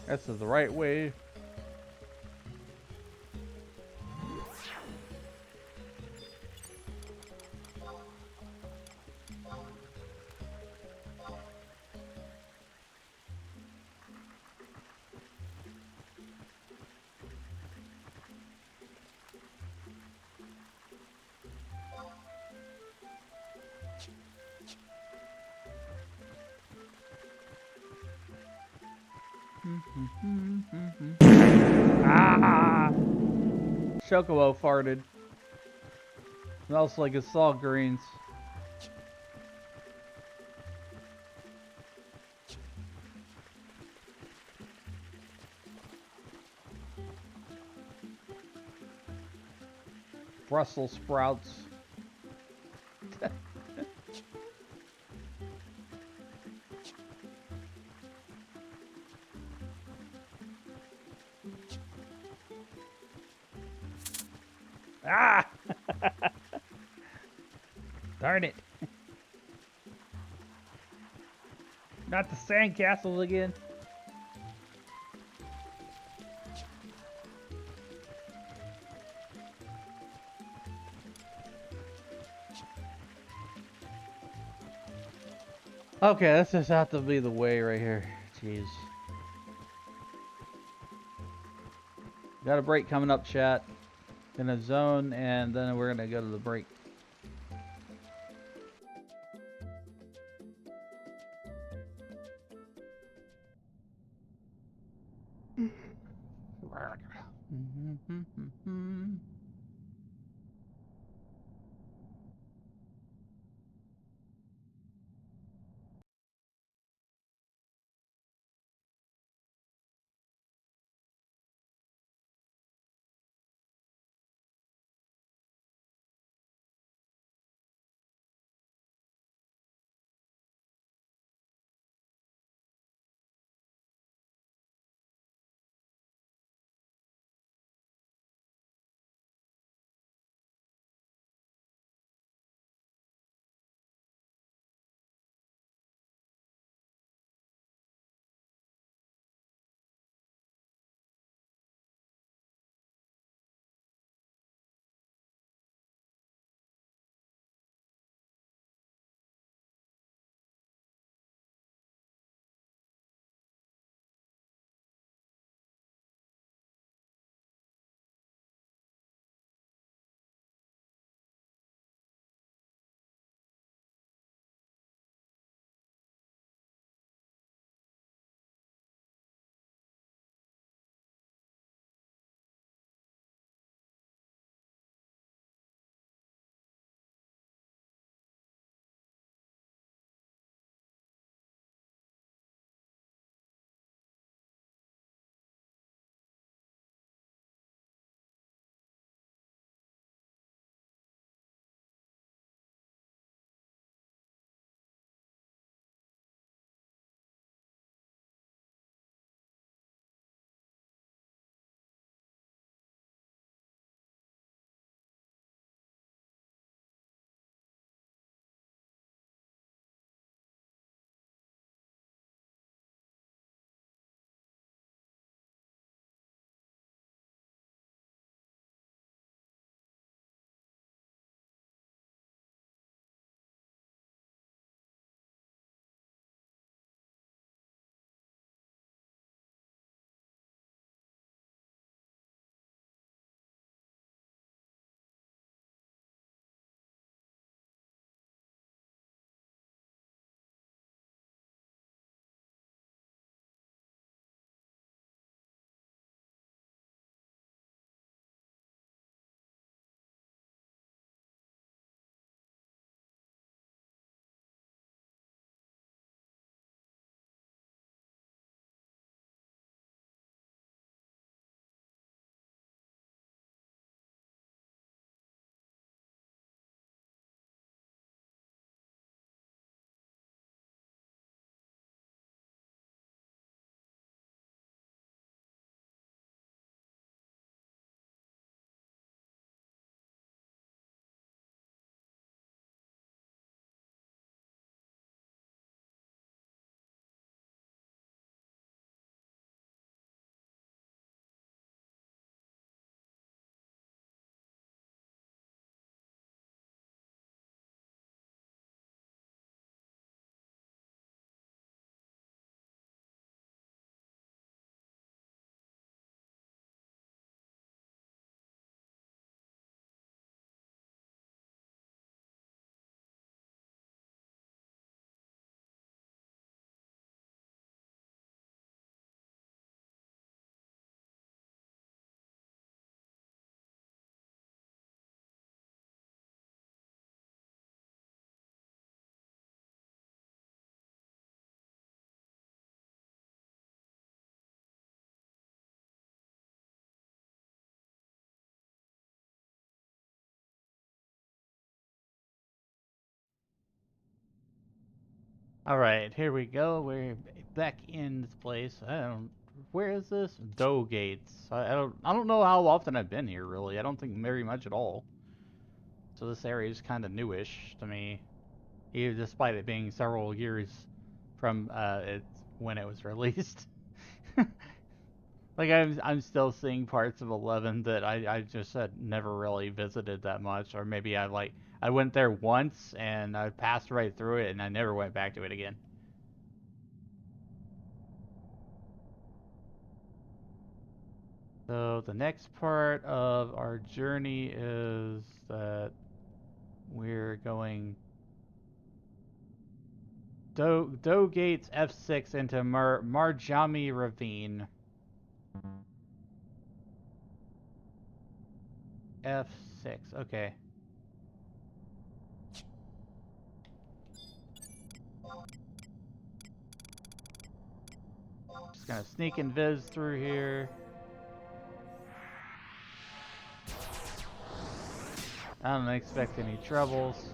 This is the right way. Ah! Chocobo farted. Smells like his salt greens. Brussels sprouts. Ah! Darn it. Not the sandcastles again. Okay, this just have to be the way right here. Jeez. Got a break coming up, chat. Gonna zone, and then we're gonna go to the break. Alright, here we go. We're back in this place. Where is this? Doe Gates. I don't know how often I've been here, really. I don't think very much at all. So this area is kind of newish to me, even despite it being several years from when it was released. Like I'm still seeing parts of 11 that I just had never really visited that much, or maybe I went there once and I passed right through it and I never went back to it again. So the next part of our journey is that we're going Doe Gates F6 into Marjami Ravine. F6, okay. Just gonna sneak and viz through here. I don't expect any troubles.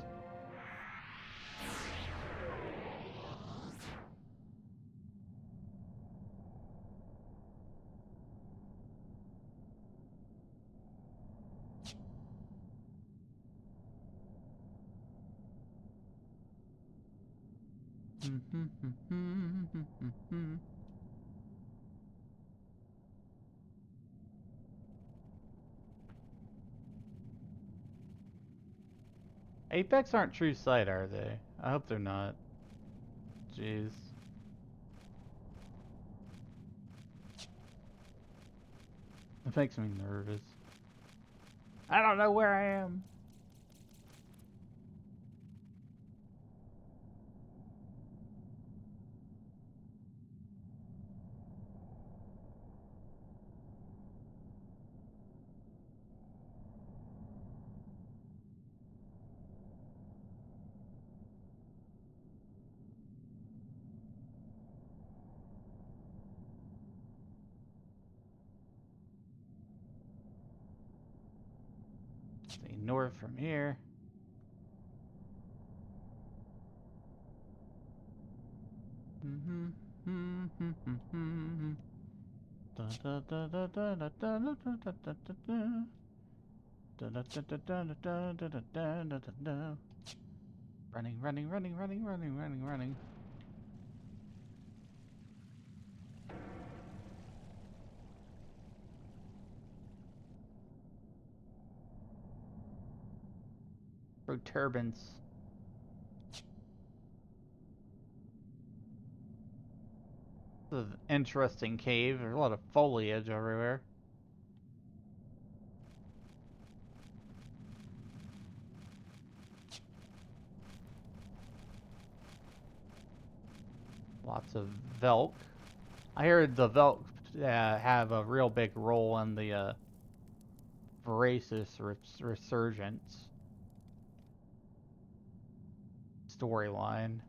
Apex aren't true sight, are they? I hope they're not. Jeez. It makes me nervous. I don't know where I am. See north from here. Running, running, running, running, running, running, running. Proturbance. This is an interesting cave. There's a lot of foliage everywhere. Lots of Velk. I heard the Velk have a real big role in the Voracious Resurgence storyline.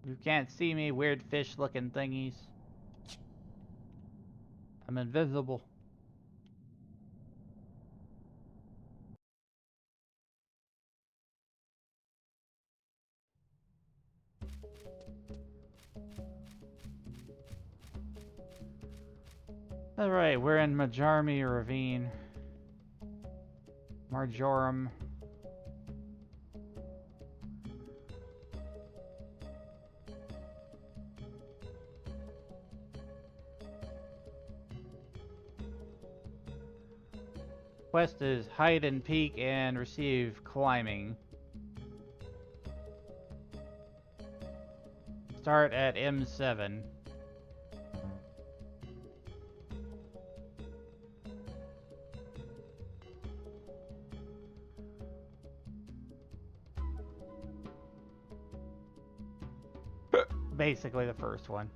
You can't see me, weird fish looking thingies. I'm invisible. Alright, we're in Majarmi Ravine. Marjoram. Quest is hide and peek and receive climbing. Start at M7. Basically the first one.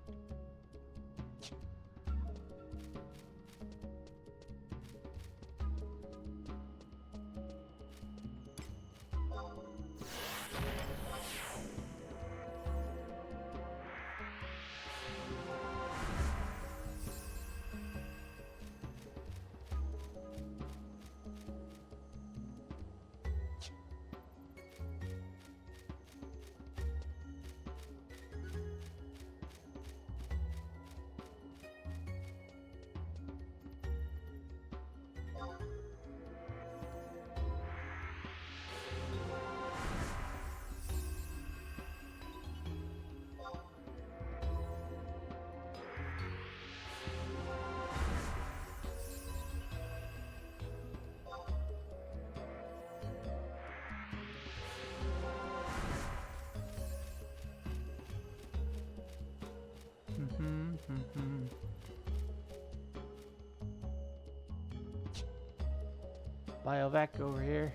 Biovac over here.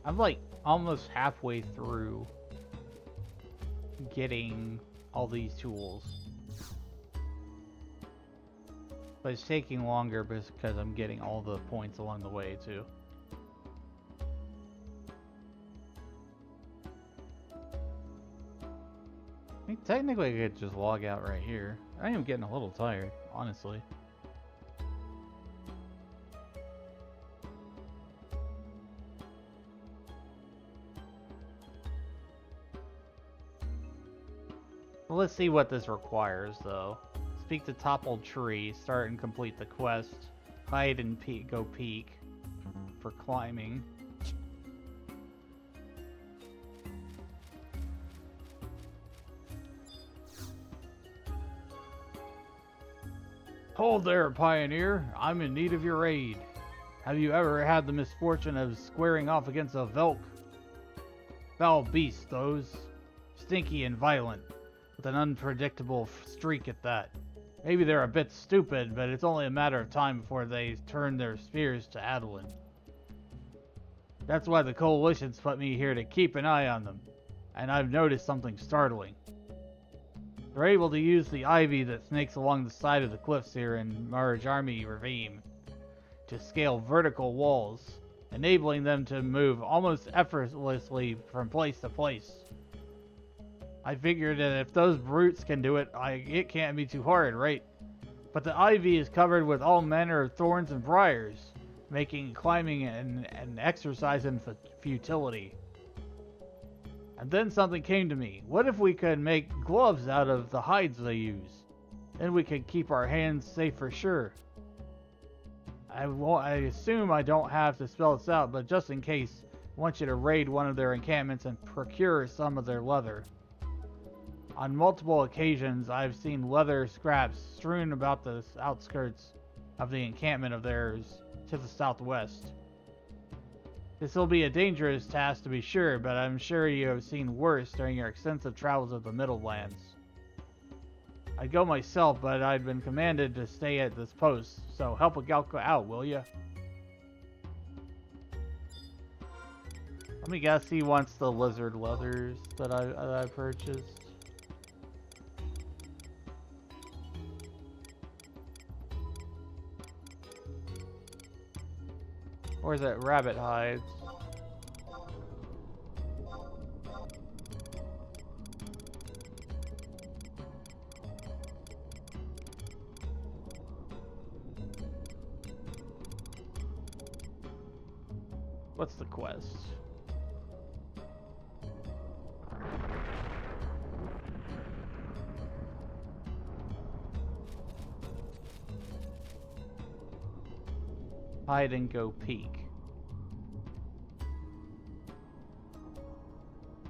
I'm like almost halfway through getting all these tools. But it's taking longer because I'm getting all the points along the way too. I mean, technically I could just log out right here. I am getting a little tired, honestly. Well, let's see what this requires, though. Speak to Toppled Tree, start and complete the quest. Hide and go peek for climbing. Hold there, Pioneer. I'm in need of your aid. Have you ever had the misfortune of squaring off against a Velk? Foul beasts, those. Stinky and violent, with an unpredictable streak at that. Maybe they're a bit stupid, but it's only a matter of time before they turn their spears to Adoulin. That's why the Coalition's put me here to keep an eye on them. And I've noticed something startling. They're able to use the ivy that snakes along the side of the cliffs here in Marajami Ravine to scale vertical walls, enabling them to move almost effortlessly from place to place. I figured that if those brutes can do it, it can't be too hard, right? But the ivy is covered with all manner of thorns and briars, making climbing an exercise in futility. And then something came to me. What if we could make gloves out of the hides they use? Then we could keep our hands safe for sure. I assume I don't have to spell this out, but just in case, I want you to raid one of their encampments and procure some of their leather. On multiple occasions, I've seen leather scraps strewn about the outskirts of the encampment of theirs to the southwest. This will be a dangerous task to be sure, but I'm sure you have seen worse during your extensive travels of the Middlelands. I'd go myself, but I'd been commanded to stay at this post, so help a Galka out, will ya? Let me guess he wants the lizard leathers that I purchased. Or is it rabbit hides? What's the quest? Hide and go peek.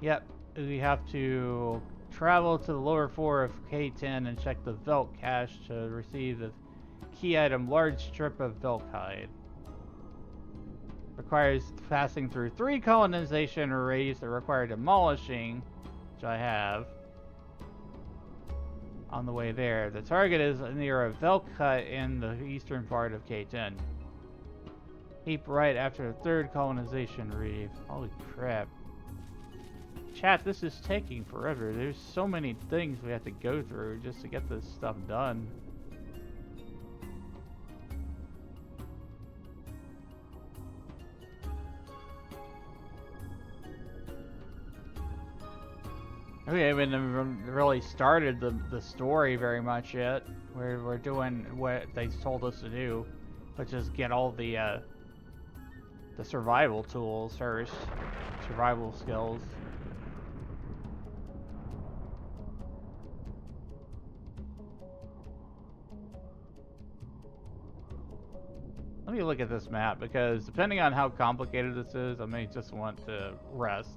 Yep, we have to travel to the lower floor of K10 and check the Velk cache to receive the key item, large strip of Velk hide. Requires passing through 3 colonization arrays that require demolishing, which I have. On the way there, the target is near a Velk hut in the eastern part of K10. Keep right after the 3rd colonization reef. Holy crap. Chat, this is taking forever. There's so many things we have to go through just to get this stuff done. We haven't even really started the story very much yet. We're doing what they told us to do, which is get all the survival tools first, survival skills. Let me look at this map, because depending on how complicated this is, I may just want to rest.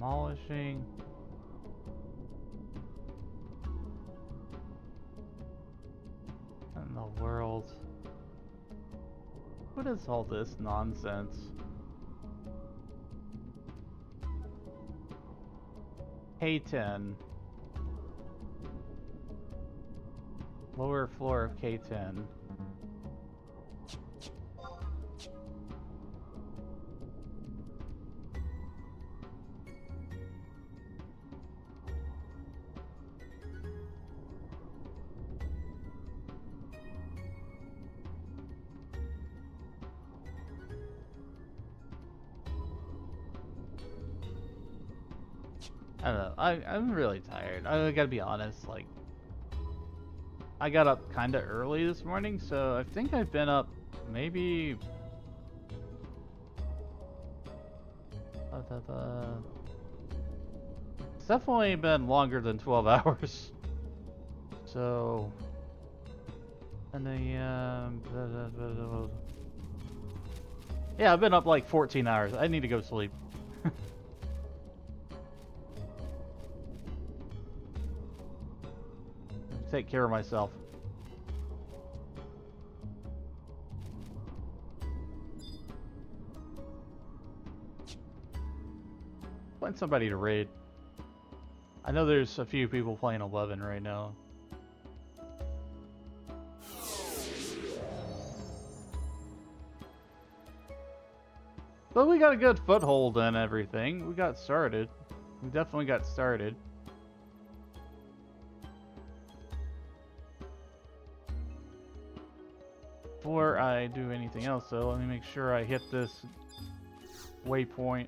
demolishing. In the world. What is all this nonsense? K10. Lower floor of K10. I don't know. I'm really tired. I gotta be honest. Like, I got up kind of early this morning, so I think I've been up maybe. It's definitely been longer than 12 hours. So, and then yeah, I've been up like 14 hours. I need to go sleep. Take care of myself. Find somebody to raid. I know there's a few people playing 11 right now. But we got a good foothold and everything. We got started. We definitely got started. Before I do anything else, though, let me make sure I hit this waypoint.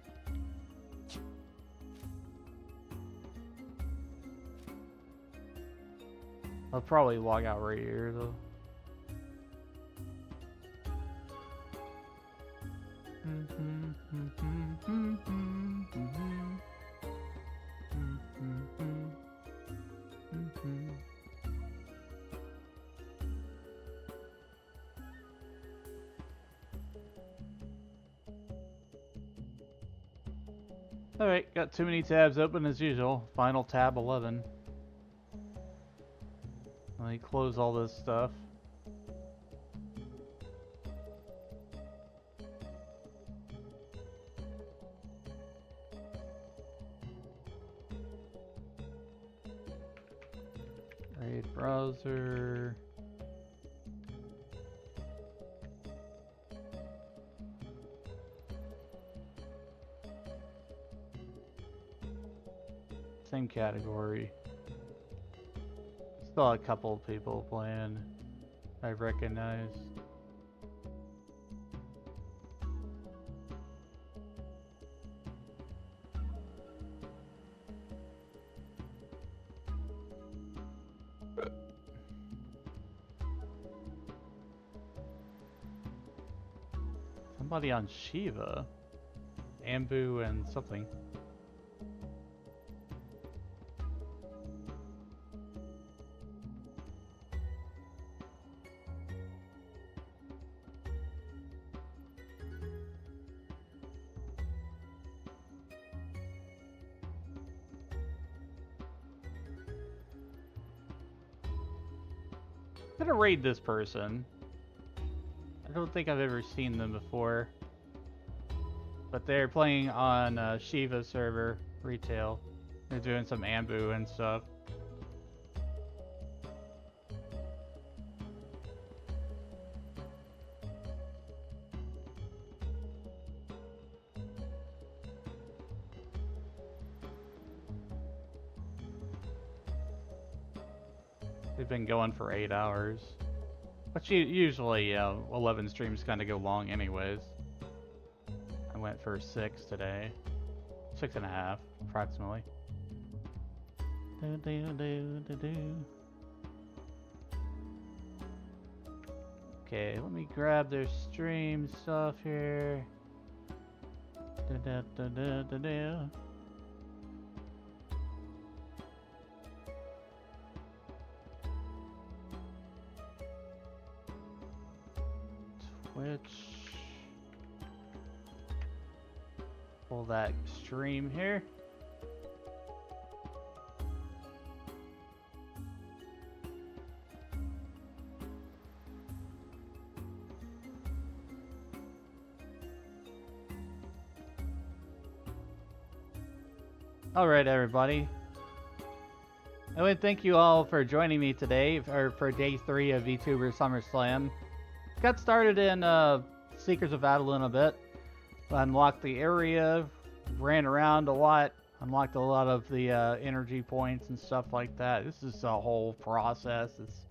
I'll probably log out right here, though. Alright, got too many tabs open as usual. Final tab 11. Let me close all this stuff. Raid browser. Same category. Still a couple of people playing I recognize. Somebody on Shiva. Ambu and something. I'm gonna raid this person. I don't think I've ever seen them before. But they're playing on Shiva server, retail. They're doing some Ambu and stuff. They've been going for 8 hours. But usually 11 streams kind of go long anyways. I went for 6 today. 6.5, approximately. Okay, let me grab their stream stuff here. Twitch. Pull that stream here. Alright, everybody. I would thank you all for joining me today for day 3 of vTuber SummerSlam. Got started in Seekers of Adoulin a bit. Unlocked the area, ran around a lot, unlocked a lot of the energy points and stuff like that. This is a whole process. It's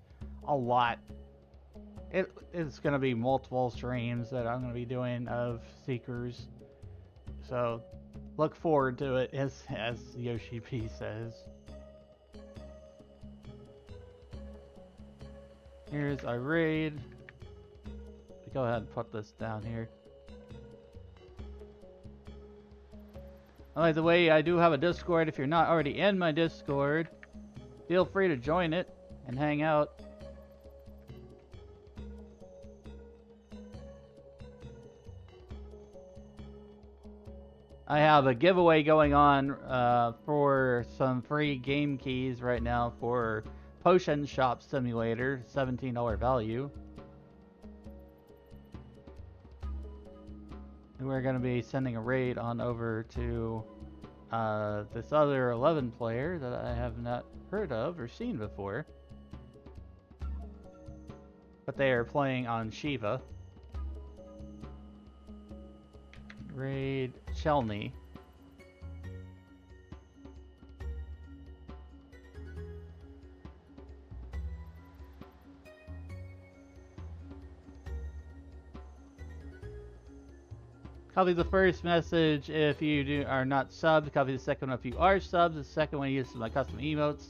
a lot. It's going to be multiple streams that I'm going to be doing of Seekers. So look forward to it, as Yoshi P says. Here's our raid. Go ahead and put this down here. By the way, I do have a Discord. If you're not already in my Discord, feel free to join it and hang out. I have a giveaway going on for some free game keys right now for Potion Shop Simulator, $17 value. And we're going to be sending a raid on over to this other 11 player that I have not heard of or seen before. But they are playing on Shiva. Raid Chelney. Copy the first message if you are not subbed. Copy the second one if you are subbed. The second one uses my custom emotes.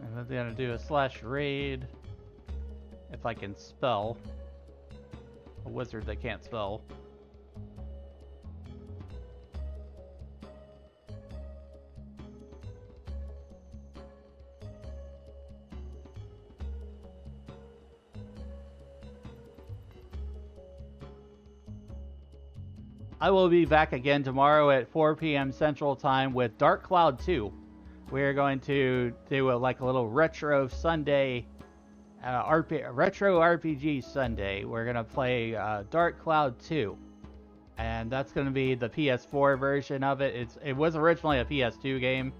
And then they're gonna do a /raid if I can spell. A wizard that can't spell. I will be back again tomorrow at 4 p.m. Central Time with Dark Cloud 2. We're going to do a little retro Sunday, retro RPG Sunday. We're going to play Dark Cloud 2. And that's going to be the PS4 version of it. It was originally a PS2 game,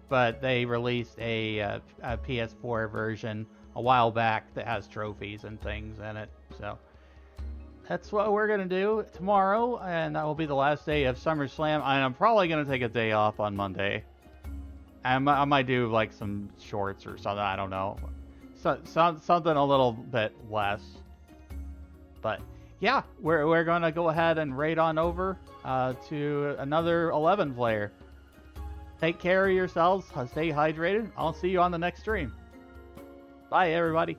but they released a PS4 version a while back that has trophies and things in it. So that's what we're going to do tomorrow, and that will be the last day of SummerSlam. And I'm probably going to take a day off on Monday. I might do like some shorts or something, I don't know. Something a little bit less. But yeah, we're going to go ahead and raid on over to another 11 player. Take care of yourselves, stay hydrated. I'll see you on the next stream. Bye, everybody.